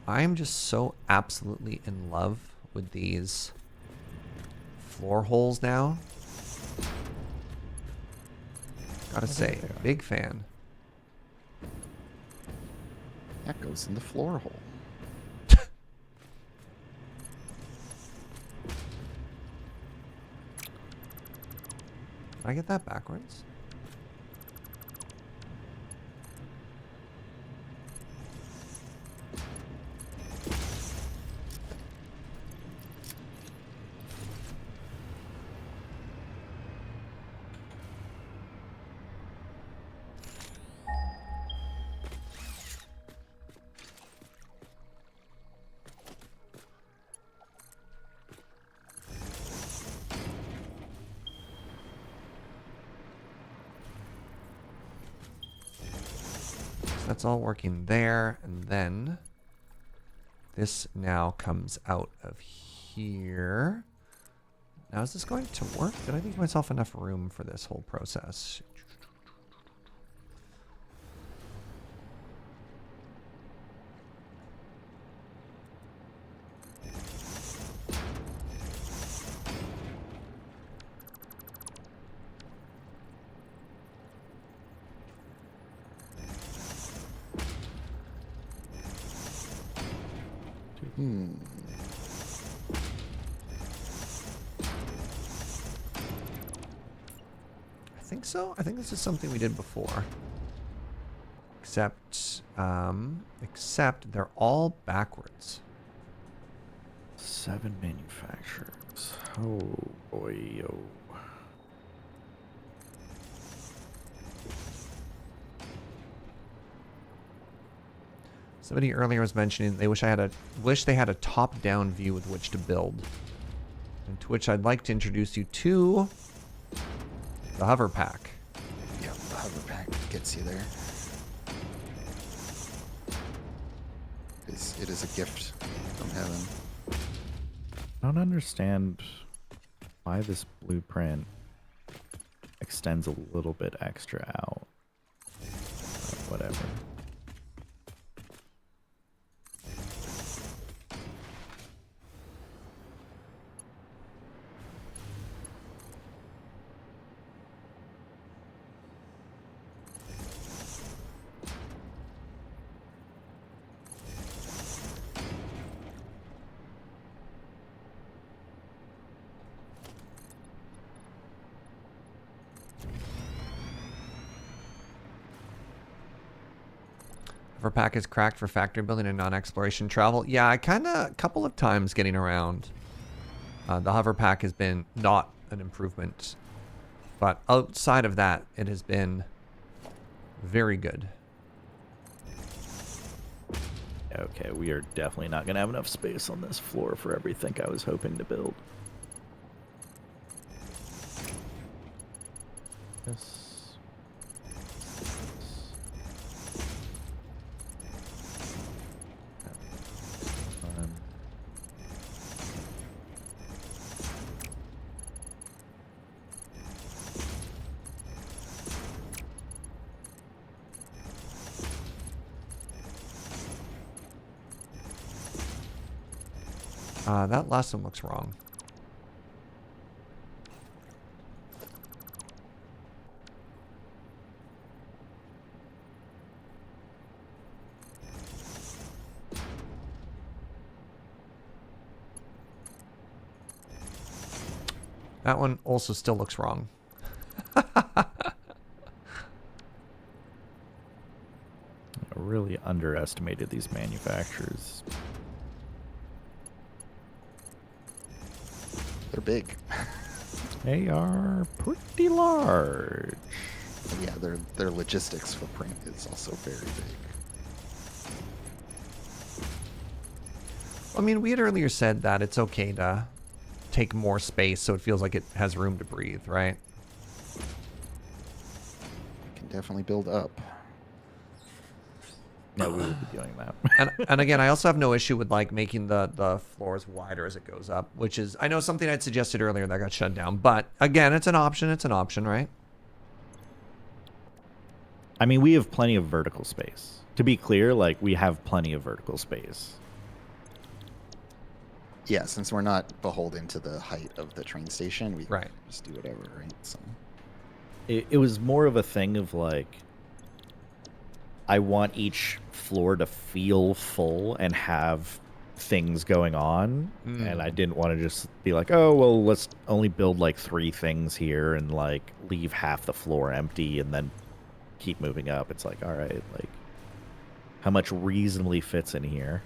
S1: I am just so absolutely in love with these floor holes now. Gotta say, big fan.
S4: That goes in the floor hole.
S1: Did I get that backwards? That's all working there, and then this now comes out of here. Now, is this going to work? Did I leave myself enough room for this whole process? I think so. I think this is something we did before. Except they're all backwards.
S3: 7 manufacturers. Oh boy, oh.
S1: Somebody earlier was mentioning they wish they had a top-down view with which to build. And to which I'd like to introduce you to the hover pack.
S4: Yeah, the hover pack gets you there. It is a gift from heaven.
S3: I don't understand why this blueprint extends a little bit extra out. Whatever.
S1: Hover pack is cracked for factory building and non-exploration travel. Yeah, I a couple of times getting around. The hover pack has been not an improvement. But outside of that, it has been very good.
S3: Okay, we are definitely not going to have enough space on this floor for everything I was hoping to build. Yes.
S1: That last one looks wrong. That one also still looks wrong.
S3: I really underestimated these manufacturers.
S4: They're big.
S3: They are pretty large.
S4: And yeah, their logistics footprint is also very big.
S1: I mean, we had earlier said that it's okay to take more space so it feels like it has room to breathe, right?
S4: Can definitely build up.
S3: No, we will be doing that.
S1: And again, I also have no issue with like making the floors wider as it goes up, which is, I know something I'd suggested earlier that got shut down, but again, it's an option, right?
S3: I mean, we have plenty of vertical space. To be clear, like, we have plenty of vertical space.
S4: Yeah, since we're not beholden to the height of the train station, we
S1: Right.
S4: can just do whatever, right? So
S3: It was more of a thing of like, I want each floor to feel full and have things going on, and I didn't want to just be like, oh well, let's only build like 3 things here and like leave half the floor empty and then keep moving up. It's like, all right, like, how much reasonably fits in here?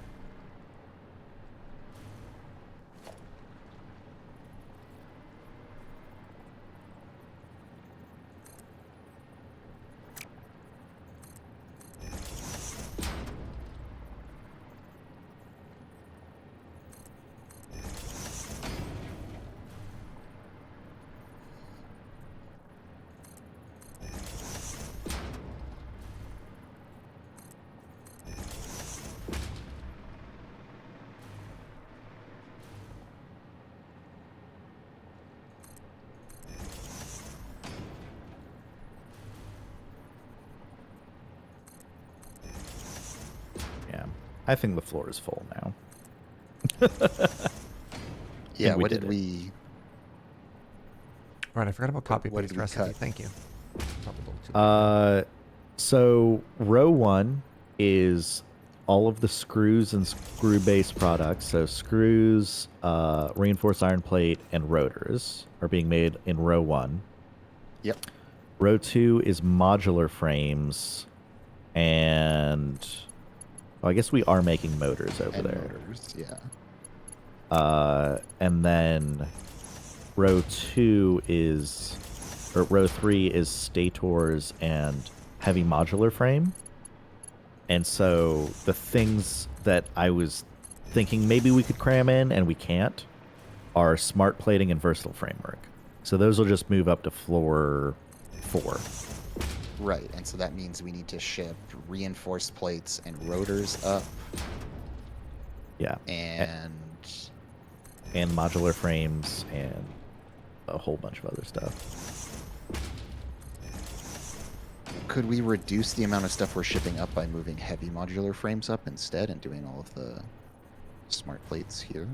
S3: Yeah, I think the floor is full now.
S4: yeah,
S3: we
S4: what
S3: did
S4: did
S3: it.
S4: we?
S1: Right, I forgot about copy
S4: What
S1: paste
S4: did we
S1: recipe.
S4: cut?
S1: Thank you. Probably a little too late.
S3: So row 1 is all of the screws and screw-based products. So screws, reinforced iron plate, and rotors are being made in row 1.
S4: Yep.
S3: Row 2 is modular frames, and well, I guess we are making motors over
S4: And
S3: there.
S4: motors, yeah.
S3: And then row 2 is, or row 3 is stators and heavy modular frame. And so the things that I was thinking maybe we could cram in and we can't are smart plating and versatile framework. So those will just move up to floor 4.
S4: Right, and so that means we need to ship reinforced plates and rotors up,
S3: Yeah.
S4: and
S3: And modular frames and a whole bunch of other stuff.
S4: could we reduce the amount of stuff we're shipping up by moving heavy modular frames up instead and doing all of the smart plates here?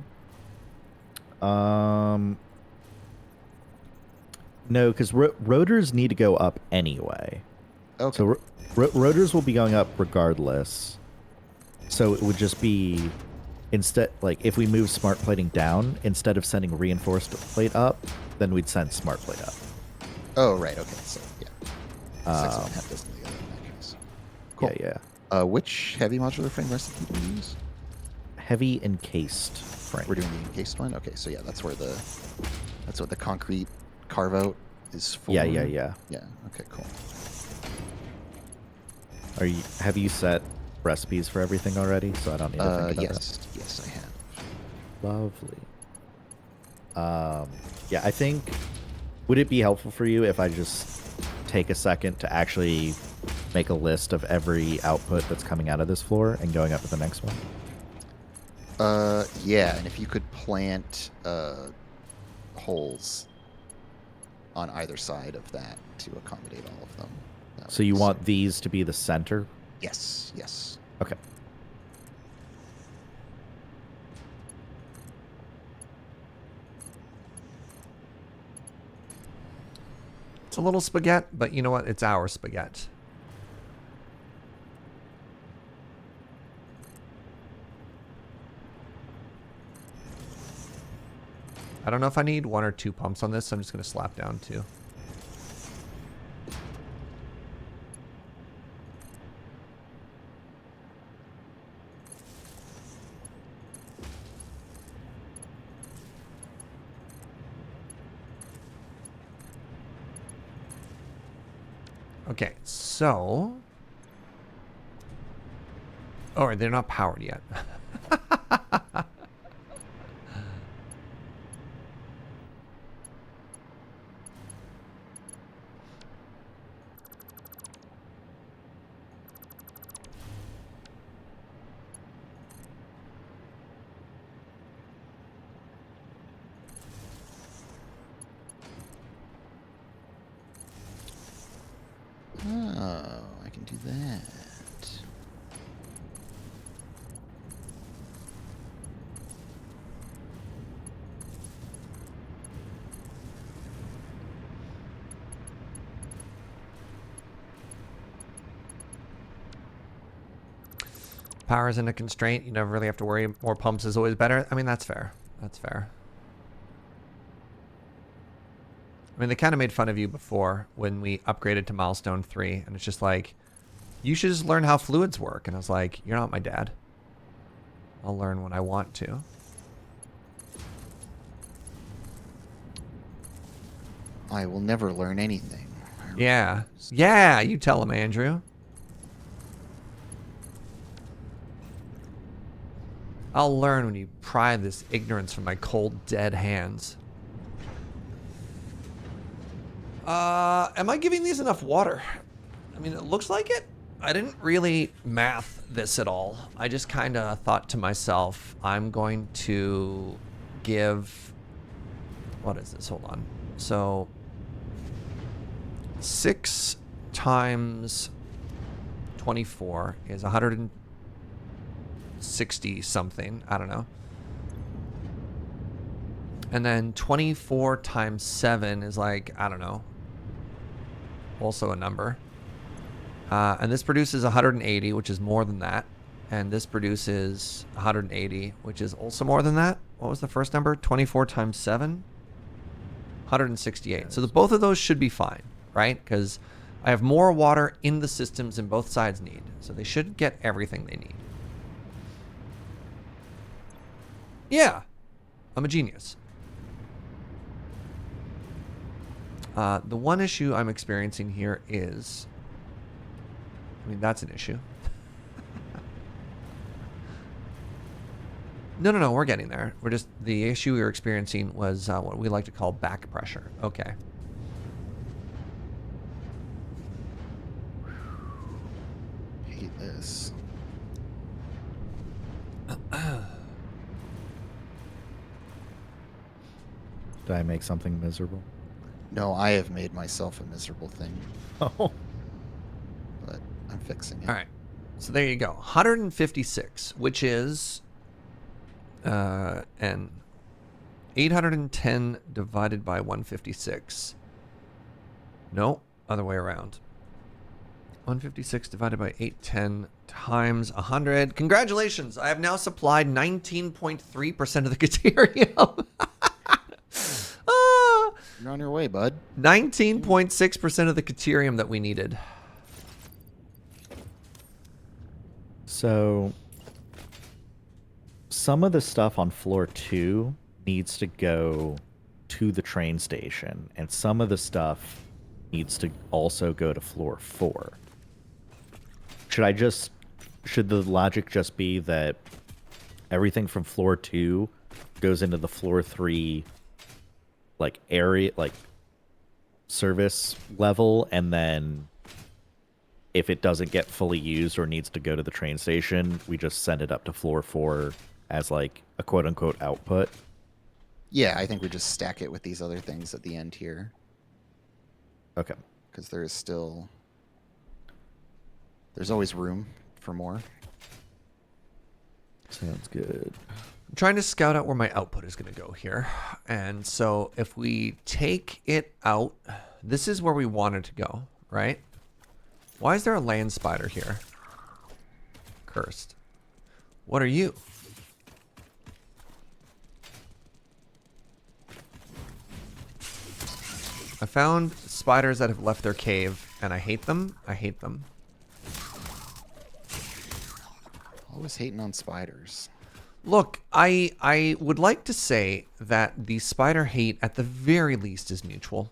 S3: No, because rotors need to go up anyway.
S4: Okay.
S3: So rotors will be going up regardless. So it would just be, instead, like, if we move smart plating down, instead of sending reinforced plate up, then we'd send smart plate up.
S4: Oh, right. Okay. So yeah, 6 of them have this in the other in that case. Cool.
S3: Yeah.
S4: Which heavy modular frame recipe do we use?
S3: Heavy encased frame.
S4: We're doing the encased one. Okay, so yeah, that's what the concrete carve out is for.
S3: Yeah.
S4: Yeah. Okay. Cool.
S3: Have you set recipes for everything already? So I don't need to think about
S4: Yes, I have.
S3: Lovely. Yeah, I think, would it be helpful for you if I just take a second to actually make a list of every output that's coming out of this floor and going up to the next one?
S4: Yeah, and if you could plant holes on either side of that to accommodate all of them. that
S3: So you
S4: would be
S3: want these to be the center?
S4: Yes. Yes.
S3: Okay.
S1: It's a little spaghetti, but you know what? It's our spaghetti. I don't know if I need 1 or 2 pumps on this, so I'm just going to slap down 2. Okay, so... Oh, they're not powered yet.
S4: I can do that.
S1: Power isn't a constraint. You never really have to worry. More pumps is always better. I mean, that's fair. That's fair. I mean, they kind of made fun of you before when we upgraded to milestone 3, and it's just like, you should just learn how fluids work. And I was like, you're not my dad. I'll learn when I want to.
S4: I will never learn anything.
S1: Yeah. Yeah, you tell him, Andrew. I'll learn when you pry this ignorance from my cold, dead hands. Am I giving these enough water? I mean, it looks like it. I didn't really math this at all. I just kind of thought to myself, I'm going to give... What is this? Hold on. So, 6 times 24 is 160 something. I don't know. And then 24 times 7 is like, I don't know. Also a number. And this produces 180, which is more than that. And this produces 180, which is also more than that. What was the first number? 24 times 7? 168. So both of those should be fine, right? Because I have more water in the systems than both sides need. So they should get everything they need. Yeah. I'm a genius. The one issue I'm experiencing here is... I mean, that's an issue. No, we're getting there. We're just... The issue we were experiencing was what we like to call back pressure. Okay.
S4: Hate this.
S3: Did I make something miserable?
S4: No, I have made myself a miserable thing,
S3: Oh.
S4: but I'm fixing it.
S1: All right. So there you go. 156, which is... and 810 divided by 156. No, other way around. 156 divided by 810 times 100. Congratulations! I have now supplied 19.3% of the Caterium.
S4: You're on your way, bud.
S1: 19.6% of the Caterium that we needed.
S3: So some of the stuff on floor 2 needs to go to the train station, and some of the stuff needs to also go to floor 4. Should the logic just be that everything from floor 2 goes into the floor 3 like area, like service level, and then if it doesn't get fully used or needs to go to the train station, we just send it up to floor 4 as like a quote unquote output?
S4: Yeah, I think we just stack it with these other things at the end here.
S3: Okay.
S4: Because there's always room for more.
S3: Sounds good.
S1: I'm trying to scout out where my output is going to go here. And so if we take it out, this is where we want it to go, right? Why is there a land spider here? Cursed. What are you? I found spiders that have left their cave, and I hate them. I hate them.
S4: Always hating on spiders.
S1: Look, I would like to say that the spider hate at the very least is mutual.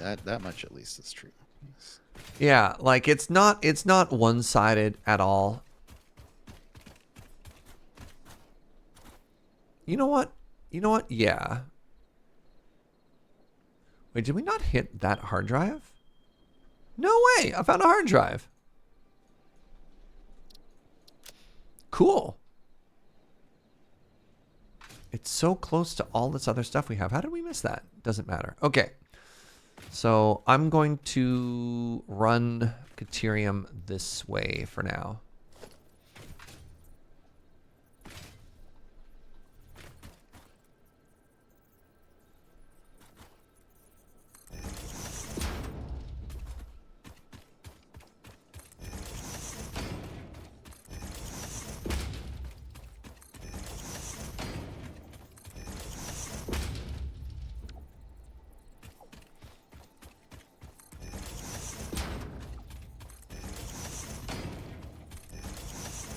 S4: That much at least is true. Yes.
S1: Yeah, like it's not one-sided at all. You know what? Yeah. Wait, did we not hit that hard drive? No way! I found a hard drive. Cool. It's so close to all this other stuff we have. How did we miss that? Doesn't matter. Okay. So I'm going to run Caterium this way for now.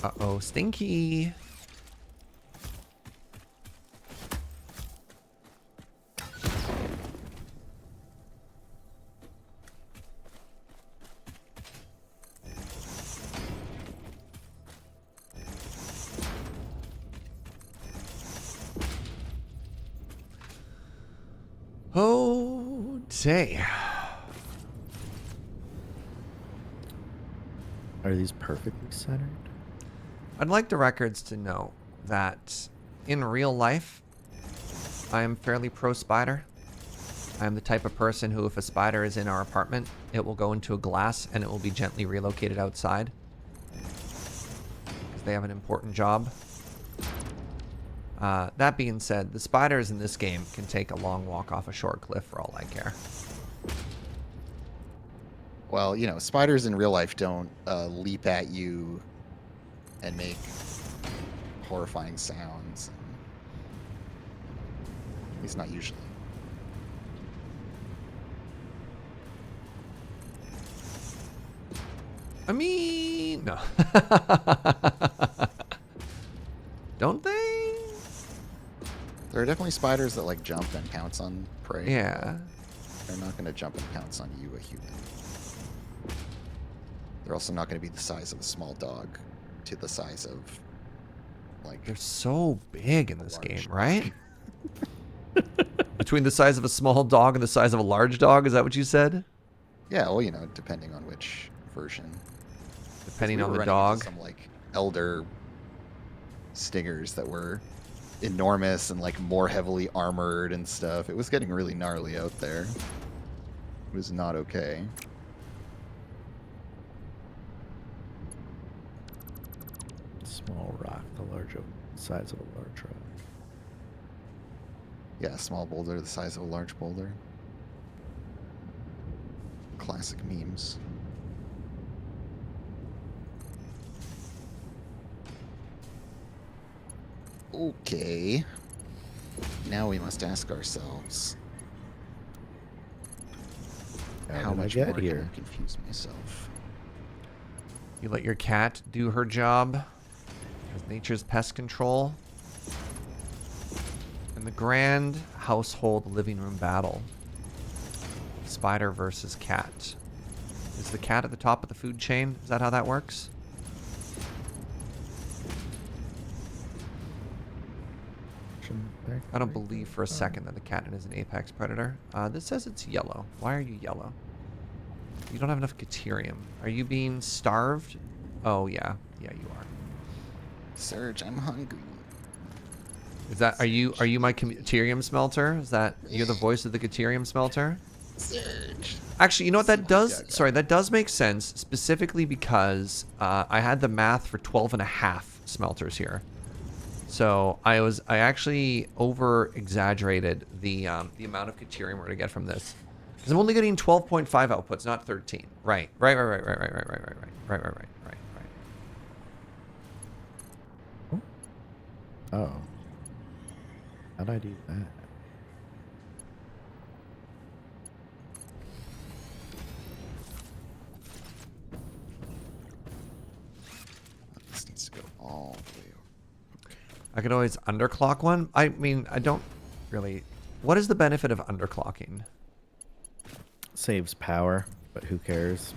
S1: Uh-oh, stinky. Oh, day.
S3: Are these perfectly centered?
S1: I'd like the records to know that in real life, I am fairly pro spider. I am the type of person who, if a spider is in our apartment, it will go into a glass and it will be gently relocated outside. Because they have an important job. That being said, the spiders in this game can take a long walk off a short cliff for all I care.
S4: Well, you know, spiders in real life don't leap at you and make horrifying sounds. At least not usually.
S1: I mean, no. Don't they?
S4: There are definitely spiders that like jump and pounce on prey.
S1: Yeah.
S4: They're not going to jump and pounce on you, a human. They're also not going to be the size of a small dog to the size of, like...
S1: They're so big in this game,
S4: large
S1: right? Between the size of a small dog and the size of a large dog, is that what you said?
S4: Yeah, well, you know, depending on which version.
S1: Depending
S4: We
S1: on
S4: were
S1: the
S4: running into
S1: dog.
S4: some, like, elder stingers that were enormous and, like, more heavily armored and stuff. It was getting really gnarly out there. It was not okay.
S3: Small rock, the large size of a large rock.
S4: Yeah, a small boulder the size of a large boulder. Classic memes. Okay. Now we must ask ourselves, how
S3: did I
S4: much
S3: get
S4: more
S3: here?
S4: can I confuse myself?
S1: You let your cat do her job as nature's pest control. In the grand household living room battle, spider versus cat. Is the cat at the top of the food chain? Is that how that works? I don't believe for a second that the cat is an apex predator. This says it's yellow. Why are you yellow? You don't have enough Caterium. Are you being starved? Oh, yeah. Yeah, you are.
S4: Serge, I'm hungry.
S1: Is that, are you my Caterium smelter? Is that, you're the voice of the Caterium smelter?
S4: Serge.
S1: Actually, you know what that does?
S4: Gaga.
S1: Sorry, that does make sense, specifically because I had the math for 12 and a half smelters here. So I actually over exaggerated the amount of Caterium we're gonna get from this. Because I'm only getting 12.5 outputs, not 13. Right.
S3: Oh. How'd I do that?
S4: This needs to go all the way over.
S1: I could always underclock one. I mean, I don't really. What is the benefit of underclocking?
S3: Saves power, but who cares?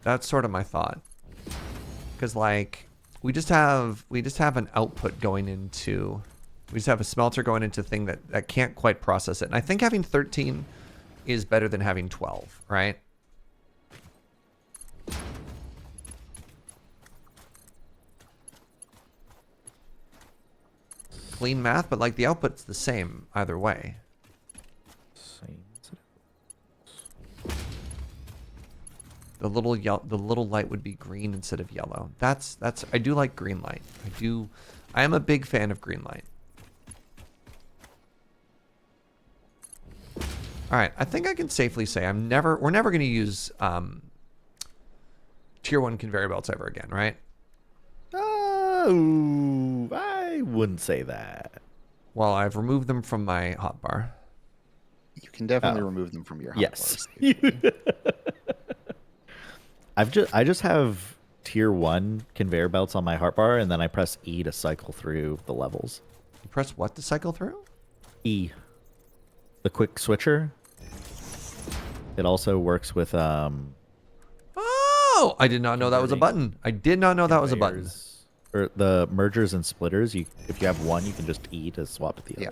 S1: That's sort of my thought. Because like we just have an output going into, we just have a smelter going into a thing that can't quite process it. And I think having 13 is better than having 12, right? Clean math, but like the output's the same either way.
S3: Same.
S1: The little light would be green instead of yellow. That's I do like green light. I am a big fan of green light. All right, I think I can safely say we're never going to use tier 1 conveyor belts ever again, right?
S3: Oh, I wouldn't say that.
S1: Well, I've removed them from my hotbar.
S4: You can definitely remove them from your hotbars.
S3: Yes. I just have tier 1 conveyor belts on my hotbar, and then I press E to cycle through the levels.
S1: You press what to cycle through?
S3: E. The quick switcher. It also works with
S1: Oh, I did not know that was a button. I did not know that was a button.
S3: conveyors, or the mergers and splitters. If you have one, you can just E to swap to the other.
S4: Yeah.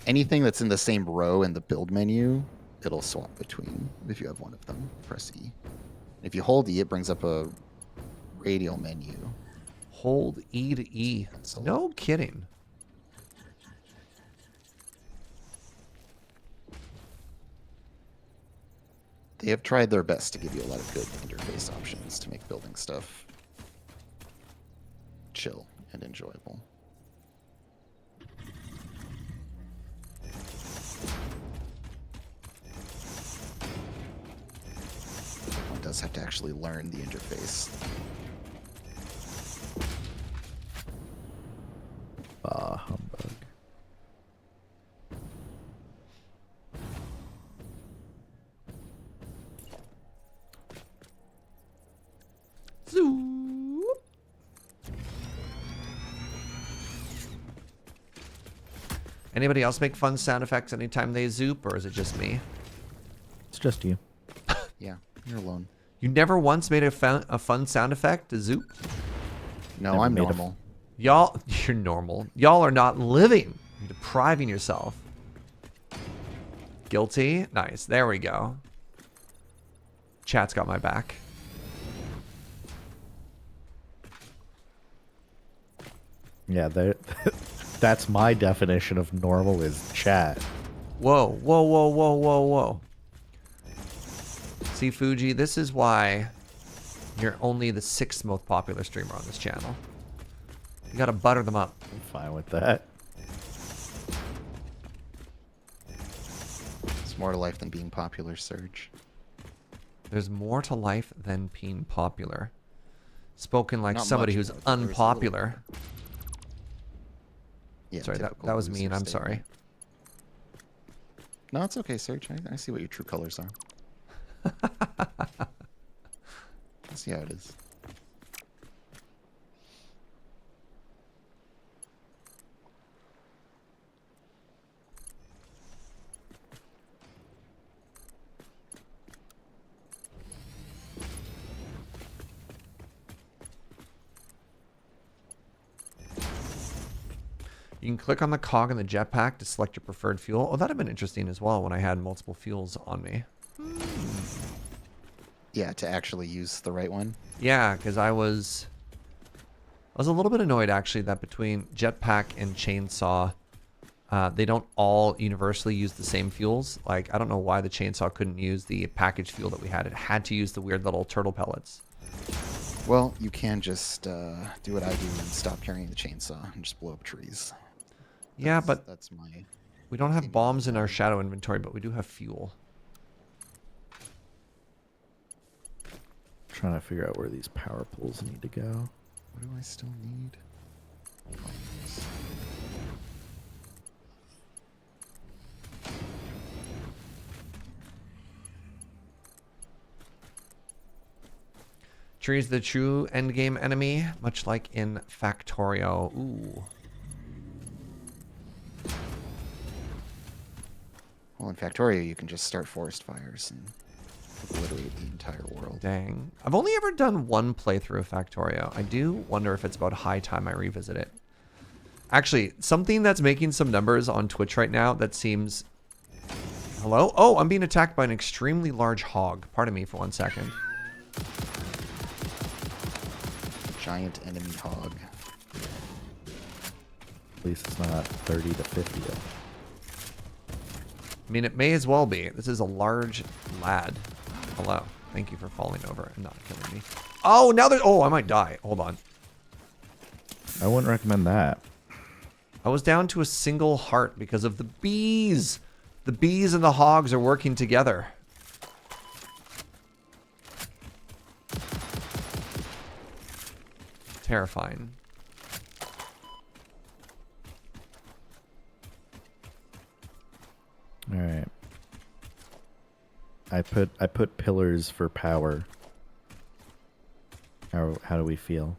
S4: Anything that's in the same row in the build menu, it'll swap between if you have one of them. Press E. If you hold E, it brings up a radial menu.
S1: Hold E to E. No kidding.
S4: They have tried their best to give you a lot of good interface options to make building stuff chill and enjoyable. One does have to actually learn the interface.
S3: Bah, humbug.
S1: Zoop. Anybody else make fun sound effects anytime they zoop, or is it just me?
S3: It's just you.
S4: Yeah, you're alone.
S1: You never once made a fun sound effect to zoop?
S4: No,
S3: Never
S4: I'm
S3: made a
S4: normal.
S1: Y'all, you're normal. Y'all are not living. You're depriving yourself. Guilty? Nice. There we go. Chat's got my back.
S3: Yeah, that's my definition of normal is chat.
S1: Whoa, whoa, whoa, whoa, whoa, whoa. See, Fugi, this is why you're only the 6th most popular streamer on this channel. You gotta butter them up.
S3: I'm fine with that.
S4: It's more to life than being popular, Serge.
S1: There's more to life than being popular. Spoken like
S4: Not
S1: somebody
S4: much
S1: who's
S4: more, but there's a little
S1: unpopular.
S4: Yeah,
S1: Sorry,
S4: typical
S1: that was
S4: loser
S1: mean. I'm
S4: statement.
S1: sorry.
S4: No, it's okay, Serge. I see what your true colors are. I see how it is.
S1: You can click on the cog in the jetpack to select your preferred fuel. Oh, that'd have been interesting as well when I had multiple fuels on me.
S4: Yeah, to actually use the right one.
S1: Yeah, because I was a little bit annoyed actually that between jetpack and chainsaw, they don't all universally use the same fuels. Like, I don't know why the chainsaw couldn't use the packaged fuel that we had. It had to use the weird little turtle pellets.
S4: Well, you can just do what I do and stop carrying the chainsaw and just blow up trees.
S1: Yeah, but
S4: That's my...
S1: we don't have bombs in our shadow inventory, but we do have fuel.
S3: Trying to figure out where these power pools need to go.
S4: What do I still need?
S1: Tree's the true endgame enemy, much like in Factorio. Ooh.
S4: Well, in Factorio, you can just start forest fires and obliterate the entire world.
S1: Dang. I've only ever done one playthrough of Factorio. I do wonder if it's about high time I revisit it. Actually, something that's making some numbers on Twitch right now that seems... Hello? Oh, I'm being attacked by an extremely large hog. Pardon me for 1 second.
S4: Giant enemy hog.
S3: At least it's not 30 to 50 yet.
S1: I mean, it may as well be. This is a large lad. Hello. Thank you for falling over and not killing me. Oh, now there's... Oh, I might die. Hold on.
S3: I wouldn't recommend that.
S1: I was down to a single heart because of the bees. The bees and the hogs are working together. Terrifying.
S3: All right. I put pillars for power. How do we feel?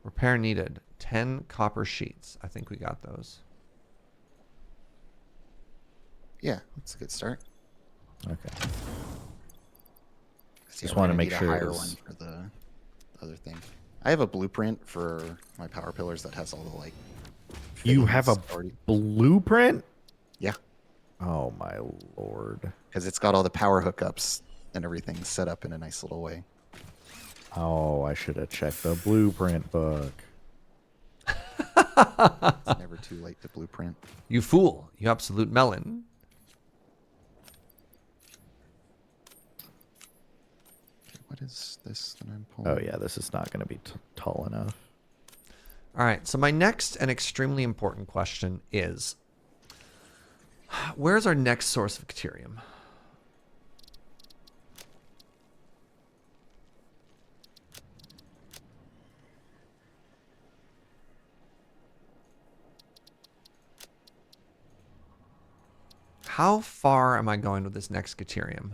S1: Repair needed. 10 copper sheets. I think we got those.
S4: Yeah, that's a good start.
S3: Okay.
S4: Just
S3: wanna
S4: want to
S3: make sure it
S4: a higher
S3: was-
S4: one for the other thing. I have a blueprint for my power pillars that has all the like.
S3: You have a
S4: fittings already.
S3: blueprint?
S4: Yeah,
S3: Oh my lord.
S4: because it's got all the power hookups and everything set up in a nice little way.
S3: Oh, I should have checked the blueprint book.
S4: It's never too late to blueprint.
S1: You fool. You absolute melon.
S4: Okay, what is this that I'm pulling?
S3: Oh yeah, this is not going to be tall enough.
S1: All right. So my next and extremely important question is, where's our next source of Caterium? How far am I going with this next Caterium?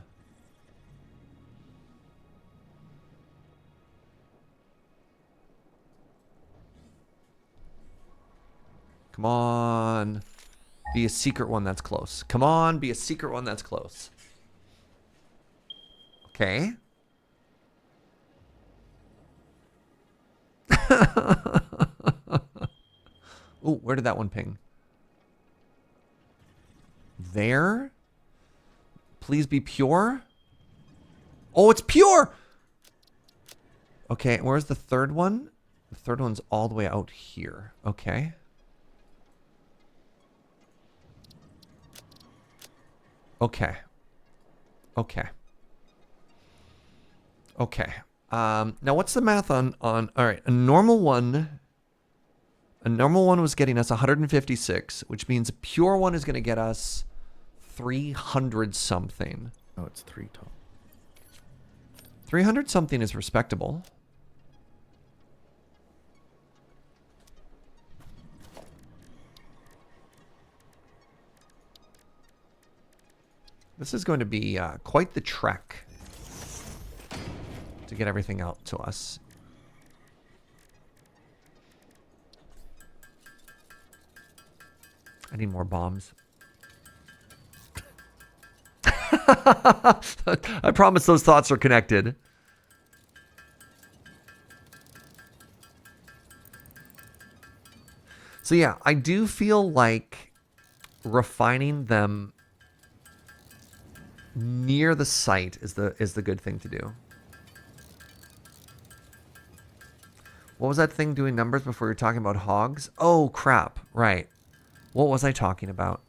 S1: Come on. Be a secret one that's close. Come on, be a secret one that's close. Okay. Ooh, where did that one ping? There? Please be pure? Oh, it's pure! Okay, where's the third one? The third one's all the way out here. Okay. Okay. Okay. Okay. Now what's the math on all right, a normal one was getting us 156, which means a pure one is going to get us 300 something.
S3: Oh, it's 3 tall.
S1: 300 something is respectable. This is going to be quite the trek to get everything out to us. I need more bombs. I promise those thoughts are connected. So yeah, I do feel like refining them near the site is the good thing to do. What was that thing doing numbers before you were talking about hogs? Oh crap, right. What was I talking about?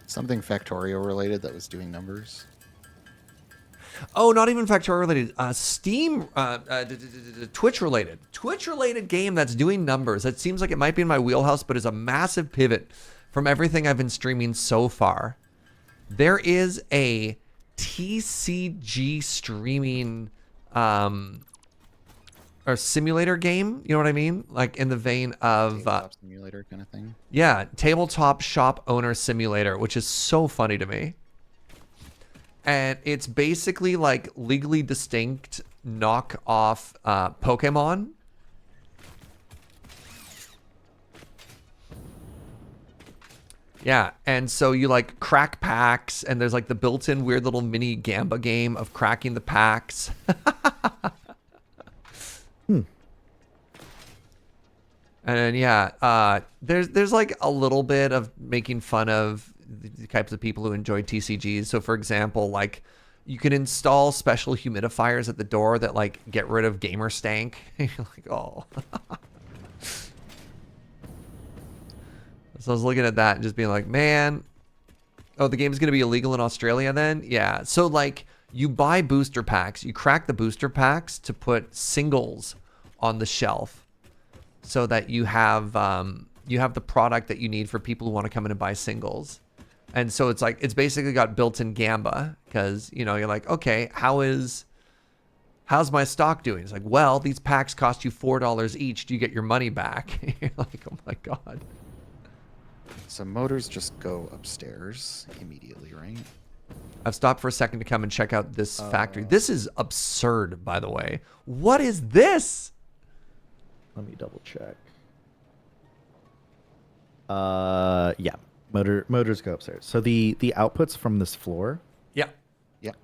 S4: Something Factorio related that was doing numbers.
S1: Oh, not even Factorio related. Steam, Twitch related. Twitch related game that's doing numbers. That seems like it might be in my wheelhouse, but is a massive pivot from everything I've been streaming so far. There is a TCG streaming or simulator game. You know what I mean? Like in the vein of
S4: Tabletop simulator kind of thing.
S1: yeah, tabletop shop owner simulator, which is so funny to me. And it's basically like legally distinct knockoff Pokemon. Yeah, and so you like crack packs, and there's like the built-in weird little mini Gamba game of cracking the packs. And yeah, there's like a little bit of making fun of the types of people who enjoy TCGs. So for example, like you can install special humidifiers at the door that like get rid of gamer stank. You're like, oh. So I was looking at that and just being like, man, oh, the game's going to be illegal in Australia then? Yeah. So like You buy booster packs. You crack the booster packs to put singles on the shelf, so that you have the product that you need for people who want to come in and buy singles. And so it's like, it's basically got built-in gamba, because, you know, you're like, okay, how's my stock doing? It's like, well, these packs cost you $4 each. Do you get your money back? You're like, oh my God.
S4: So motors just go upstairs immediately, right?
S1: I've stopped for a second to come and check out this factory. This is absurd, by the way. What is this?
S3: Let me double check. Yeah. Motors go upstairs. So the outputs from this floor
S1: Yeah.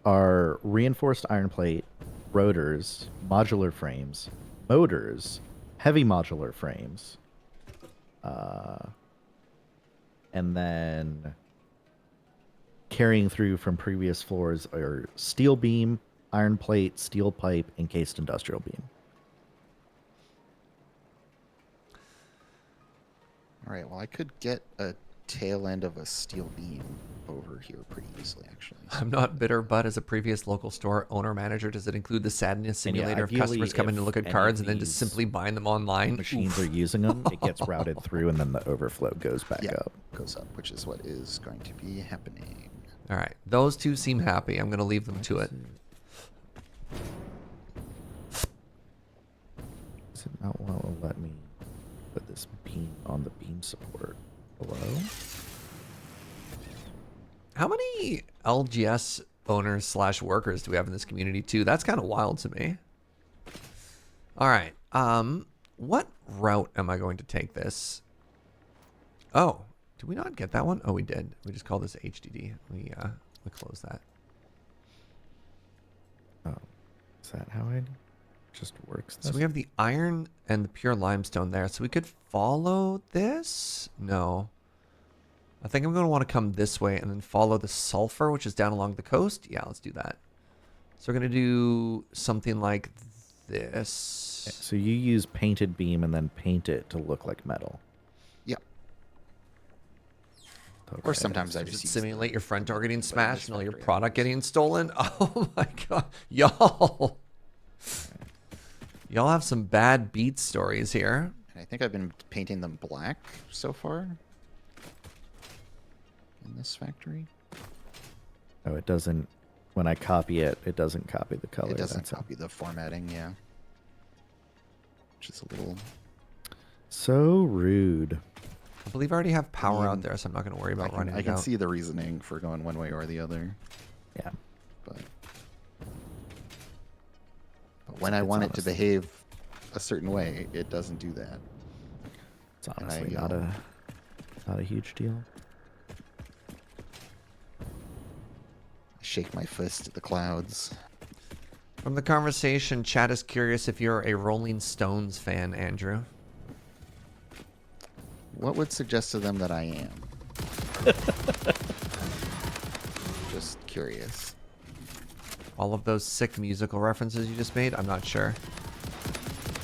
S3: are reinforced iron plate, rotors, modular frames, motors, heavy modular frames, and then carrying through from previous floors are steel beam, iron plate, steel pipe, encased industrial beam.
S4: All right. Well, I could get a tail end of a steel beam over here pretty easily, actually.
S1: I'm not bitter, but as a previous local store owner manager, does it include the sadness
S3: And yeah,
S1: simulator of
S3: ideally,
S1: customers coming to
S3: if
S1: look at
S3: any
S1: cards
S3: of
S1: and then just
S3: these
S1: simply buying them online?
S3: Machines are using them, it gets routed through, and then the overflow goes back up.
S4: Goes up, which is what is going to be happening.
S1: All right. Those two seem happy. I'm going to leave them to it.
S3: Does it not want to let me put this beam on the beam support below?
S1: How many LGS owners / workers do we have in this community too? That's kind of wild to me. All right. What route am I going to take this? Oh, did we not get that one? Oh, we did. We just called this HDD. We close that.
S3: Oh, is that how it just works?
S1: So we have the iron and the pure limestone there. So we could follow this? No. I think I'm going to want to come this way and then follow the sulfur, which is down along the coast. Yeah, let's do that. So we're going to do something like this.
S3: So you use painted beam and then paint it to look like metal.
S4: Yep.
S3: Okay.
S4: Or sometimes I
S1: Does
S4: just
S1: it
S4: use
S1: simulate your front door getting
S4: but in
S1: smashed
S4: this
S1: and all your
S4: factory,
S1: product getting stolen? Oh my God. Y'all. Y'all have some bad beat stories here.
S4: And I think I've been painting them black so far in this factory.
S3: Oh, it doesn't. When I copy it, it doesn't copy the color.
S4: It doesn't
S3: That's all.
S4: copy the formatting, yeah. Which is a little...
S3: So rude.
S1: I believe I already have power out
S4: Mm.
S1: there, so I'm not going to worry about running
S4: I
S1: it
S4: can
S1: out.
S4: see the reasoning for going one way or the other,
S3: Yeah.
S4: but when I want it to
S3: honestly-
S4: behave a certain way, it doesn't do that.
S3: It's
S4: And
S3: honestly
S4: I,
S3: not a huge deal.
S4: Shake my fist at the clouds.
S1: From the conversation, chat is curious if you're a Rolling Stones fan, Andrew.
S4: What would suggest to them that I am? Just curious.
S1: All of those sick musical references you just made? I'm not sure.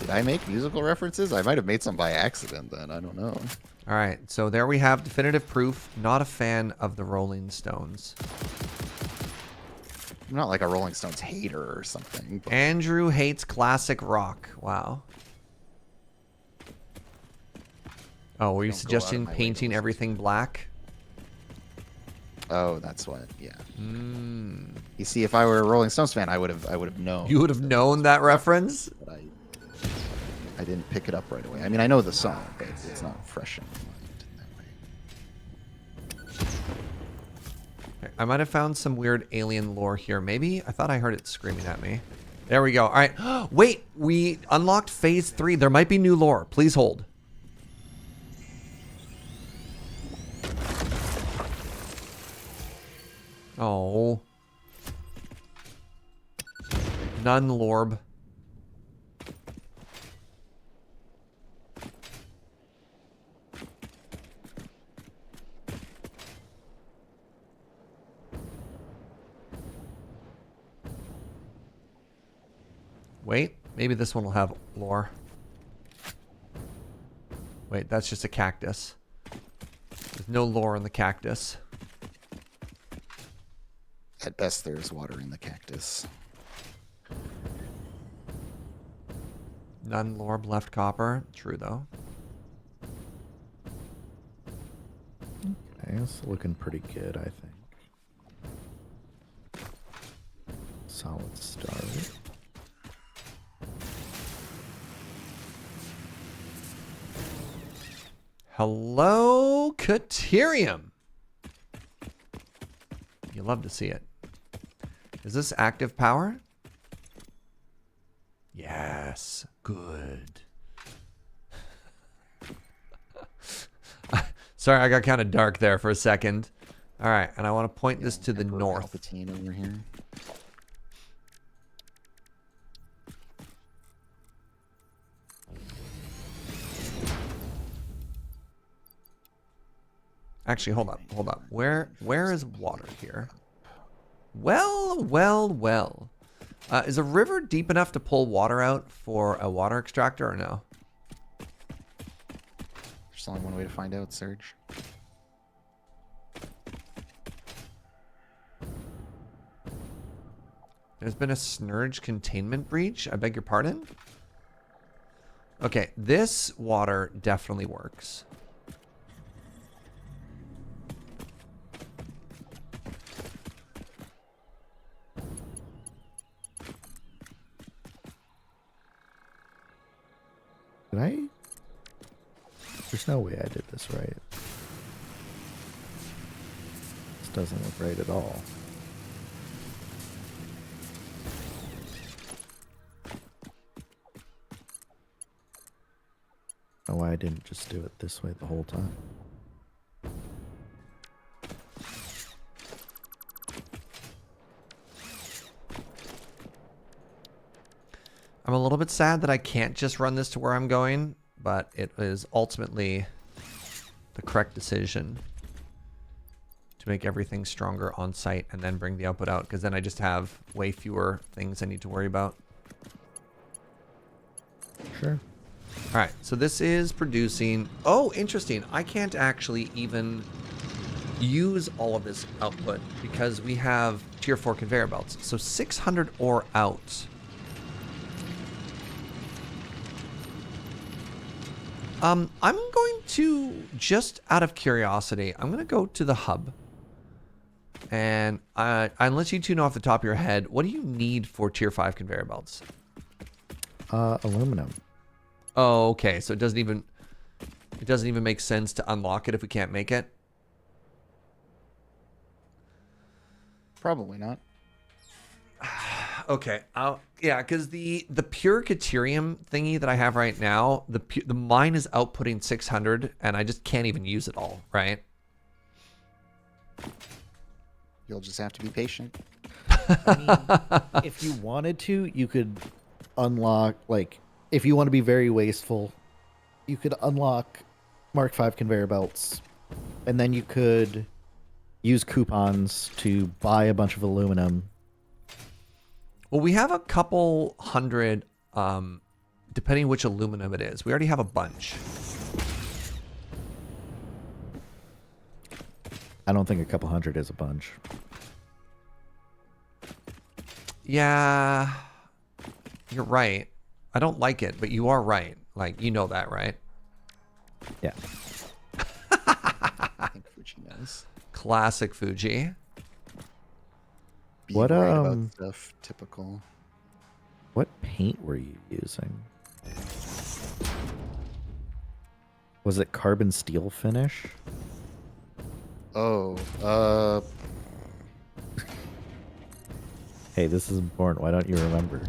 S4: Did I make musical references? I might have made some by accident then. I don't know.
S1: All right, so there we have definitive proof. Not a fan of the Rolling Stones.
S4: I'm not like a Rolling Stones hater or something. But
S1: Andrew hates classic rock. Wow. Oh, were you
S4: Don't go out of
S1: suggesting
S4: my way to
S1: painting
S4: listen to
S1: everything black?
S4: oh, that's what. Yeah.
S1: Mm.
S4: You see, if I were a Rolling Stones fan, I would have known.
S1: You would have known that reference?
S4: But I didn't pick it up right away. I mean, I know the song, but it's not fresh in my mind that way.
S1: Okay, I might have found some weird alien lore here. Maybe? I thought I heard it screaming at me. There we go. All right. Wait, we unlocked phase 3. There might be new lore. Please hold. Oh. None lorb. Wait, maybe this one will have lore. Wait, that's just a cactus. There's no lore in the cactus.
S4: At best, there's water in the cactus.
S1: None lorb left copper. True though.
S3: Okay, it's looking pretty good, I think. Solid start.
S1: Hello, Caterium. You love to see it. Is this active power? Yes. Good. Sorry, I got kind of dark there for a second. All right, and I want to point this to the
S4: Emperor
S1: north.
S4: Palpatine over here.
S1: Actually, hold up. Where is water here? Well. Is a river deep enough to pull water out for a water extractor or no?
S4: There's only one way to find out, Serge.
S1: There's been a Serge containment breach. I beg your pardon? Okay, this water definitely works.
S3: Did I? There's no way I did this right. This doesn't look right at all. I don't know why I didn't just do it this way the whole time.
S1: I'm a little bit sad that I can't just run this to where I'm going, but it is ultimately the correct decision to make everything stronger on site and then bring the output out, because then I just have way fewer things I need to worry about.
S3: Sure.
S1: All right, so this is producing... Oh, interesting. I can't actually even use all of this output because we have tier 4 conveyor belts. So 600 ore out. I'm going to, just out of curiosity, I'm going to go to the hub. And unless you two know off the top of your head, what do you need for tier 5 conveyor belts?
S3: Aluminum.
S1: Oh, okay. So it doesn't even make sense to unlock it if we can't make it.
S4: Probably not.
S1: Okay. Yeah, because the pure Caterium thingy that I have right now, the mine is outputting 600, and I just can't even use it all, right?
S4: You'll just have to be patient.
S3: I mean, if you wanted to, you could unlock, like, if you want to be very wasteful, you could unlock Mark V conveyor belts, and then you could use coupons to buy a bunch of aluminum.
S1: Well, we have a couple hundred, depending which aluminum it is. We already have a bunch.
S3: I don't think a couple hundred is a bunch.
S1: Yeah, you're right. I don't like it, but you are right. Like, you know that, right?
S3: Yeah.
S4: I think Fuji knows.
S1: Classic Fugi.
S4: Be
S3: What,
S4: right about stuff, typical.
S3: What paint were you using? Was it carbon steel finish?
S4: Oh,
S3: Hey, this is important. Why don't you remember?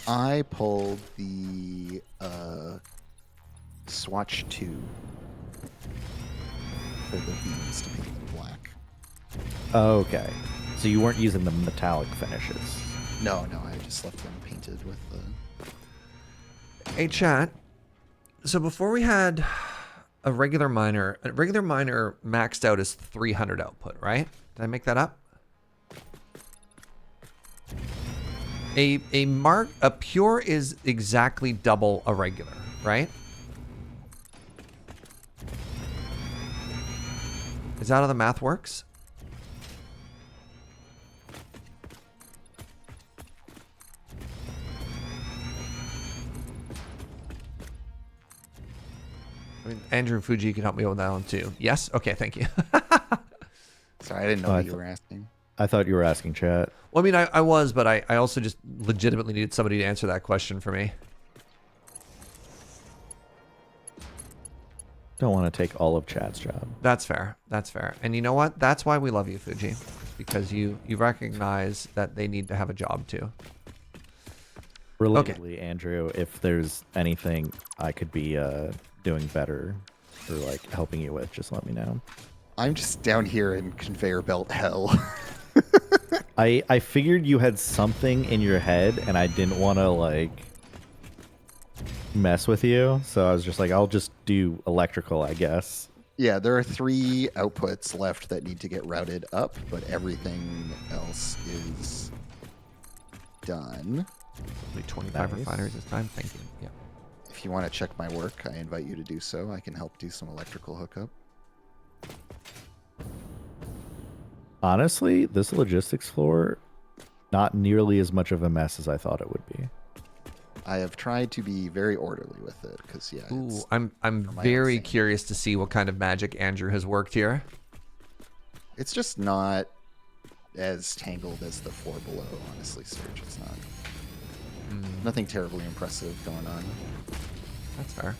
S4: I pulled the Swatch 2 for the beams to paint them black.
S3: Oh, okay. So you weren't using the metallic finishes.
S4: No, I just left them painted with the...
S1: Hey, chat. So before we had a regular miner maxed out as 300 output, right? Did I make that up? A pure is exactly double a regular, right? Is that how the math works? I mean, Andrew and Fuji can help me with that one too. Yes? Okay, thank you.
S4: Sorry, I didn't know what you were asking.
S3: I thought you were asking chat.
S1: Well, I mean, I was, but I also just legitimately needed somebody to answer that question for me.
S3: Don't want to take all of chat's job.
S1: That's fair. That's fair. And you know what? That's why we love you, Fuji. Because you recognize that they need to have a job too.
S3: Relatedly, Andrew, if there's anything I could be doing better or like helping you with, just let me know.
S4: I'm just down here in conveyor belt hell.
S3: I figured you had something in your head and I didn't want to like mess with you, so I was just like, I'll just do electrical, I guess.
S4: Yeah, there are 3 outputs left that need to get routed up, but everything else is done.
S1: Only 25
S3: Nice.
S1: refineries this time. Thank you. Yeah.
S4: If you want to check my work, I invite you to do so. I can help do some electrical hookup.
S3: Honestly, this logistics floor, not nearly as much of a mess as I thought it would be.
S4: I have tried to be very orderly with it because, yeah,
S1: Ooh,
S4: it's,
S1: I'm
S4: my
S1: very
S4: own thing.
S1: curious to see what kind of magic Andrew has worked here.
S4: it's just not as tangled as the floor below, honestly, Serge. It's not. Nothing terribly impressive going on.
S1: That's fair.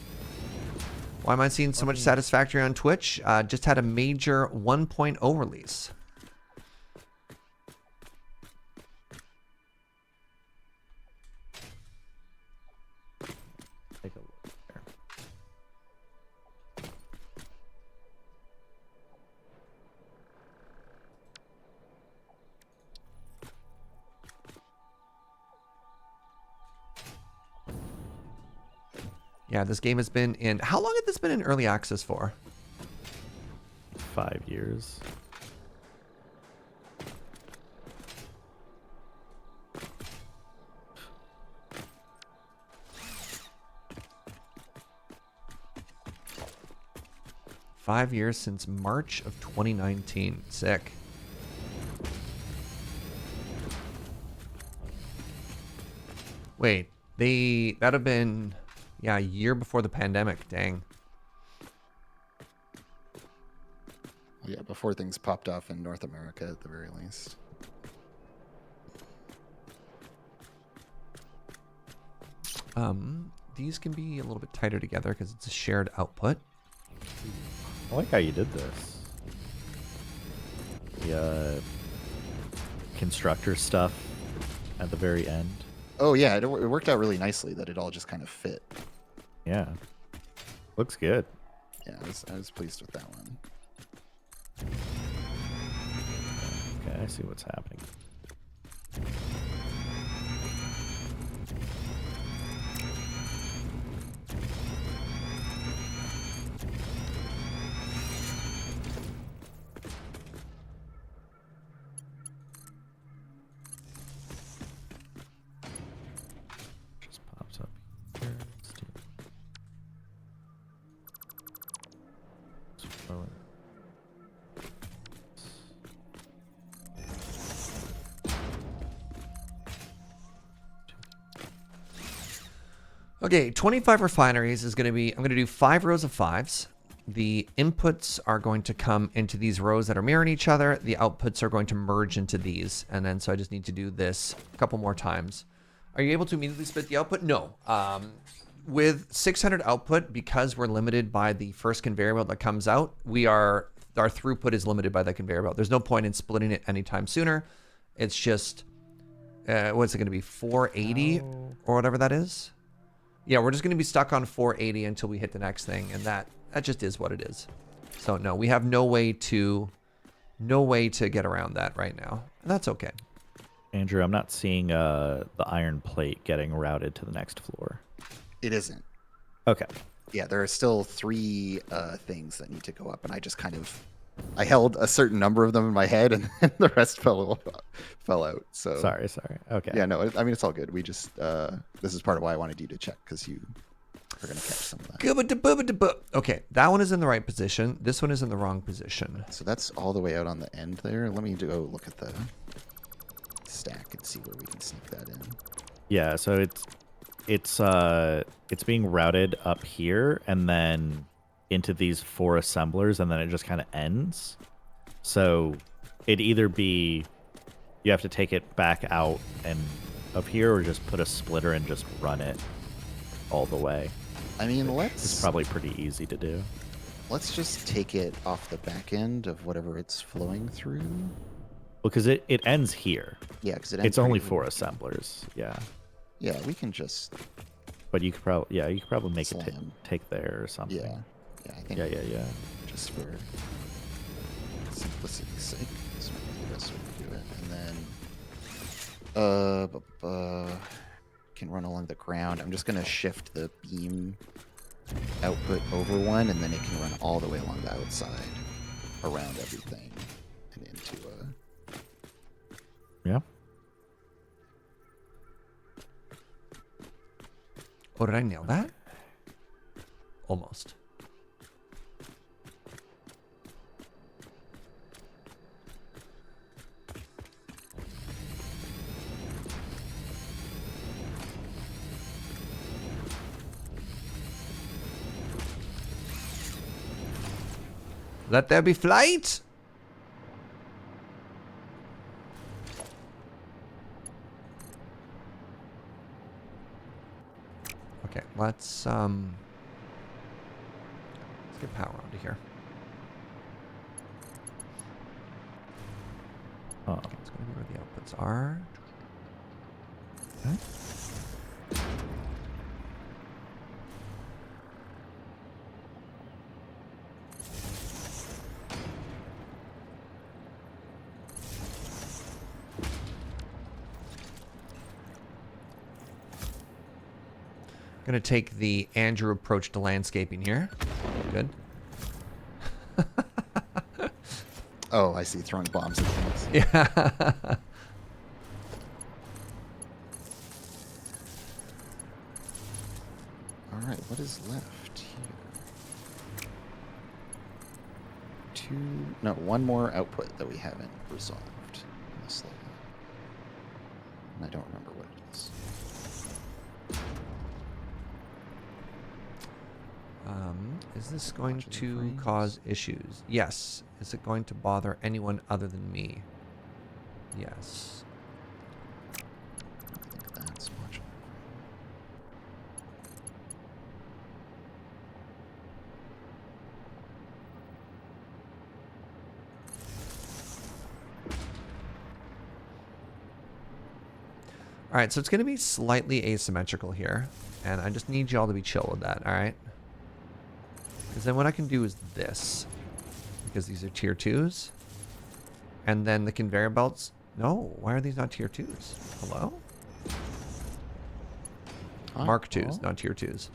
S1: Why am I seeing so much Satisfactory on Twitch? Just had a major 1.0 release.
S3: Take a look there.
S1: Yeah, this game has been in... How long had this been in early access for?
S3: 5 years.5
S1: years since March of 2019. Sick. Wait, that'd have been, yeah, a year before the pandemic. Dang.
S4: Well, yeah, before things popped off in North America at the very least.
S1: These can be a little bit tighter together because it's a shared output.
S3: I like how you did this. The constructor stuff at the very end.
S4: Oh, yeah, it worked out really nicely that it all just kind of fit.
S3: Yeah. Looks good.
S4: Yeah, I was pleased with that one.
S3: Okay, I see what's happening. Just pops up here. Let's do slow it.
S1: Okay, 25 refineries is going to be, I'm going to do 5 rows of 5s. The inputs are going to come into these rows that are mirroring each other. The outputs are going to merge into these. And then so I just need to do this a couple more times. Are you able to immediately split the output? No. With 600 output, because we're limited by the first conveyor belt that comes out, our throughput is limited by the conveyor belt. There's no point in splitting it anytime sooner. It's just, what's it going to be, 480 or whatever that is? Yeah, we're just going to be stuck on 480 until we hit the next thing, and that just is what it is. So no, we have no way to get around that right now, and that's okay.
S3: Andrew, I'm not seeing the iron plate getting routed to the next floor.
S4: It isn't.
S3: Okay.
S4: Yeah, there are still 3 things that need to go up, and I held a certain number of them in my head, and the rest fell out. So
S3: Sorry. Okay.
S4: Yeah, no, I mean it's all good. We just this is part of why I wanted you to check because you are gonna catch some of that.
S1: Okay, that one is in the right position. This one is in the wrong position.
S4: So that's all the way out on the end there. Let me go look at the stack and see where we can sneak that in.
S3: Yeah, so it's being routed up here, and then into these 4 assemblers, and then it just kind of ends. So it'd either be you have to take it back out and of here, or just put a splitter and just run it all the way.
S4: I mean,
S3: It's probably pretty easy to do.
S4: let's just take it off the back end of whatever it's flowing through.
S3: Because it ends here.
S4: Yeah, because
S3: It's only 4 assemblers. Yeah.
S4: Yeah, we can just.
S3: But you could probably make it
S4: Slam.
S3: take there or something.
S4: Yeah, I think.
S3: Yeah.
S4: Just for simplicity's sake, this might be the best way to do it. And then, can run along the ground. I'm just gonna shift the beam output over one, and then it can run all the way along the outside, around everything, and into a.
S3: Yeah.
S1: Oh, did I nail that? Almost. Let there be flight! Okay, let's get power onto here.
S3: Oh.
S1: It's gonna be where the outputs are.
S3: Okay.
S1: Gonna take the Andrew approach to landscaping here. Good.
S4: Oh, I see. Throwing bombs at things.
S1: Yeah.
S4: All right, what is left here? One more output that we haven't resolved. In this level. And I don't remember what it is.
S1: Is this going
S4: Watching the
S1: to
S4: frames.
S1: cause issues? Yes. Is it going to bother anyone other than me? Yes.
S4: I think that's much.
S1: All right, so it's going to be slightly asymmetrical here, and I just need y'all to be chill with that, all right? Because then what I can do is this, because these are tier 2s, and then the conveyor belts. No, why are these not tier 2s? Hello? Mark 2s, not tier 2s.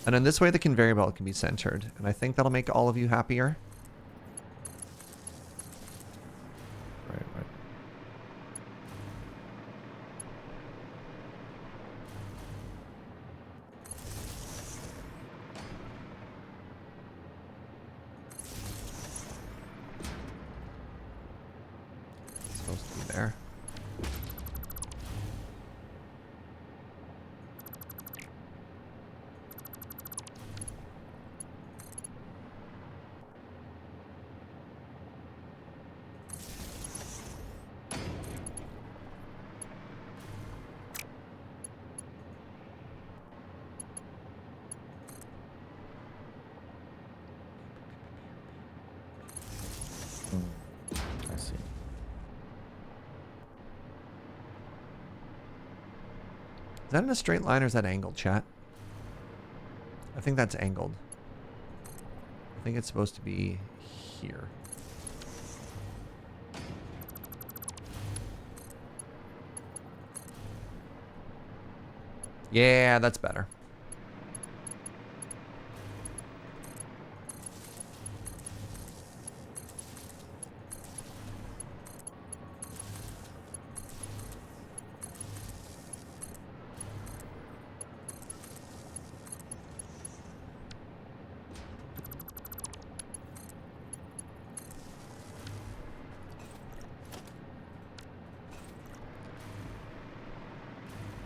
S1: And then this way the conveyor belt can be centered, and I think that'll make all of you happier.
S3: Right.
S1: It's supposed to be there.
S3: I see.
S1: Is that in a straight line or is that angled, chat? I think that's angled. I think it's supposed to be here. Yeah, that's better.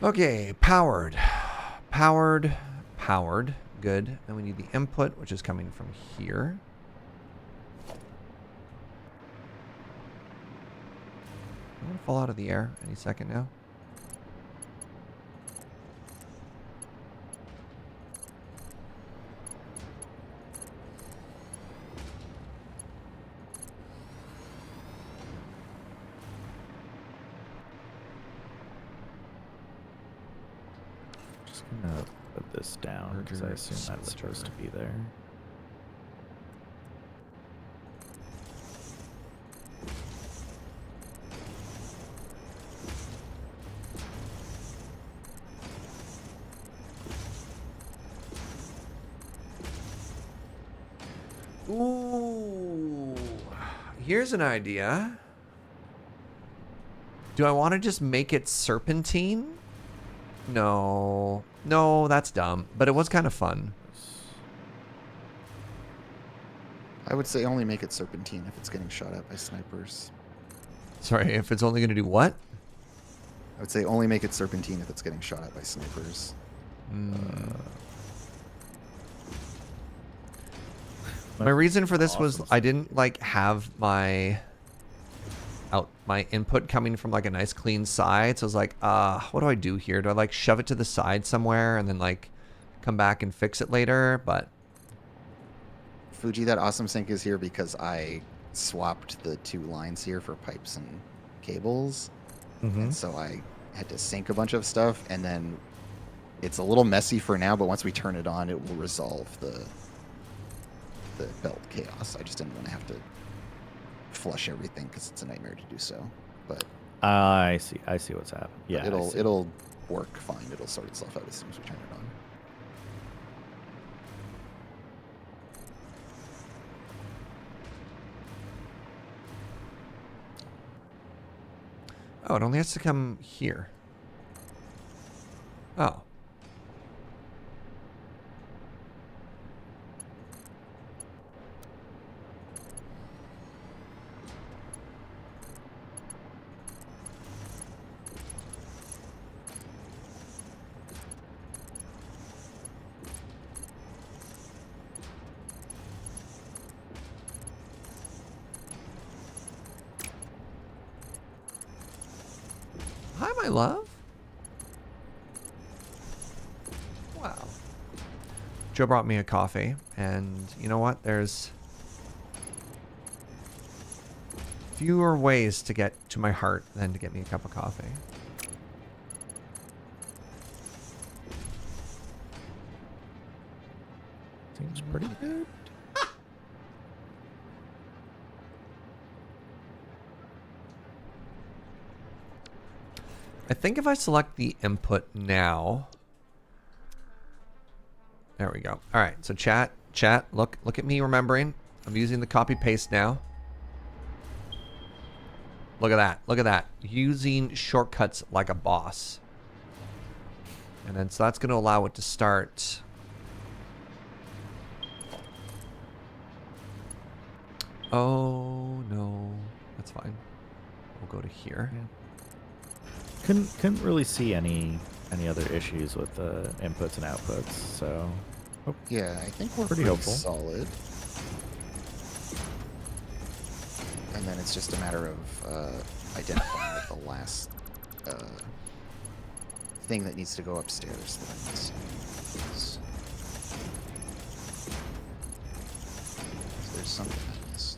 S1: Okay, powered. Powered. Powered. Good. Then we need the input, which is coming from here. I'm going to fall out of the air any second now.
S3: Just gonna put this down because I assume that's supposed to be there.
S1: Ooh. Here's an idea. Do I want to just make it serpentine? No. No, that's dumb. But it was kind of fun.
S4: I would say only make it serpentine if it's getting shot at by snipers.
S1: Sorry, if it's only going to do what?
S4: I would say only make it serpentine if it's getting shot at by snipers.
S1: My reason for this was I didn't like have my input coming from like a nice clean side. So I was like, what do I do here? Do I like shove it to the side somewhere and then like come back and fix it later? But
S4: Fugi, that awesome sync is here because I swapped the two lines here for pipes and cables. And so I had to sync a bunch of stuff, and then it's a little messy for now, but once we turn it on, it will resolve the belt chaos. I just didn't want to have to flush everything because it's a nightmare to do so. But
S3: I see what's happening. Yeah,
S4: it'll work fine. It'll sort itself out as soon as we turn it on.
S1: oh, it only has to come here. Oh. Hi, my love. Wow. Joe brought me a coffee, and you know what? There's fewer ways to get to my heart than to get me a cup of coffee.
S3: Seems pretty good.
S1: I think if I select the input now, there we go. All right, so chat, look at me remembering. I'm using the copy paste now. Look at that. Using shortcuts like a boss. And then so that's going to allow it to start. Oh no, that's fine. We'll go to here.
S3: Yeah. Couldn't really see any other issues with the inputs and outputs, so
S4: Yeah, I think we're
S3: Pretty
S4: pretty
S3: hopeful.
S4: solid. And then it's just a matter of identifying like, the last thing that needs to go upstairs that I'm missing. So there's something I missed.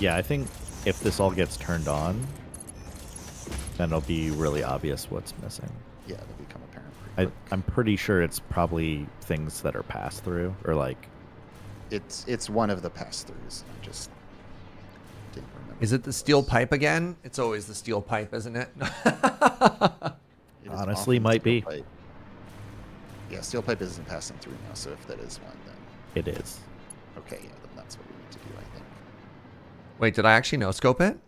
S3: yeah, I think if this all gets turned on, then it'll be really obvious what's missing.
S4: Yeah, it'll become apparent pretty quick.
S3: I'm pretty sure it's probably things that are passed through, or like
S4: It's one of the pass-throughs. I just didn't remember.
S1: Is it the steel pipe again? It's always the steel pipe, isn't it?
S4: It is
S3: honestly
S4: often
S3: might
S4: steel
S3: be.
S4: pipe. Yeah, steel pipe isn't passing through now, so if that is one, then
S3: It is.
S4: okay, yeah, then that's what we need to do, I think.
S1: Wait, did I actually no scope it?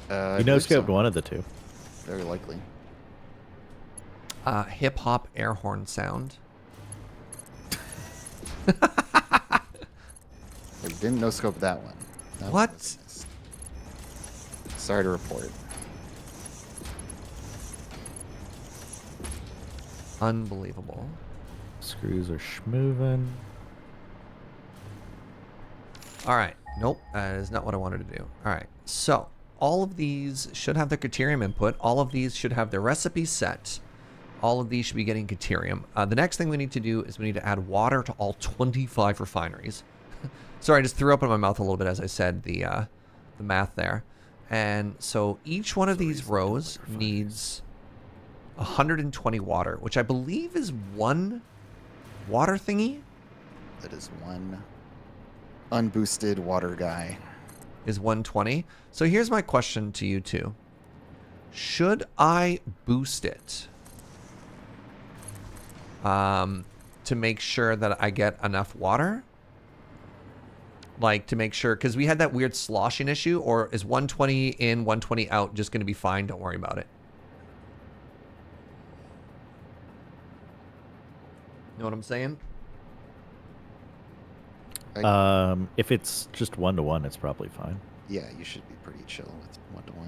S4: I
S3: You know,
S4: believe so.
S3: scoped one of the two.
S4: Very likely.
S1: Hip hop air horn sound.
S4: We didn't no scope that one. That one
S1: What?
S4: was missed. Sorry to report.
S1: Unbelievable.
S3: Screws are schmoving.
S1: All right. Nope, that is not what I wanted to do. All right. So all of these should have their Caterium input. All of these should have their recipe set. All of these should be getting Caterium. The next thing we need to do is we need to add water to all 25 refineries. Sorry, I just threw up in my mouth a little bit as I said the math there. And so each one of these rows needs 120 water, which I believe is one water thingy.
S4: That is one unboosted water guy.
S1: Is 120. So here's my question to you two. Should I boost it to make sure that I get enough water? Like to make sure, because we had that weird sloshing issue, or is 120 in, 120 out just going to be fine? Don't worry about it. You know what I'm saying?
S3: If it's just 1-to-1, it's probably fine.
S4: Yeah, you should be pretty chill with 1-to-1.
S1: You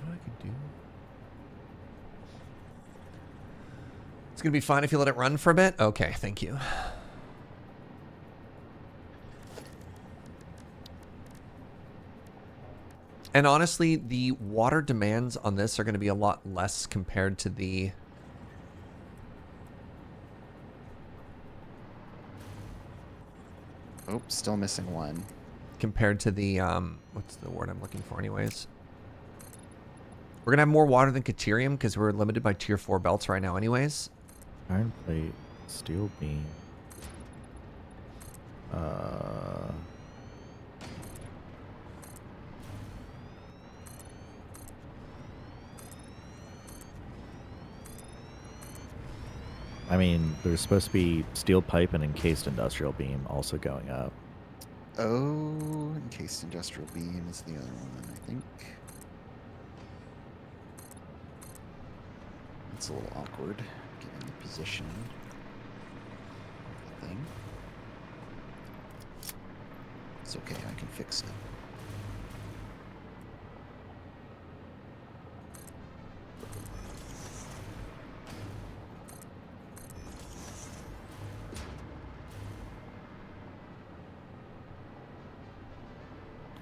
S1: know what I could do? It's going to be fine if you let it run for a bit? Okay, thank you. And honestly, the water demands on this are going to be a lot less compared to the...
S4: Oh, still missing one.
S1: Compared to the, what's the word I'm looking for anyways? We're going to have more water than Caterium because we're limited by tier 4 belts right now anyways.
S3: Iron plate, steel beam. I mean, there's supposed to be steel pipe and encased industrial beam also going up.
S4: Oh, encased industrial beam is the other one, I think. It's a little awkward, given the position of the thing. It's okay, I can fix it.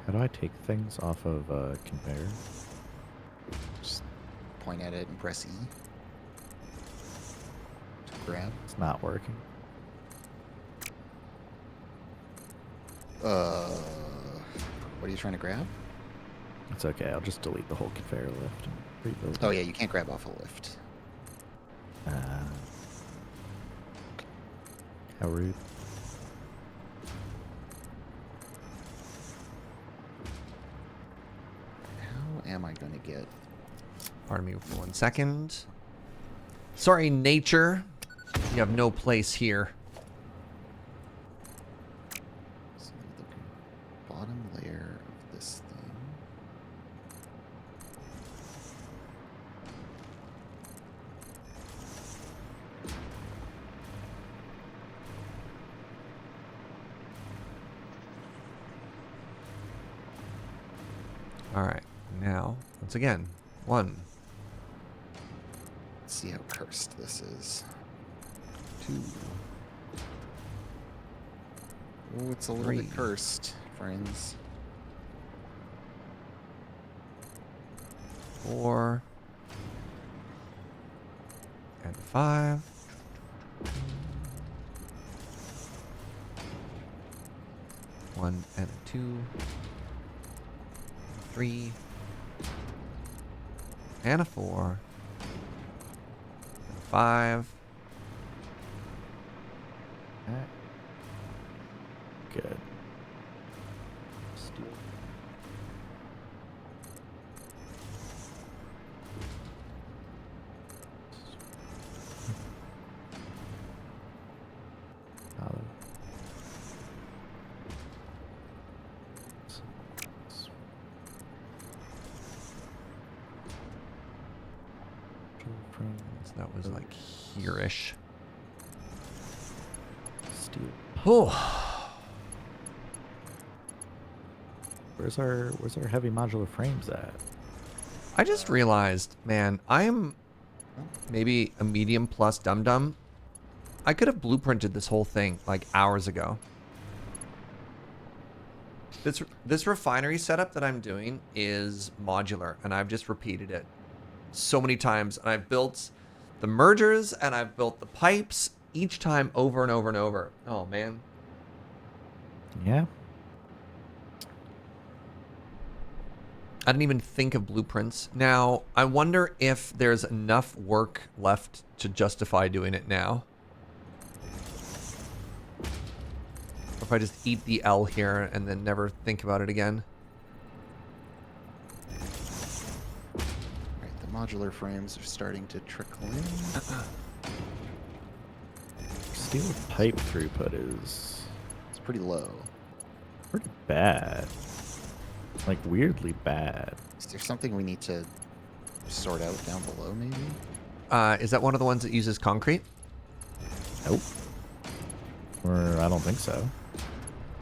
S3: How do I take things off of conveyor?
S4: Just point at it and press E to grab.
S3: It's not working.
S4: What are you trying to grab?
S3: It's okay. I'll just delete the whole conveyor lift and rebuild
S4: Oh
S3: it.
S4: yeah, you can't grab off a lift.
S3: How rude.
S4: How am I going to get...
S1: Pardon me for 1 second. Sorry, nature. You have no place here.
S4: So the bottom layer of this thing.
S1: All right. Now, once again, 1.
S4: Let's see how cursed this is. 2. Oh, it's a little
S1: 3.
S4: bit cursed, friends.
S1: 4. And 5. 1 and a 2. 3. And a 4. And a 5.
S3: Good. Steel.
S1: So that was like here-ish.
S3: Steel.
S1: Oh.
S3: Where's our heavy modular frames at?
S1: I just realized, man, I'm Maybe a medium plus dum-dum. I could have blueprinted this whole thing like hours ago. This refinery setup that I'm doing is modular, and I've just repeated it so many times. And I've built the mergers, and I've built the pipes each time over and over and over. Oh, man.
S3: Yeah.
S1: I didn't even think of blueprints. Now, I wonder if there's enough work left to justify doing it now. Or if I just eat the L here and then never think about it again.
S4: Right, the modular frames are starting to trickle in.
S3: Steel pipe throughput is
S4: It's pretty low.
S3: pretty bad. Like, weirdly bad.
S4: Is there something we need to sort out down below, maybe?
S1: Is that one of the ones that uses concrete?
S3: Nope. Or I don't think so.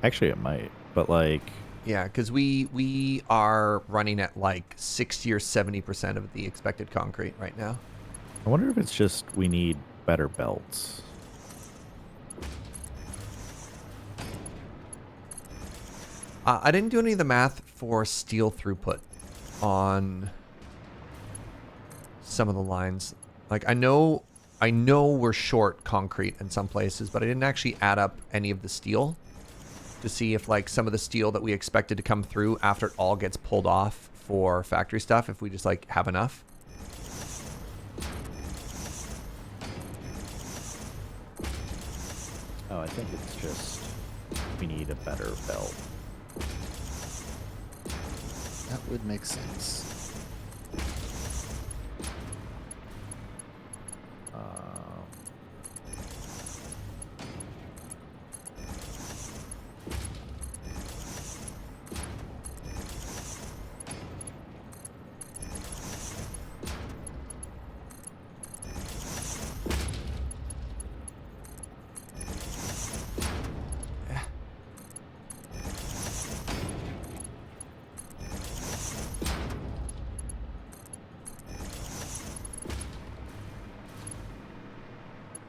S3: Actually, it might. But, like...
S1: Yeah, because we are running at like 60 or 70% of the expected concrete right now.
S3: I wonder if it's just we need better belts.
S1: I didn't do any of the math for steel throughput on some of the lines. Like I know we're short concrete in some places, but I didn't actually add up any of the steel to see if like some of the steel that we expected to come through after it all gets pulled off for factory stuff, if we just like have enough.
S3: Oh, I think it's just we need a better belt.
S4: That would make sense.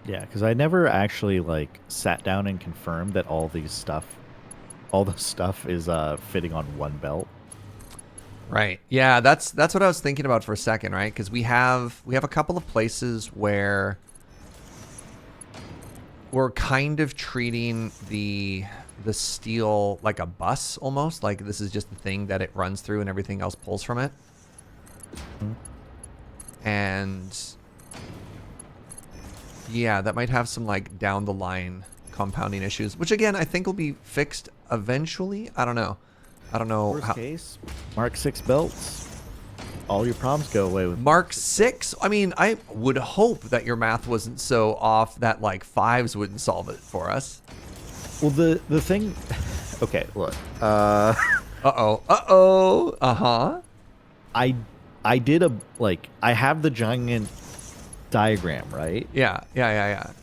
S3: Yeah, because I never actually like sat down and confirmed that all the stuff is fitting on one belt.
S1: Right. Yeah, that's what I was thinking about for a second, right? Because we have a couple of places where we're kind of treating the steel like a bus almost. Like this is just the thing that it runs through and everything else pulls from it. And yeah, that might have some like down the line compounding issues, which again I think will be fixed eventually. I don't know.
S3: Worst case, Mark 6 belts. All your problems go away with
S1: Mark 6? I mean, I would hope that your math wasn't so off that like 5s wouldn't solve it for us.
S3: Well, the thing. Okay, look.
S1: Uh-huh.
S3: I did I have the giant diagram, right?
S1: Yeah.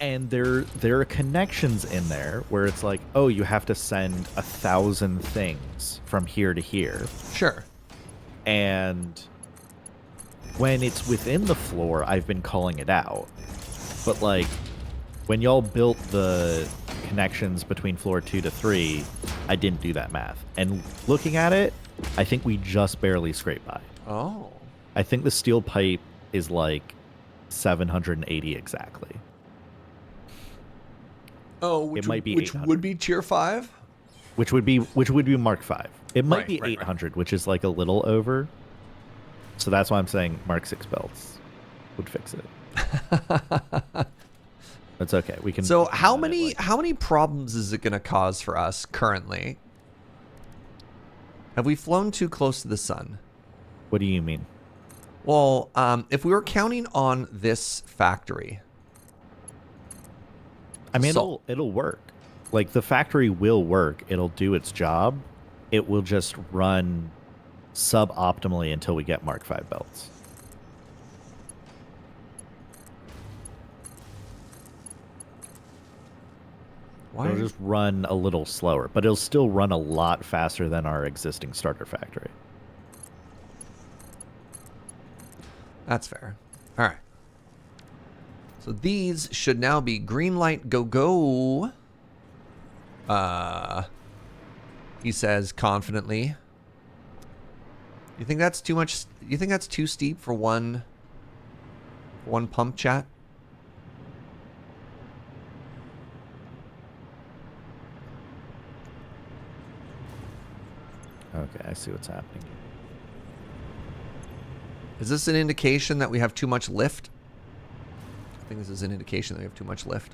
S3: And there are connections in there where it's like, oh, you have to send 1,000 things from here to here.
S1: Sure.
S3: And when it's within the floor, I've been calling it out. But like when y'all built the connections between floor 2 to 3, I didn't do that math. And looking at it, I think we just barely scraped by.
S1: Oh.
S3: I think the steel pipe is like 780 exactly.
S1: Oh, which
S3: might be
S1: which
S3: 800.
S1: would be tier 5?
S3: Which would be Mark 5. It might
S1: Right,
S3: be
S1: right,
S3: 800, which is like a little over. So that's why I'm saying Mark 6 belts would fix it. That's okay. We can.
S1: So how many problems is it going to cause for us currently? Have we flown too close to the sun?
S3: What do you mean?
S1: Well, if we were counting on this factory,
S3: I mean,
S1: So-
S3: it'll work. Like the factory will work. It'll do its job. It will just run suboptimally until we get Mark 5 belts.
S1: why?
S3: It'll just run a little slower, but it'll still run a lot faster than our existing starter factory.
S1: That's fair. All right. So these should now be green light, go, go. He says confidently. You think that's too much? You think that's too steep for one pump, chat?
S3: Okay, I see what's happening.
S1: Is this an indication that we have too much lift? I think this is an indication that we have too much lift.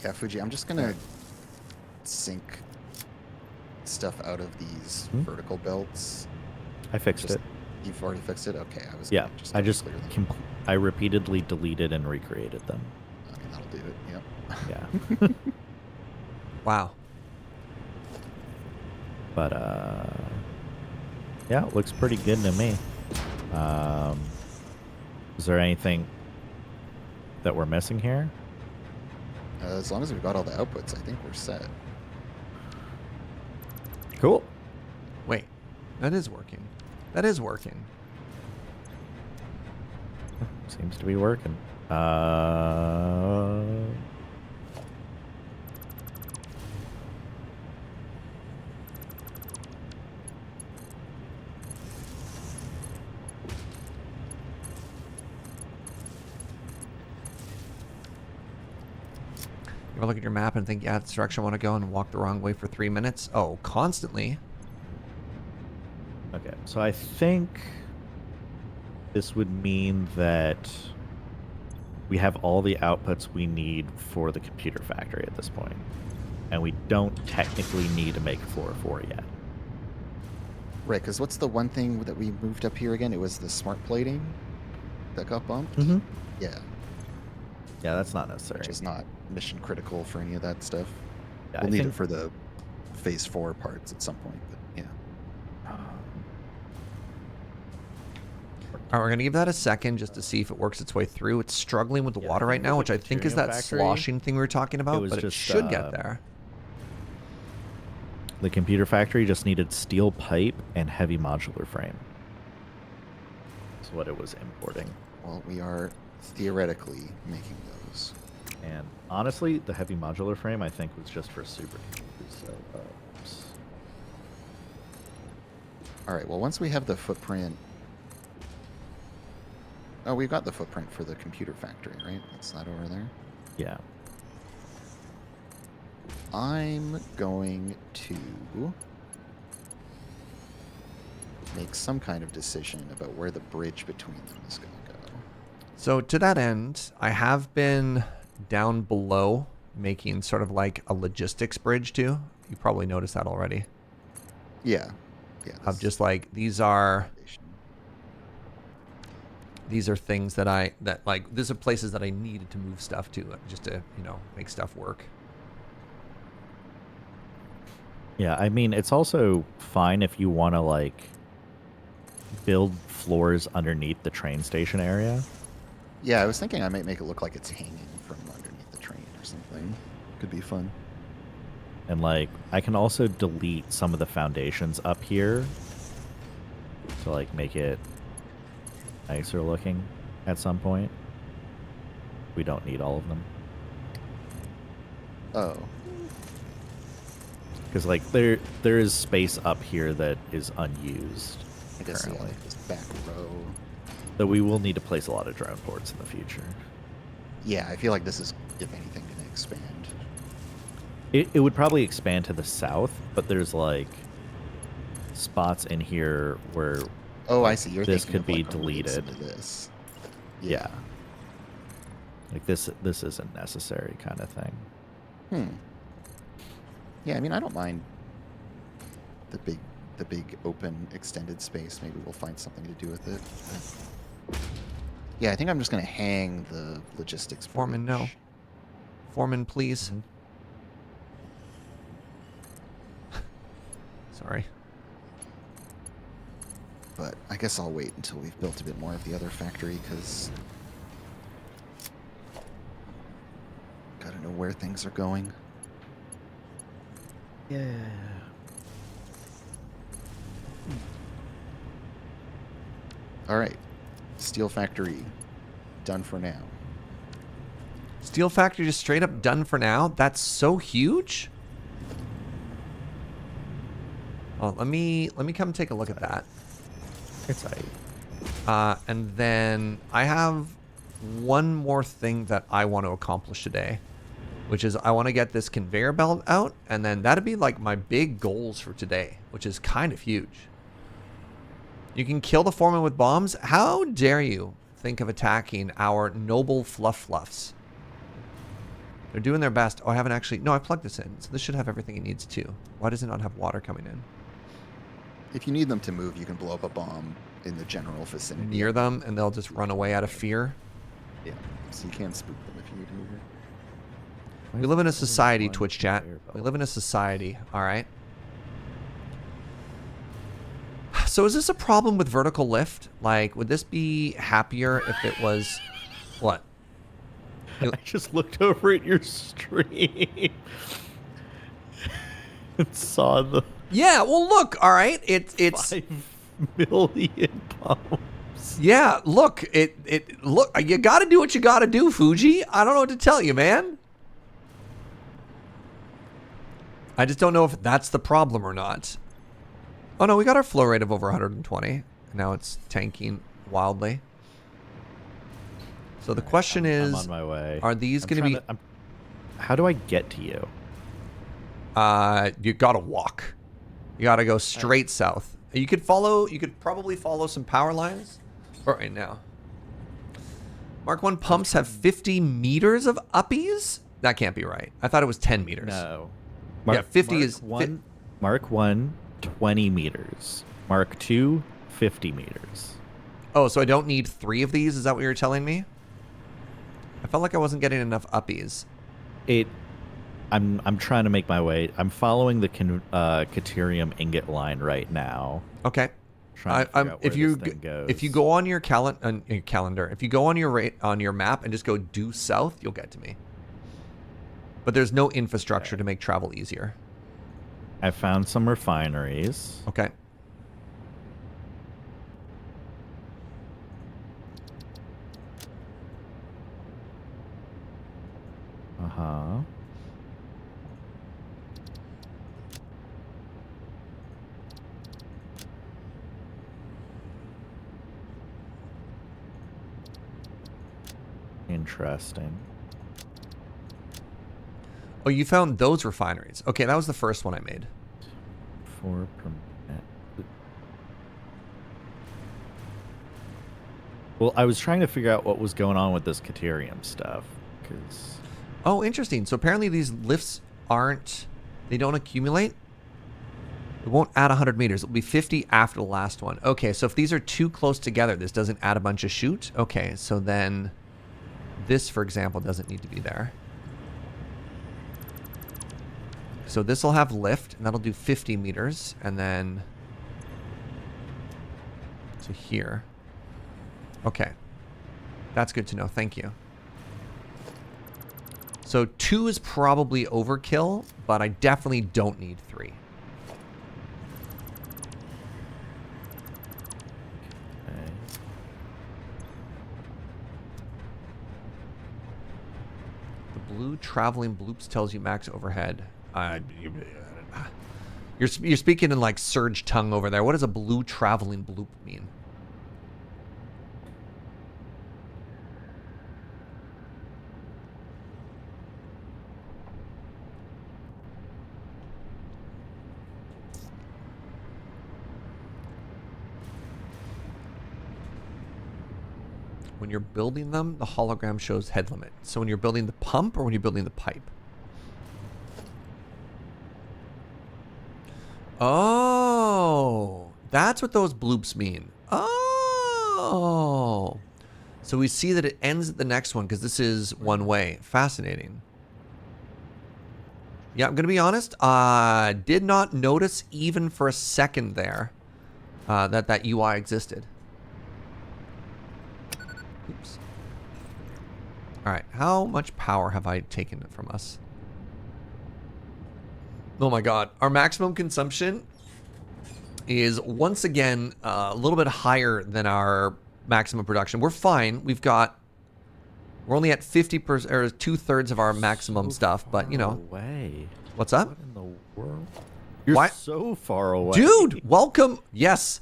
S4: Yeah, Fuji, I'm just gonna sink stuff out of these vertical belts.
S3: I fixed
S4: Just-
S3: it.
S4: You've already fixed it? Okay, I was
S3: Yeah,
S4: gonna
S3: I just
S4: clear them.
S3: I repeatedly deleted and recreated them.
S4: I mean, that'll do it. Yep.
S3: Yeah.
S1: Wow.
S3: But yeah, it looks pretty good to me. Is there anything that we're missing here?
S4: As long as we've got all the outputs, I think we're set.
S3: Cool.
S1: Wait, that is working. That is working.
S3: Seems to be working.
S1: You ever look at your map and think, yeah, that's the direction I want to go, and walk the wrong way for 3 minutes? Oh, constantly.
S3: Okay, so I think this would mean that we have all the outputs we need for the computer factory at this point. And we don't technically need to make floor 4 yet.
S4: Right, because what's the one thing that we moved up here again? It was the smart plating that got bumped?
S3: Mm-hmm.
S4: Yeah,
S3: Yeah, that's not necessary.
S4: which is not mission critical for any of that stuff.
S3: Yeah,
S4: We'll
S3: I
S4: need
S3: think-
S4: it for the phase 4 parts at some point, but yeah.
S1: All right, we're going to give that a second just to see if it works its way through. It's struggling with the water right now, which I think is
S3: Caterium
S1: that
S3: Factory,
S1: sloshing thing we were talking about,
S3: was
S1: but it
S3: just,
S1: should get there.
S3: The computer factory just needed steel pipe and heavy modular frame. That's what it was importing.
S4: Well, we are theoretically making those.
S3: And honestly, the heavy modular frame I think was just for super. So, oops.
S4: All right, well, once we have the footprint... Oh, we've got the footprint for the computer factory, right? It's not over there.
S3: Yeah.
S4: I'm going to make some kind of decision about where the bridge between them is going to go.
S1: So to that end, I have been down below making sort of like a logistics bridge too. You probably noticed that already.
S4: Yeah. Yeah.
S1: Of
S4: that's
S1: just like these are
S4: foundation.
S1: things that these are places that I needed to move stuff to just to, make stuff work.
S3: Yeah, I mean, it's also fine if you want to, like, build floors underneath the train station area.
S4: Yeah, I was thinking I might make it look like it's hanging from underneath the train or something. Could be fun.
S3: And, like, I can also delete some of the foundations up here to, like, make it nicer looking at some point. We don't need all of them.
S4: Oh.
S3: Because, like, there is space up here that is unused
S4: I guess, yeah,
S3: currently.
S4: like this back row.
S3: That we will need to place a lot of drone ports in the future.
S4: Yeah, I feel like this is, if anything, going to expand.
S3: It would probably expand to the south, but there's, like, spots in here where
S4: Oh, I see. You're
S3: this
S4: thinking
S3: could
S4: of,
S3: be
S4: like, a release
S3: deleted.
S4: into this.
S3: Yeah. Like this isn't necessary kind of thing.
S4: Yeah, I mean, I don't mind the big open extended space. Maybe we'll find something to do with it. But yeah, I think I'm just going to hang the logistics
S1: Foreman, no.
S4: bridge.
S1: Foreman, please. Sorry.
S4: But I guess I'll wait until we've built a bit more of the other factory, because where things are going.
S3: Yeah.
S4: All right. Steel Factory, done for now.
S1: Steel Factory just straight up done for now? That's so huge? Oh, let me come take a look at that.
S3: It's like
S1: And then I have one more thing that I want to accomplish today, which is I want to get this conveyor belt out, and then that'd be like my big goals for today, which is kind of huge. You can kill the foreman with bombs? How dare you think of attacking our noble fluffs? They're doing their best. Oh, I haven't actually... No, I plugged this in, so this should have everything it needs too. Why does it not have water coming in?
S4: If you need them to move, you can blow up a bomb in the general vicinity.
S1: Near them, and they'll just run away out of fear?
S4: Yeah. So you can spook them if you need to.
S1: We live in a society, Twitch chat. We live in a society, all right? So is this a problem with vertical lift? Like, would this be happier if it was... What?
S3: I just looked over at your stream and saw the
S1: Yeah, well, look, all right. It's
S3: 5 million bombs.
S1: Yeah, look, look, you got to do what you got to do, Fugi. I don't know what to tell you, man. I just don't know if that's the problem or not. Oh no, we got our flow rate of over 120. Now it's tanking wildly. So the question is,
S3: I'm on my way.
S1: are these going to be...
S3: How do I get to you?
S1: You got to walk. You got to go straight south. You could probably follow some power lines right now. Mark 1 pumps have 50 meters of uppies? That can't be right. I thought it was 10 meters.
S3: No.
S1: Yeah, 50
S3: Mark
S1: is...
S3: 1, Mark 1, 20 meters. Mark 2, 50 meters.
S1: Oh, so I don't need 3 of these? Is that what you're telling me? I felt like I wasn't getting enough uppies.
S3: I'm trying to make my way. I'm following the Caterium ingot line right now.
S1: Okay.
S3: Trying to figure out where this thing goes.
S1: If you go on your calendar, if you go on your map and just go due south, you'll get to me. But there's no infrastructure to make travel easier.
S3: I found some refineries.
S1: Okay.
S3: Uh-huh. Interesting.
S1: Oh, you found those refineries. Okay, that was the first one I made.
S3: 4 permit. Well, I was trying to figure out what was going on with this Caterium stuff, because...
S1: Oh, interesting. So apparently these lifts they don't accumulate. It won't add 100 meters. It'll be 50 after the last one. Okay, so if these are too close together, this doesn't add a bunch of chute. Okay, so then this, for example, doesn't need to be there. So this will have lift, and that'll do 50 meters, and then to here. Okay. That's good to know. Thank you. So 2 is probably overkill, but I definitely don't need 3.
S3: Okay.
S1: The blue traveling bloops tells you max overhead. You're speaking in like Serge tongue over there. What does a blue traveling bloop mean? When you're building them, the hologram shows head limit. So when you're building the pump or when you're building the pipe? Oh, that's what those bloops mean. Oh. So we see that it ends at the next one because this is one way. Fascinating. Yeah, I'm going to be honest. Did not notice even for a second there that UI existed. Oops. All right, how much power have I taken from us? Oh my god, our maximum consumption is once again a little bit higher than our maximum production. We're fine. We're only at 50% or 2/3 of our maximum stuff, but you know.
S3: Away.
S1: What's up?
S3: What in the world? You're
S1: Why-
S3: so far away.
S1: Dude, welcome. Yes.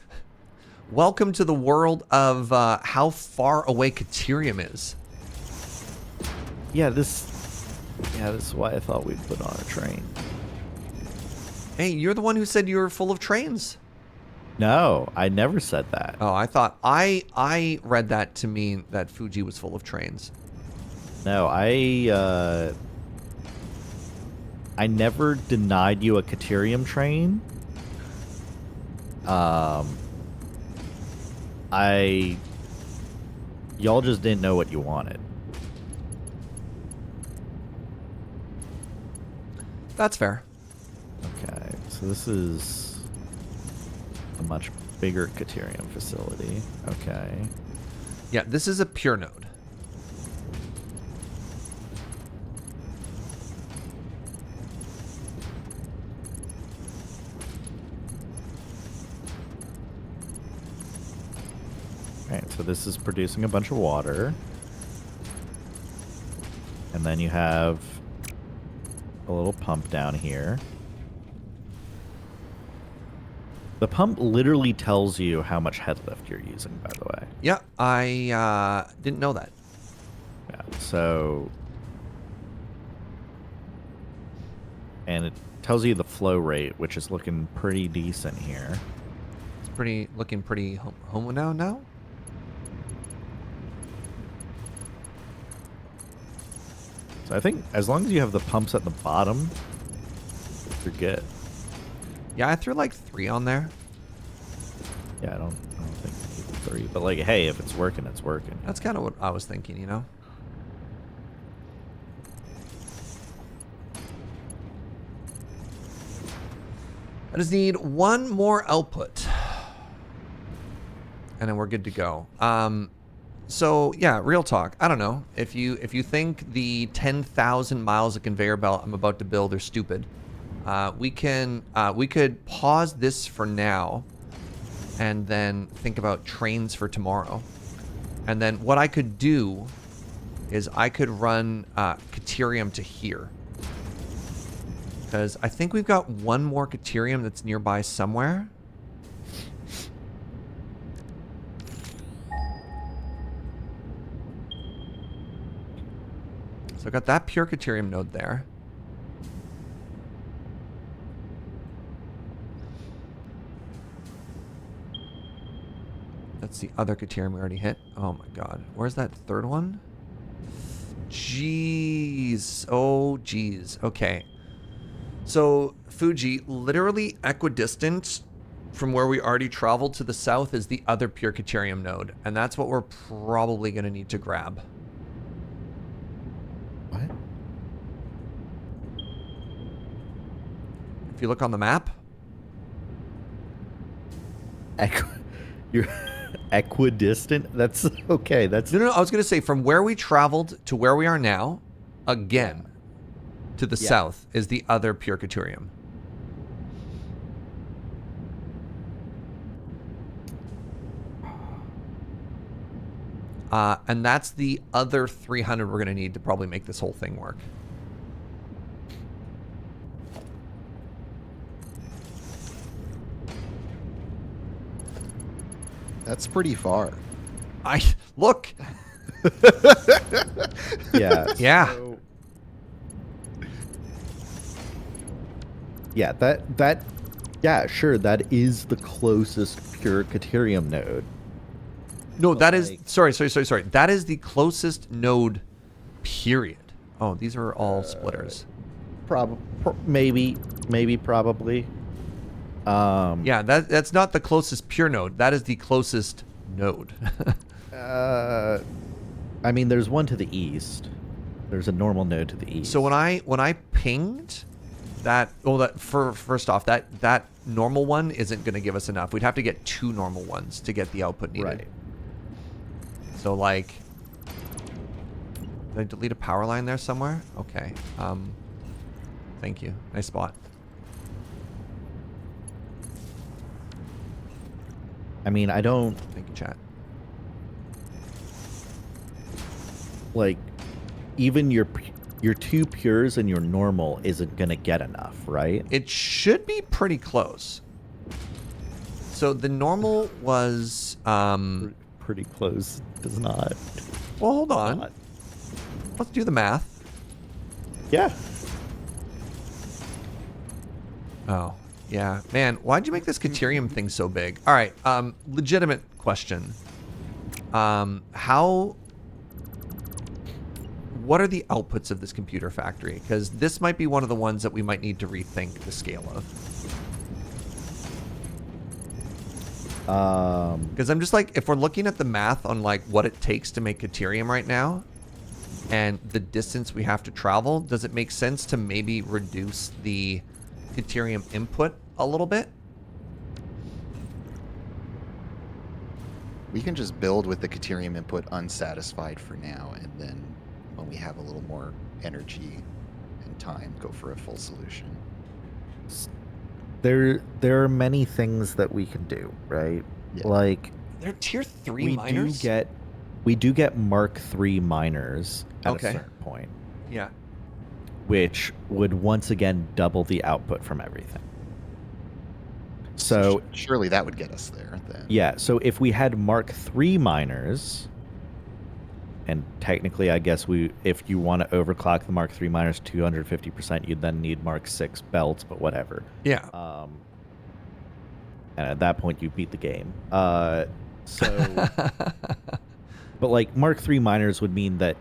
S1: Welcome to the world of how far away Caterium is.
S3: Yeah, this is why I thought we'd put on a train.
S1: Hey, you're the one who said you were full of trains.
S3: No, I never said that.
S1: Oh, I thought I read that to mean that Fugi was full of trains.
S3: No, I never denied you a Caterium train. Y'all just didn't know what you wanted.
S1: That's fair.
S3: Okay, so this is a much bigger Caterium facility. Okay.
S1: Yeah, this is a pure node.
S3: Alright, so this is producing a bunch of water. And then you have a little pump down here. The pump literally tells you how much head lift you're using, by the way.
S1: Yeah, I didn't know that.
S3: Yeah, so... And it tells you the flow rate, which is looking pretty decent here.
S1: It's looking pretty homo now.
S3: So I think as long as you have the pumps at the bottom, you're good.
S1: Yeah, I threw like 3 on there.
S3: Yeah, I don't think you need 3. But like, hey, if it's working, it's working.
S1: That's kind of what I was thinking, you know? I just need one more output. And then we're good to go. So yeah, real talk. I don't know. If you think the 10,000 miles of conveyor belt I'm about to build are stupid, we could pause this for now and then think about trains for tomorrow. And then what I could do is I could run Caterium to here. Because I think we've got one more Caterium that's nearby somewhere. So I got that pure Caterium node there. That's the other Caterium we already hit. Oh my god. Where's that third one? Jeez. Oh, jeez. Okay. So, Fugi, literally equidistant from where we already traveled to the south is the other pure Caterium node. And that's what we're probably going to need to grab.
S3: What?
S1: If you look on the map.
S3: You're equidistant? That's okay. That's
S1: No, I was going to say from where we traveled to where we are now, again, to the south is the other pure Caterium. And that's the other 300 we're going to need to probably make this whole thing work.
S4: That's pretty far.
S1: Look.
S3: yeah.
S1: Yeah.
S3: So, yeah, that yeah, sure, that is the closest pure Caterium node.
S1: No, that is
S3: like-
S1: sorry. That is the closest node, period. Oh, these are all splitters.
S3: Maybe, probably.
S1: Yeah, that's not the closest pure node. That is the closest node.
S3: I mean, there's one to the east. There's a normal node to the east.
S1: So when I pinged that, first off, that normal one isn't going to give us enough. We'd have to get 2 normal ones to get the output needed.
S3: Right.
S1: So like Did I delete a power line there somewhere? Okay. Thank you. Nice spot.
S3: I mean, I don't
S1: Thank you, chat.
S3: like even your 2 pures and your normal isn't gonna get enough, right?
S1: It should be pretty close. So the normal was
S3: Pretty close. Does not.
S1: well, hold on.
S3: Not.
S1: Let's do the math.
S3: Yeah.
S1: Oh, yeah. Man, why'd you make this Caterium thing so big? All right, legitimate question. What are the outputs of this computer factory? Because this might be one of the ones that we might need to rethink the scale of. Because I'm just like, if we're looking at the math on like what it takes to make Caterium right now, and the distance we have to travel, does it make sense to maybe reduce the Caterium input a little bit?
S4: We can just build with the Caterium input unsatisfied for now, and then when we have a little more energy and time, go for a full solution.
S3: There are many things that we can do, right?
S4: Yeah.
S3: Like
S1: They're tier 3 miners?
S3: we do get Mark III miners at
S1: Okay.
S3: a certain point,
S1: Yeah.
S3: which would once again double the output from everything. So
S4: surely that would get us there then.
S3: yeah, so if we had Mark III miners, and technically I guess if you want to overclock the Mark III miners 250%, you'd then need Mark VI belts, but whatever.
S1: Yeah.
S3: And at that point you beat the game. But like Mark III miners would mean that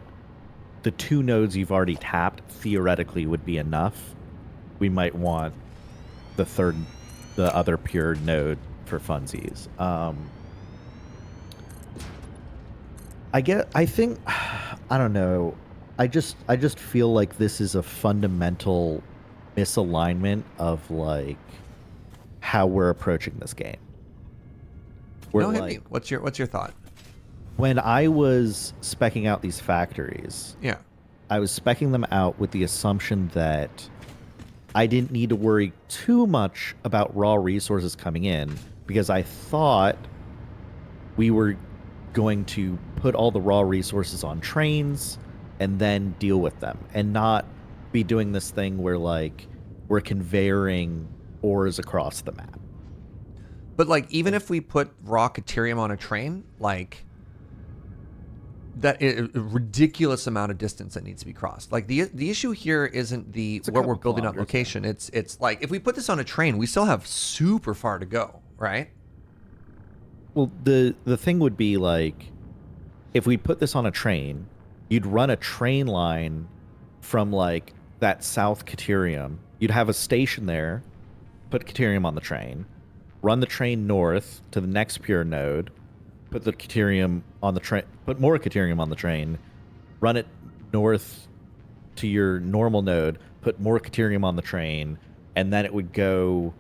S3: the 2 nodes you've already tapped theoretically would be enough. We might want the other pure node for funsies. I don't know. I just feel like this is a fundamental misalignment of like how we're approaching this game.
S1: No, hit me. What's your thought?
S3: When I was speccing out these factories,
S1: Yeah.
S3: I was speccing them out with the assumption that I didn't need to worry too much about raw resources coming in because I thought we were going to put all the raw resources on trains and then deal with them and not be doing this thing where like we're conveying ores across the map.
S1: But like, even if we put raw Caterium on a train, like that is a ridiculous amount of distance that needs to be crossed. Like the issue here isn't where we're building on location. It's like if we put this on a train, we still have super far to go, right?
S3: Well, the thing would be like if we put this on a train, you'd run a train line from like that South Caterium. You'd have a station there, put Caterium on the train, run the train north to the next pure node, put the Caterium on the train, put more Caterium on the train, run it north to your normal node, put more Caterium on the train, and then it would go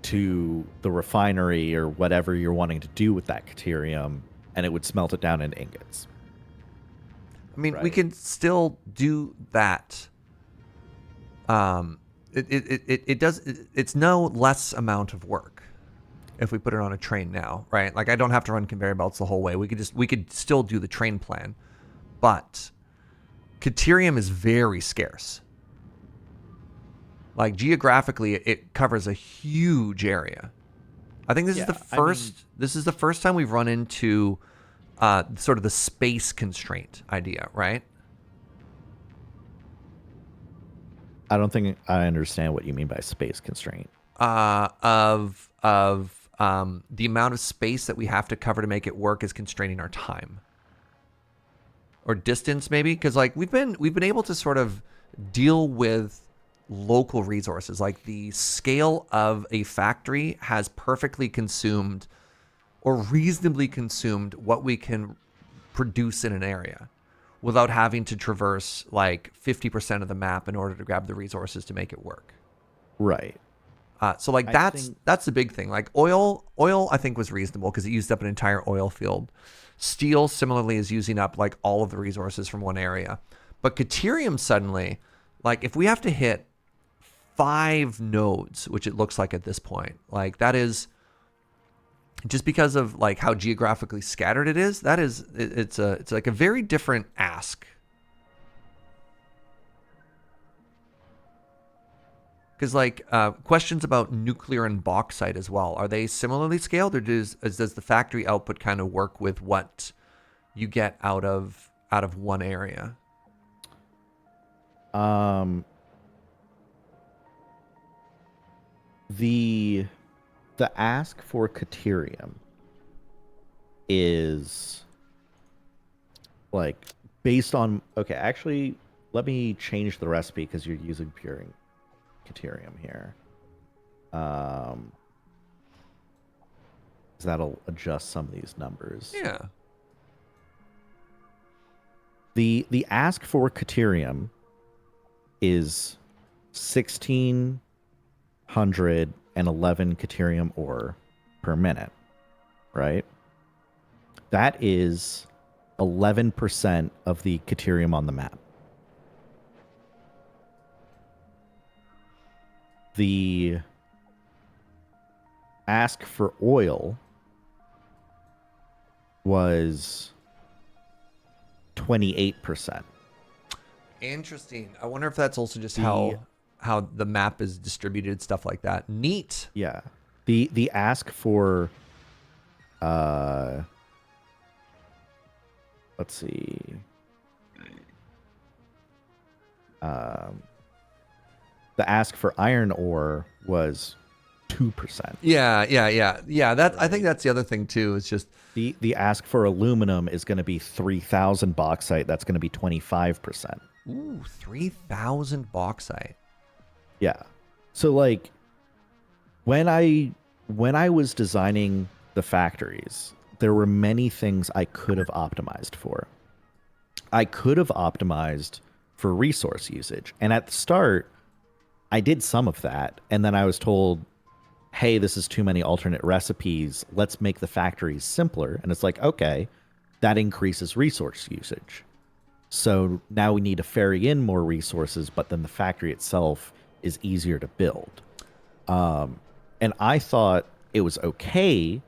S3: to the refinery or whatever you're wanting to do with that Caterium, and it would smelt it down into ingots.
S1: I mean, we
S3: Right.
S1: can still do that. It's no less amount of work if we put it on a train now, right? Like I don't have to run conveyor belts the whole way. We could still do the train plan, but Caterium is very scarce. Like geographically, it covers a huge area. I think this is the first. This is the first time we've run into sort of the space constraint idea, right?
S3: I don't think I understand what you mean by space constraint.
S1: Of the amount of space that we have to cover to make it work is constraining our time or distance, maybe, because like we've been able to sort of deal with local resources. Like the scale of a factory has perfectly consumed or reasonably consumed what we can produce in an area without having to traverse like 50% of the map in order to grab the resources to make it work.
S3: Right.
S1: So like that's the big thing. Like oil I think was reasonable because it used up an entire oil field. Steel similarly is using up like all of the resources from one area. But Caterium suddenly, like if we have to hit 5 nodes, which it looks like at this point, like that is just because of like how geographically scattered it is, it's like a very different ask. Because like questions about nuclear and bauxite as well, are they similarly scaled, or does the factory output kind of work with what you get out of one area?
S3: The ask for Caterium is like based on, okay, actually let me change the recipe because you're using pure Caterium here. That'll adjust some of these numbers.
S1: Yeah.
S3: The ask for Caterium is 1,611 Caterium ore per minute, right? That is 11% of the Caterium on the map. The ask for oil was 28%.
S1: Interesting. I wonder if that's also just how the map is distributed, stuff like that. Neat.
S3: Yeah. The ask for let's see. The ask for iron ore was 2%.
S1: Yeah. That I think that's the other thing too. It's just
S3: the ask for aluminum is going to be 3,000 bauxite. That's going to be 25%.
S1: ooh, 3,000 bauxite.
S3: Yeah. So like when I was designing the factories, there were many things I could have optimized for. I could have optimized for resource usage. And at the start, I did some of that, and then I was told, hey, this is too many alternate recipes. Let's make the factories simpler. And it's like, okay, that increases resource usage. So now we need to ferry in more resources, but then the factory itself is easier to build. And I thought it was okay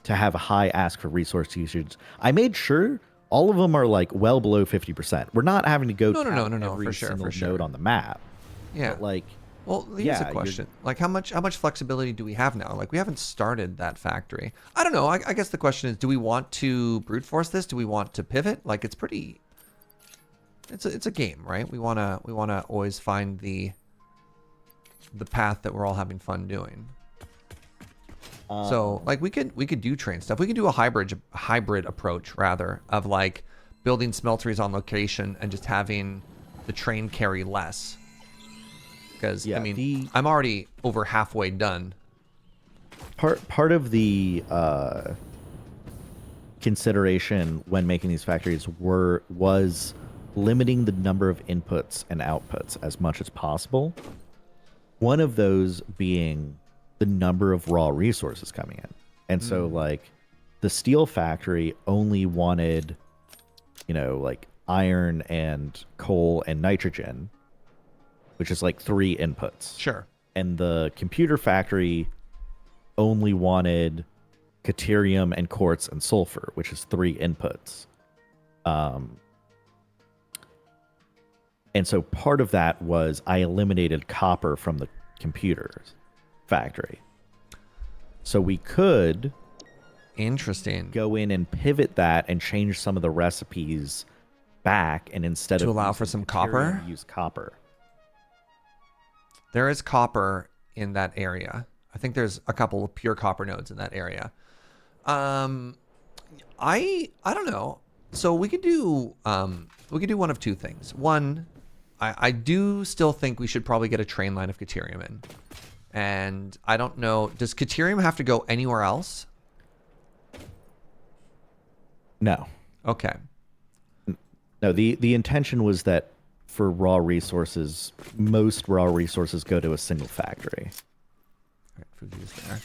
S3: to have a high ask for resource usage. I made sure all of them are like well below 50%. We're not having to go
S1: No,
S3: every
S1: for sure,
S3: single
S1: for sure.
S3: node on the map.
S1: Yeah.
S3: But like,
S1: well, here's a question. Like, how much flexibility do we have now? Like, we haven't started that factory. I don't know. I guess the question is, do we want to brute force this? Do we want to pivot? Like, it's pretty. It's a game, right? We wanna always find the path that we're all having fun doing. So, like, we could do train stuff. We could do a hybrid approach rather of like building smelteries on location and just having the train carry less. Because I mean, I'm already over halfway done.
S3: Part of the consideration when making these factories was limiting the number of inputs and outputs as much as possible. One of those being the number of raw resources coming in. And so like the steel factory only wanted, like iron and coal and nitrogen, which is like 3 inputs.
S1: Sure.
S3: And the computer factory only wanted Caterium and quartz and sulfur, which is 3 inputs. And so part of that was I eliminated copper from the computer factory. So we could
S1: Interesting.
S3: go in and pivot that and change some of the recipes back, and instead
S1: To
S3: of
S1: allow for
S3: using
S1: some
S3: Caterium,
S1: copper?
S3: use copper.
S1: There is copper in that area. I think there's a couple of pure copper nodes in that area. I don't know. So we could do one of two things. One, I do still think we should probably get a train line of Caterium in. And I don't know, does Caterium have to go anywhere else?
S3: No.
S1: Okay.
S3: No, the intention was that for raw resources, most raw resources go to a single factory.
S1: All right, Fugi's there.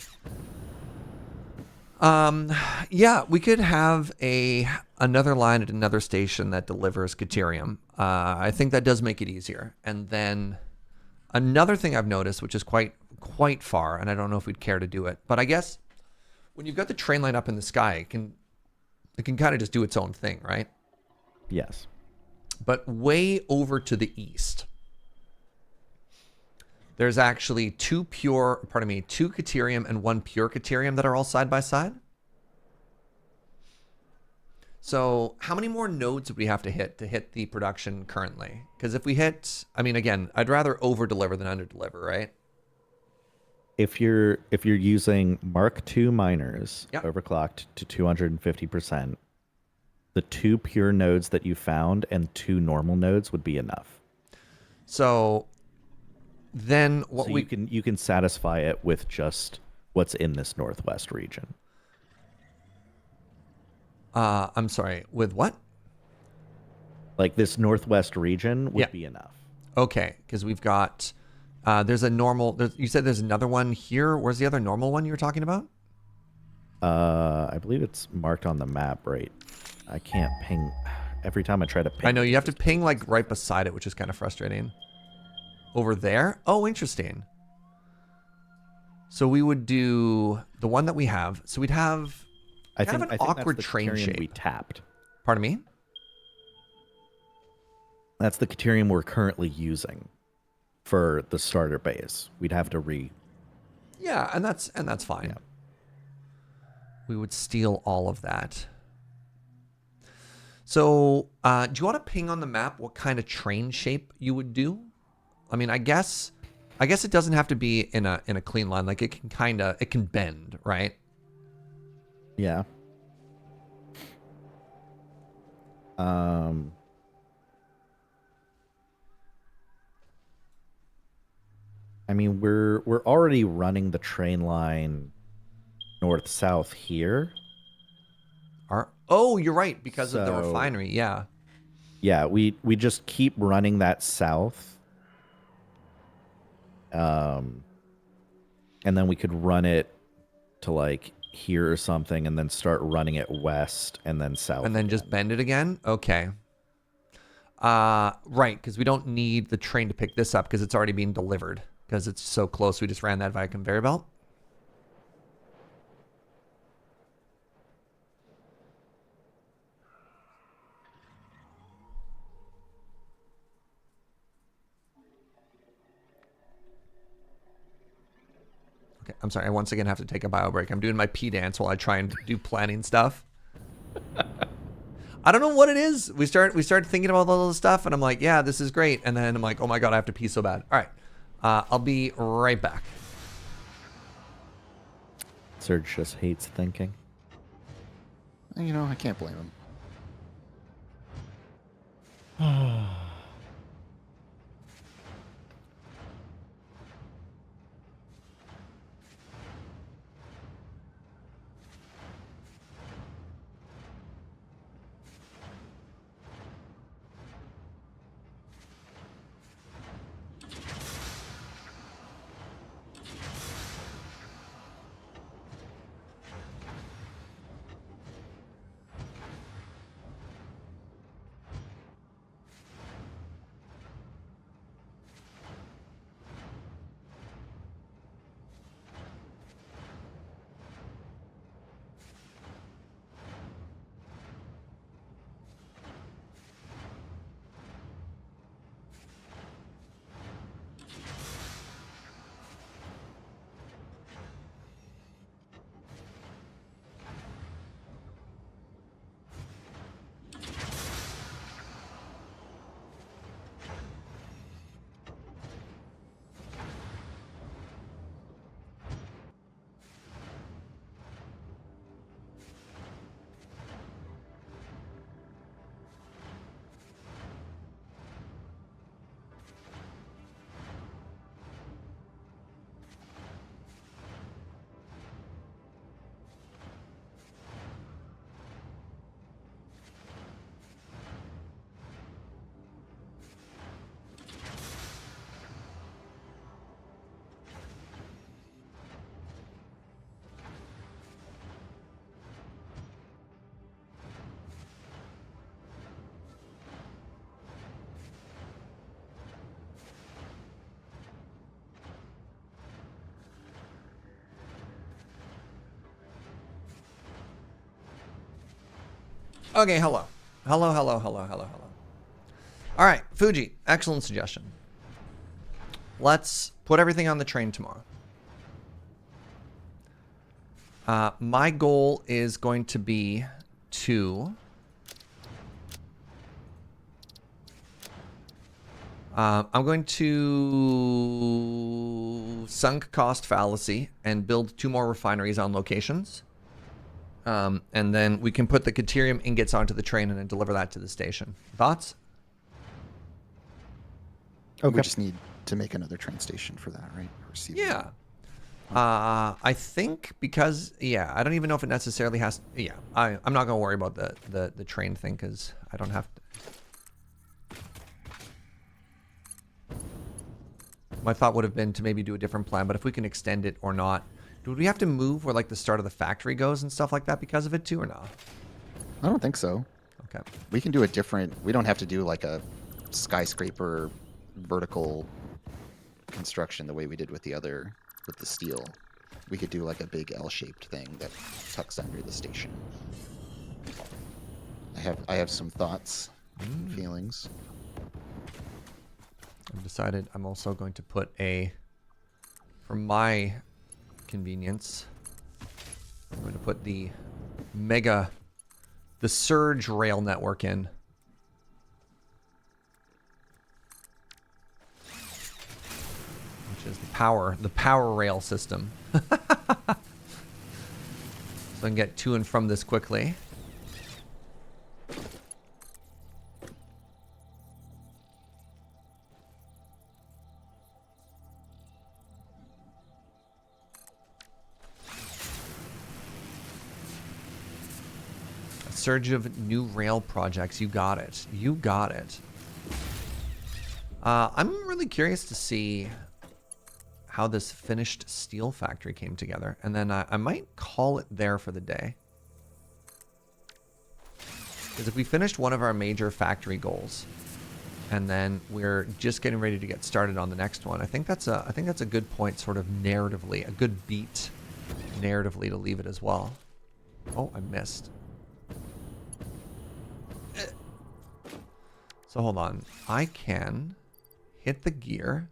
S1: Yeah, we could have another line at another station that delivers Caterium. I think that does make it easier. And then another thing I've noticed, which is quite far, and I don't know if we'd care to do it, but I guess when you've got the train line up in the sky, it can kind of just do its own thing, right?
S3: Yes.
S1: But way over to the east, there's actually two Caterium and one pure Caterium that are all side by side. So how many more nodes would we have to hit the production currently? Because if we hit, I mean, again, I'd rather over deliver than under deliver, right?
S3: If you're using Mark II miners
S1: Yep.
S3: overclocked to 250%, the 2 pure nodes that you found and 2 normal nodes would be enough.
S1: So then what
S3: So you can satisfy it with just what's in this northwest region.
S1: I'm sorry, with what?
S3: Like this northwest region would
S1: Yeah.
S3: be enough.
S1: Okay, because we've got there's a normal. You said there's another one here. Where's the other normal one you were talking about?
S3: I believe it's marked on the map, right? I can't ping. Every time I try to ping.
S1: I know you have to ping like right beside it, which is kind of frustrating. Over there? Oh, interesting. So we would do the one that we have. So we'd have
S3: I
S1: kind
S3: think
S1: of an
S3: that's
S1: awkward
S3: the
S1: train
S3: Caterium
S1: shape.
S3: we tapped.
S1: Pardon me?
S3: That's the Caterium we're currently using for the starter base. We'd have to
S1: Yeah, and that's fine.
S3: Yeah.
S1: We would steal all of that. So, do you want to ping on the map what kind of train shape you would do? I mean, I guess it doesn't have to be in a clean line. Like it can bend, right?
S3: Yeah. I mean, we're already running the train line north south here.
S1: Oh, you're right, because of the
S3: So-
S1: refinery. Yeah.
S3: Yeah, we just keep running that south. And then we could run it to like here or something and then start running it west and then south.
S1: And then just bend it again? Okay. Right, because we don't need the train to pick this up because it's already being delivered. Because it's so close, we just ran that via conveyor belt. Okay, I'm sorry. I once again have to take a bio break. I'm doing my pee dance while I try and do planning stuff. I don't know what it is. We start thinking about all this stuff, and I'm like, yeah, this is great. And then I'm like, oh my god, I have to pee so bad. All right, I'll be right back.
S3: Serge just hates thinking.
S4: You know, I can't blame him.
S1: Okay, hello. Hello. All right, Fugi, excellent suggestion. Let's put everything on the train tomorrow. My goal is going to be to... I'm going to sunk cost fallacy and build 2 more refineries on locations. And then we can put the Caterium ingots onto the train and then deliver that to the station. Thoughts?
S3: Okay.
S4: We just need to make another train station for that, right? Receive
S1: Yeah. I think because, yeah, I don't even know if it necessarily has... Yeah, I'm not going to worry about the train thing because I don't have to... My thought would have been to maybe do a different plan, but if we can extend it or not. Do we have to move where like the start of the factory goes and stuff like that because of it too or no?
S4: I don't think so.
S1: Okay.
S4: We can do a different... We don't have to do like a skyscraper vertical construction the way we did with the other, with the steel. We could do like a big L-shaped thing that tucks under the station. I have some thoughts and feelings.
S1: I've decided I'm also going to put for my convenience, I'm going to put the Serge rail network in. Which is the power rail system. So I can get to and from this quickly. Surge of new rail projects. You got it. You got it. I'm really curious to see how this finished steel factory came together. And then I might call it there for the day. Because if we finished one of our major factory goals, and then we're just getting ready to get started on the next one, I think that's a good point, sort of narratively, a good beat narratively to leave it as well. Oh, I missed. So hold on. I can hit the gear.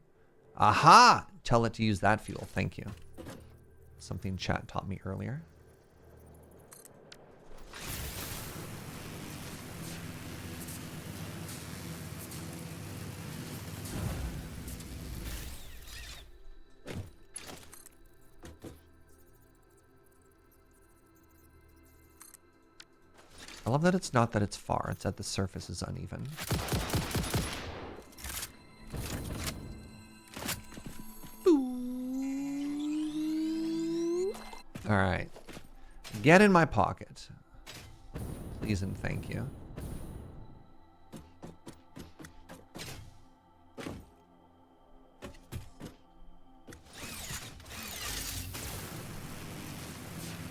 S1: Aha! Tell it to use that fuel. Thank you. Something chat taught me earlier. I love that it's not that it's far. It's that the surface is uneven. All right. Get in my pocket. Please and thank you.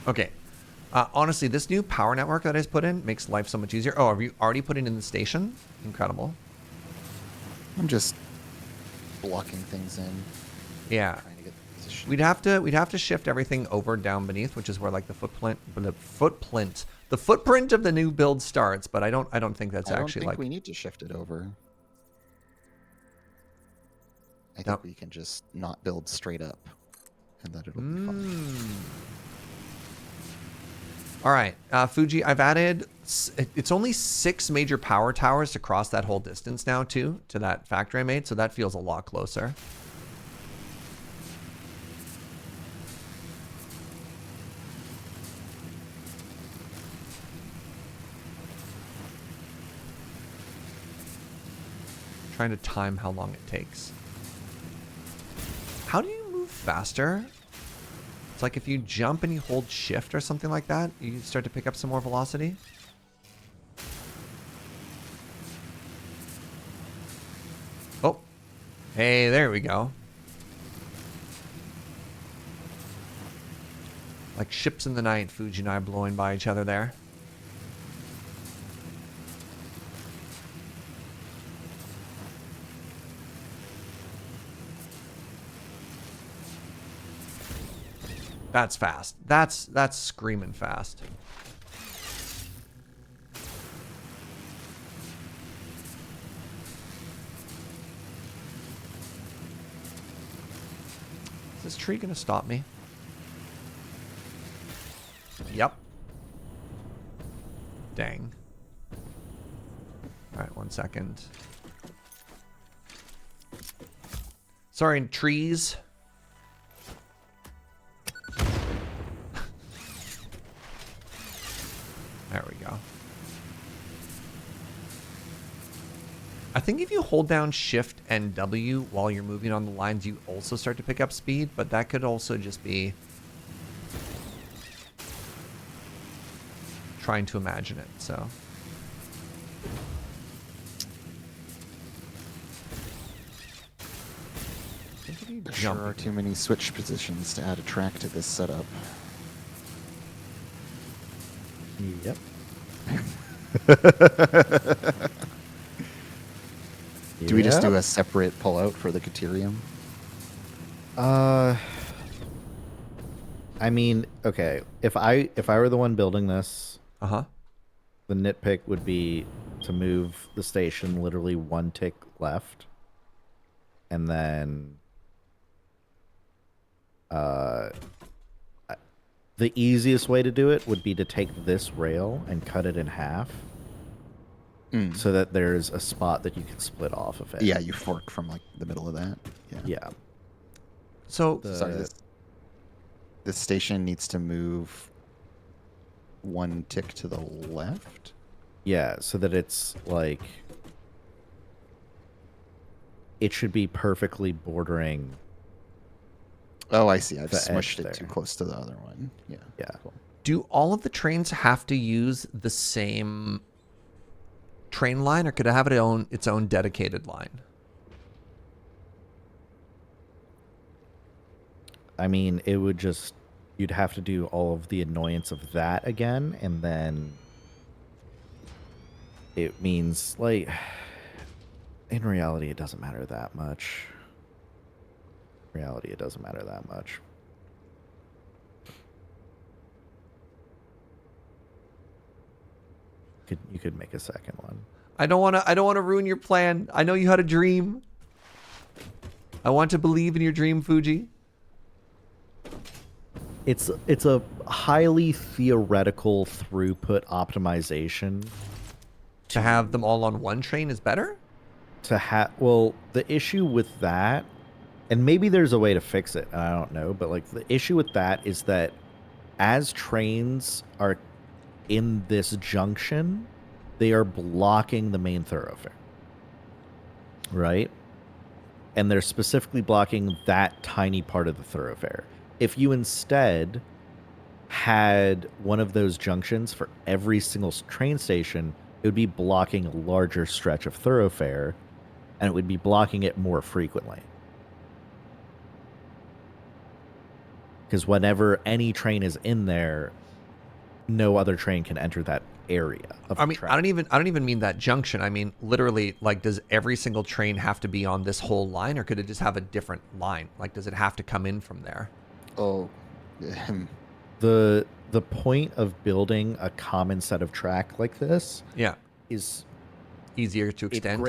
S1: Okay. Honestly, this new power network that I just put in makes life so much easier. Oh, have you already put it in the station? Incredible.
S4: I'm just blocking things in.
S1: Yeah.
S4: Trying to get the position.
S1: We'd have to shift everything over down beneath, which is where like the footprint of the new build starts, but I don't think that's actually
S4: think
S1: like
S4: we need to shift it over. I think we can just not build straight up and that it'll be fine.
S1: All right, Fugi, I've added, it's only 6 major power towers to cross that whole distance now, too, to that factory I made, so that feels a lot closer. Trying to time how long it takes. How do you move faster? It's like if you jump and you hold shift or something like that, you start to pick up some more velocity. Oh, hey, there we go. Like ships in the night, Fuji and I blowing by each other there. That's fast. That's screaming fast. this tree going to stop me? Yep. Dang. All right, 1 second. Sorry, trees. There we go. I think if you hold down Shift and W while you're moving on the lines, you also start to pick up speed, but that could also just be trying to imagine it, so.
S4: There sure are too many switch positions to add a track to this setup.
S3: Yep.
S4: Do we just do a separate pullout for the Caterium?
S3: I mean, okay. If I were the one building this,
S1: Uh-huh.
S3: the nitpick would be to move the station literally 1 tick left, and then the easiest way to do it would be to take this rail and cut it in half, so that there's a spot that you can split off of it.
S4: Yeah, you fork from like the middle of that. Yeah.
S3: Yeah.
S1: So,
S4: Sorry, this station needs to move 1 tick to the left.
S3: Yeah, so that it's like it should be perfectly bordering.
S4: Oh, I see. I've
S3: The
S4: smushed
S3: edge
S4: it too
S3: there.
S4: close to the other one. Yeah.
S3: Yeah.
S4: Cool.
S1: do all of the trains have to use the same train line, or could it have its own dedicated line?
S3: I mean, it would just, you'd have to do all of the annoyance of that again, and then it means, like, in reality, it doesn't matter that much. In reality, it doesn't matter that much. You could make a second one.
S1: I don't want to ruin your plan. I know you had a dream. I want to believe in your dream, Fugi.
S3: It's a highly theoretical throughput optimization.
S1: To have them all on one train is better?
S3: Well, the issue with that, and maybe there's a way to fix it, I don't know, but like the issue with that is that as trains are in this junction, they are blocking the main thoroughfare. Right? And they're specifically blocking that tiny part of the thoroughfare. If you instead had one of those junctions for every single train station, it would be blocking a larger stretch of thoroughfare, and it would be blocking it more frequently. Because whenever any train is in there, no other train can enter that area of
S1: I
S3: the
S1: mean,
S3: track.
S1: I don't even mean that junction. I mean, literally, like, does every single train have to be on this whole line, or could it just have a different line? Like, does it have to come in from there?
S4: Oh,
S3: The point of building a common set of track like this
S1: Yeah.
S3: is
S1: Easier to extend.
S3: it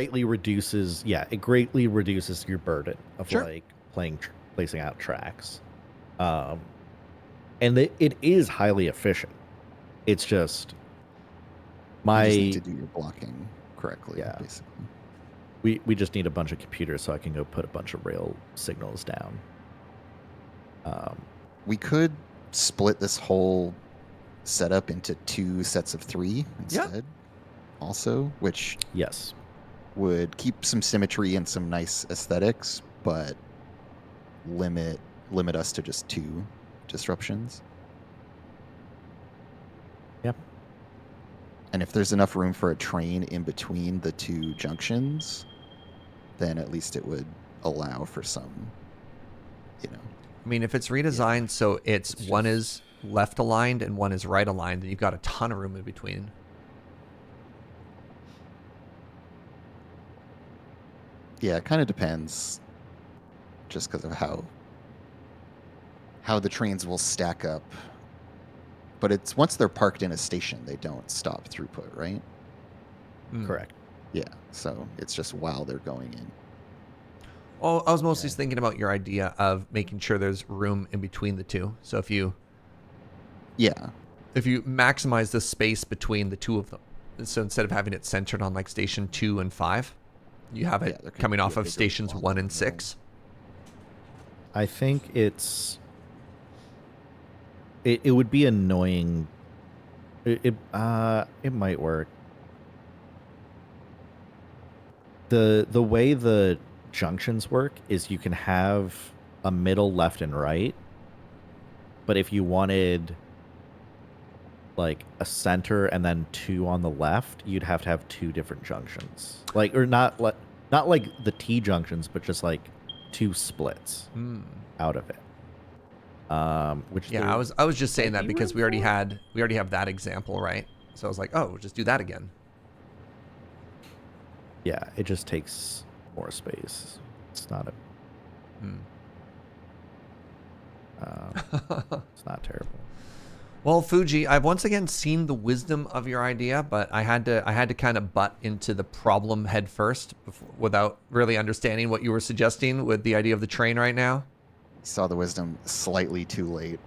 S3: greatly reduces your burden of
S1: Sure.
S3: like placing out tracks. And it is highly efficient. It's just
S4: you just need to do your blocking correctly.
S3: Yeah.
S4: Basically.
S3: we just need a bunch of computers so I can go put a bunch of rail signals down.
S4: We could split this whole setup into 2 sets of 3 instead. Also, which
S3: Yes.
S4: would keep some symmetry and some nice aesthetics, but limit us to just 2 disruptions.
S3: Yep.
S4: And if there's enough room for a train in between the 2 junctions, then at least it would allow for some,
S1: I mean, if it's redesigned so it's one is left aligned and one is right aligned, then you've got a ton of room in between.
S4: Yeah, it kind of depends, just because of how the trains will stack up. But it's once they're parked in a station, they don't stop throughput, right?
S1: Mm.
S3: Correct.
S4: Yeah, so it's just while they're going in.
S1: Well, I was mostly just thinking about your idea of making sure there's room in between the two. So if you
S4: Yeah.
S1: maximize the space between the two of them, so instead of having it centered on like station 2 and 5, you have it
S4: there could
S1: coming
S4: be
S1: off
S4: a
S1: of
S4: bigger
S1: stations
S4: block
S1: 1
S4: in
S1: and
S4: the middle.
S1: 6.
S3: I think it would be annoying. It might work. The way the junctions work is you can have a middle, left, and right. But if you wanted like a center and then 2 on the left, you'd have to have 2 different junctions. Like, or not like the T junctions, but just like 2 splits out of it. Which
S1: Yeah,
S3: there
S1: I was just saying
S3: might
S1: that
S3: be
S1: because
S3: room for.
S1: we already have that example, right? So I was like, oh, we'll just do that again.
S3: Yeah, it just takes more space. It's not a. It's not terrible.
S1: Well, Fugi, I've once again seen the wisdom of your idea, but I had to kind of butt into the problem head first without really understanding what you were suggesting with the idea of the train right now.
S4: Saw the wisdom slightly too late.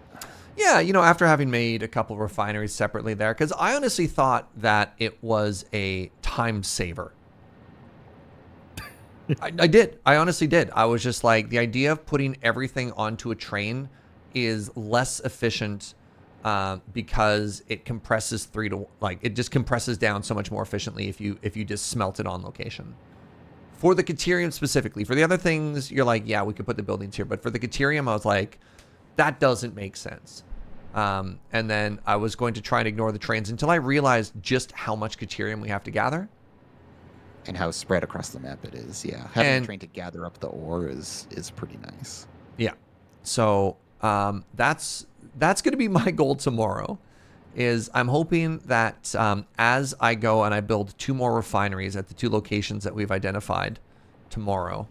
S1: Yeah, after having made a couple refineries separately there, because I honestly thought that it was a time saver. I did. I honestly did. I was just like, the idea of putting everything onto a train is less efficient because it compresses it just compresses down so much more efficiently if you just smelt it on location. For the Caterium specifically. For the other things, you're like, yeah, we could put the buildings here. But for the Caterium, I was like, that doesn't make sense. And then I was going to try and ignore the trains until I realized just how much Caterium we have to gather.
S4: And how spread across the map it is. Yeah. Having a train to gather up the ore is pretty nice.
S1: Yeah. So that's going to be my goal tomorrow. Is I'm hoping that as I go and I build 2 more refineries at the 2 locations that we've identified tomorrow,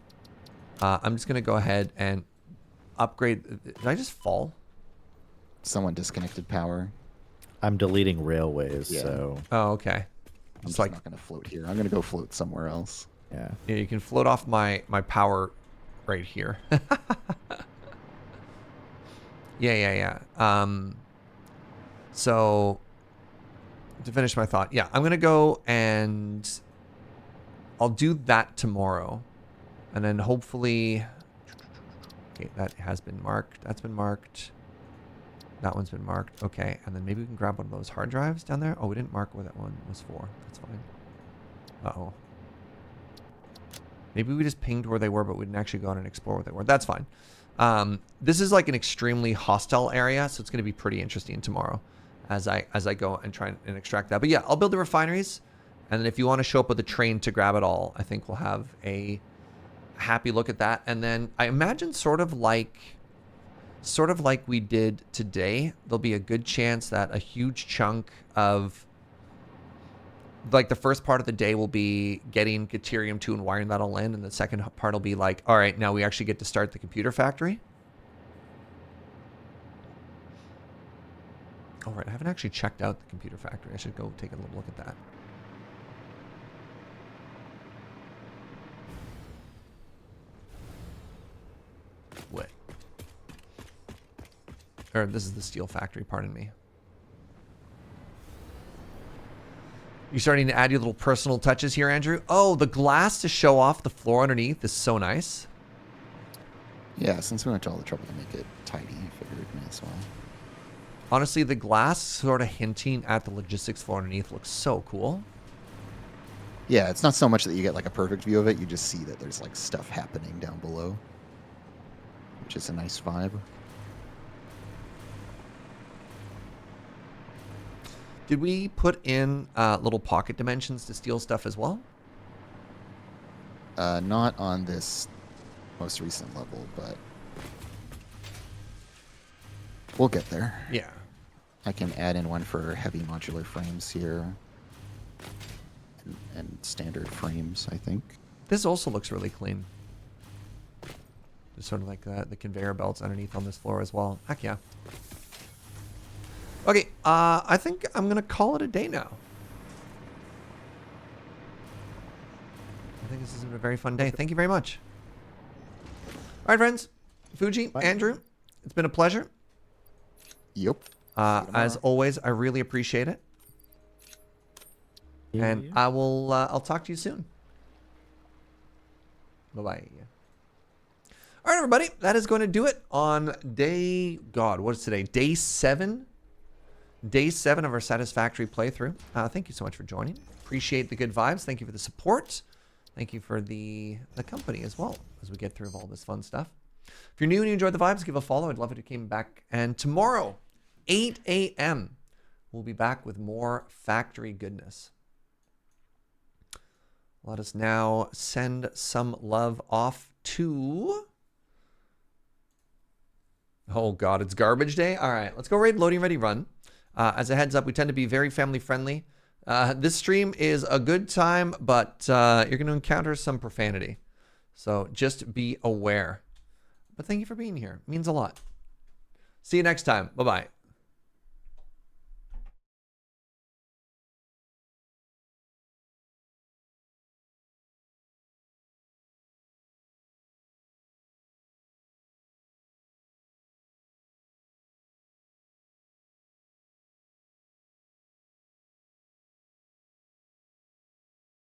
S1: I'm just going to go ahead and upgrade. Did I just fall?
S4: Someone disconnected power.
S3: I'm deleting railways,
S4: Yeah.
S3: so
S1: Oh, okay.
S4: I'm
S1: It's
S4: just
S1: like,
S4: not going to float here. I'm going to go float somewhere else.
S3: yeah.
S1: yeah, you can float off my power right here. Yeah. So to finish my thought, yeah, I'm gonna go and I'll do that tomorrow, and then hopefully, okay, that has been marked. That's been marked. That one's been marked. Okay, and then maybe we can grab one of those hard drives down there. Oh, we didn't mark where that one was for. That's fine. Uh-oh. Maybe we just pinged where they were, but we didn't actually go out and explore where they were. That's fine. This is like an extremely hostile area, so it's going to be pretty interesting tomorrow as I go and try and extract that. But yeah, I'll build the refineries, and then if you want to show up with a train to grab it all, I think we'll have a happy look at that. And then I imagine sort of like we did today, there'll be a good chance that a huge chunk of like the first part of the day will be getting Caterium 2 and wiring that all in, and the second part will be like, all right, now we actually get to start the computer factory. All right, I haven't actually checked out the computer factory. I should go take a little look at that. What? Or this is the steel factory, pardon me. You're starting to add your little personal touches here, Andrew. Oh, the glass to show off the floor underneath is so nice.
S4: Yeah, since we went to all the trouble to make it tidy, I figured we may as well.
S1: Honestly, the glass sort of hinting at the logistics floor underneath looks so cool.
S4: Yeah, it's not so much that you get like a perfect view of it, you just see that there's like stuff happening down below, which is a nice vibe.
S1: Did we put in little pocket dimensions to steal stuff as well?
S4: Not on this most recent level, but we'll get there.
S1: Yeah.
S4: I can add in one for heavy modular frames here and standard frames, I think.
S1: This also looks really clean. Just sort of like the conveyor belts underneath on this floor as well. Heck yeah. Okay, I think I'm going to call it a day now. I think this has been a very fun day. Thank you very much. right, friends. Fugi,
S3: Bye.
S1: Andrew, it's been a pleasure.
S4: Yep.
S1: As always, I really appreciate it. And
S3: Yeah.
S1: I'll talk to you soon. Bye-bye. All right, everybody. That is going to do it on what is today? Day 7? Day 7 of our Satisfactory playthrough. Thank you so much for joining. Appreciate the good vibes. Thank you for the support. Thank you for the company as well as we get through all this fun stuff. If you're new and you enjoyed the vibes, give a follow. I'd love it if you came back. And tomorrow, 8 a.m., we'll be back with more factory goodness. Let us now send some love off to... Oh, God, it's garbage day? All right, let's go raid Loading Ready Run. As a heads up, we tend to be very family friendly. This stream is a good time, but you're going to encounter some profanity. So just be aware. But thank you for being here. It means a lot. See you next time. Bye-bye.